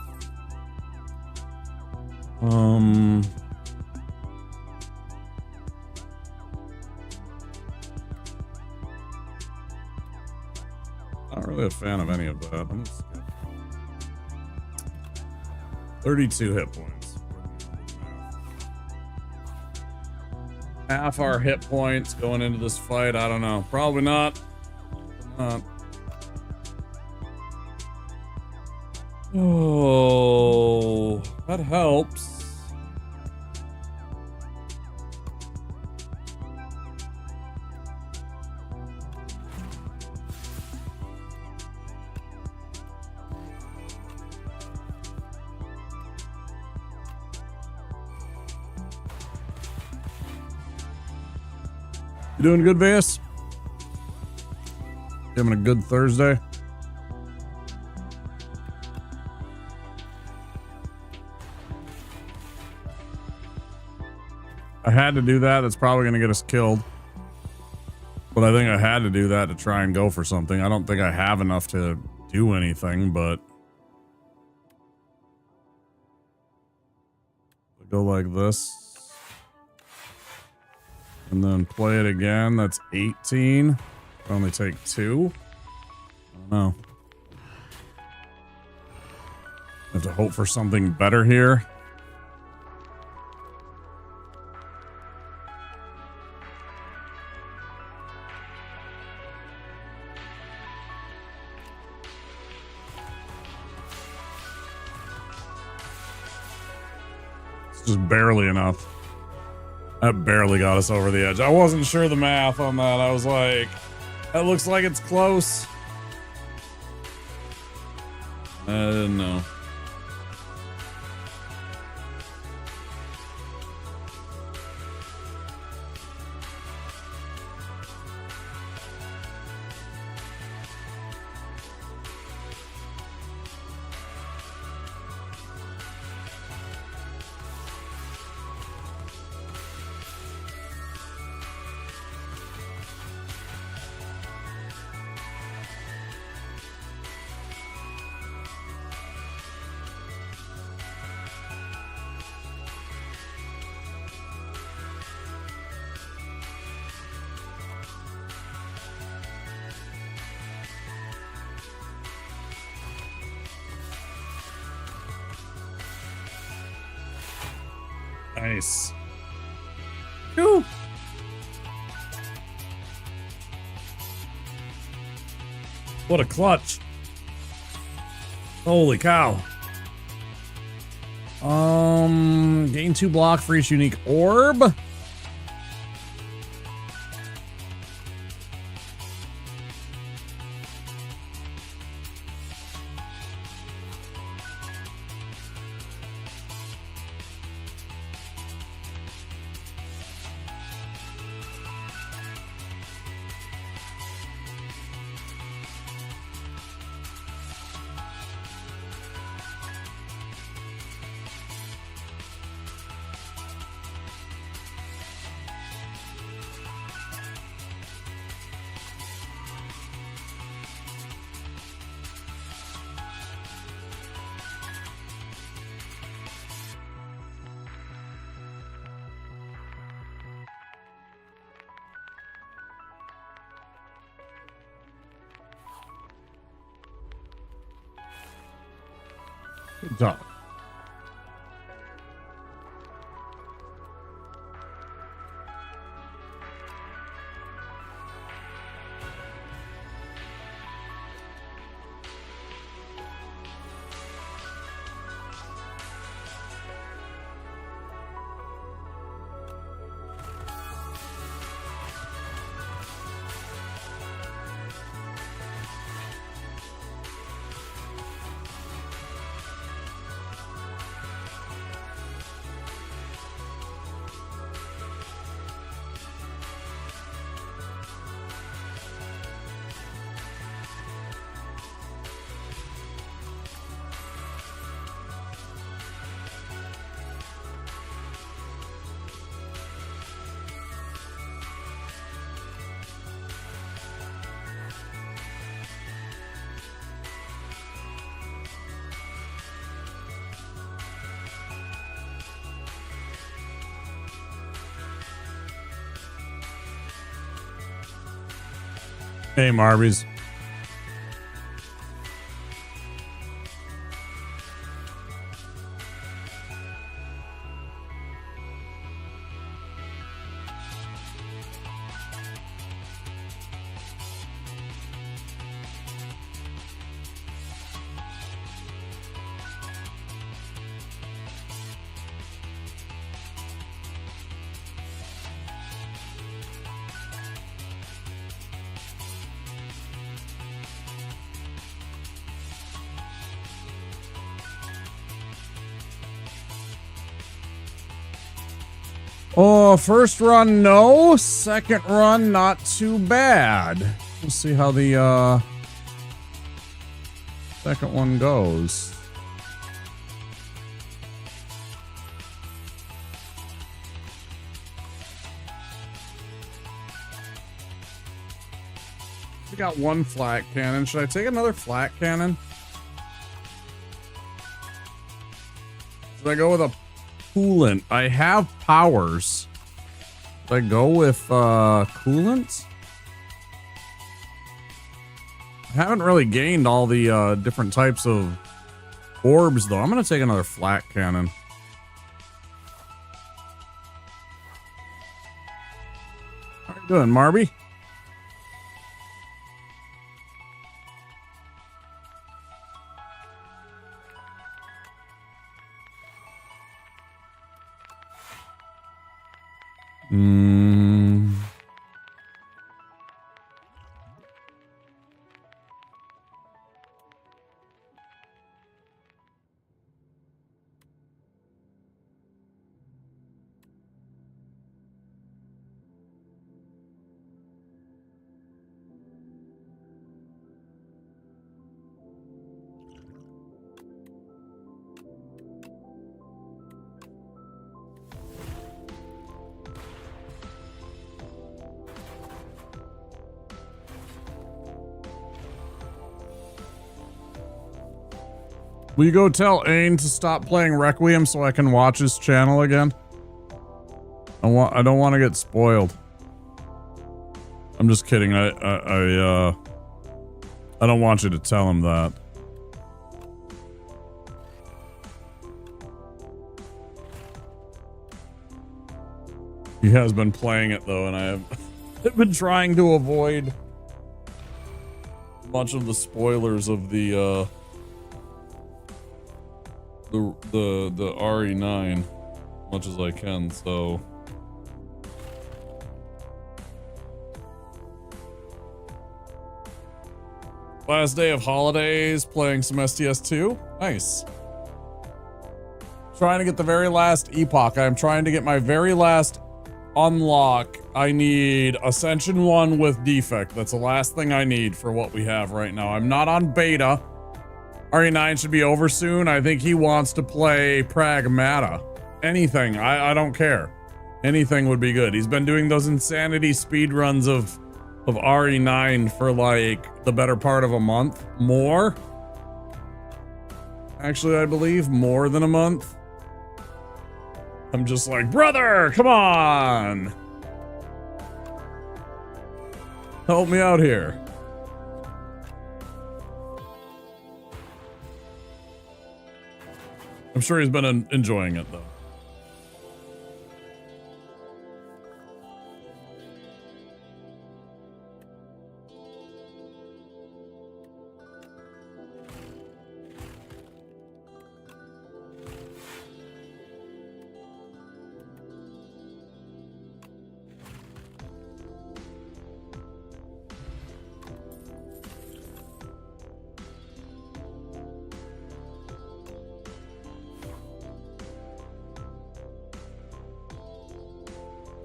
Not really a fan of any of that. I'm just 32 hit points. Half our hit points going into this fight. I don't know. Probably not. Oh, that helps. You doing good, Vance? Having a good Thursday? I had to do that. That's probably going to get us killed. But I think I had to do that to try and go for something. I don't think I have enough to do anything, but... go like this. And then play it again. That's 18. Only take 2. I don't know. Have to hope for something better here. It's just barely enough. That barely got us over the edge. I wasn't sure the math on that. I was like, that looks like it's close. I didn't know. Nice. Whew. What a clutch. Holy cow. Gain 2 block for each unique orb. Good job. Hey, Marbies. Oh, first run, no. Second run, not too bad. We'll see how the second one goes. We got one flat cannon. Should I take another flat cannon? Should I go with a coolant? I have powers. Should I go with coolant? I haven't really gained all the different types of orbs though. I'm gonna take another flat cannon. How are you doing, Marby? Will you go tell Ain to stop playing Requiem so I can watch his channel again? I don't want to get spoiled. I'm just kidding. I don't want you to tell him that. He has been playing it though, and I have I've been trying to avoid much of the spoilers of the RE9 much as I can, so last day of holidays playing some STS2. Nice. Trying to get the very last epoch. I'm trying to get my very last unlock. I need Ascension 1 with defect. That's the last thing I need for what we have right now. I'm not on beta. RE9 should be over soon. I think he wants to play Pragmata. Anything. I don't care. Anything would be good. He's been doing those insanity speed runs of RE9 for like the better part of a month. More. Actually, I believe more than a month. I'm just like, brother, come on. Help me out here. I'm sure he's been enjoying it though.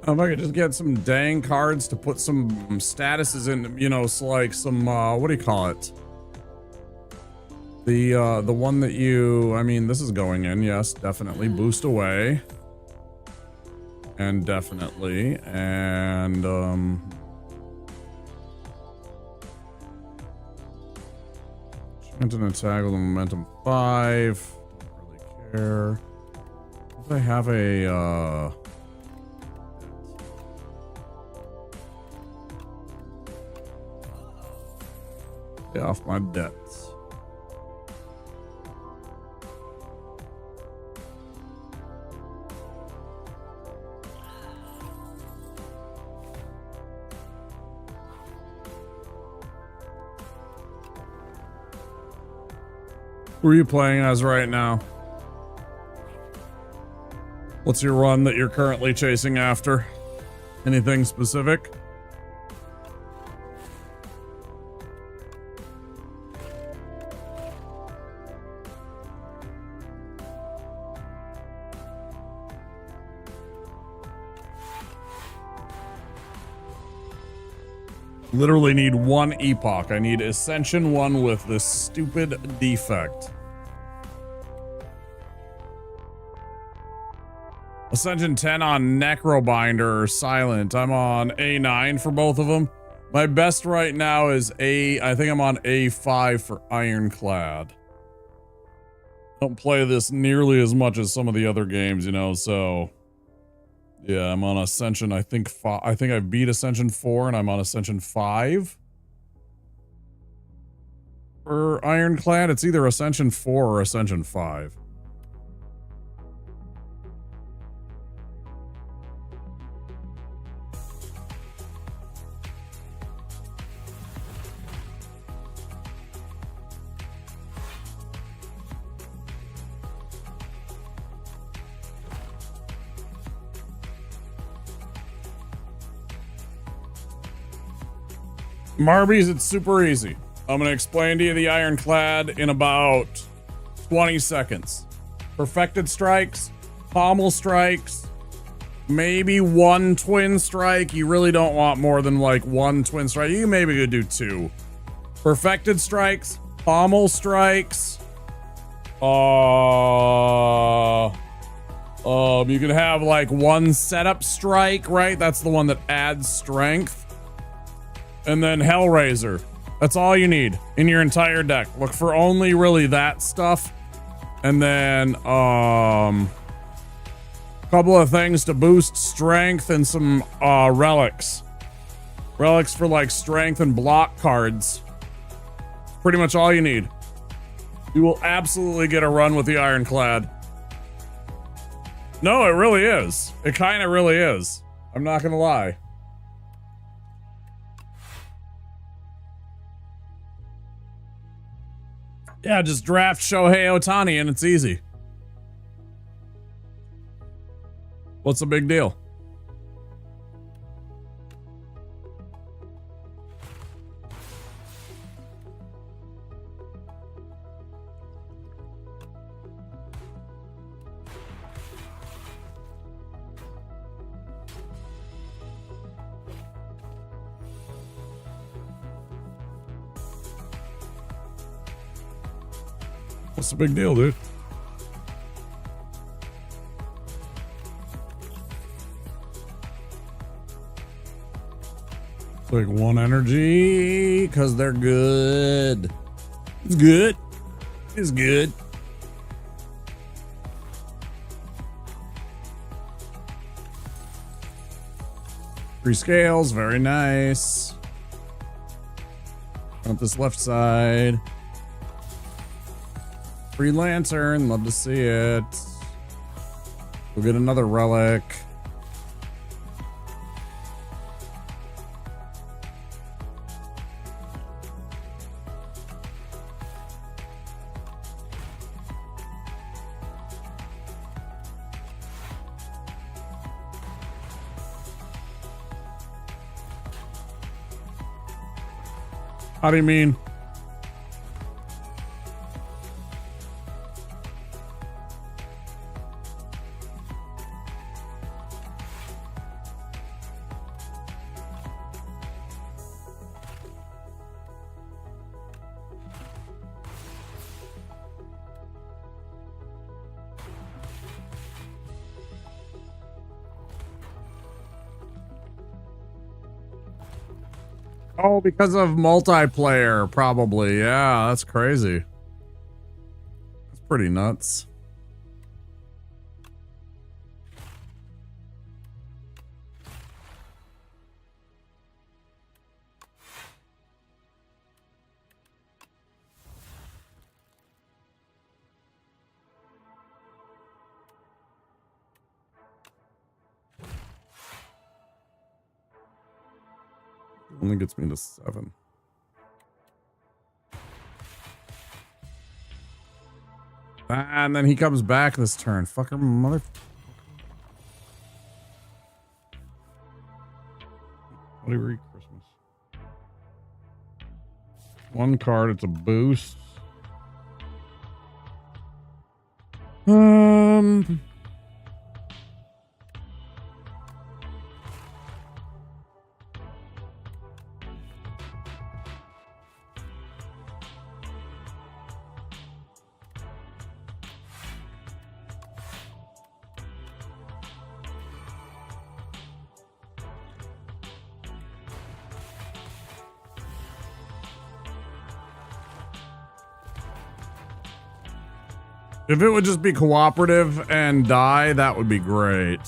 If I could just get some dang cards to put some statuses in, you know, so like some, what do you call it? The one that you, I mean, this is going in, yes, definitely. Boost away. And definitely, and, Chant and attack with a momentum 5. Don't really care. If I have a, pay off my debts. Who are you playing as right now? What's your run that you're currently chasing after? Anything specific? Literally need one epoch. I need Ascension 1 with this stupid defect. Ascension 10 on Necrobinder or Silent. I'm on A9 for both of them. My best right now is I think I'm on A5 for Ironclad. Don't play this nearly as much as some of the other games, you know, so yeah, I'm on Ascension. I think I beat Ascension 4 and I'm on Ascension 5 for Ironclad. It's either Ascension 4 or Ascension 5. Marbies, it's super easy. I'm going to explain to you the Ironclad in about 20 seconds. Perfected strikes, pommel strikes, maybe one twin strike. You really don't want more than like one twin strike. You maybe could do two. Perfected strikes, pommel strikes. You can have like one setup strike, right? That's the one that adds strength. And then Hellraiser. That's all you need in your entire deck. Look for only really that stuff. And then a couple of things to boost strength and some relics. Relics for like strength and block cards. Pretty much all you need. You will absolutely get a run with the Ironclad. No, it really is. It kind of really is. I'm not gonna lie. Yeah, just draft Shohei Ohtani and it's easy. What's the big deal? What's the big deal, dude? Like one energy, because they're good. It's good. It's good. Three scales, very nice. On this left side. Free lantern, love to see it. We'll get another relic. How do you mean? Oh, because of multiplayer, probably. Yeah, that's crazy. That's pretty nuts. Only gets me to 7. And then he comes back this turn. Fucker, mother. What do you read? Christmas. One card, it's a boost. If it would just be cooperative and die, that would be great.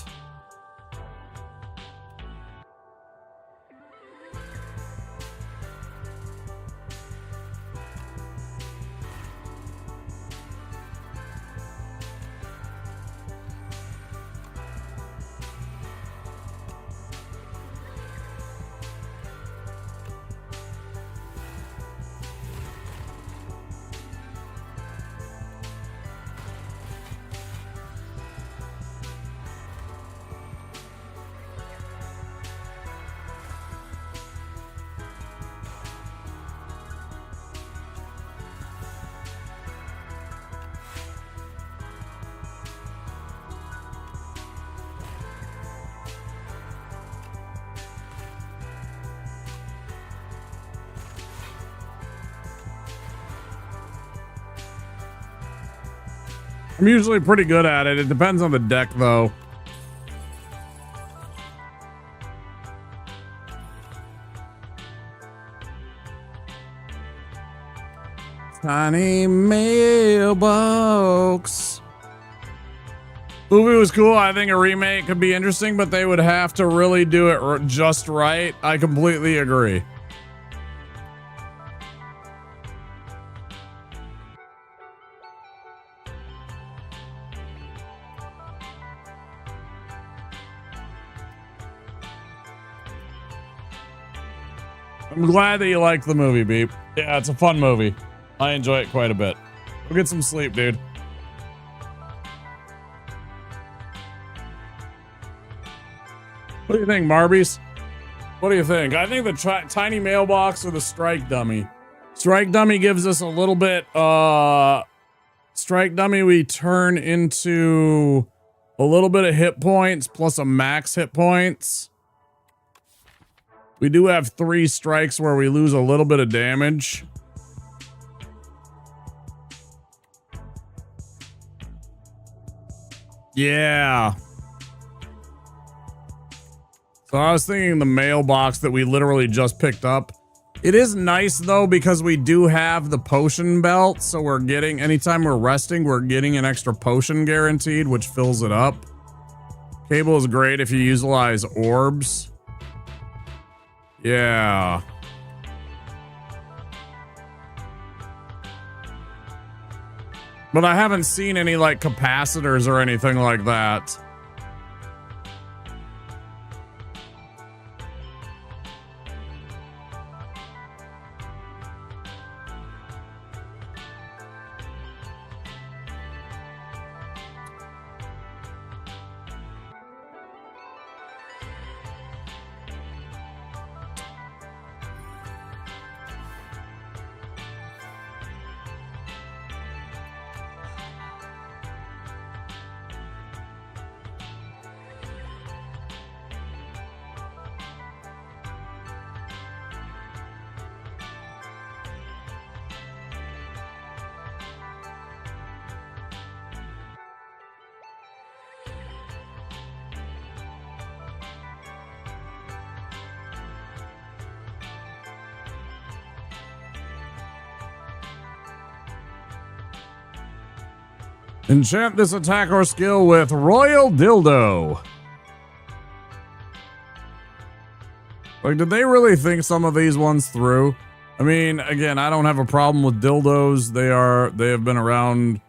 I'm usually pretty good at it. It depends on the deck, though. Tiny mailbox. Movie was cool. I think a remake could be interesting, but they would have to really do it just right. I completely agree. I'm glad that you like the movie, Beep. Yeah, it's a fun movie. I enjoy it quite a bit. Go get some sleep, dude. What do you think, Marbies? What do you think? I think the tiny mailbox or the strike dummy. Strike dummy gives us a little bit, strike dummy we turn into a little bit of hit points plus a max hit points. We do have 3 strikes where we lose a little bit of damage. Yeah. So I was thinking the mailbox that we literally just picked up. It is nice though, because we do have the potion belt. So we're getting, anytime we're resting, we're getting an extra potion guaranteed, which fills it up. Cable is great if you utilize orbs. Yeah. But I haven't seen any like capacitors or anything like that. Enchant this attack or skill with Royal Dildo. Like, did they really think some of these ones through? I mean, again, I don't have a problem with dildos. They have been around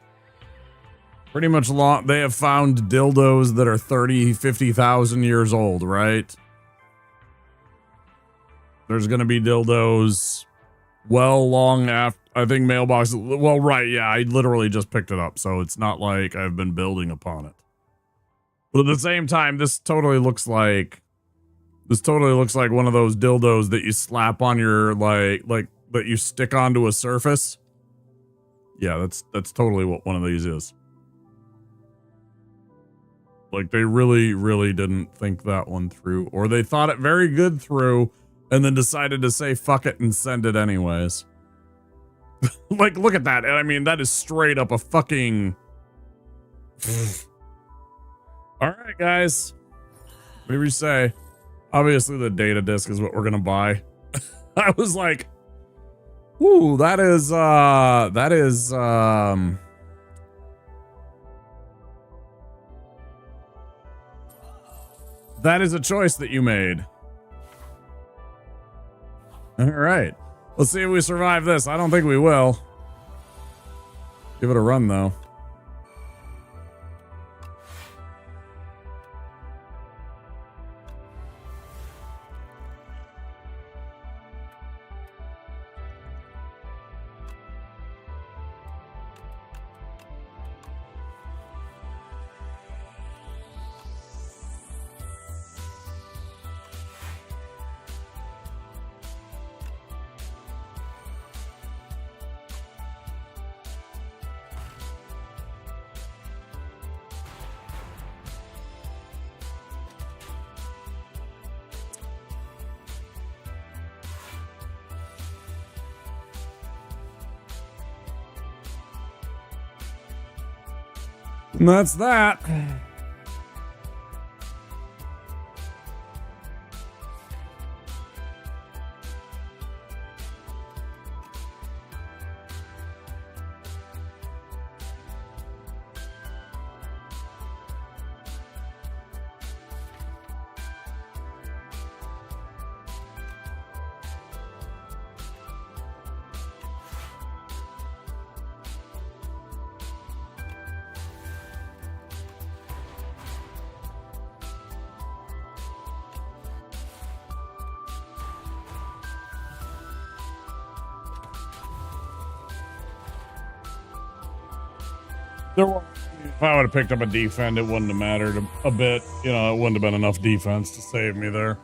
pretty much long. They have found dildos that are 30, 50,000 years old, right? There's going to be dildos well long after. I think mailbox. Well, right. Yeah, I literally just picked it up. So it's not like I've been building upon it. But at the same time, this totally looks like one of those dildos that you slap on your like that you stick onto a surface. Yeah, that's totally what one of these is. Like they really didn't think that one through, or they thought it very good through and then decided to say fuck it and send it anyways. Like, look at that. I mean, that is straight up a fucking... Alright, guys. Whatever you say. Obviously, the data disk is what we're gonna buy. I was like... Ooh, that is That is a choice that you made. All right. Let's see if we survive this. I don't think we will. Give it a run, though. And that's that. If I would have picked up a defend, it wouldn't have mattered a bit. You know, it wouldn't have been enough defense to save me there.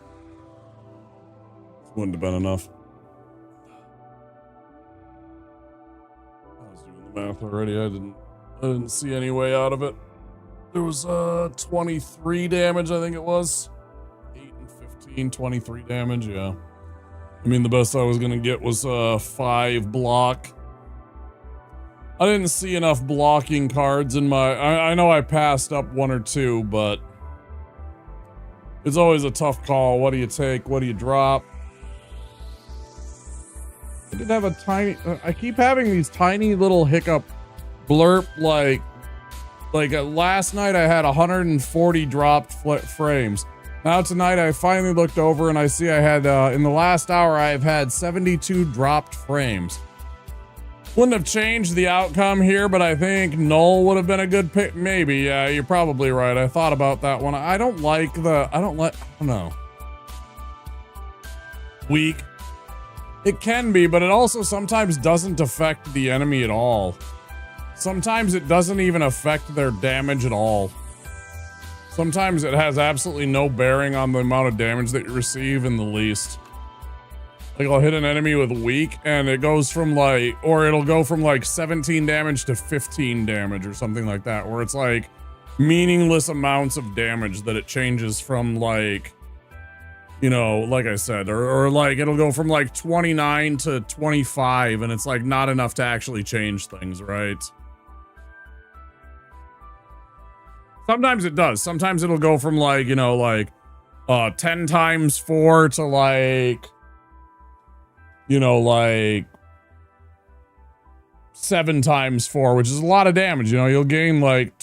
Wouldn't have been enough. I was doing the math already. I didn't see any way out of it. There was 23 damage, I think it was. 8 and 15, 23 damage, yeah. I mean, the best I was gonna get was 5 block. I didn't see enough blocking cards in my... I know I passed up 1 or 2, but... it's always a tough call. What do you take? What do you drop? I did have a tiny... I keep having these tiny little hiccup blurp, like last night I had 140 dropped frames. Now tonight I finally looked over and I see I had... in the last hour I've had 72 dropped frames. Wouldn't have changed the outcome here, but I think null would have been a good pick. Maybe, yeah, you're probably right. I thought about that one. I don't know. Weak. It can be, but it also sometimes doesn't affect the enemy at all. Sometimes it doesn't even affect their damage at all. Sometimes it has absolutely no bearing on the amount of damage that you receive in the least. Like, I'll hit an enemy with weak, and it goes from like, or it'll go from like 17 damage to 15 damage or something like that, where it's like meaningless amounts of damage that it changes from like, you know, like I said, or like it'll go from like 29 to 25, and it's like not enough to actually change things, right? Sometimes it does. Sometimes it'll go from like, you know, like 10 times 4 to like, you know, like 7 times 4, which is a lot of damage. You know, you'll gain like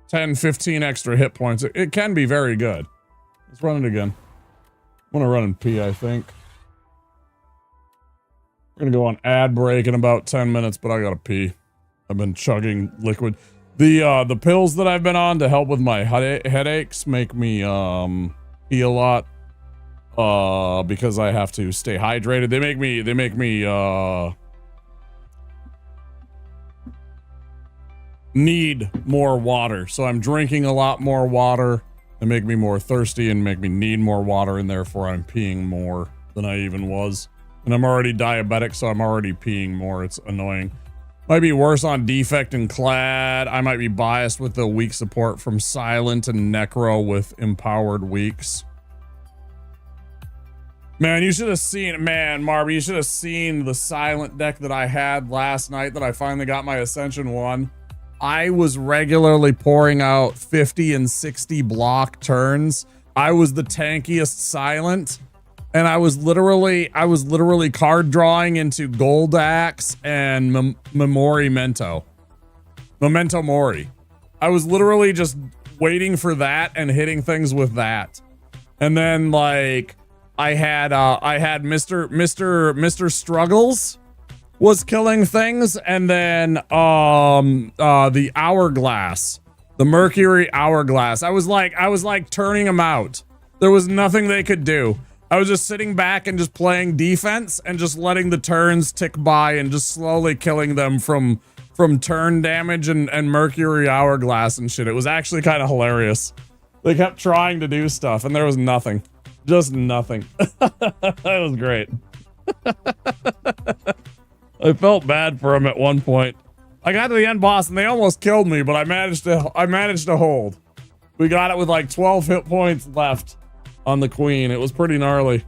10, 15 extra hit points. It can be very good. Let's run it again. I'm gonna run in P, I think. We're gonna go on ad break in about 10 minutes, but I gotta pee. I've been chugging liquid. The pills that I've been on to help with my headaches make me pee a lot. Because I have to stay hydrated. They make me need more water. So I'm drinking a lot more water. They make me more thirsty and make me need more water, and therefore I'm peeing more than I even was. And I'm already diabetic, so I'm already peeing more. It's annoying. Might be worse on Defect and Clad. I might be biased with the weak support from Silent and Necro with Empowered Weaks. Man, you should have seen, man, Marby, you should have seen the Silent deck that I had last night that I finally got my Ascension 1. I was regularly pouring out 50 and 60 block turns. I was the tankiest Silent, and I was literally card drawing into Gold Axe and Memento Mori. I was literally just waiting for that and hitting things with that. And then like I had Mr. Struggles was killing things, and then the hourglass, the Mercury hourglass. I was like turning them out. There was nothing they could do. I was just sitting back and just playing defense and just letting the turns tick by and just slowly killing them from turn damage and Mercury hourglass and shit. It was actually kind of hilarious. They kept trying to do stuff and there was nothing. Just nothing. That was great. I felt bad for him at one point. I got to the end boss and they almost killed me, but I managed to hold. We got it with like 12 hit points left on the queen. It was pretty gnarly.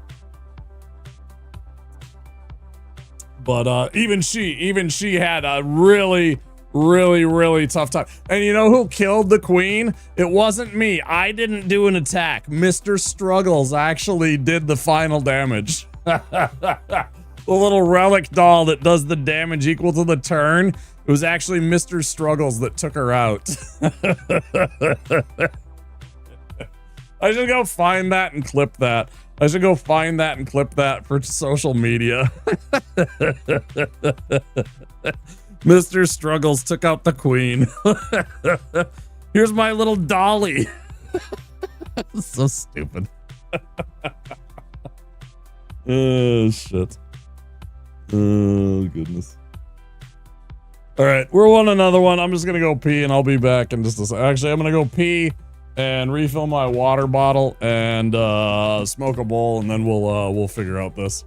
But even she had a really tough time. And you know who killed the queen? It wasn't me. I didn't do an attack. Mr. Struggles actually did the final damage. The little relic doll that does the damage equal to the turn. It was actually Mr. Struggles that took her out. I should go find that and clip that. I should go find that and clip that for social media. Mr. Struggles took out the queen. Here's my little dolly. So stupid. Oh, shit. Oh, goodness. All right, we're on another one. I'm just going to go pee and I'll be back in just a second. Actually, I'm going to go pee and refill my water bottle and smoke a bowl, and then we'll figure out this.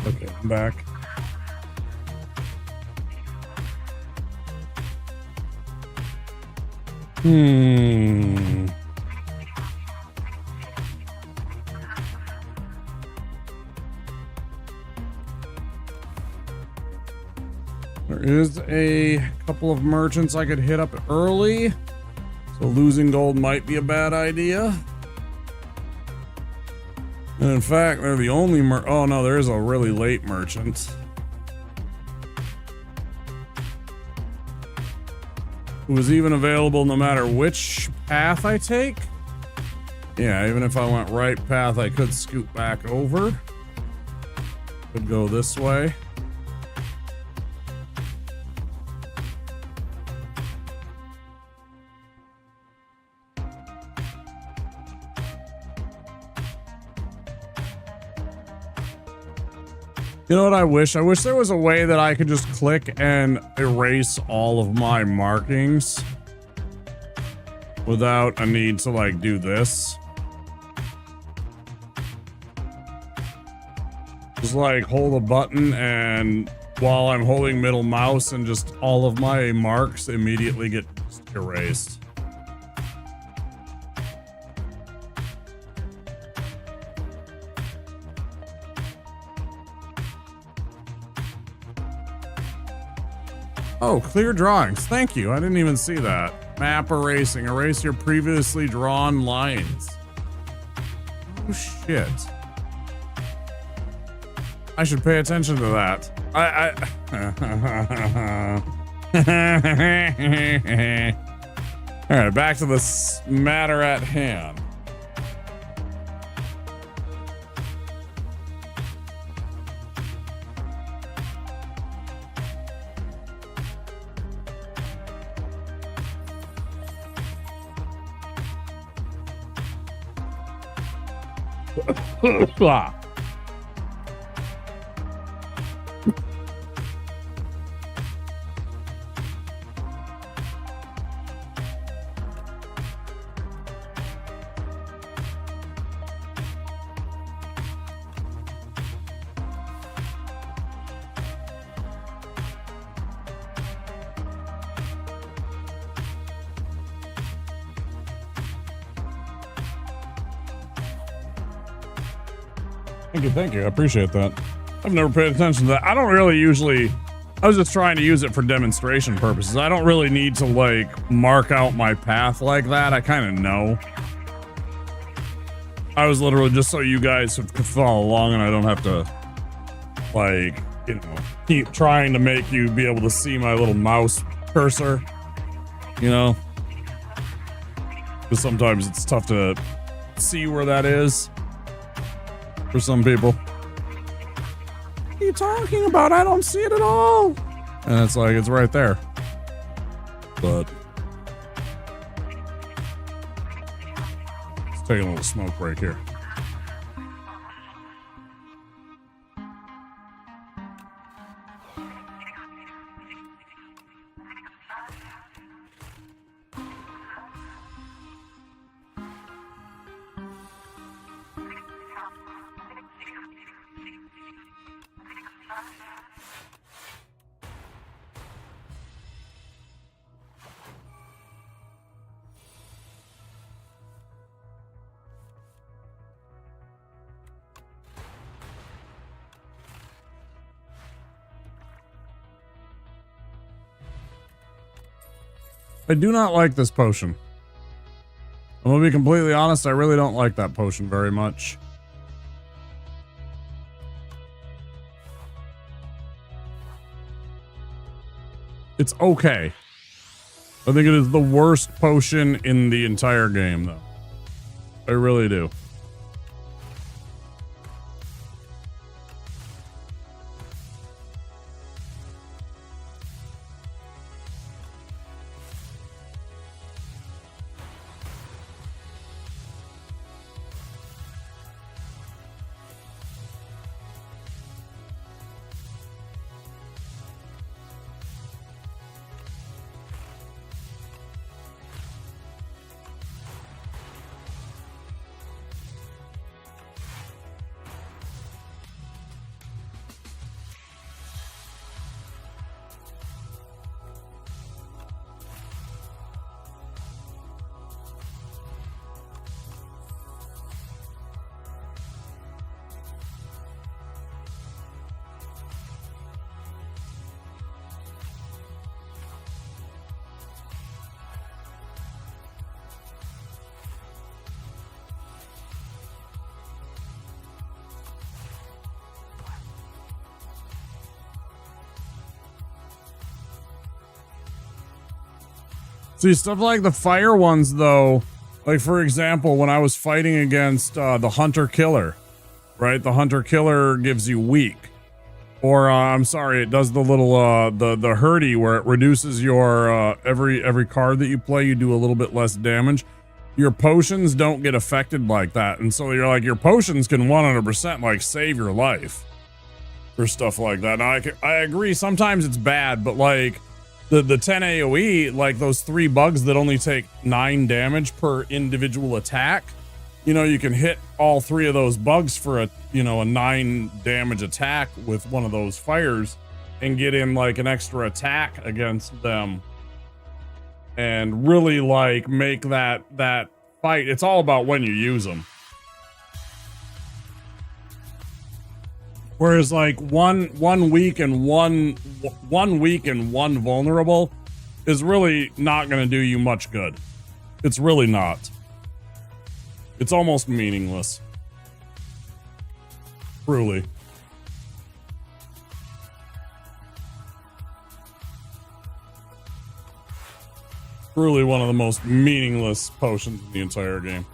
Okay, I'm back. There is a couple of merchants I could hit up early, so losing gold might be a bad idea. And in fact, they're the only oh no, there is a really late merchant who is even available no matter which path I take. Yeah, even if I went right path, I could scoot back over. Could go this way. You know what I wish? I wish there was a way that I could just click and erase all of my markings without a need to like do this. Just like hold a button and while I'm holding middle mouse and just all of my marks immediately get erased. Oh, clear drawings. Thank you. I didn't even see that. Map erasing. Erase your previously drawn lines. Oh, shit. I should pay attention to that. All right, back to this matter at hand. Thank you. I appreciate that. I've never paid attention to that. I don't really usually... I was just trying to use it for demonstration purposes. I don't really need to, like, mark out my path like that. I kind of know. I was literally just so you guys could follow along and I don't have to, like, you know, keep trying to make you be able to see my little mouse cursor. You know? Because sometimes it's tough to see where that is. For some people. What are you talking about? I don't see it at all. And it's like, it's right there. But let's take a little smoke break here. I do not like this potion. I'm gonna be completely honest, I really don't like that potion very much. It's okay. I think it is the worst potion in the entire game, though. I really do. See, stuff like the fire ones, though, like, for example, when I was fighting against the Hunter-Killer, right? The Hunter-Killer gives you weak. Or, I'm sorry, it does the little, the hurdy, where it reduces your, every card that you play, you do a little bit less damage. Your potions don't get affected like that. And so you're like, your potions can 100%, like, save your life. For stuff like that. Now, I agree, sometimes it's bad, but, like, the 10 AoE, like those 3 bugs that only take 9 damage per individual attack, you know, you can hit all 3 of those bugs for a 9 damage attack with one of those fires and get in like an extra attack against them and really like make that fight. It's all about when you use them. Whereas like one weak and one vulnerable is really not going to do you much good. It's really not. It's almost meaningless. Truly. Truly one of the most meaningless potions in the entire game.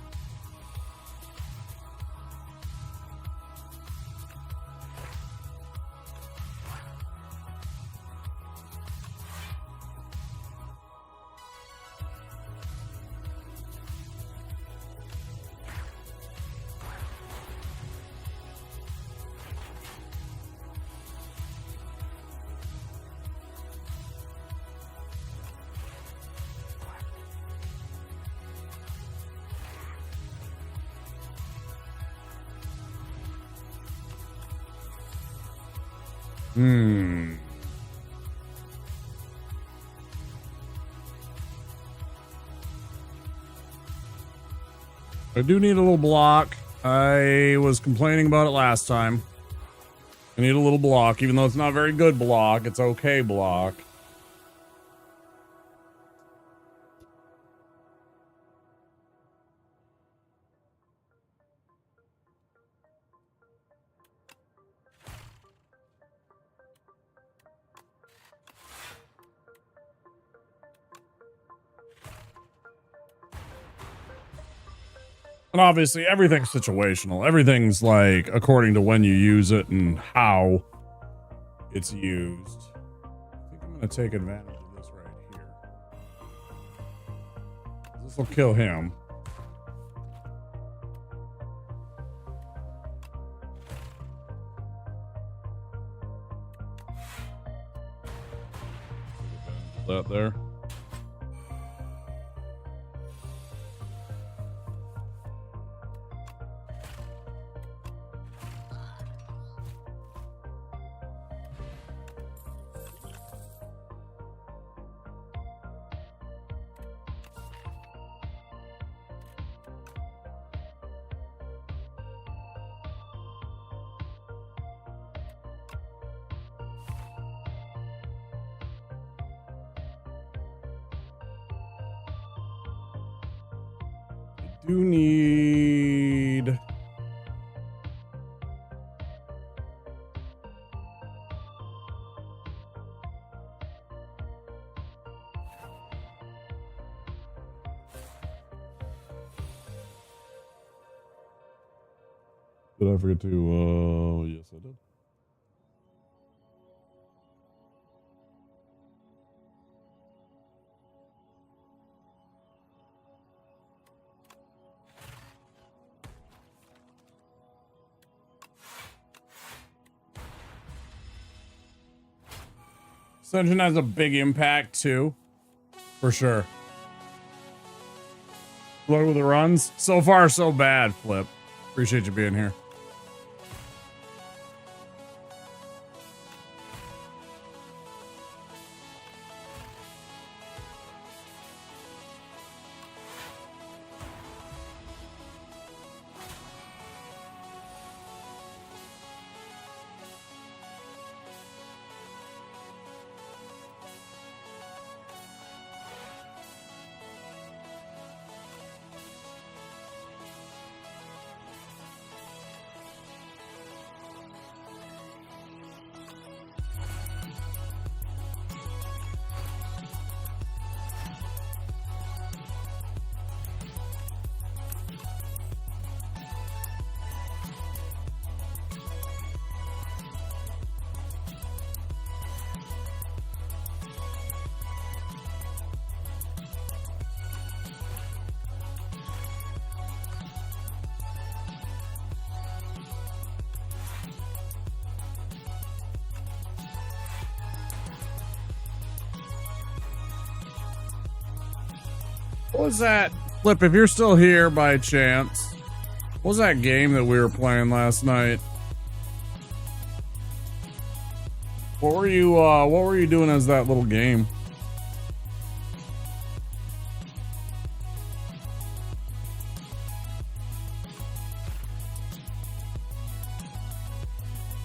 I do need a little block. I was complaining about it last time. I need a little block, even though it's not very good block. It's okay block. And obviously everything's situational. Everything's like according to when you use it and how it's used. I think I'm going to take advantage of this right here. This will kill him. That there. Do need Did I forget to yes I did. Ascension has a big impact too, for sure. Look with the runs. So far, so bad, Flip. Appreciate you being here. What was that? Flip, if you're still here by chance, what was that game that we were playing last night? What were you doing as that little game?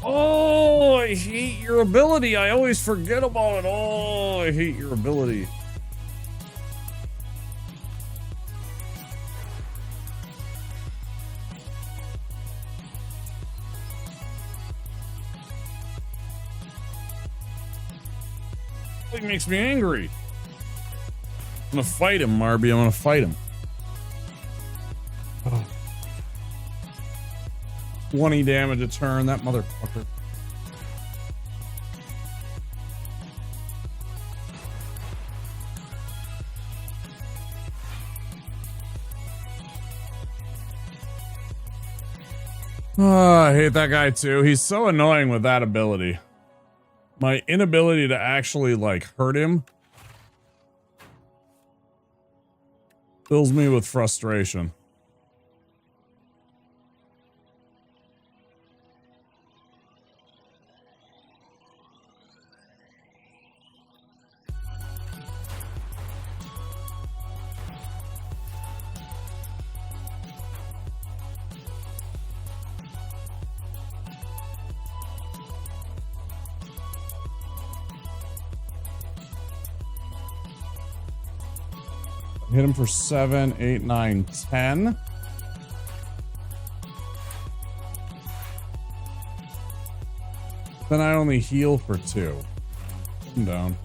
Oh, I hate your ability. I always forget about it. Oh, I hate your ability. It makes me angry. I'm gonna fight him, Marby. I'm gonna fight him. Oh. 20 damage a turn, that motherfucker. Oh, I hate that guy too. He's so annoying with that ability. My inability to actually, like, hurt him fills me with frustration. Hit him for 7, 8, 9, 10. Then I only heal for 2. I'm down.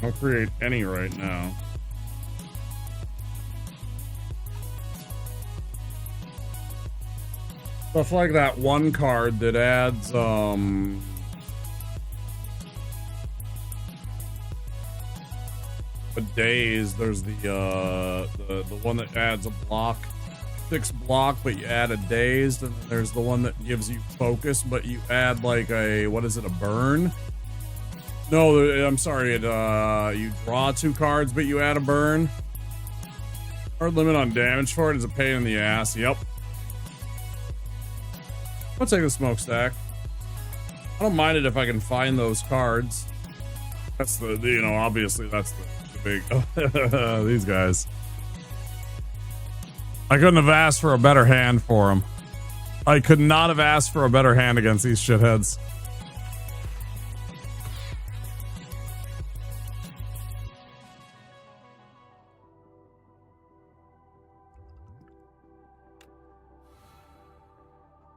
I'll create any right now. Stuff like that one card that adds, a daze. There's the one that adds a block, 6 block, but you add a dazed, and then there's the one that gives you focus, but you add like a, what is it, a burn? No, I'm sorry, you draw 2 cards, but you add a burn. Hard limit on damage for it is a pain in the ass. Yep. I'll take the smokestack. I don't mind it if I can find those cards. That's the, you know, obviously that's the big, these guys. I couldn't have asked for a better hand for them. I could not have asked for a better hand against these shitheads.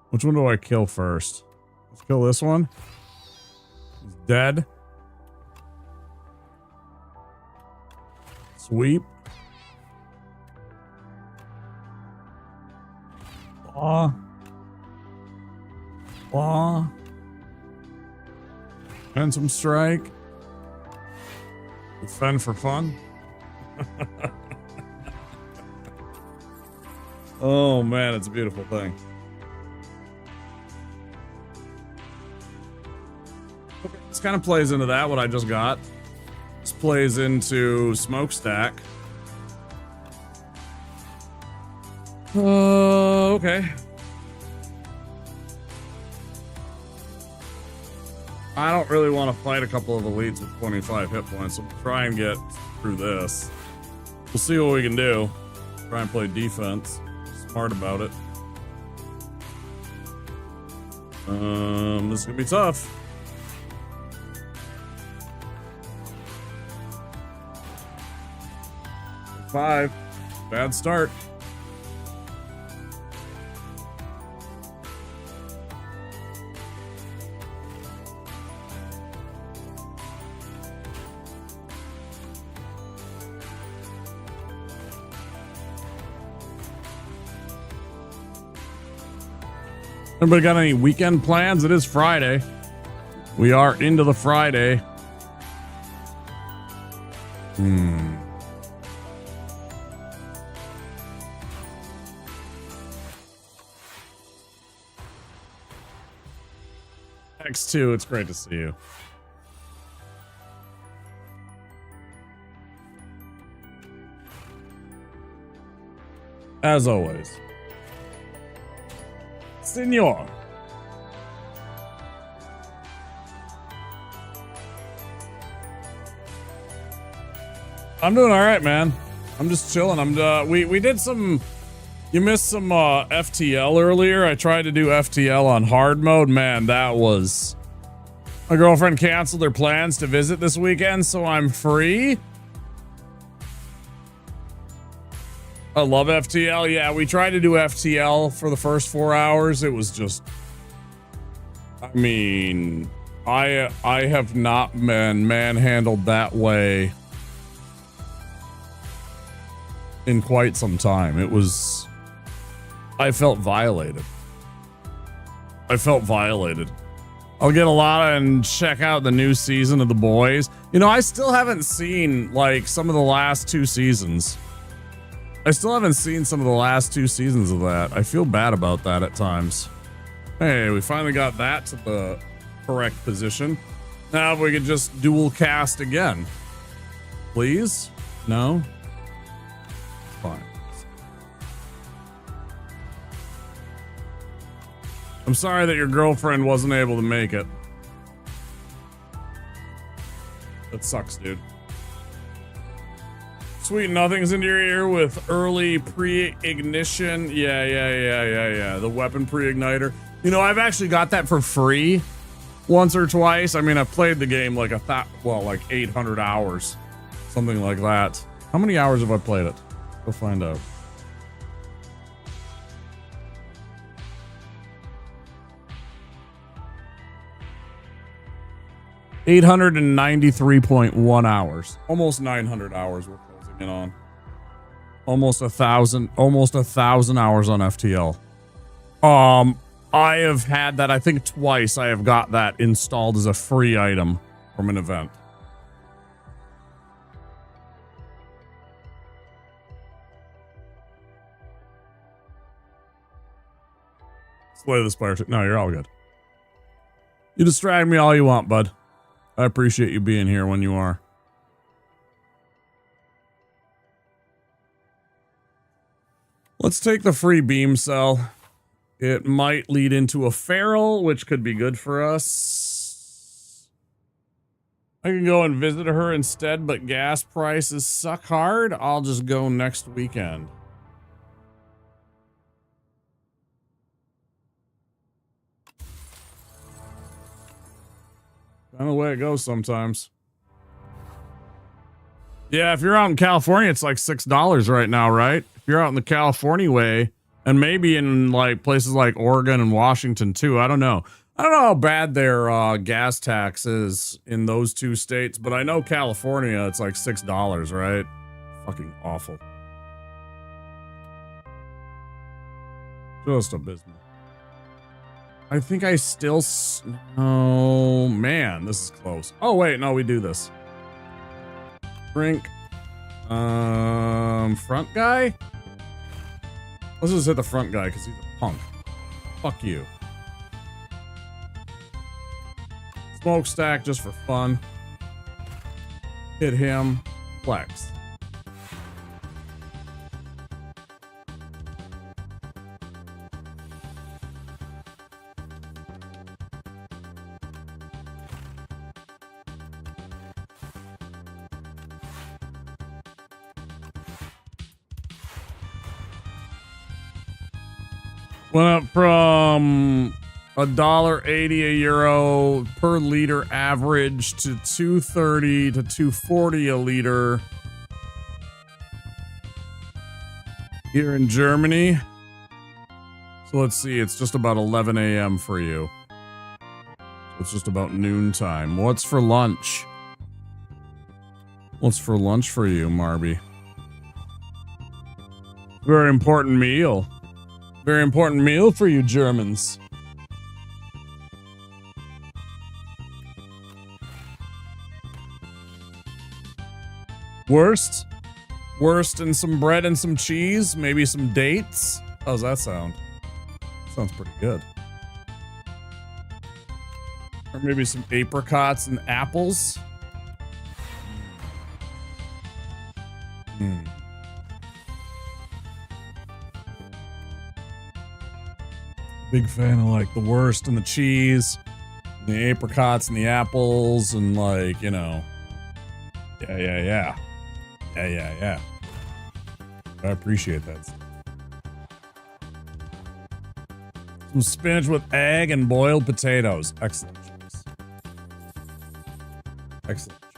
Which one do I kill first? Let's kill this one. He's dead. Sweep. Claw. Claw. Phantom strike. Defend for fun. Oh man, it's a beautiful thing. This kind of plays into that, what I just got. This plays into smokestack. Okay. I don't really want to fight a couple of elites with 25 hit points, so we'll try and get through this. We'll see what we can do. Try and play defense. Smart about it. This is gonna be tough. 5. Bad start. Everybody got any weekend plans? It is Friday. We are into the Friday. X2, it's great to see you. As always. Senor. I'm doing all right, man. I'm just chilling. We did some. You missed some FTL earlier. I tried to do FTL on hard mode. Man, that was. My girlfriend canceled her plans to visit this weekend, so I'm free. I love FTL. Yeah, we tried to do FTL for the first 4 hours. It was just. I mean, I have not been manhandled that way in quite some time. It was. I felt violated. I'll get a lot and check out the new season of The Boys. You know, I still haven't seen like some of the last 2 seasons. I still haven't seen some of the last 2 seasons of that. I feel bad about that at times. Hey, we finally got that to the correct position. Now if we could just dual cast again. Please? No? Fine. I'm sorry that your girlfriend wasn't able to make it. That sucks, dude. Sweet nothings into your ear with early pre-ignition. Yeah. The weapon pre-igniter. You know, I've actually got that for free once or twice. I mean, I've played the game like like 800 hours. Something like that. How many hours have I played it? Go find out. $893.1 hours. Almost 900 hours we're closing in on. Almost 1,000 hours on FTL. I have had that, I think twice I have got that installed as a free item from an event. Slay the Spire. No, you're all good. You distract me all you want, bud. I appreciate you being here when you are. Let's take the free beam cell. It might lead into a feral, which could be good for us. I can go and visit her instead, but gas prices suck hard. I'll just go next weekend. Kind of the way it goes sometimes. Yeah, if you're out in California, it's like $6 right now, right? If you're out in the California way, and maybe in like places like Oregon and Washington too. I don't know. I don't know how bad their gas tax is in those 2 states, but I know California, it's like $6, right? Fucking awful. Just abysmal. I think I still... Oh, man, this is close. Oh, wait, no, we do this. Drink. Front guy? Let's just hit the front guy, because he's a punk. Fuck you. Smokestack, just for fun. Hit him. Flex. Went up from $1.80 a euro per liter average to $2.30 to $2.40 a liter here in Germany. So let's see, it's just about 11 a.m. for you. It's just about noontime. What's for lunch? What's for lunch for you, Marby? Very important meal. Very important meal for you Germans. Wurst? Wurst and some bread and some cheese? Maybe some dates? How's that sound? Sounds pretty good. Maybe some apricots and apples. Big fan of like the wurst and the cheese, and the apricots and the apples, and like, you know. Yeah. I appreciate that. Some spinach with egg and boiled potatoes. Excellent choice. Excellent choice.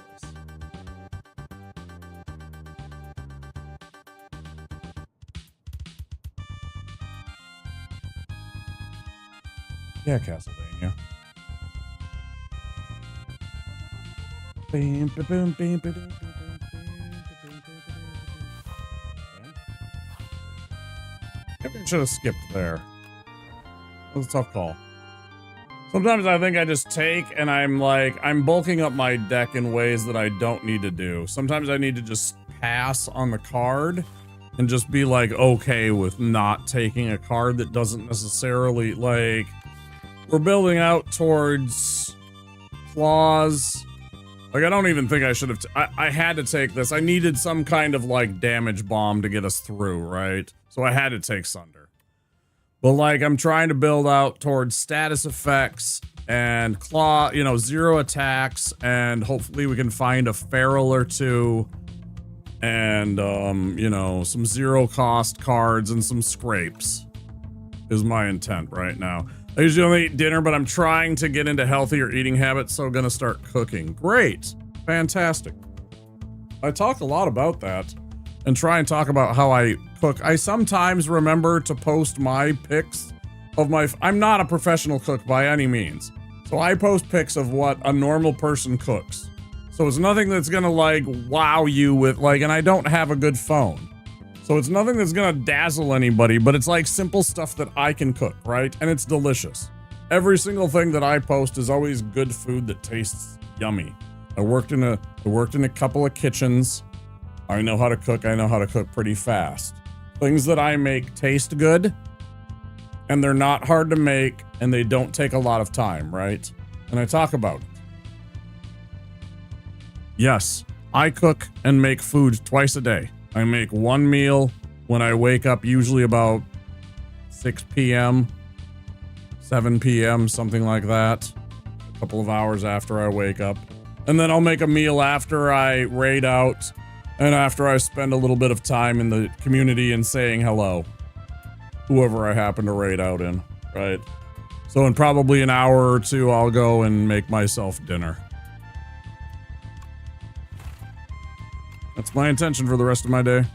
Yeah, Castlevania. Maybe I should have skipped there. That was a tough call. Sometimes I think I just take and I'm bulking up my deck in ways that I don't need to do. Sometimes I need to just pass on the card and just be like okay with not taking a card that doesn't necessarily, like, we're building out towards claws. Like, I don't even think I should have. I had to take this. I needed some kind of like damage bomb to get us through, right? So I had to take Sunder. But like, I'm trying to build out towards status effects and claw, you know, 0 attacks, and hopefully we can find a feral or two, and you know, some 0 cost cards and some scrapes is my intent right now. I usually only eat dinner, but I'm trying to get into healthier eating habits, so I'm gonna start cooking. Great. Fantastic. I talk a lot about that and try and talk about how I cook. I sometimes remember to post my pics of my... I'm not a professional cook by any means. So I post pics of what a normal person cooks. So it's nothing that's gonna like wow you with like, and I don't have a good phone. So it's nothing that's gonna dazzle anybody, but it's like simple stuff that I can cook, right? And it's delicious. Every single thing that I post is always good food that tastes yummy. I worked in a couple of kitchens. I know how to cook. I know how to cook pretty fast. Things that I make taste good, and they're not hard to make, and they don't take a lot of time, right? And I talk about it. Yes, I cook and make food twice a day. I make one meal when I wake up, usually about 6 p.m., 7 p.m., something like that. A couple of hours after I wake up. And then I'll make a meal after I raid out and after I spend a little bit of time in the community and saying hello. Whoever I happen to raid out in, right? So in probably an hour or two, I'll go and make myself dinner. That's my intention for the rest of my day.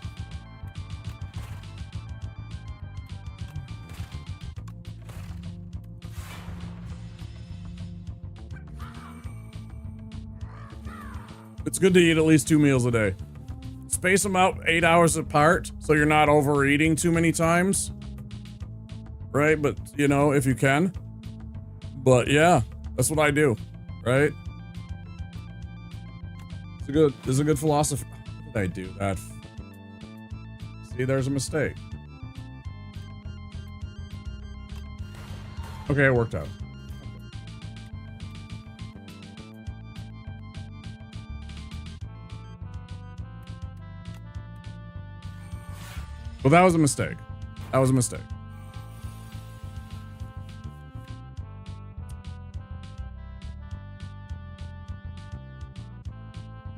It's good to eat at least 2 meals a day. Space them out 8 hours apart so you're not overeating too many times. Right? But, you know, if you can. But yeah, that's what I do. Right? It's a good philosophy. How did I do that? See, there's a mistake. Okay, it worked out. Well, that was a mistake. That was a mistake.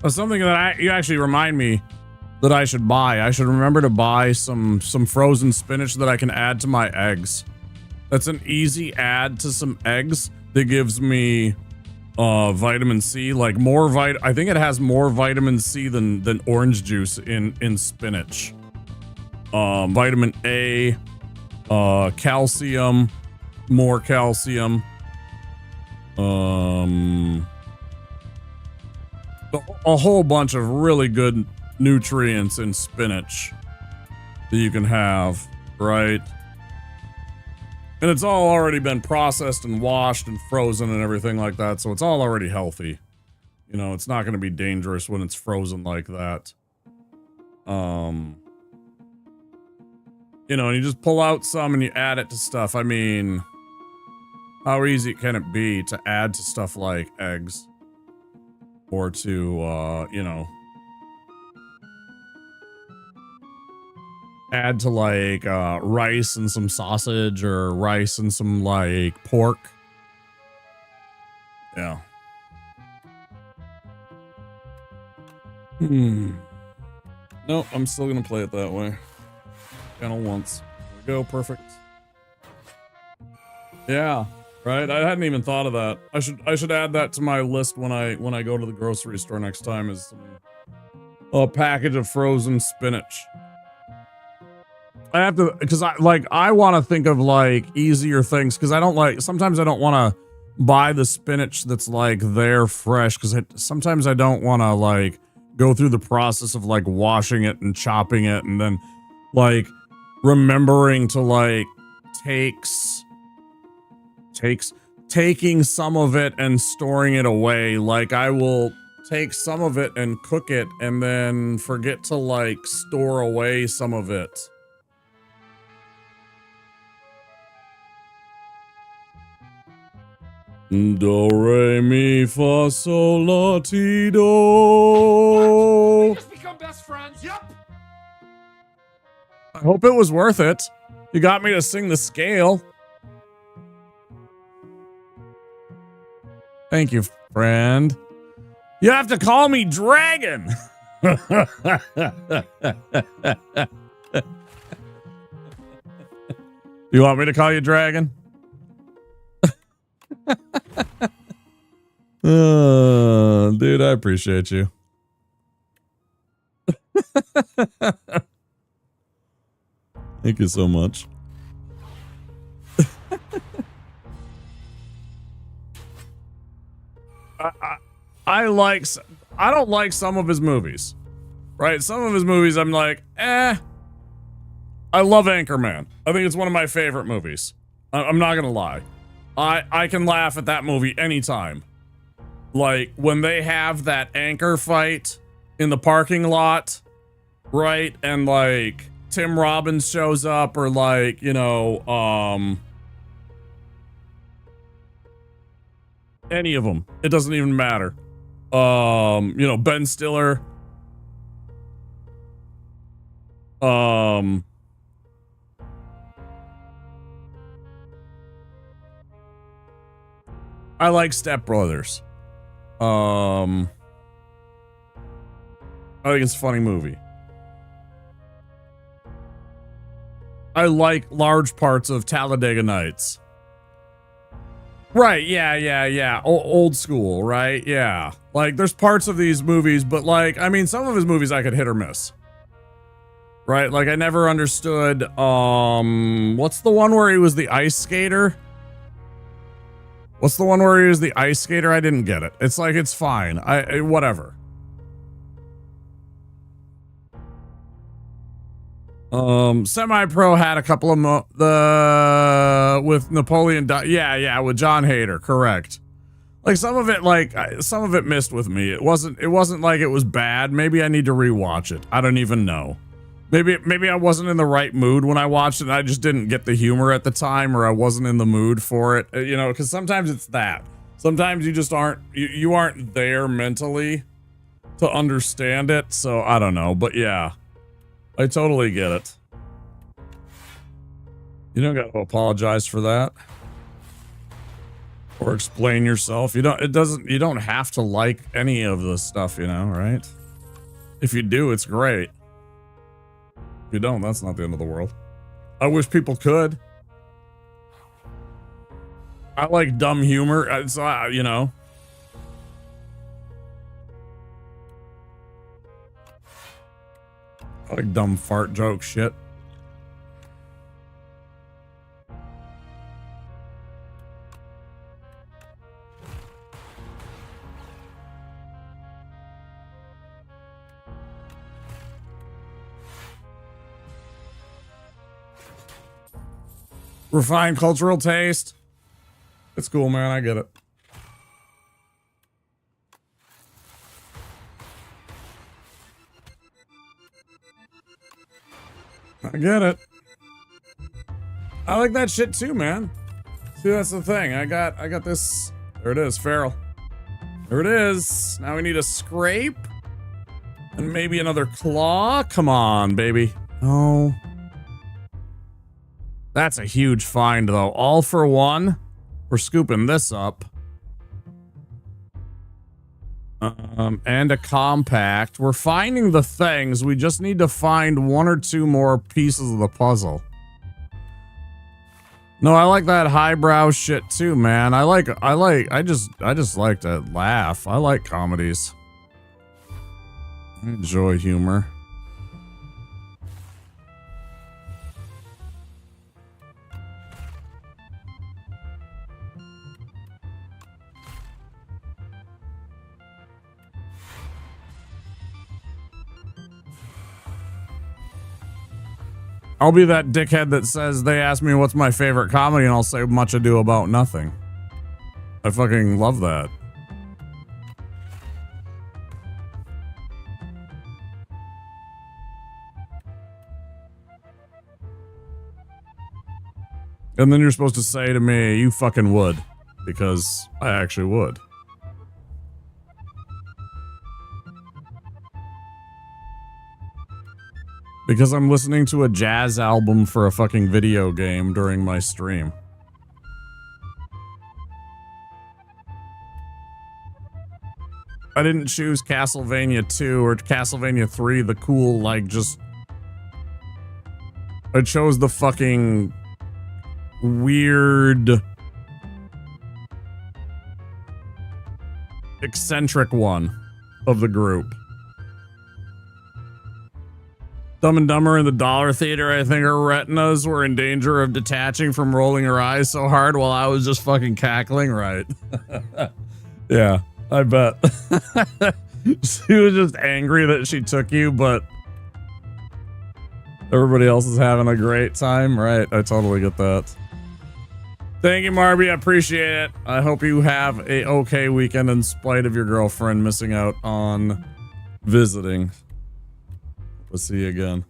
That's something that you actually remind me that I should buy. I should remember to buy some frozen spinach that I can add to my eggs. That's an easy add to some eggs that gives me vitamin C, like more I think it has more vitamin C than orange juice in spinach. Vitamin A, calcium, more calcium, a whole bunch of really good nutrients in spinach that you can have, right? And it's all already been processed and washed and frozen and everything like that, so it's all already healthy. You know, it's not going to be dangerous when it's frozen like that. You know, and you just pull out some and you add it to stuff. I mean, How easy can it be to add to stuff like eggs? Or to, you know, add to like rice and some sausage or rice and some like pork. Yeah. No, I'm still gonna play it that way. Channel once. There we go, perfect. Yeah, right. I hadn't even thought of that. I should add that to my list when I go to the grocery store next time. Is a package of frozen spinach. I have to, because I want to think of like easier things, because I don't like, sometimes I don't want to buy the spinach that's like there fresh, because sometimes I don't want to like go through the process of like washing it and chopping it and then like remembering to like taking some of it and storing it away. Like I will take some of it and cook it and then forget to like store away some of it. Do, re, mi, fa, sol, la, ti, do. What? We just become best friends? Yep. I hope it was worth it. You got me to sing the scale. Thank you, friend. You have to call me Dragon. You want me to call you Dragon? Dude, I appreciate you. Thank you so much. I don't like some of his movies, right? Some of his movies I'm like, I love Anchorman. I think it's one of my favorite movies. I'm not gonna lie. I can laugh at that movie anytime. Like when they have that anchor fight in the parking lot, right? And like Tim Robbins shows up, or like, you know, any of them. It doesn't even matter. You know, Ben Stiller. I like Step Brothers. I think it's a funny movie. I like large parts of Talladega Nights. Right, yeah. Old school, right? Yeah. Like, there's parts of these movies, but like, I mean, some of his movies I could hit or miss. Right? Like, I never understood, what's the one where he was the ice skater? What's the one where he was the ice skater? I didn't get it. It's like, it's fine. Whatever. Semi-Pro had a couple of with Napoleon. Yeah, with John Hader, correct. Like some of it missed with me. It wasn't like it was bad. Maybe I need to rewatch it. I don't even know. Maybe I wasn't in the right mood when I watched it and I just didn't get the humor at the time, or I wasn't in the mood for it. You know, because sometimes it's that. Sometimes you just aren't there mentally to understand it. So I don't know, but yeah. I totally get it. You don't got to apologize for that. Or explain yourself. You don't have to like any of this stuff, you know, right? If you do, it's great. If you don't, that's not the end of the world. I wish people could. I like dumb humor. It's, you know. I like dumb fart joke shit. Refined cultural taste. It's cool, man. I get it. I get it. I like that shit too, man. See, that's the thing. I got this. There it is, feral. There it is. Now we need a scrape. And maybe another claw. Come on, baby. Oh. That's a huge find, though. All for one. We're scooping this up. And a compact. We're finding the things. We just need to find one or two more pieces of the puzzle. No, I like that highbrow shit too, man. I just like to laugh. I like comedies. I enjoy humor. I'll be that dickhead that says they ask me what's my favorite comedy and I'll say Much Ado About Nothing. I fucking love that. And then you're supposed to say to me, you fucking would. Because I actually would. Because I'm listening to a jazz album for a fucking video game during my stream. I didn't choose Castlevania 2 or Castlevania 3, the cool, like, just... I chose the fucking... weird... eccentric one of the group. Dumb and Dumber in the Dollar Theater, I think her retinas were in danger of detaching from rolling her eyes so hard while I was just fucking cackling, right? Yeah, I bet. She was just angry that she took you, but everybody else is having a great time, right? I totally get that. Thank you, Marby. I appreciate it. I hope you have a okay weekend in spite of your girlfriend missing out on visiting. We'll see you again.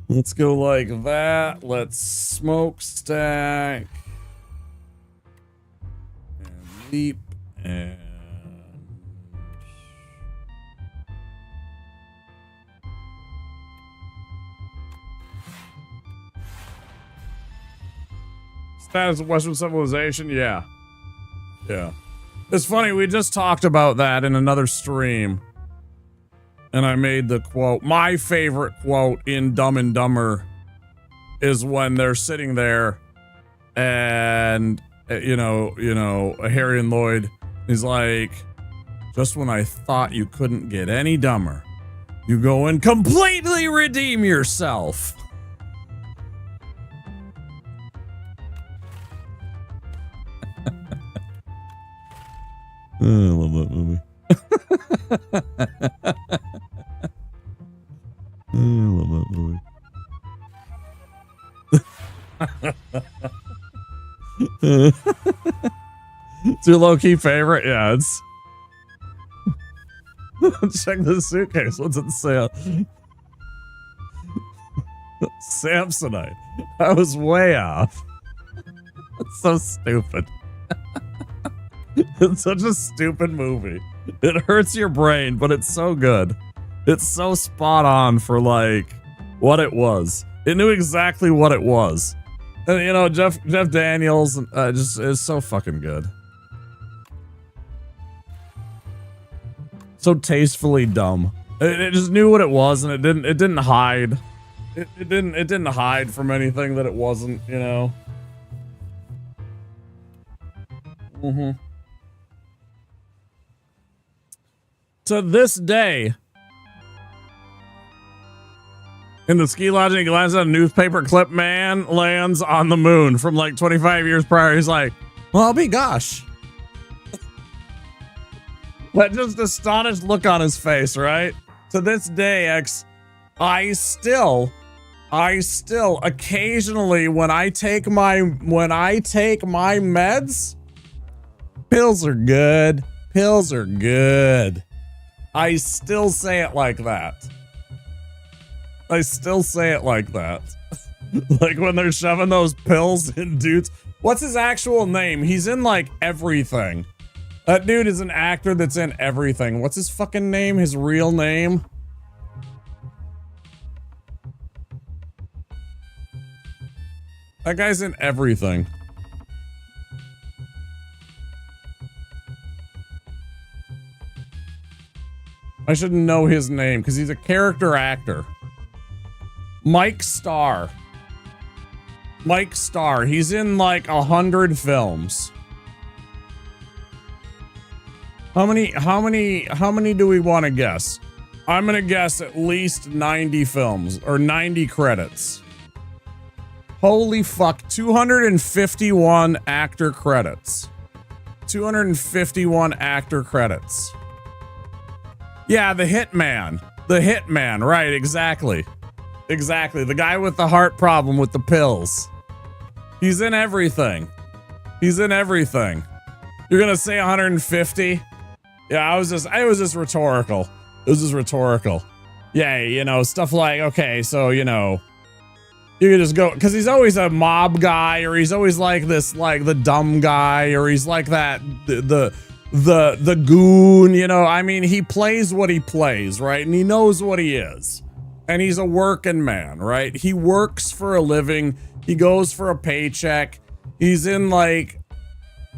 Let's go like that. Let's smokestack. And leap. And... status of Western civilization? Yeah. Yeah. It's funny, we just talked about that in another stream. And I made the quote. My favorite quote in Dumb and Dumber is when they're sitting there and, you know, Harry and Lloyd is like, just when I thought you couldn't get any dumber, you go and completely redeem yourself. I love that movie. I love that movie. It's your low-key favorite? Yeah, it's... Check the suitcase. What's it say? Samsonite. I was way off. It's so stupid. It's such a stupid movie. It hurts your brain, but it's so good. It's so spot on for, like, what it was. It knew exactly what it was. And, you know, Jeff Daniels just is so fucking good. So tastefully dumb. It just knew what it was, and it didn't hide. It didn't hide from anything that it wasn't, you know. Mm-hmm. To this day, in the ski lodge, he glances at a newspaper clip, man lands on the moon from like 25 years prior. He's like, well, I'll be gosh. That just astonished look on his face, right? To this day, X, I still occasionally when I take my meds, pills are good. Pills are good. I still say it like that. I still say it like that. Like when they're shoving those pills in dudes. What's his actual name? He's in like everything. That dude is an actor that's in everything. What's his fucking name? His real name? That guy's in everything. I should know his name because he's a character actor. Mike Starr. Mike Starr. He's in like 100 films. How many do we want to guess? I'm gonna guess at least 90 films or 90 credits. Holy fuck, 251 actor credits. 251 actor credits. Yeah, the Hitman. The Hitman, right, exactly. Exactly, the guy with the heart problem with the pills. He's in everything. He's in everything. You're gonna say 150? Yeah, it was just rhetorical. It was just rhetorical. Yeah, you know, stuff like, okay, so, you know, you can just go, because he's always a mob guy, or he's always like this, like the dumb guy, or he's like that, the goon, you know, I mean, he plays what he plays, right? And he knows what he is. And he's a working man, right? He works for a living. He goes for a paycheck. He's in like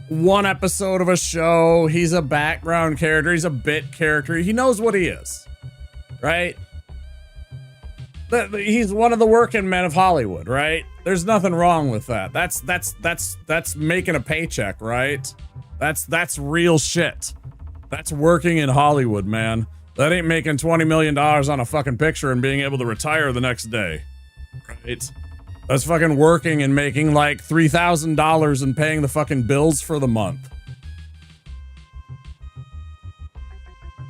one episode of a show. He's a background character. He's a bit character. He knows what he is, right? He's one of the working men of Hollywood, right? There's nothing wrong with that. That's making a paycheck, right? That's real shit. That's working in Hollywood, man. That ain't making $20 million on a fucking picture and being able to retire the next day, right? That's fucking working and making like $3,000 and paying the fucking bills for the month.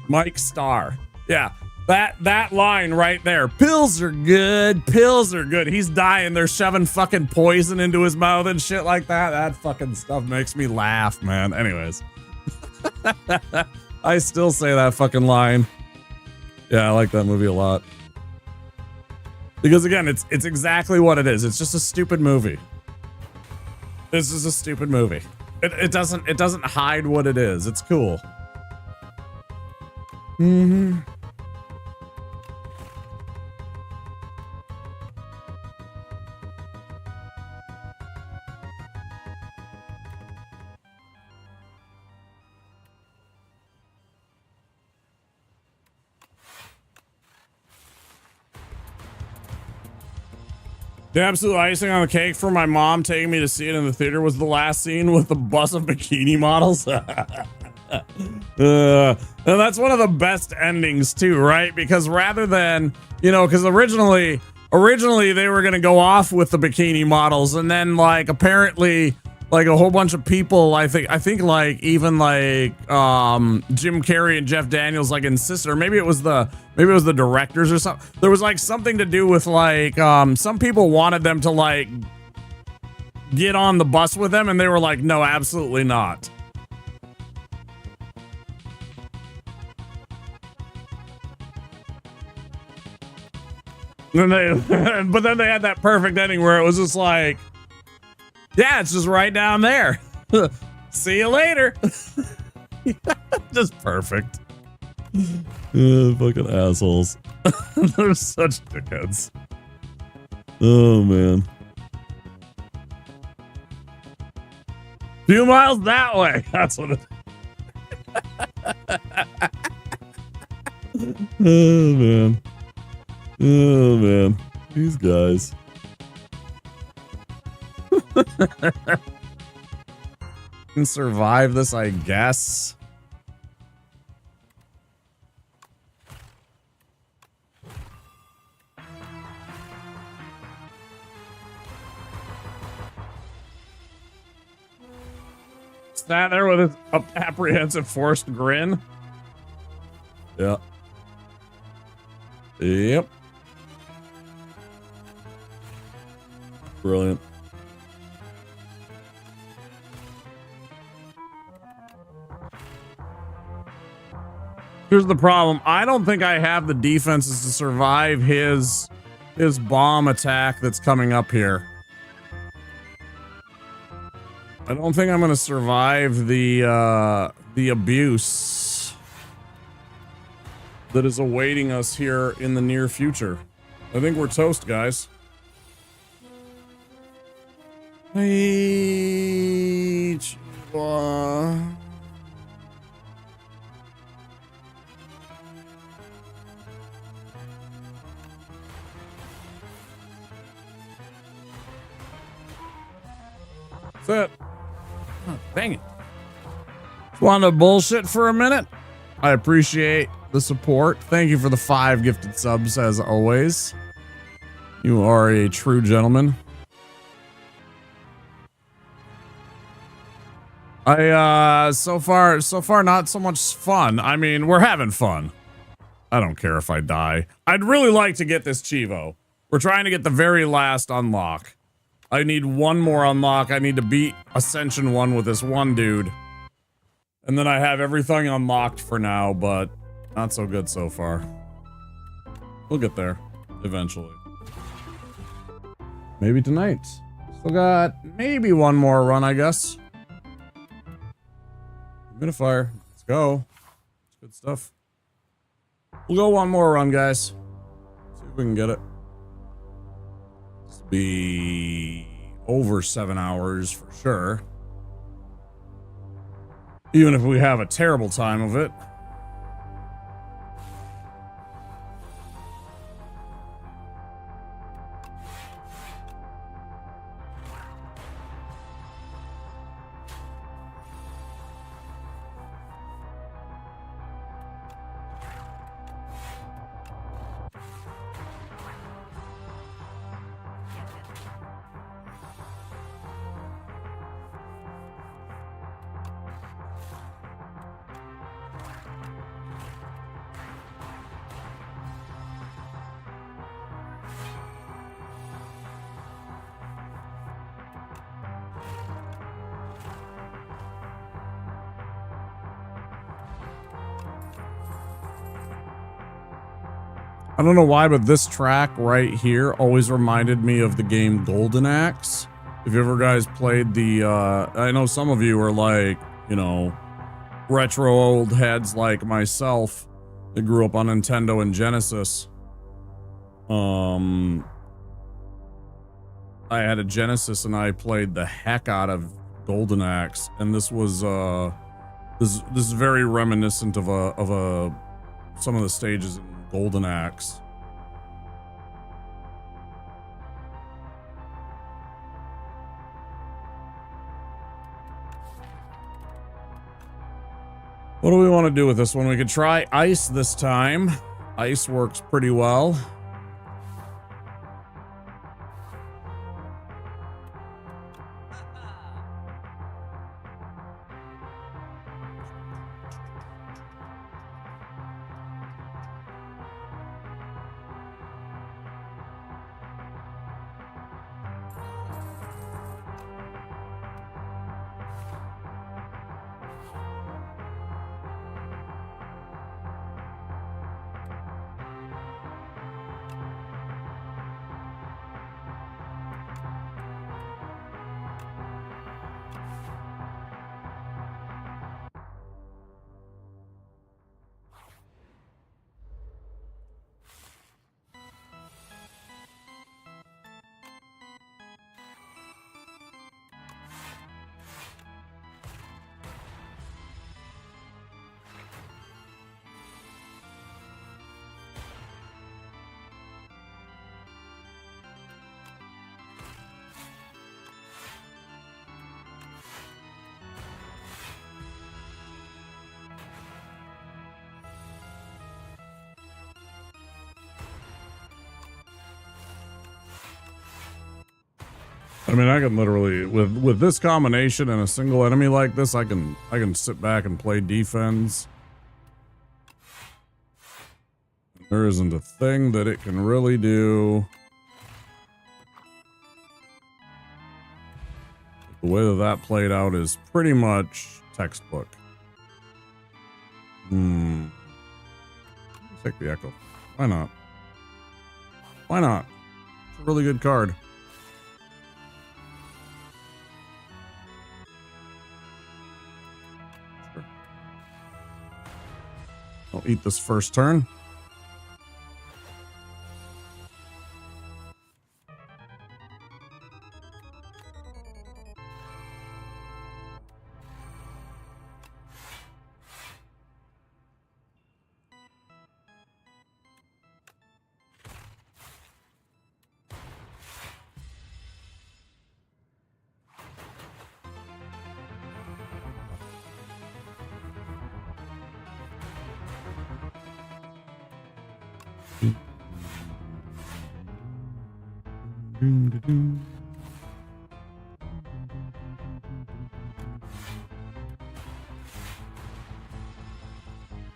Mike Starr. Yeah, that line right there. Pills are good. Pills are good. He's dying. They're shoving fucking poison into his mouth and shit like that. That fucking stuff makes me laugh, man. Anyways. I still say that fucking line. Yeah, I like that movie a lot. Because again, it's exactly what it is. It's just a stupid movie. This is a stupid movie. It doesn't hide what it is. It's cool. Mm-hmm. The absolute icing on the cake for my mom taking me to see it in the theater was the last scene with the bus of bikini models. And that's one of the best endings too, right? Because rather than, you know, because originally they were going to go off with the bikini models, and then like apparently like a whole bunch of people, I think like even like Jim Carrey and Jeff Daniels like insisted, or maybe it was the directors or something. There was like something to do with like some people wanted them to like get on the bus with them, and they were like, no, absolutely not. And then but then they had that perfect ending where it was just like, yeah, it's just right down there. See you later. Just perfect. Fucking assholes. They're such dickheads. Oh, man. Few miles that way. That's what it Oh, man. Oh, man. These guys. Can survive this, I guess. Sat there with his apprehensive forced grin. Yeah. Yep. Brilliant. Here's the problem. I don't think I have the defenses to survive his his bomb attack that's coming up here. I don't think I'm going to survive the abuse that is awaiting us here in the near future. I think we're toast, guys. Hey, Chihuahua. That's it. Oh, dang it. Just wanted to bullshit for a minute. I appreciate the support. Thank you for the 5 gifted subs as always. You are a true gentleman. So far not so much fun. I mean, we're having fun. I don't care if I die. I'd really like to get this Chivo. We're trying to get the very last unlock. I need one more unlock. I need to beat Ascension 1 with this one dude. And then I have everything unlocked for now, but not so good so far. We'll get there eventually. Maybe tonight. Still got maybe one more run, I guess. Humidifier. Let's go. It's good stuff. We'll go one more run, guys. See if we can get it. This will be over 7 hours for sure. Even if we have a terrible time of it. I don't know why, but this track right here always reminded me of the game Golden Axe. If you ever guys played the, I know some of you are like, you know, retro old heads like myself that grew up on Nintendo and Genesis. I had a Genesis and I played the heck out of Golden Axe, and this was, this is very reminiscent of some of the stages in Golden Axe. What do we want to do with this one? We could try ice this time. Ice works pretty well. I mean, I can literally, with this combination and a single enemy like this, I can sit back and play defense. There isn't a thing that it can really do. The way that played out is pretty much textbook. Take the echo. Why not? Why not? a really good card. Sure. I'll eat this first turn.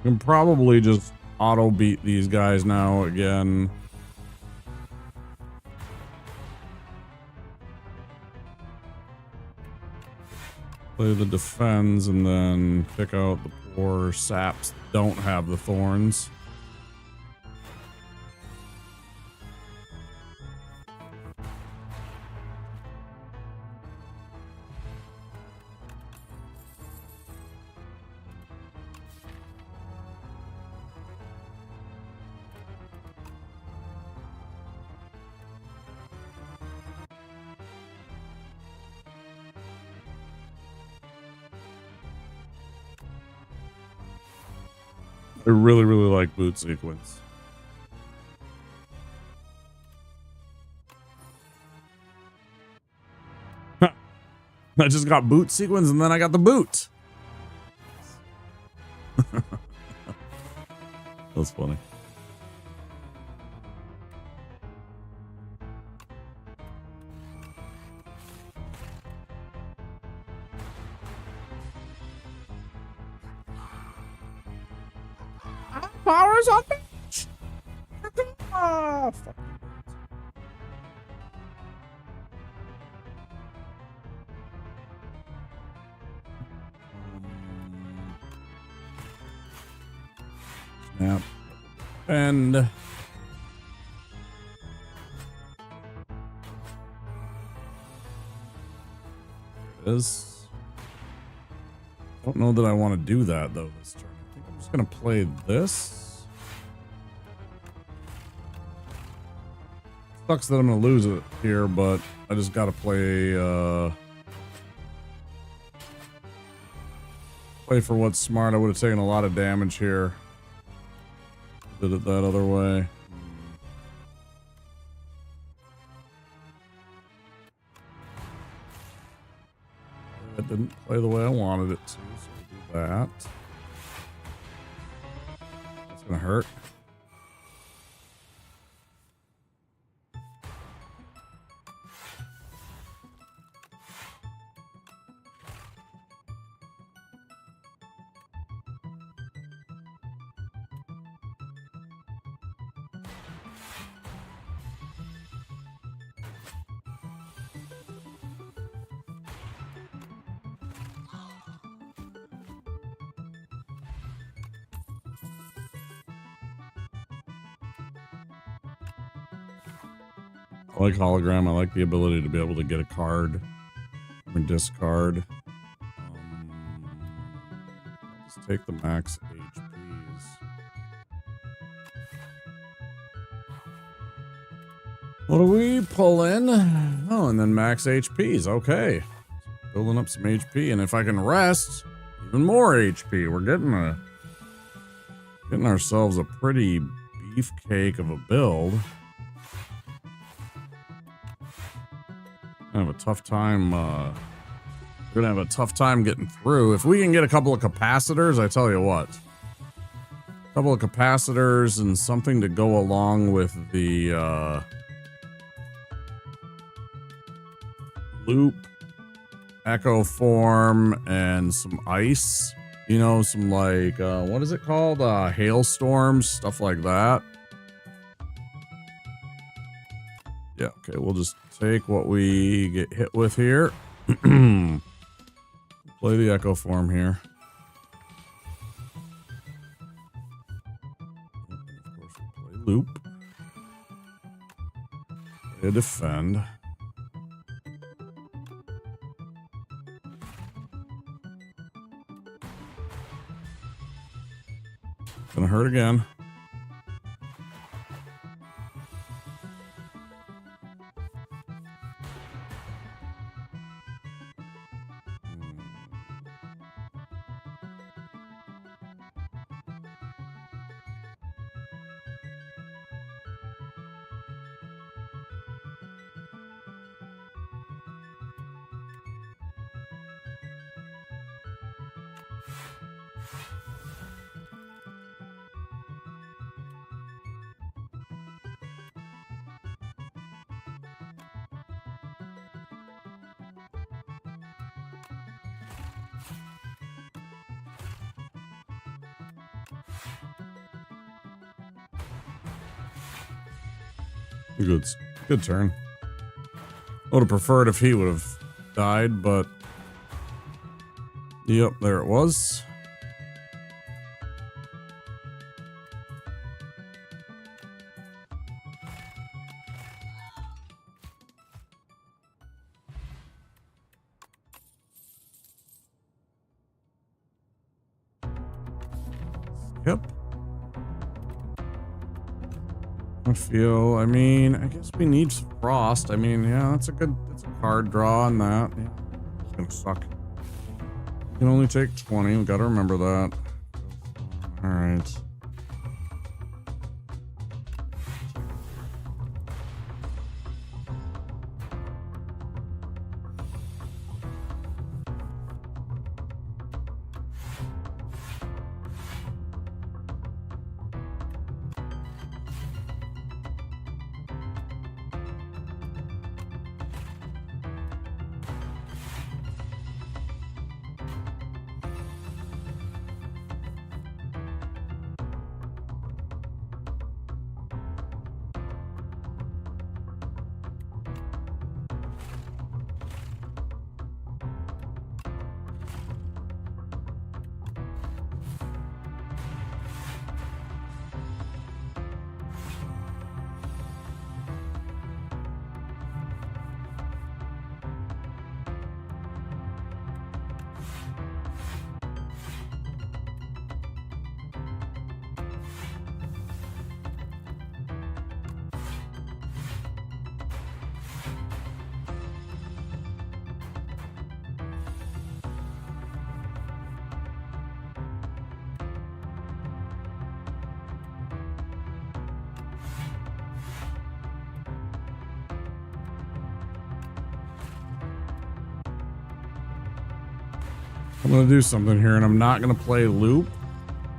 Can probably just auto beat these guys now again. Play the defense and then pick out the poor saps that don't have the thorns. I really, really like boot sequence. I just got boot sequence and then I got the boot. That's funny. Powers on me. Oh, fuck. Snap. And it is. Don't know that I want to do that though this turn. I think I'm just gonna play this. Sucks that I'm gonna lose it here, but I just gotta play play for what's smart. I would have taken a lot of damage here. Did it that other way. That didn't play the way I wanted it to, so we'll do that. That's gonna hurt. I like hologram. I like the ability to be able to get a card from a discard. Let's take the max HPs. What are we pulling? Oh, and then max HPs. Okay. Building up some HP. And if I can rest, even more HP. We're getting ourselves a pretty beefcake of a build. Have a tough time we're gonna have a tough time getting through. If we can get a couple of capacitors, I tell you what, a couple of capacitors and something to go along with the loop, echo form, and some ice, you know, some like what is it called, hailstorms, stuff like that. Yeah, okay, we'll just take what we get hit with here. Play the echo form here. Of course, we'll play loop. They defend. Gonna hurt again. Good turn. I would have preferred if he would have died, but yep, there it was. Yep. I mean, I guess we need Frost. I mean, yeah, that's a card draw on that. Yeah, it's gonna suck. You can only take 20. We gotta remember that. All right. I'm gonna do something here, and I'm not gonna play loop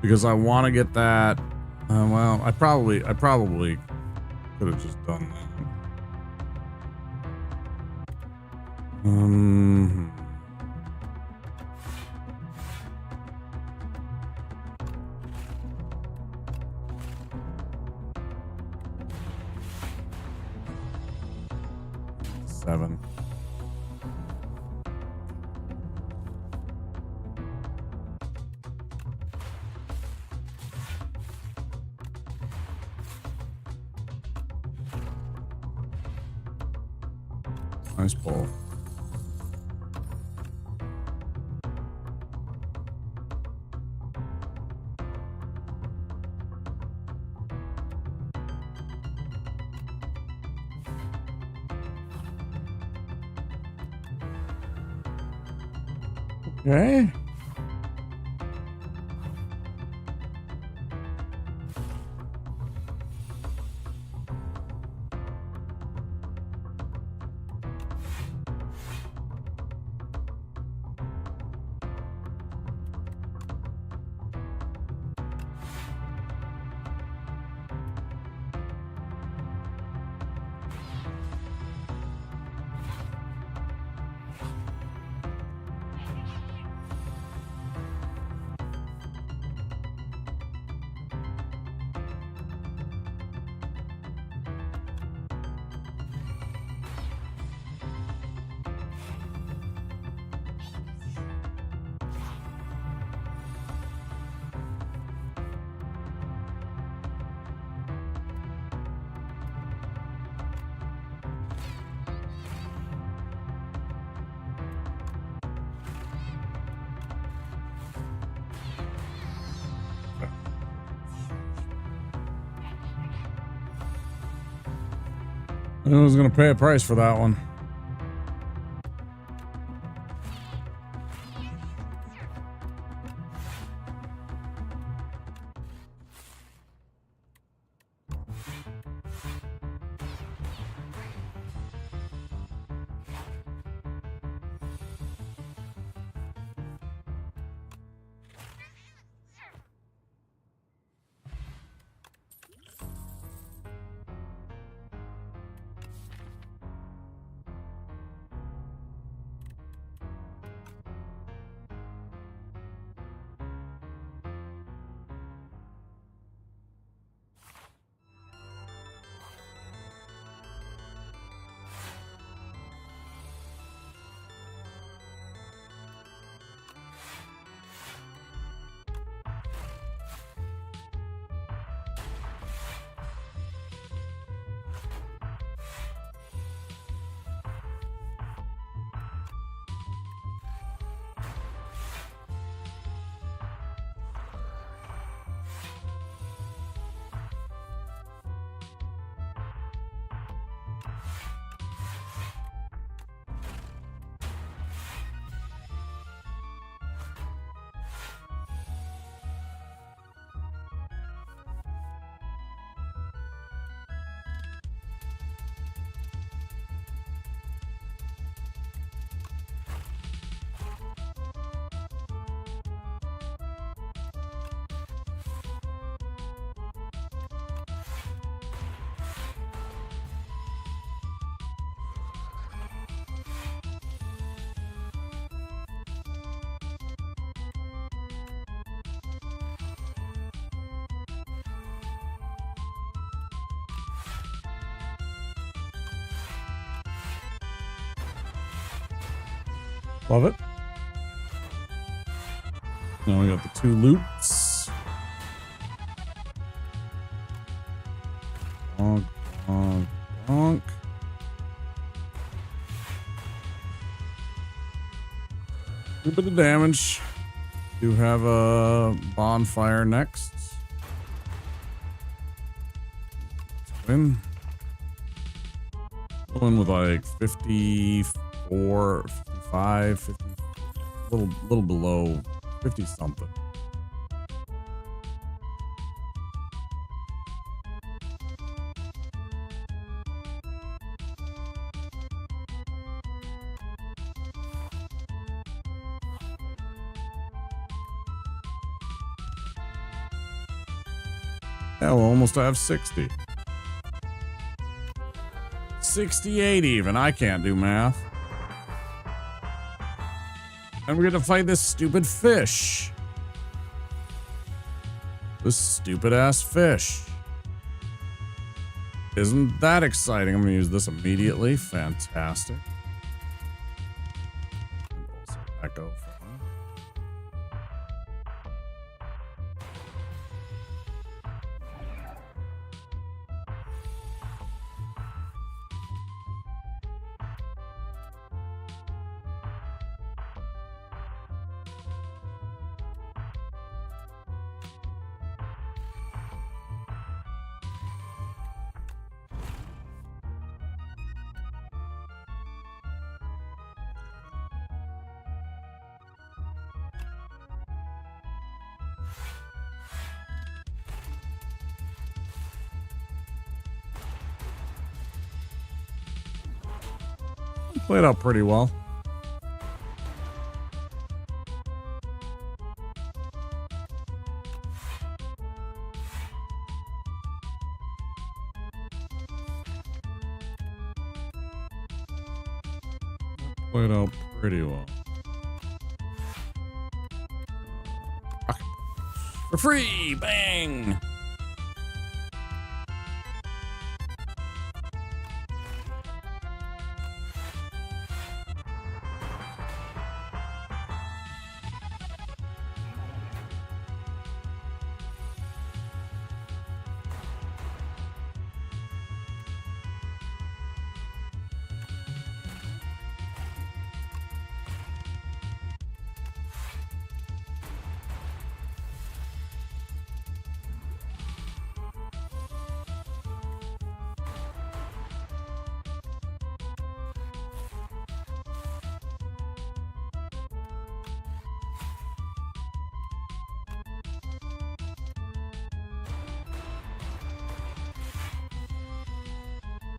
because I want to get that. Well, I probably could have just done that. Seven. Nice pull. Okay. I was gonna pay a price for that one. Love it. Now we got the 2 loops. Bonk, bonk, bonk. A bit of damage. Do have a bonfire next. Win. Going with like 54, 55, 50, little below 50 something. Yeah, we'll almost have 60. 68 even. I can't do math. And we're gonna fight this stupid fish. This stupid ass fish. Isn't that exciting? I'm gonna use this immediately. Fantastic. And also echo. Played out pretty well. Played out pretty well. For free! Bang!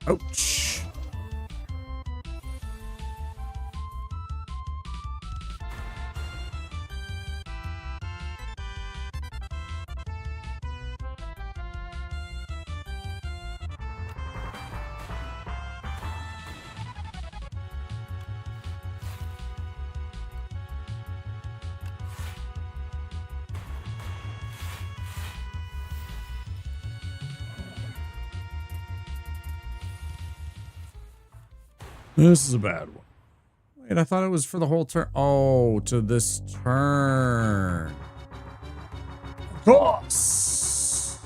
Ouch. This is a bad one. Wait, I thought it was for the whole turn. Oh, to this turn. Of course.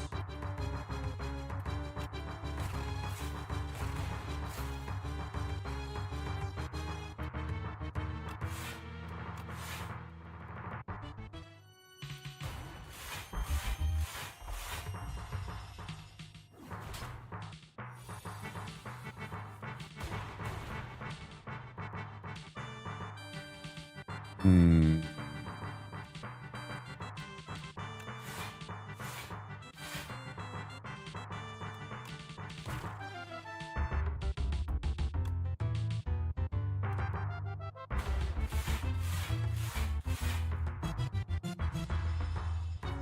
Hmm.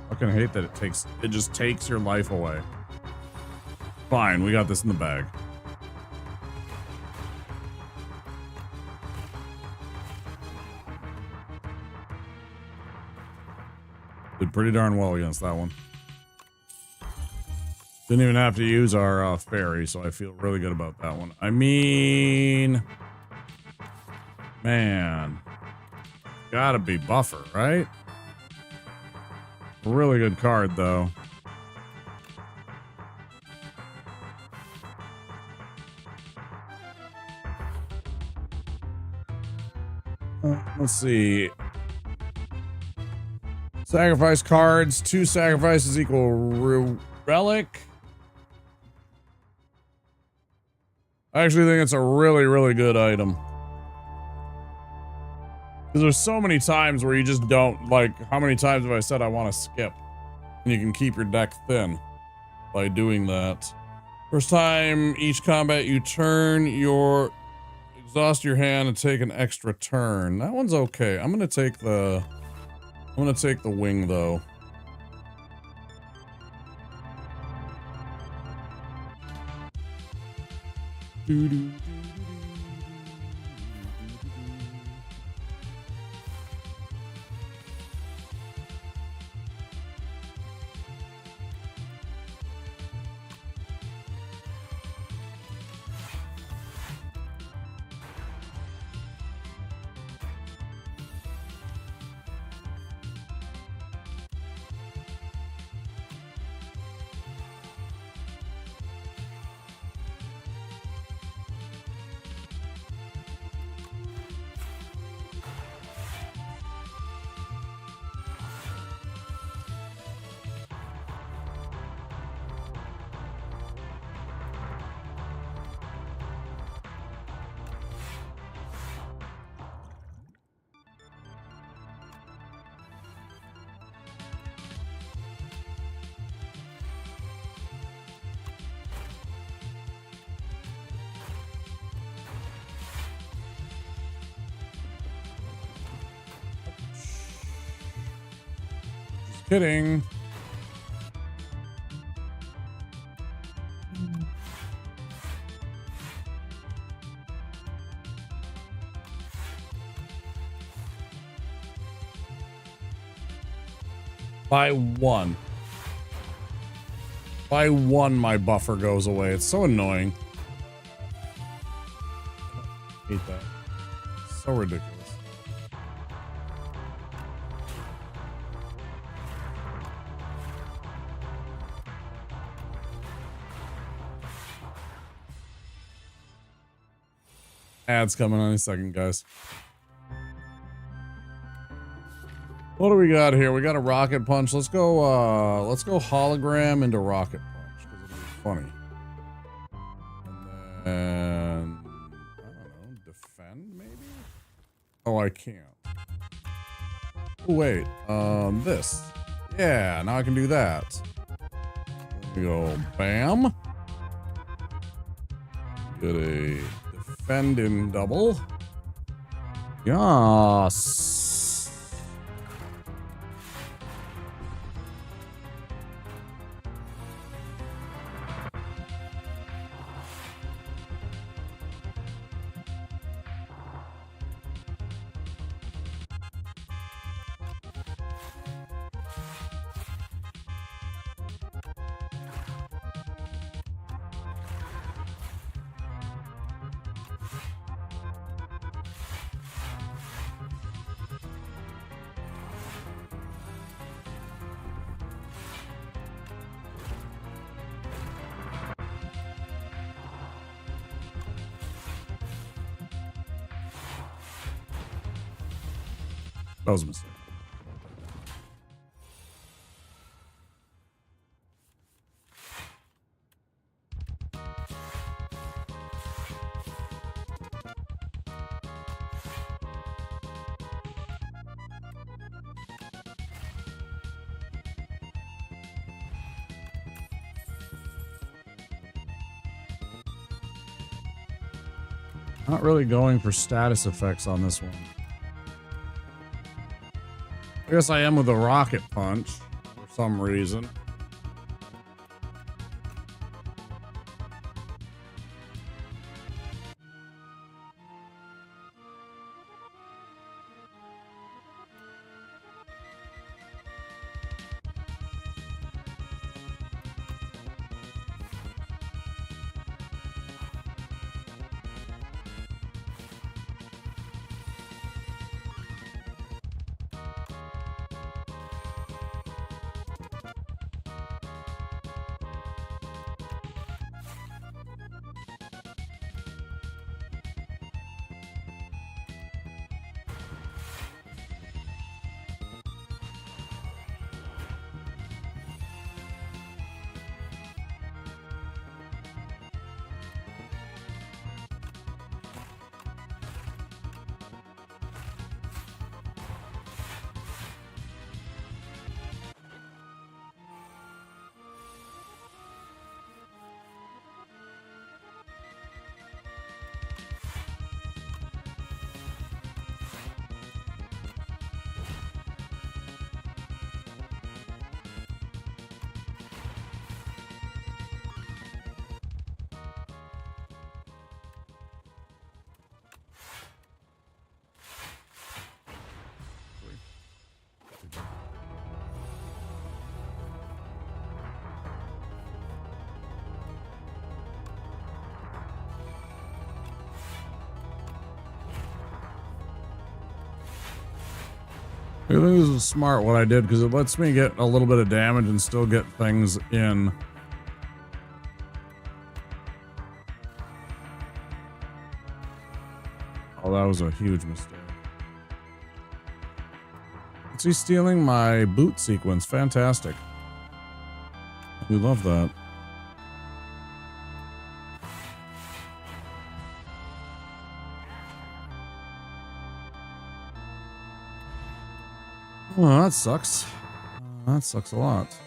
Fucking hate that it just takes your life away. Fine, we got this in the bag. Did pretty darn well against that one. Didn't even have to use our fairy, so I feel really good about that one. I mean, man, gotta be buffer, right? Really good card, though. Let's see. Sacrifice cards. 2 sacrifices equal relic. I actually think it's a really, really good item. Because there's so many times where you just don't, like, how many times have I said I want to skip? And you can keep your deck thin by doing that. First time each combat you turn, exhaust your hand and take an extra turn. That one's okay. I'm gonna take the wing though. Doo-doo. Kidding. By one. By one, my buffer goes away. It's so annoying. I hate that. So ridiculous. Ads coming on a second, guys. What do we got here? We got a rocket punch. Let's go hologram into rocket punch because it'll be funny. And then I don't know, defend maybe? Oh, I can't. Oh, wait. This. Yeah, now I can do that. There we go. Bam. Get a defend in double. Yes. That was a mistake. Not really going for status effects on this one. I guess I am with a rocket punch for some reason. I think this is smart what I did because it lets me get a little bit of damage and still get things in. Oh, that was a huge mistake. Is he stealing my boot sequence? Fantastic. We love that. Oh, that sucks. That sucks a lot.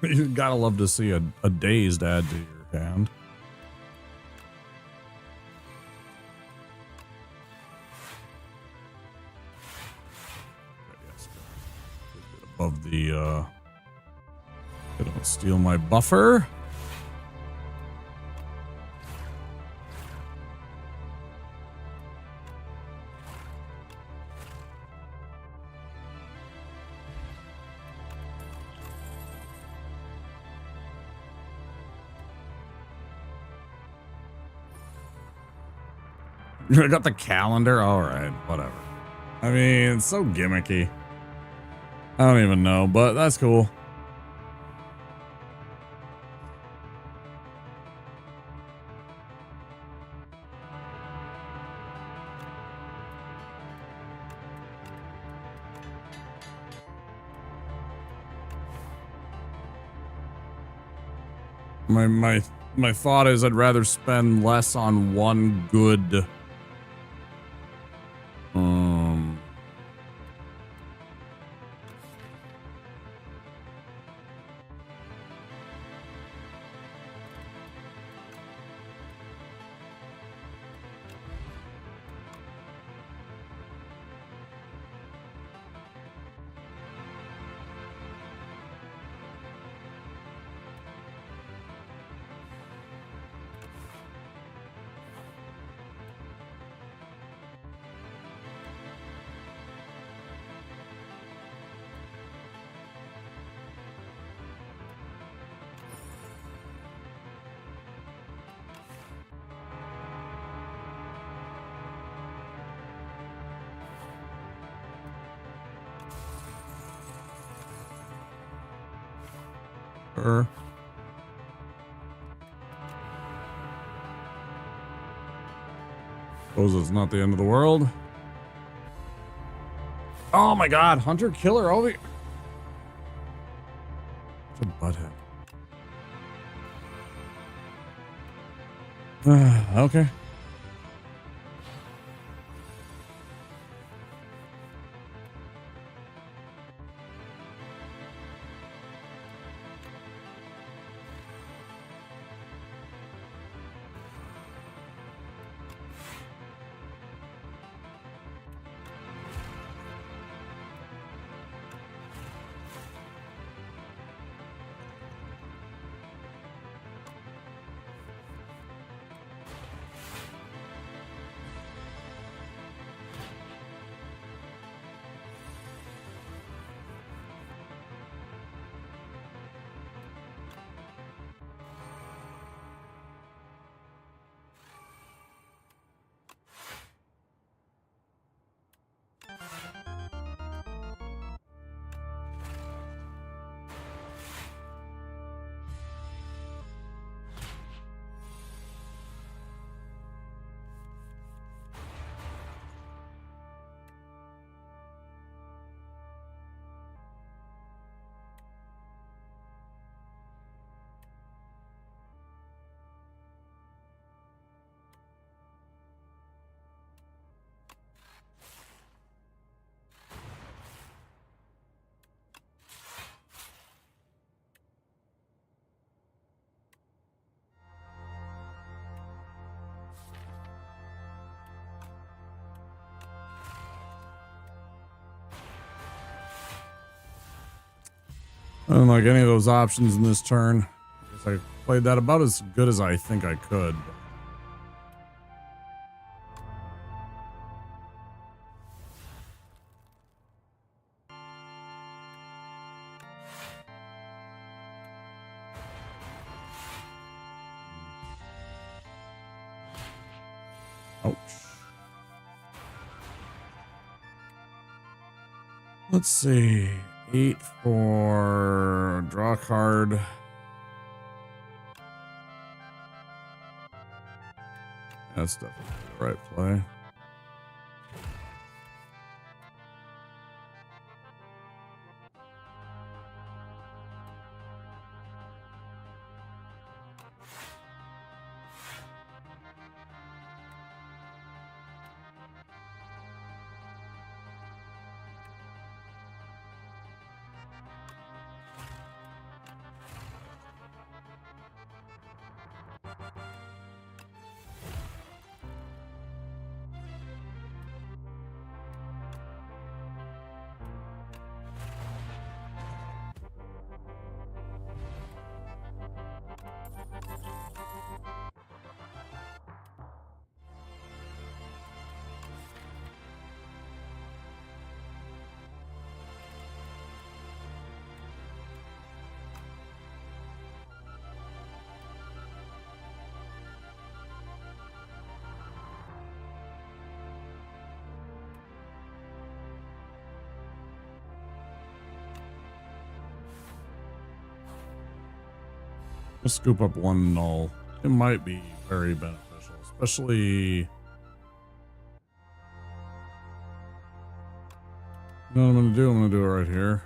You gotta love to see a dazed add to your hand. Above the don't steal my buffer. I got the calendar. All right, whatever. I mean, it's so gimmicky. I don't even know, but that's cool. My thought is I'd rather spend less on one good suppose it's not the end of the world. Oh my god, Hunter Killer over here. It's a butthead. Okay. I don't like any of those options in this turn. I guess I played that about as good as I think I could. Ouch. Let's see. 8 for draw card. That's definitely the right play. We'll scoop up one null. It might be very beneficial, especially... You know what I'm gonna do? I'm gonna do it right here.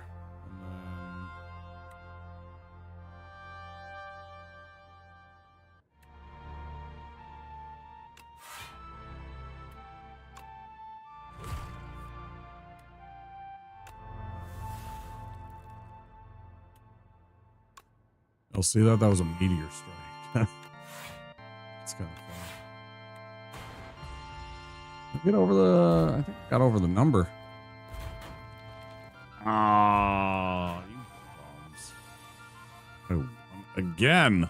You'll see that was a meteor strike. It's kind of fun. Get over the... I think I got over the number. Ah, you bums. I won again.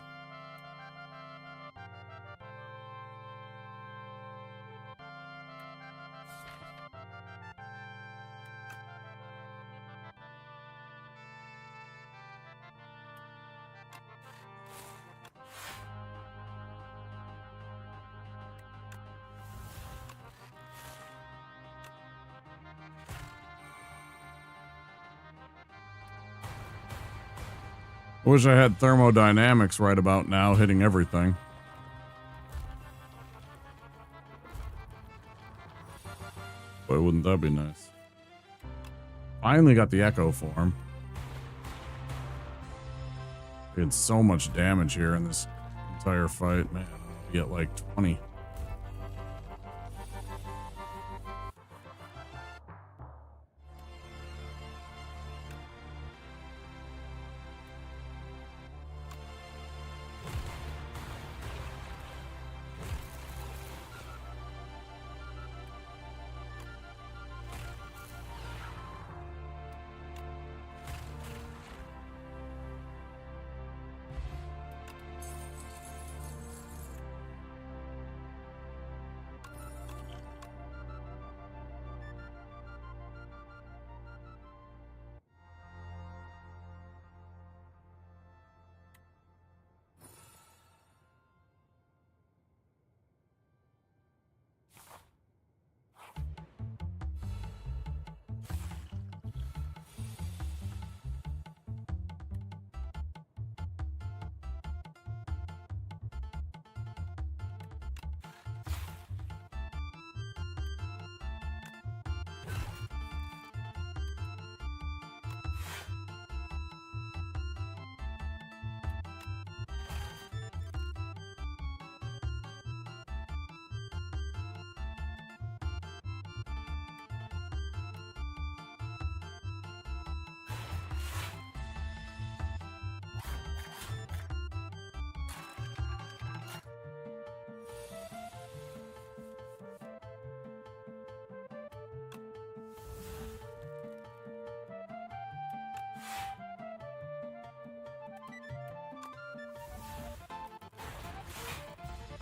I wish I had thermodynamics right about now, hitting everything. Boy, wouldn't that be nice? Finally got the echo form. We had so much damage here in this entire fight, man. We get like 20.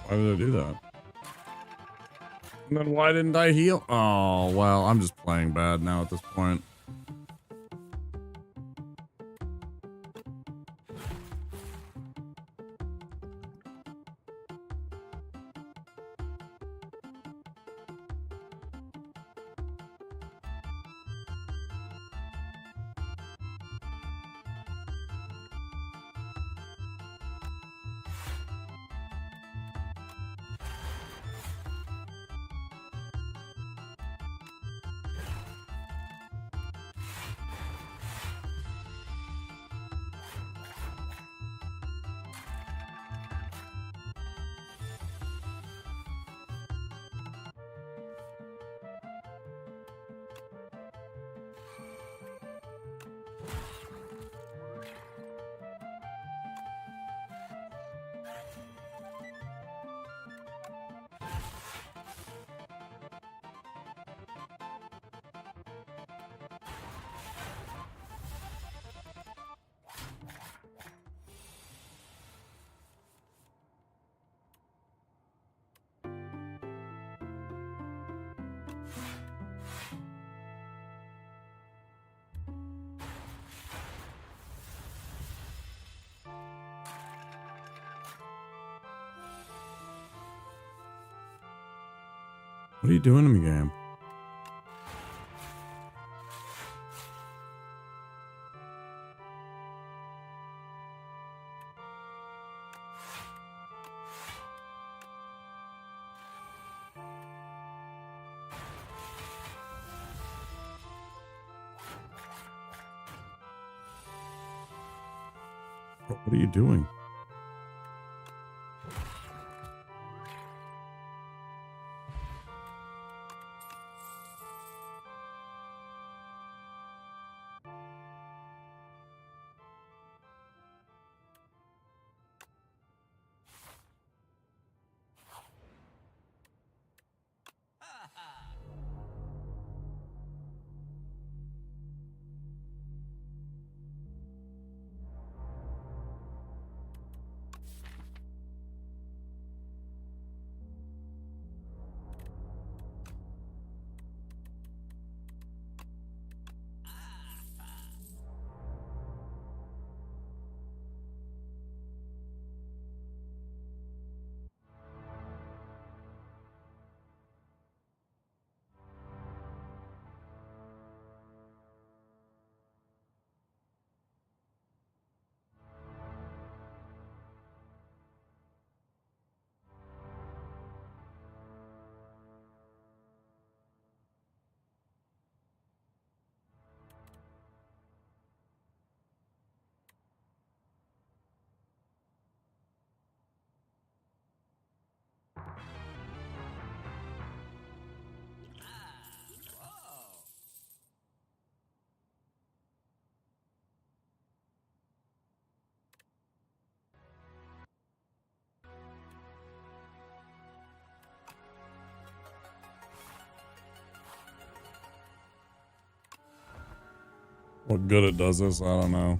Why did I do that? And then why didn't I heal? Oh, well, I'm just playing bad now at this point. What are you doing in the game? What are you doing? What good it does us, I don't know.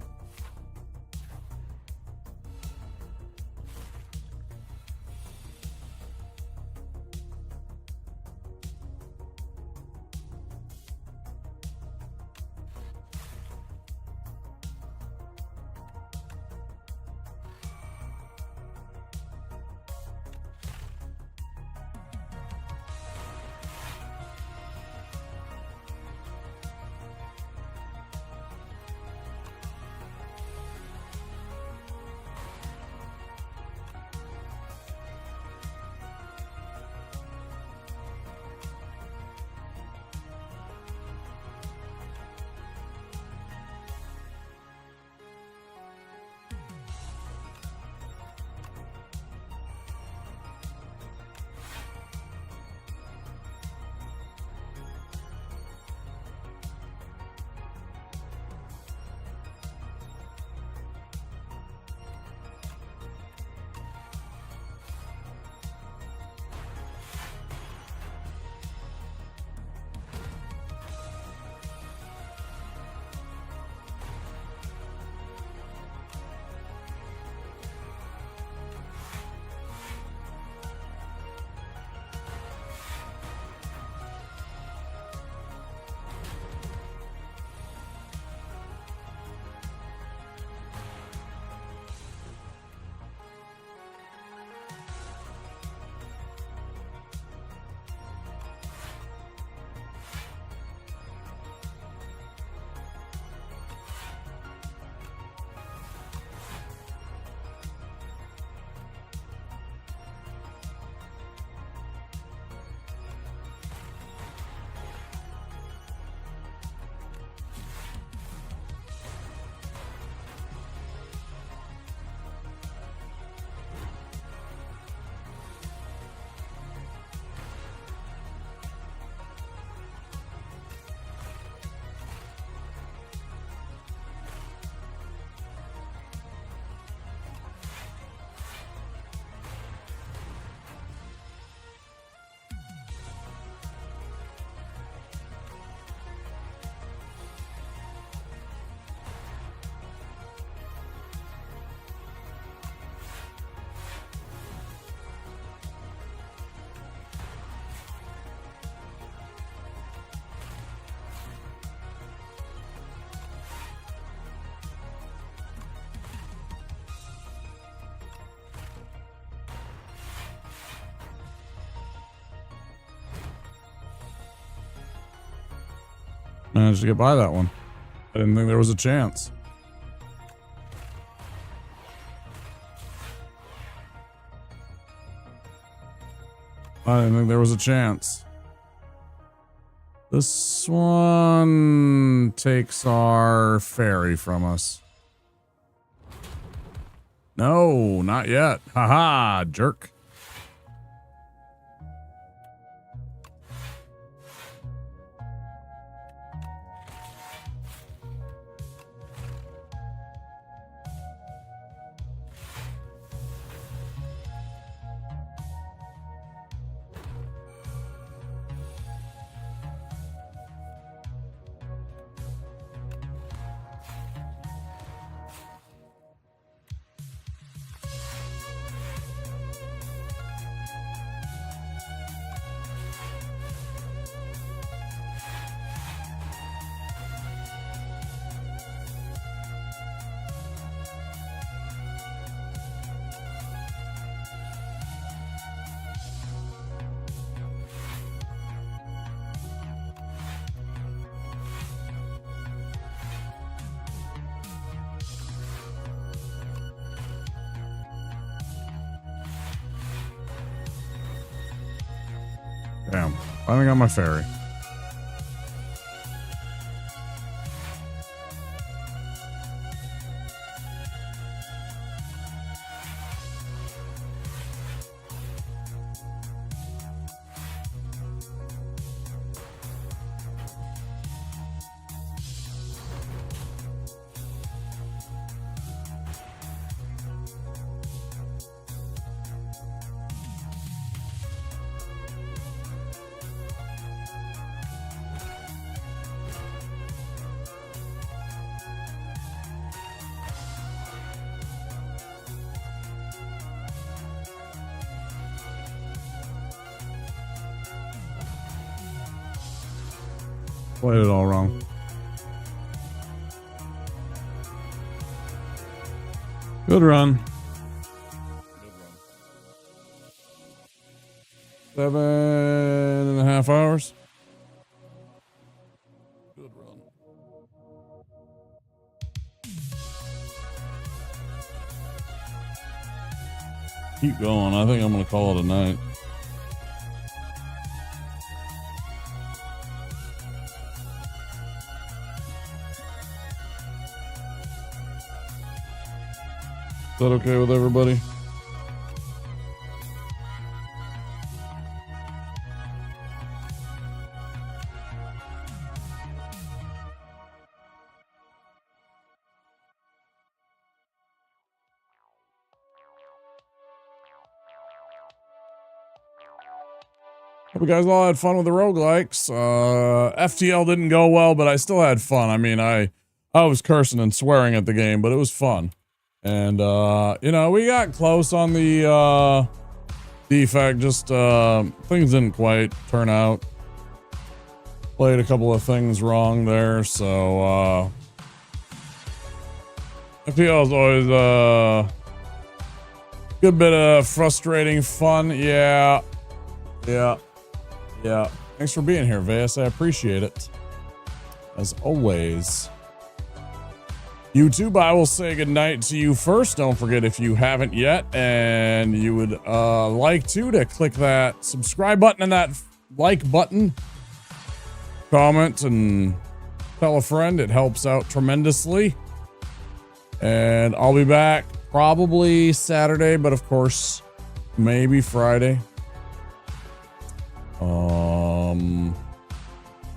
Managed to get by that one. I didn't think there was a chance. I didn't think there was a chance. This one takes our ferry from us. No, not yet. Haha, jerk. Damn, finally got my ferry. Played it all wrong. Good run. 7.5 hours. Good run. Keep going. I think I'm going to call it a night. Is that okay with everybody? Hope you guys all had fun with the roguelikes. FTL didn't go well, but I still had fun. I mean, I was cursing and swearing at the game, but it was fun. And, you know, we got close on the, defect, just, things didn't quite turn out. Played a couple of things wrong there, so, FTL is always, good bit of frustrating fun. Yeah. Thanks for being here, Veas. I appreciate it. As always. YouTube, I will say goodnight to you first. Don't forget, if you haven't yet and you would like to click that subscribe button and that like button. Comment and tell a friend. It helps out tremendously. And I'll be back probably Saturday, but of course, maybe Friday.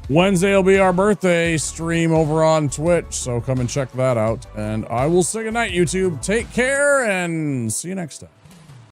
Wednesday will be our birthday stream over on Twitch, so come and check that out. And I will say goodnight, YouTube. Take care and see you next time.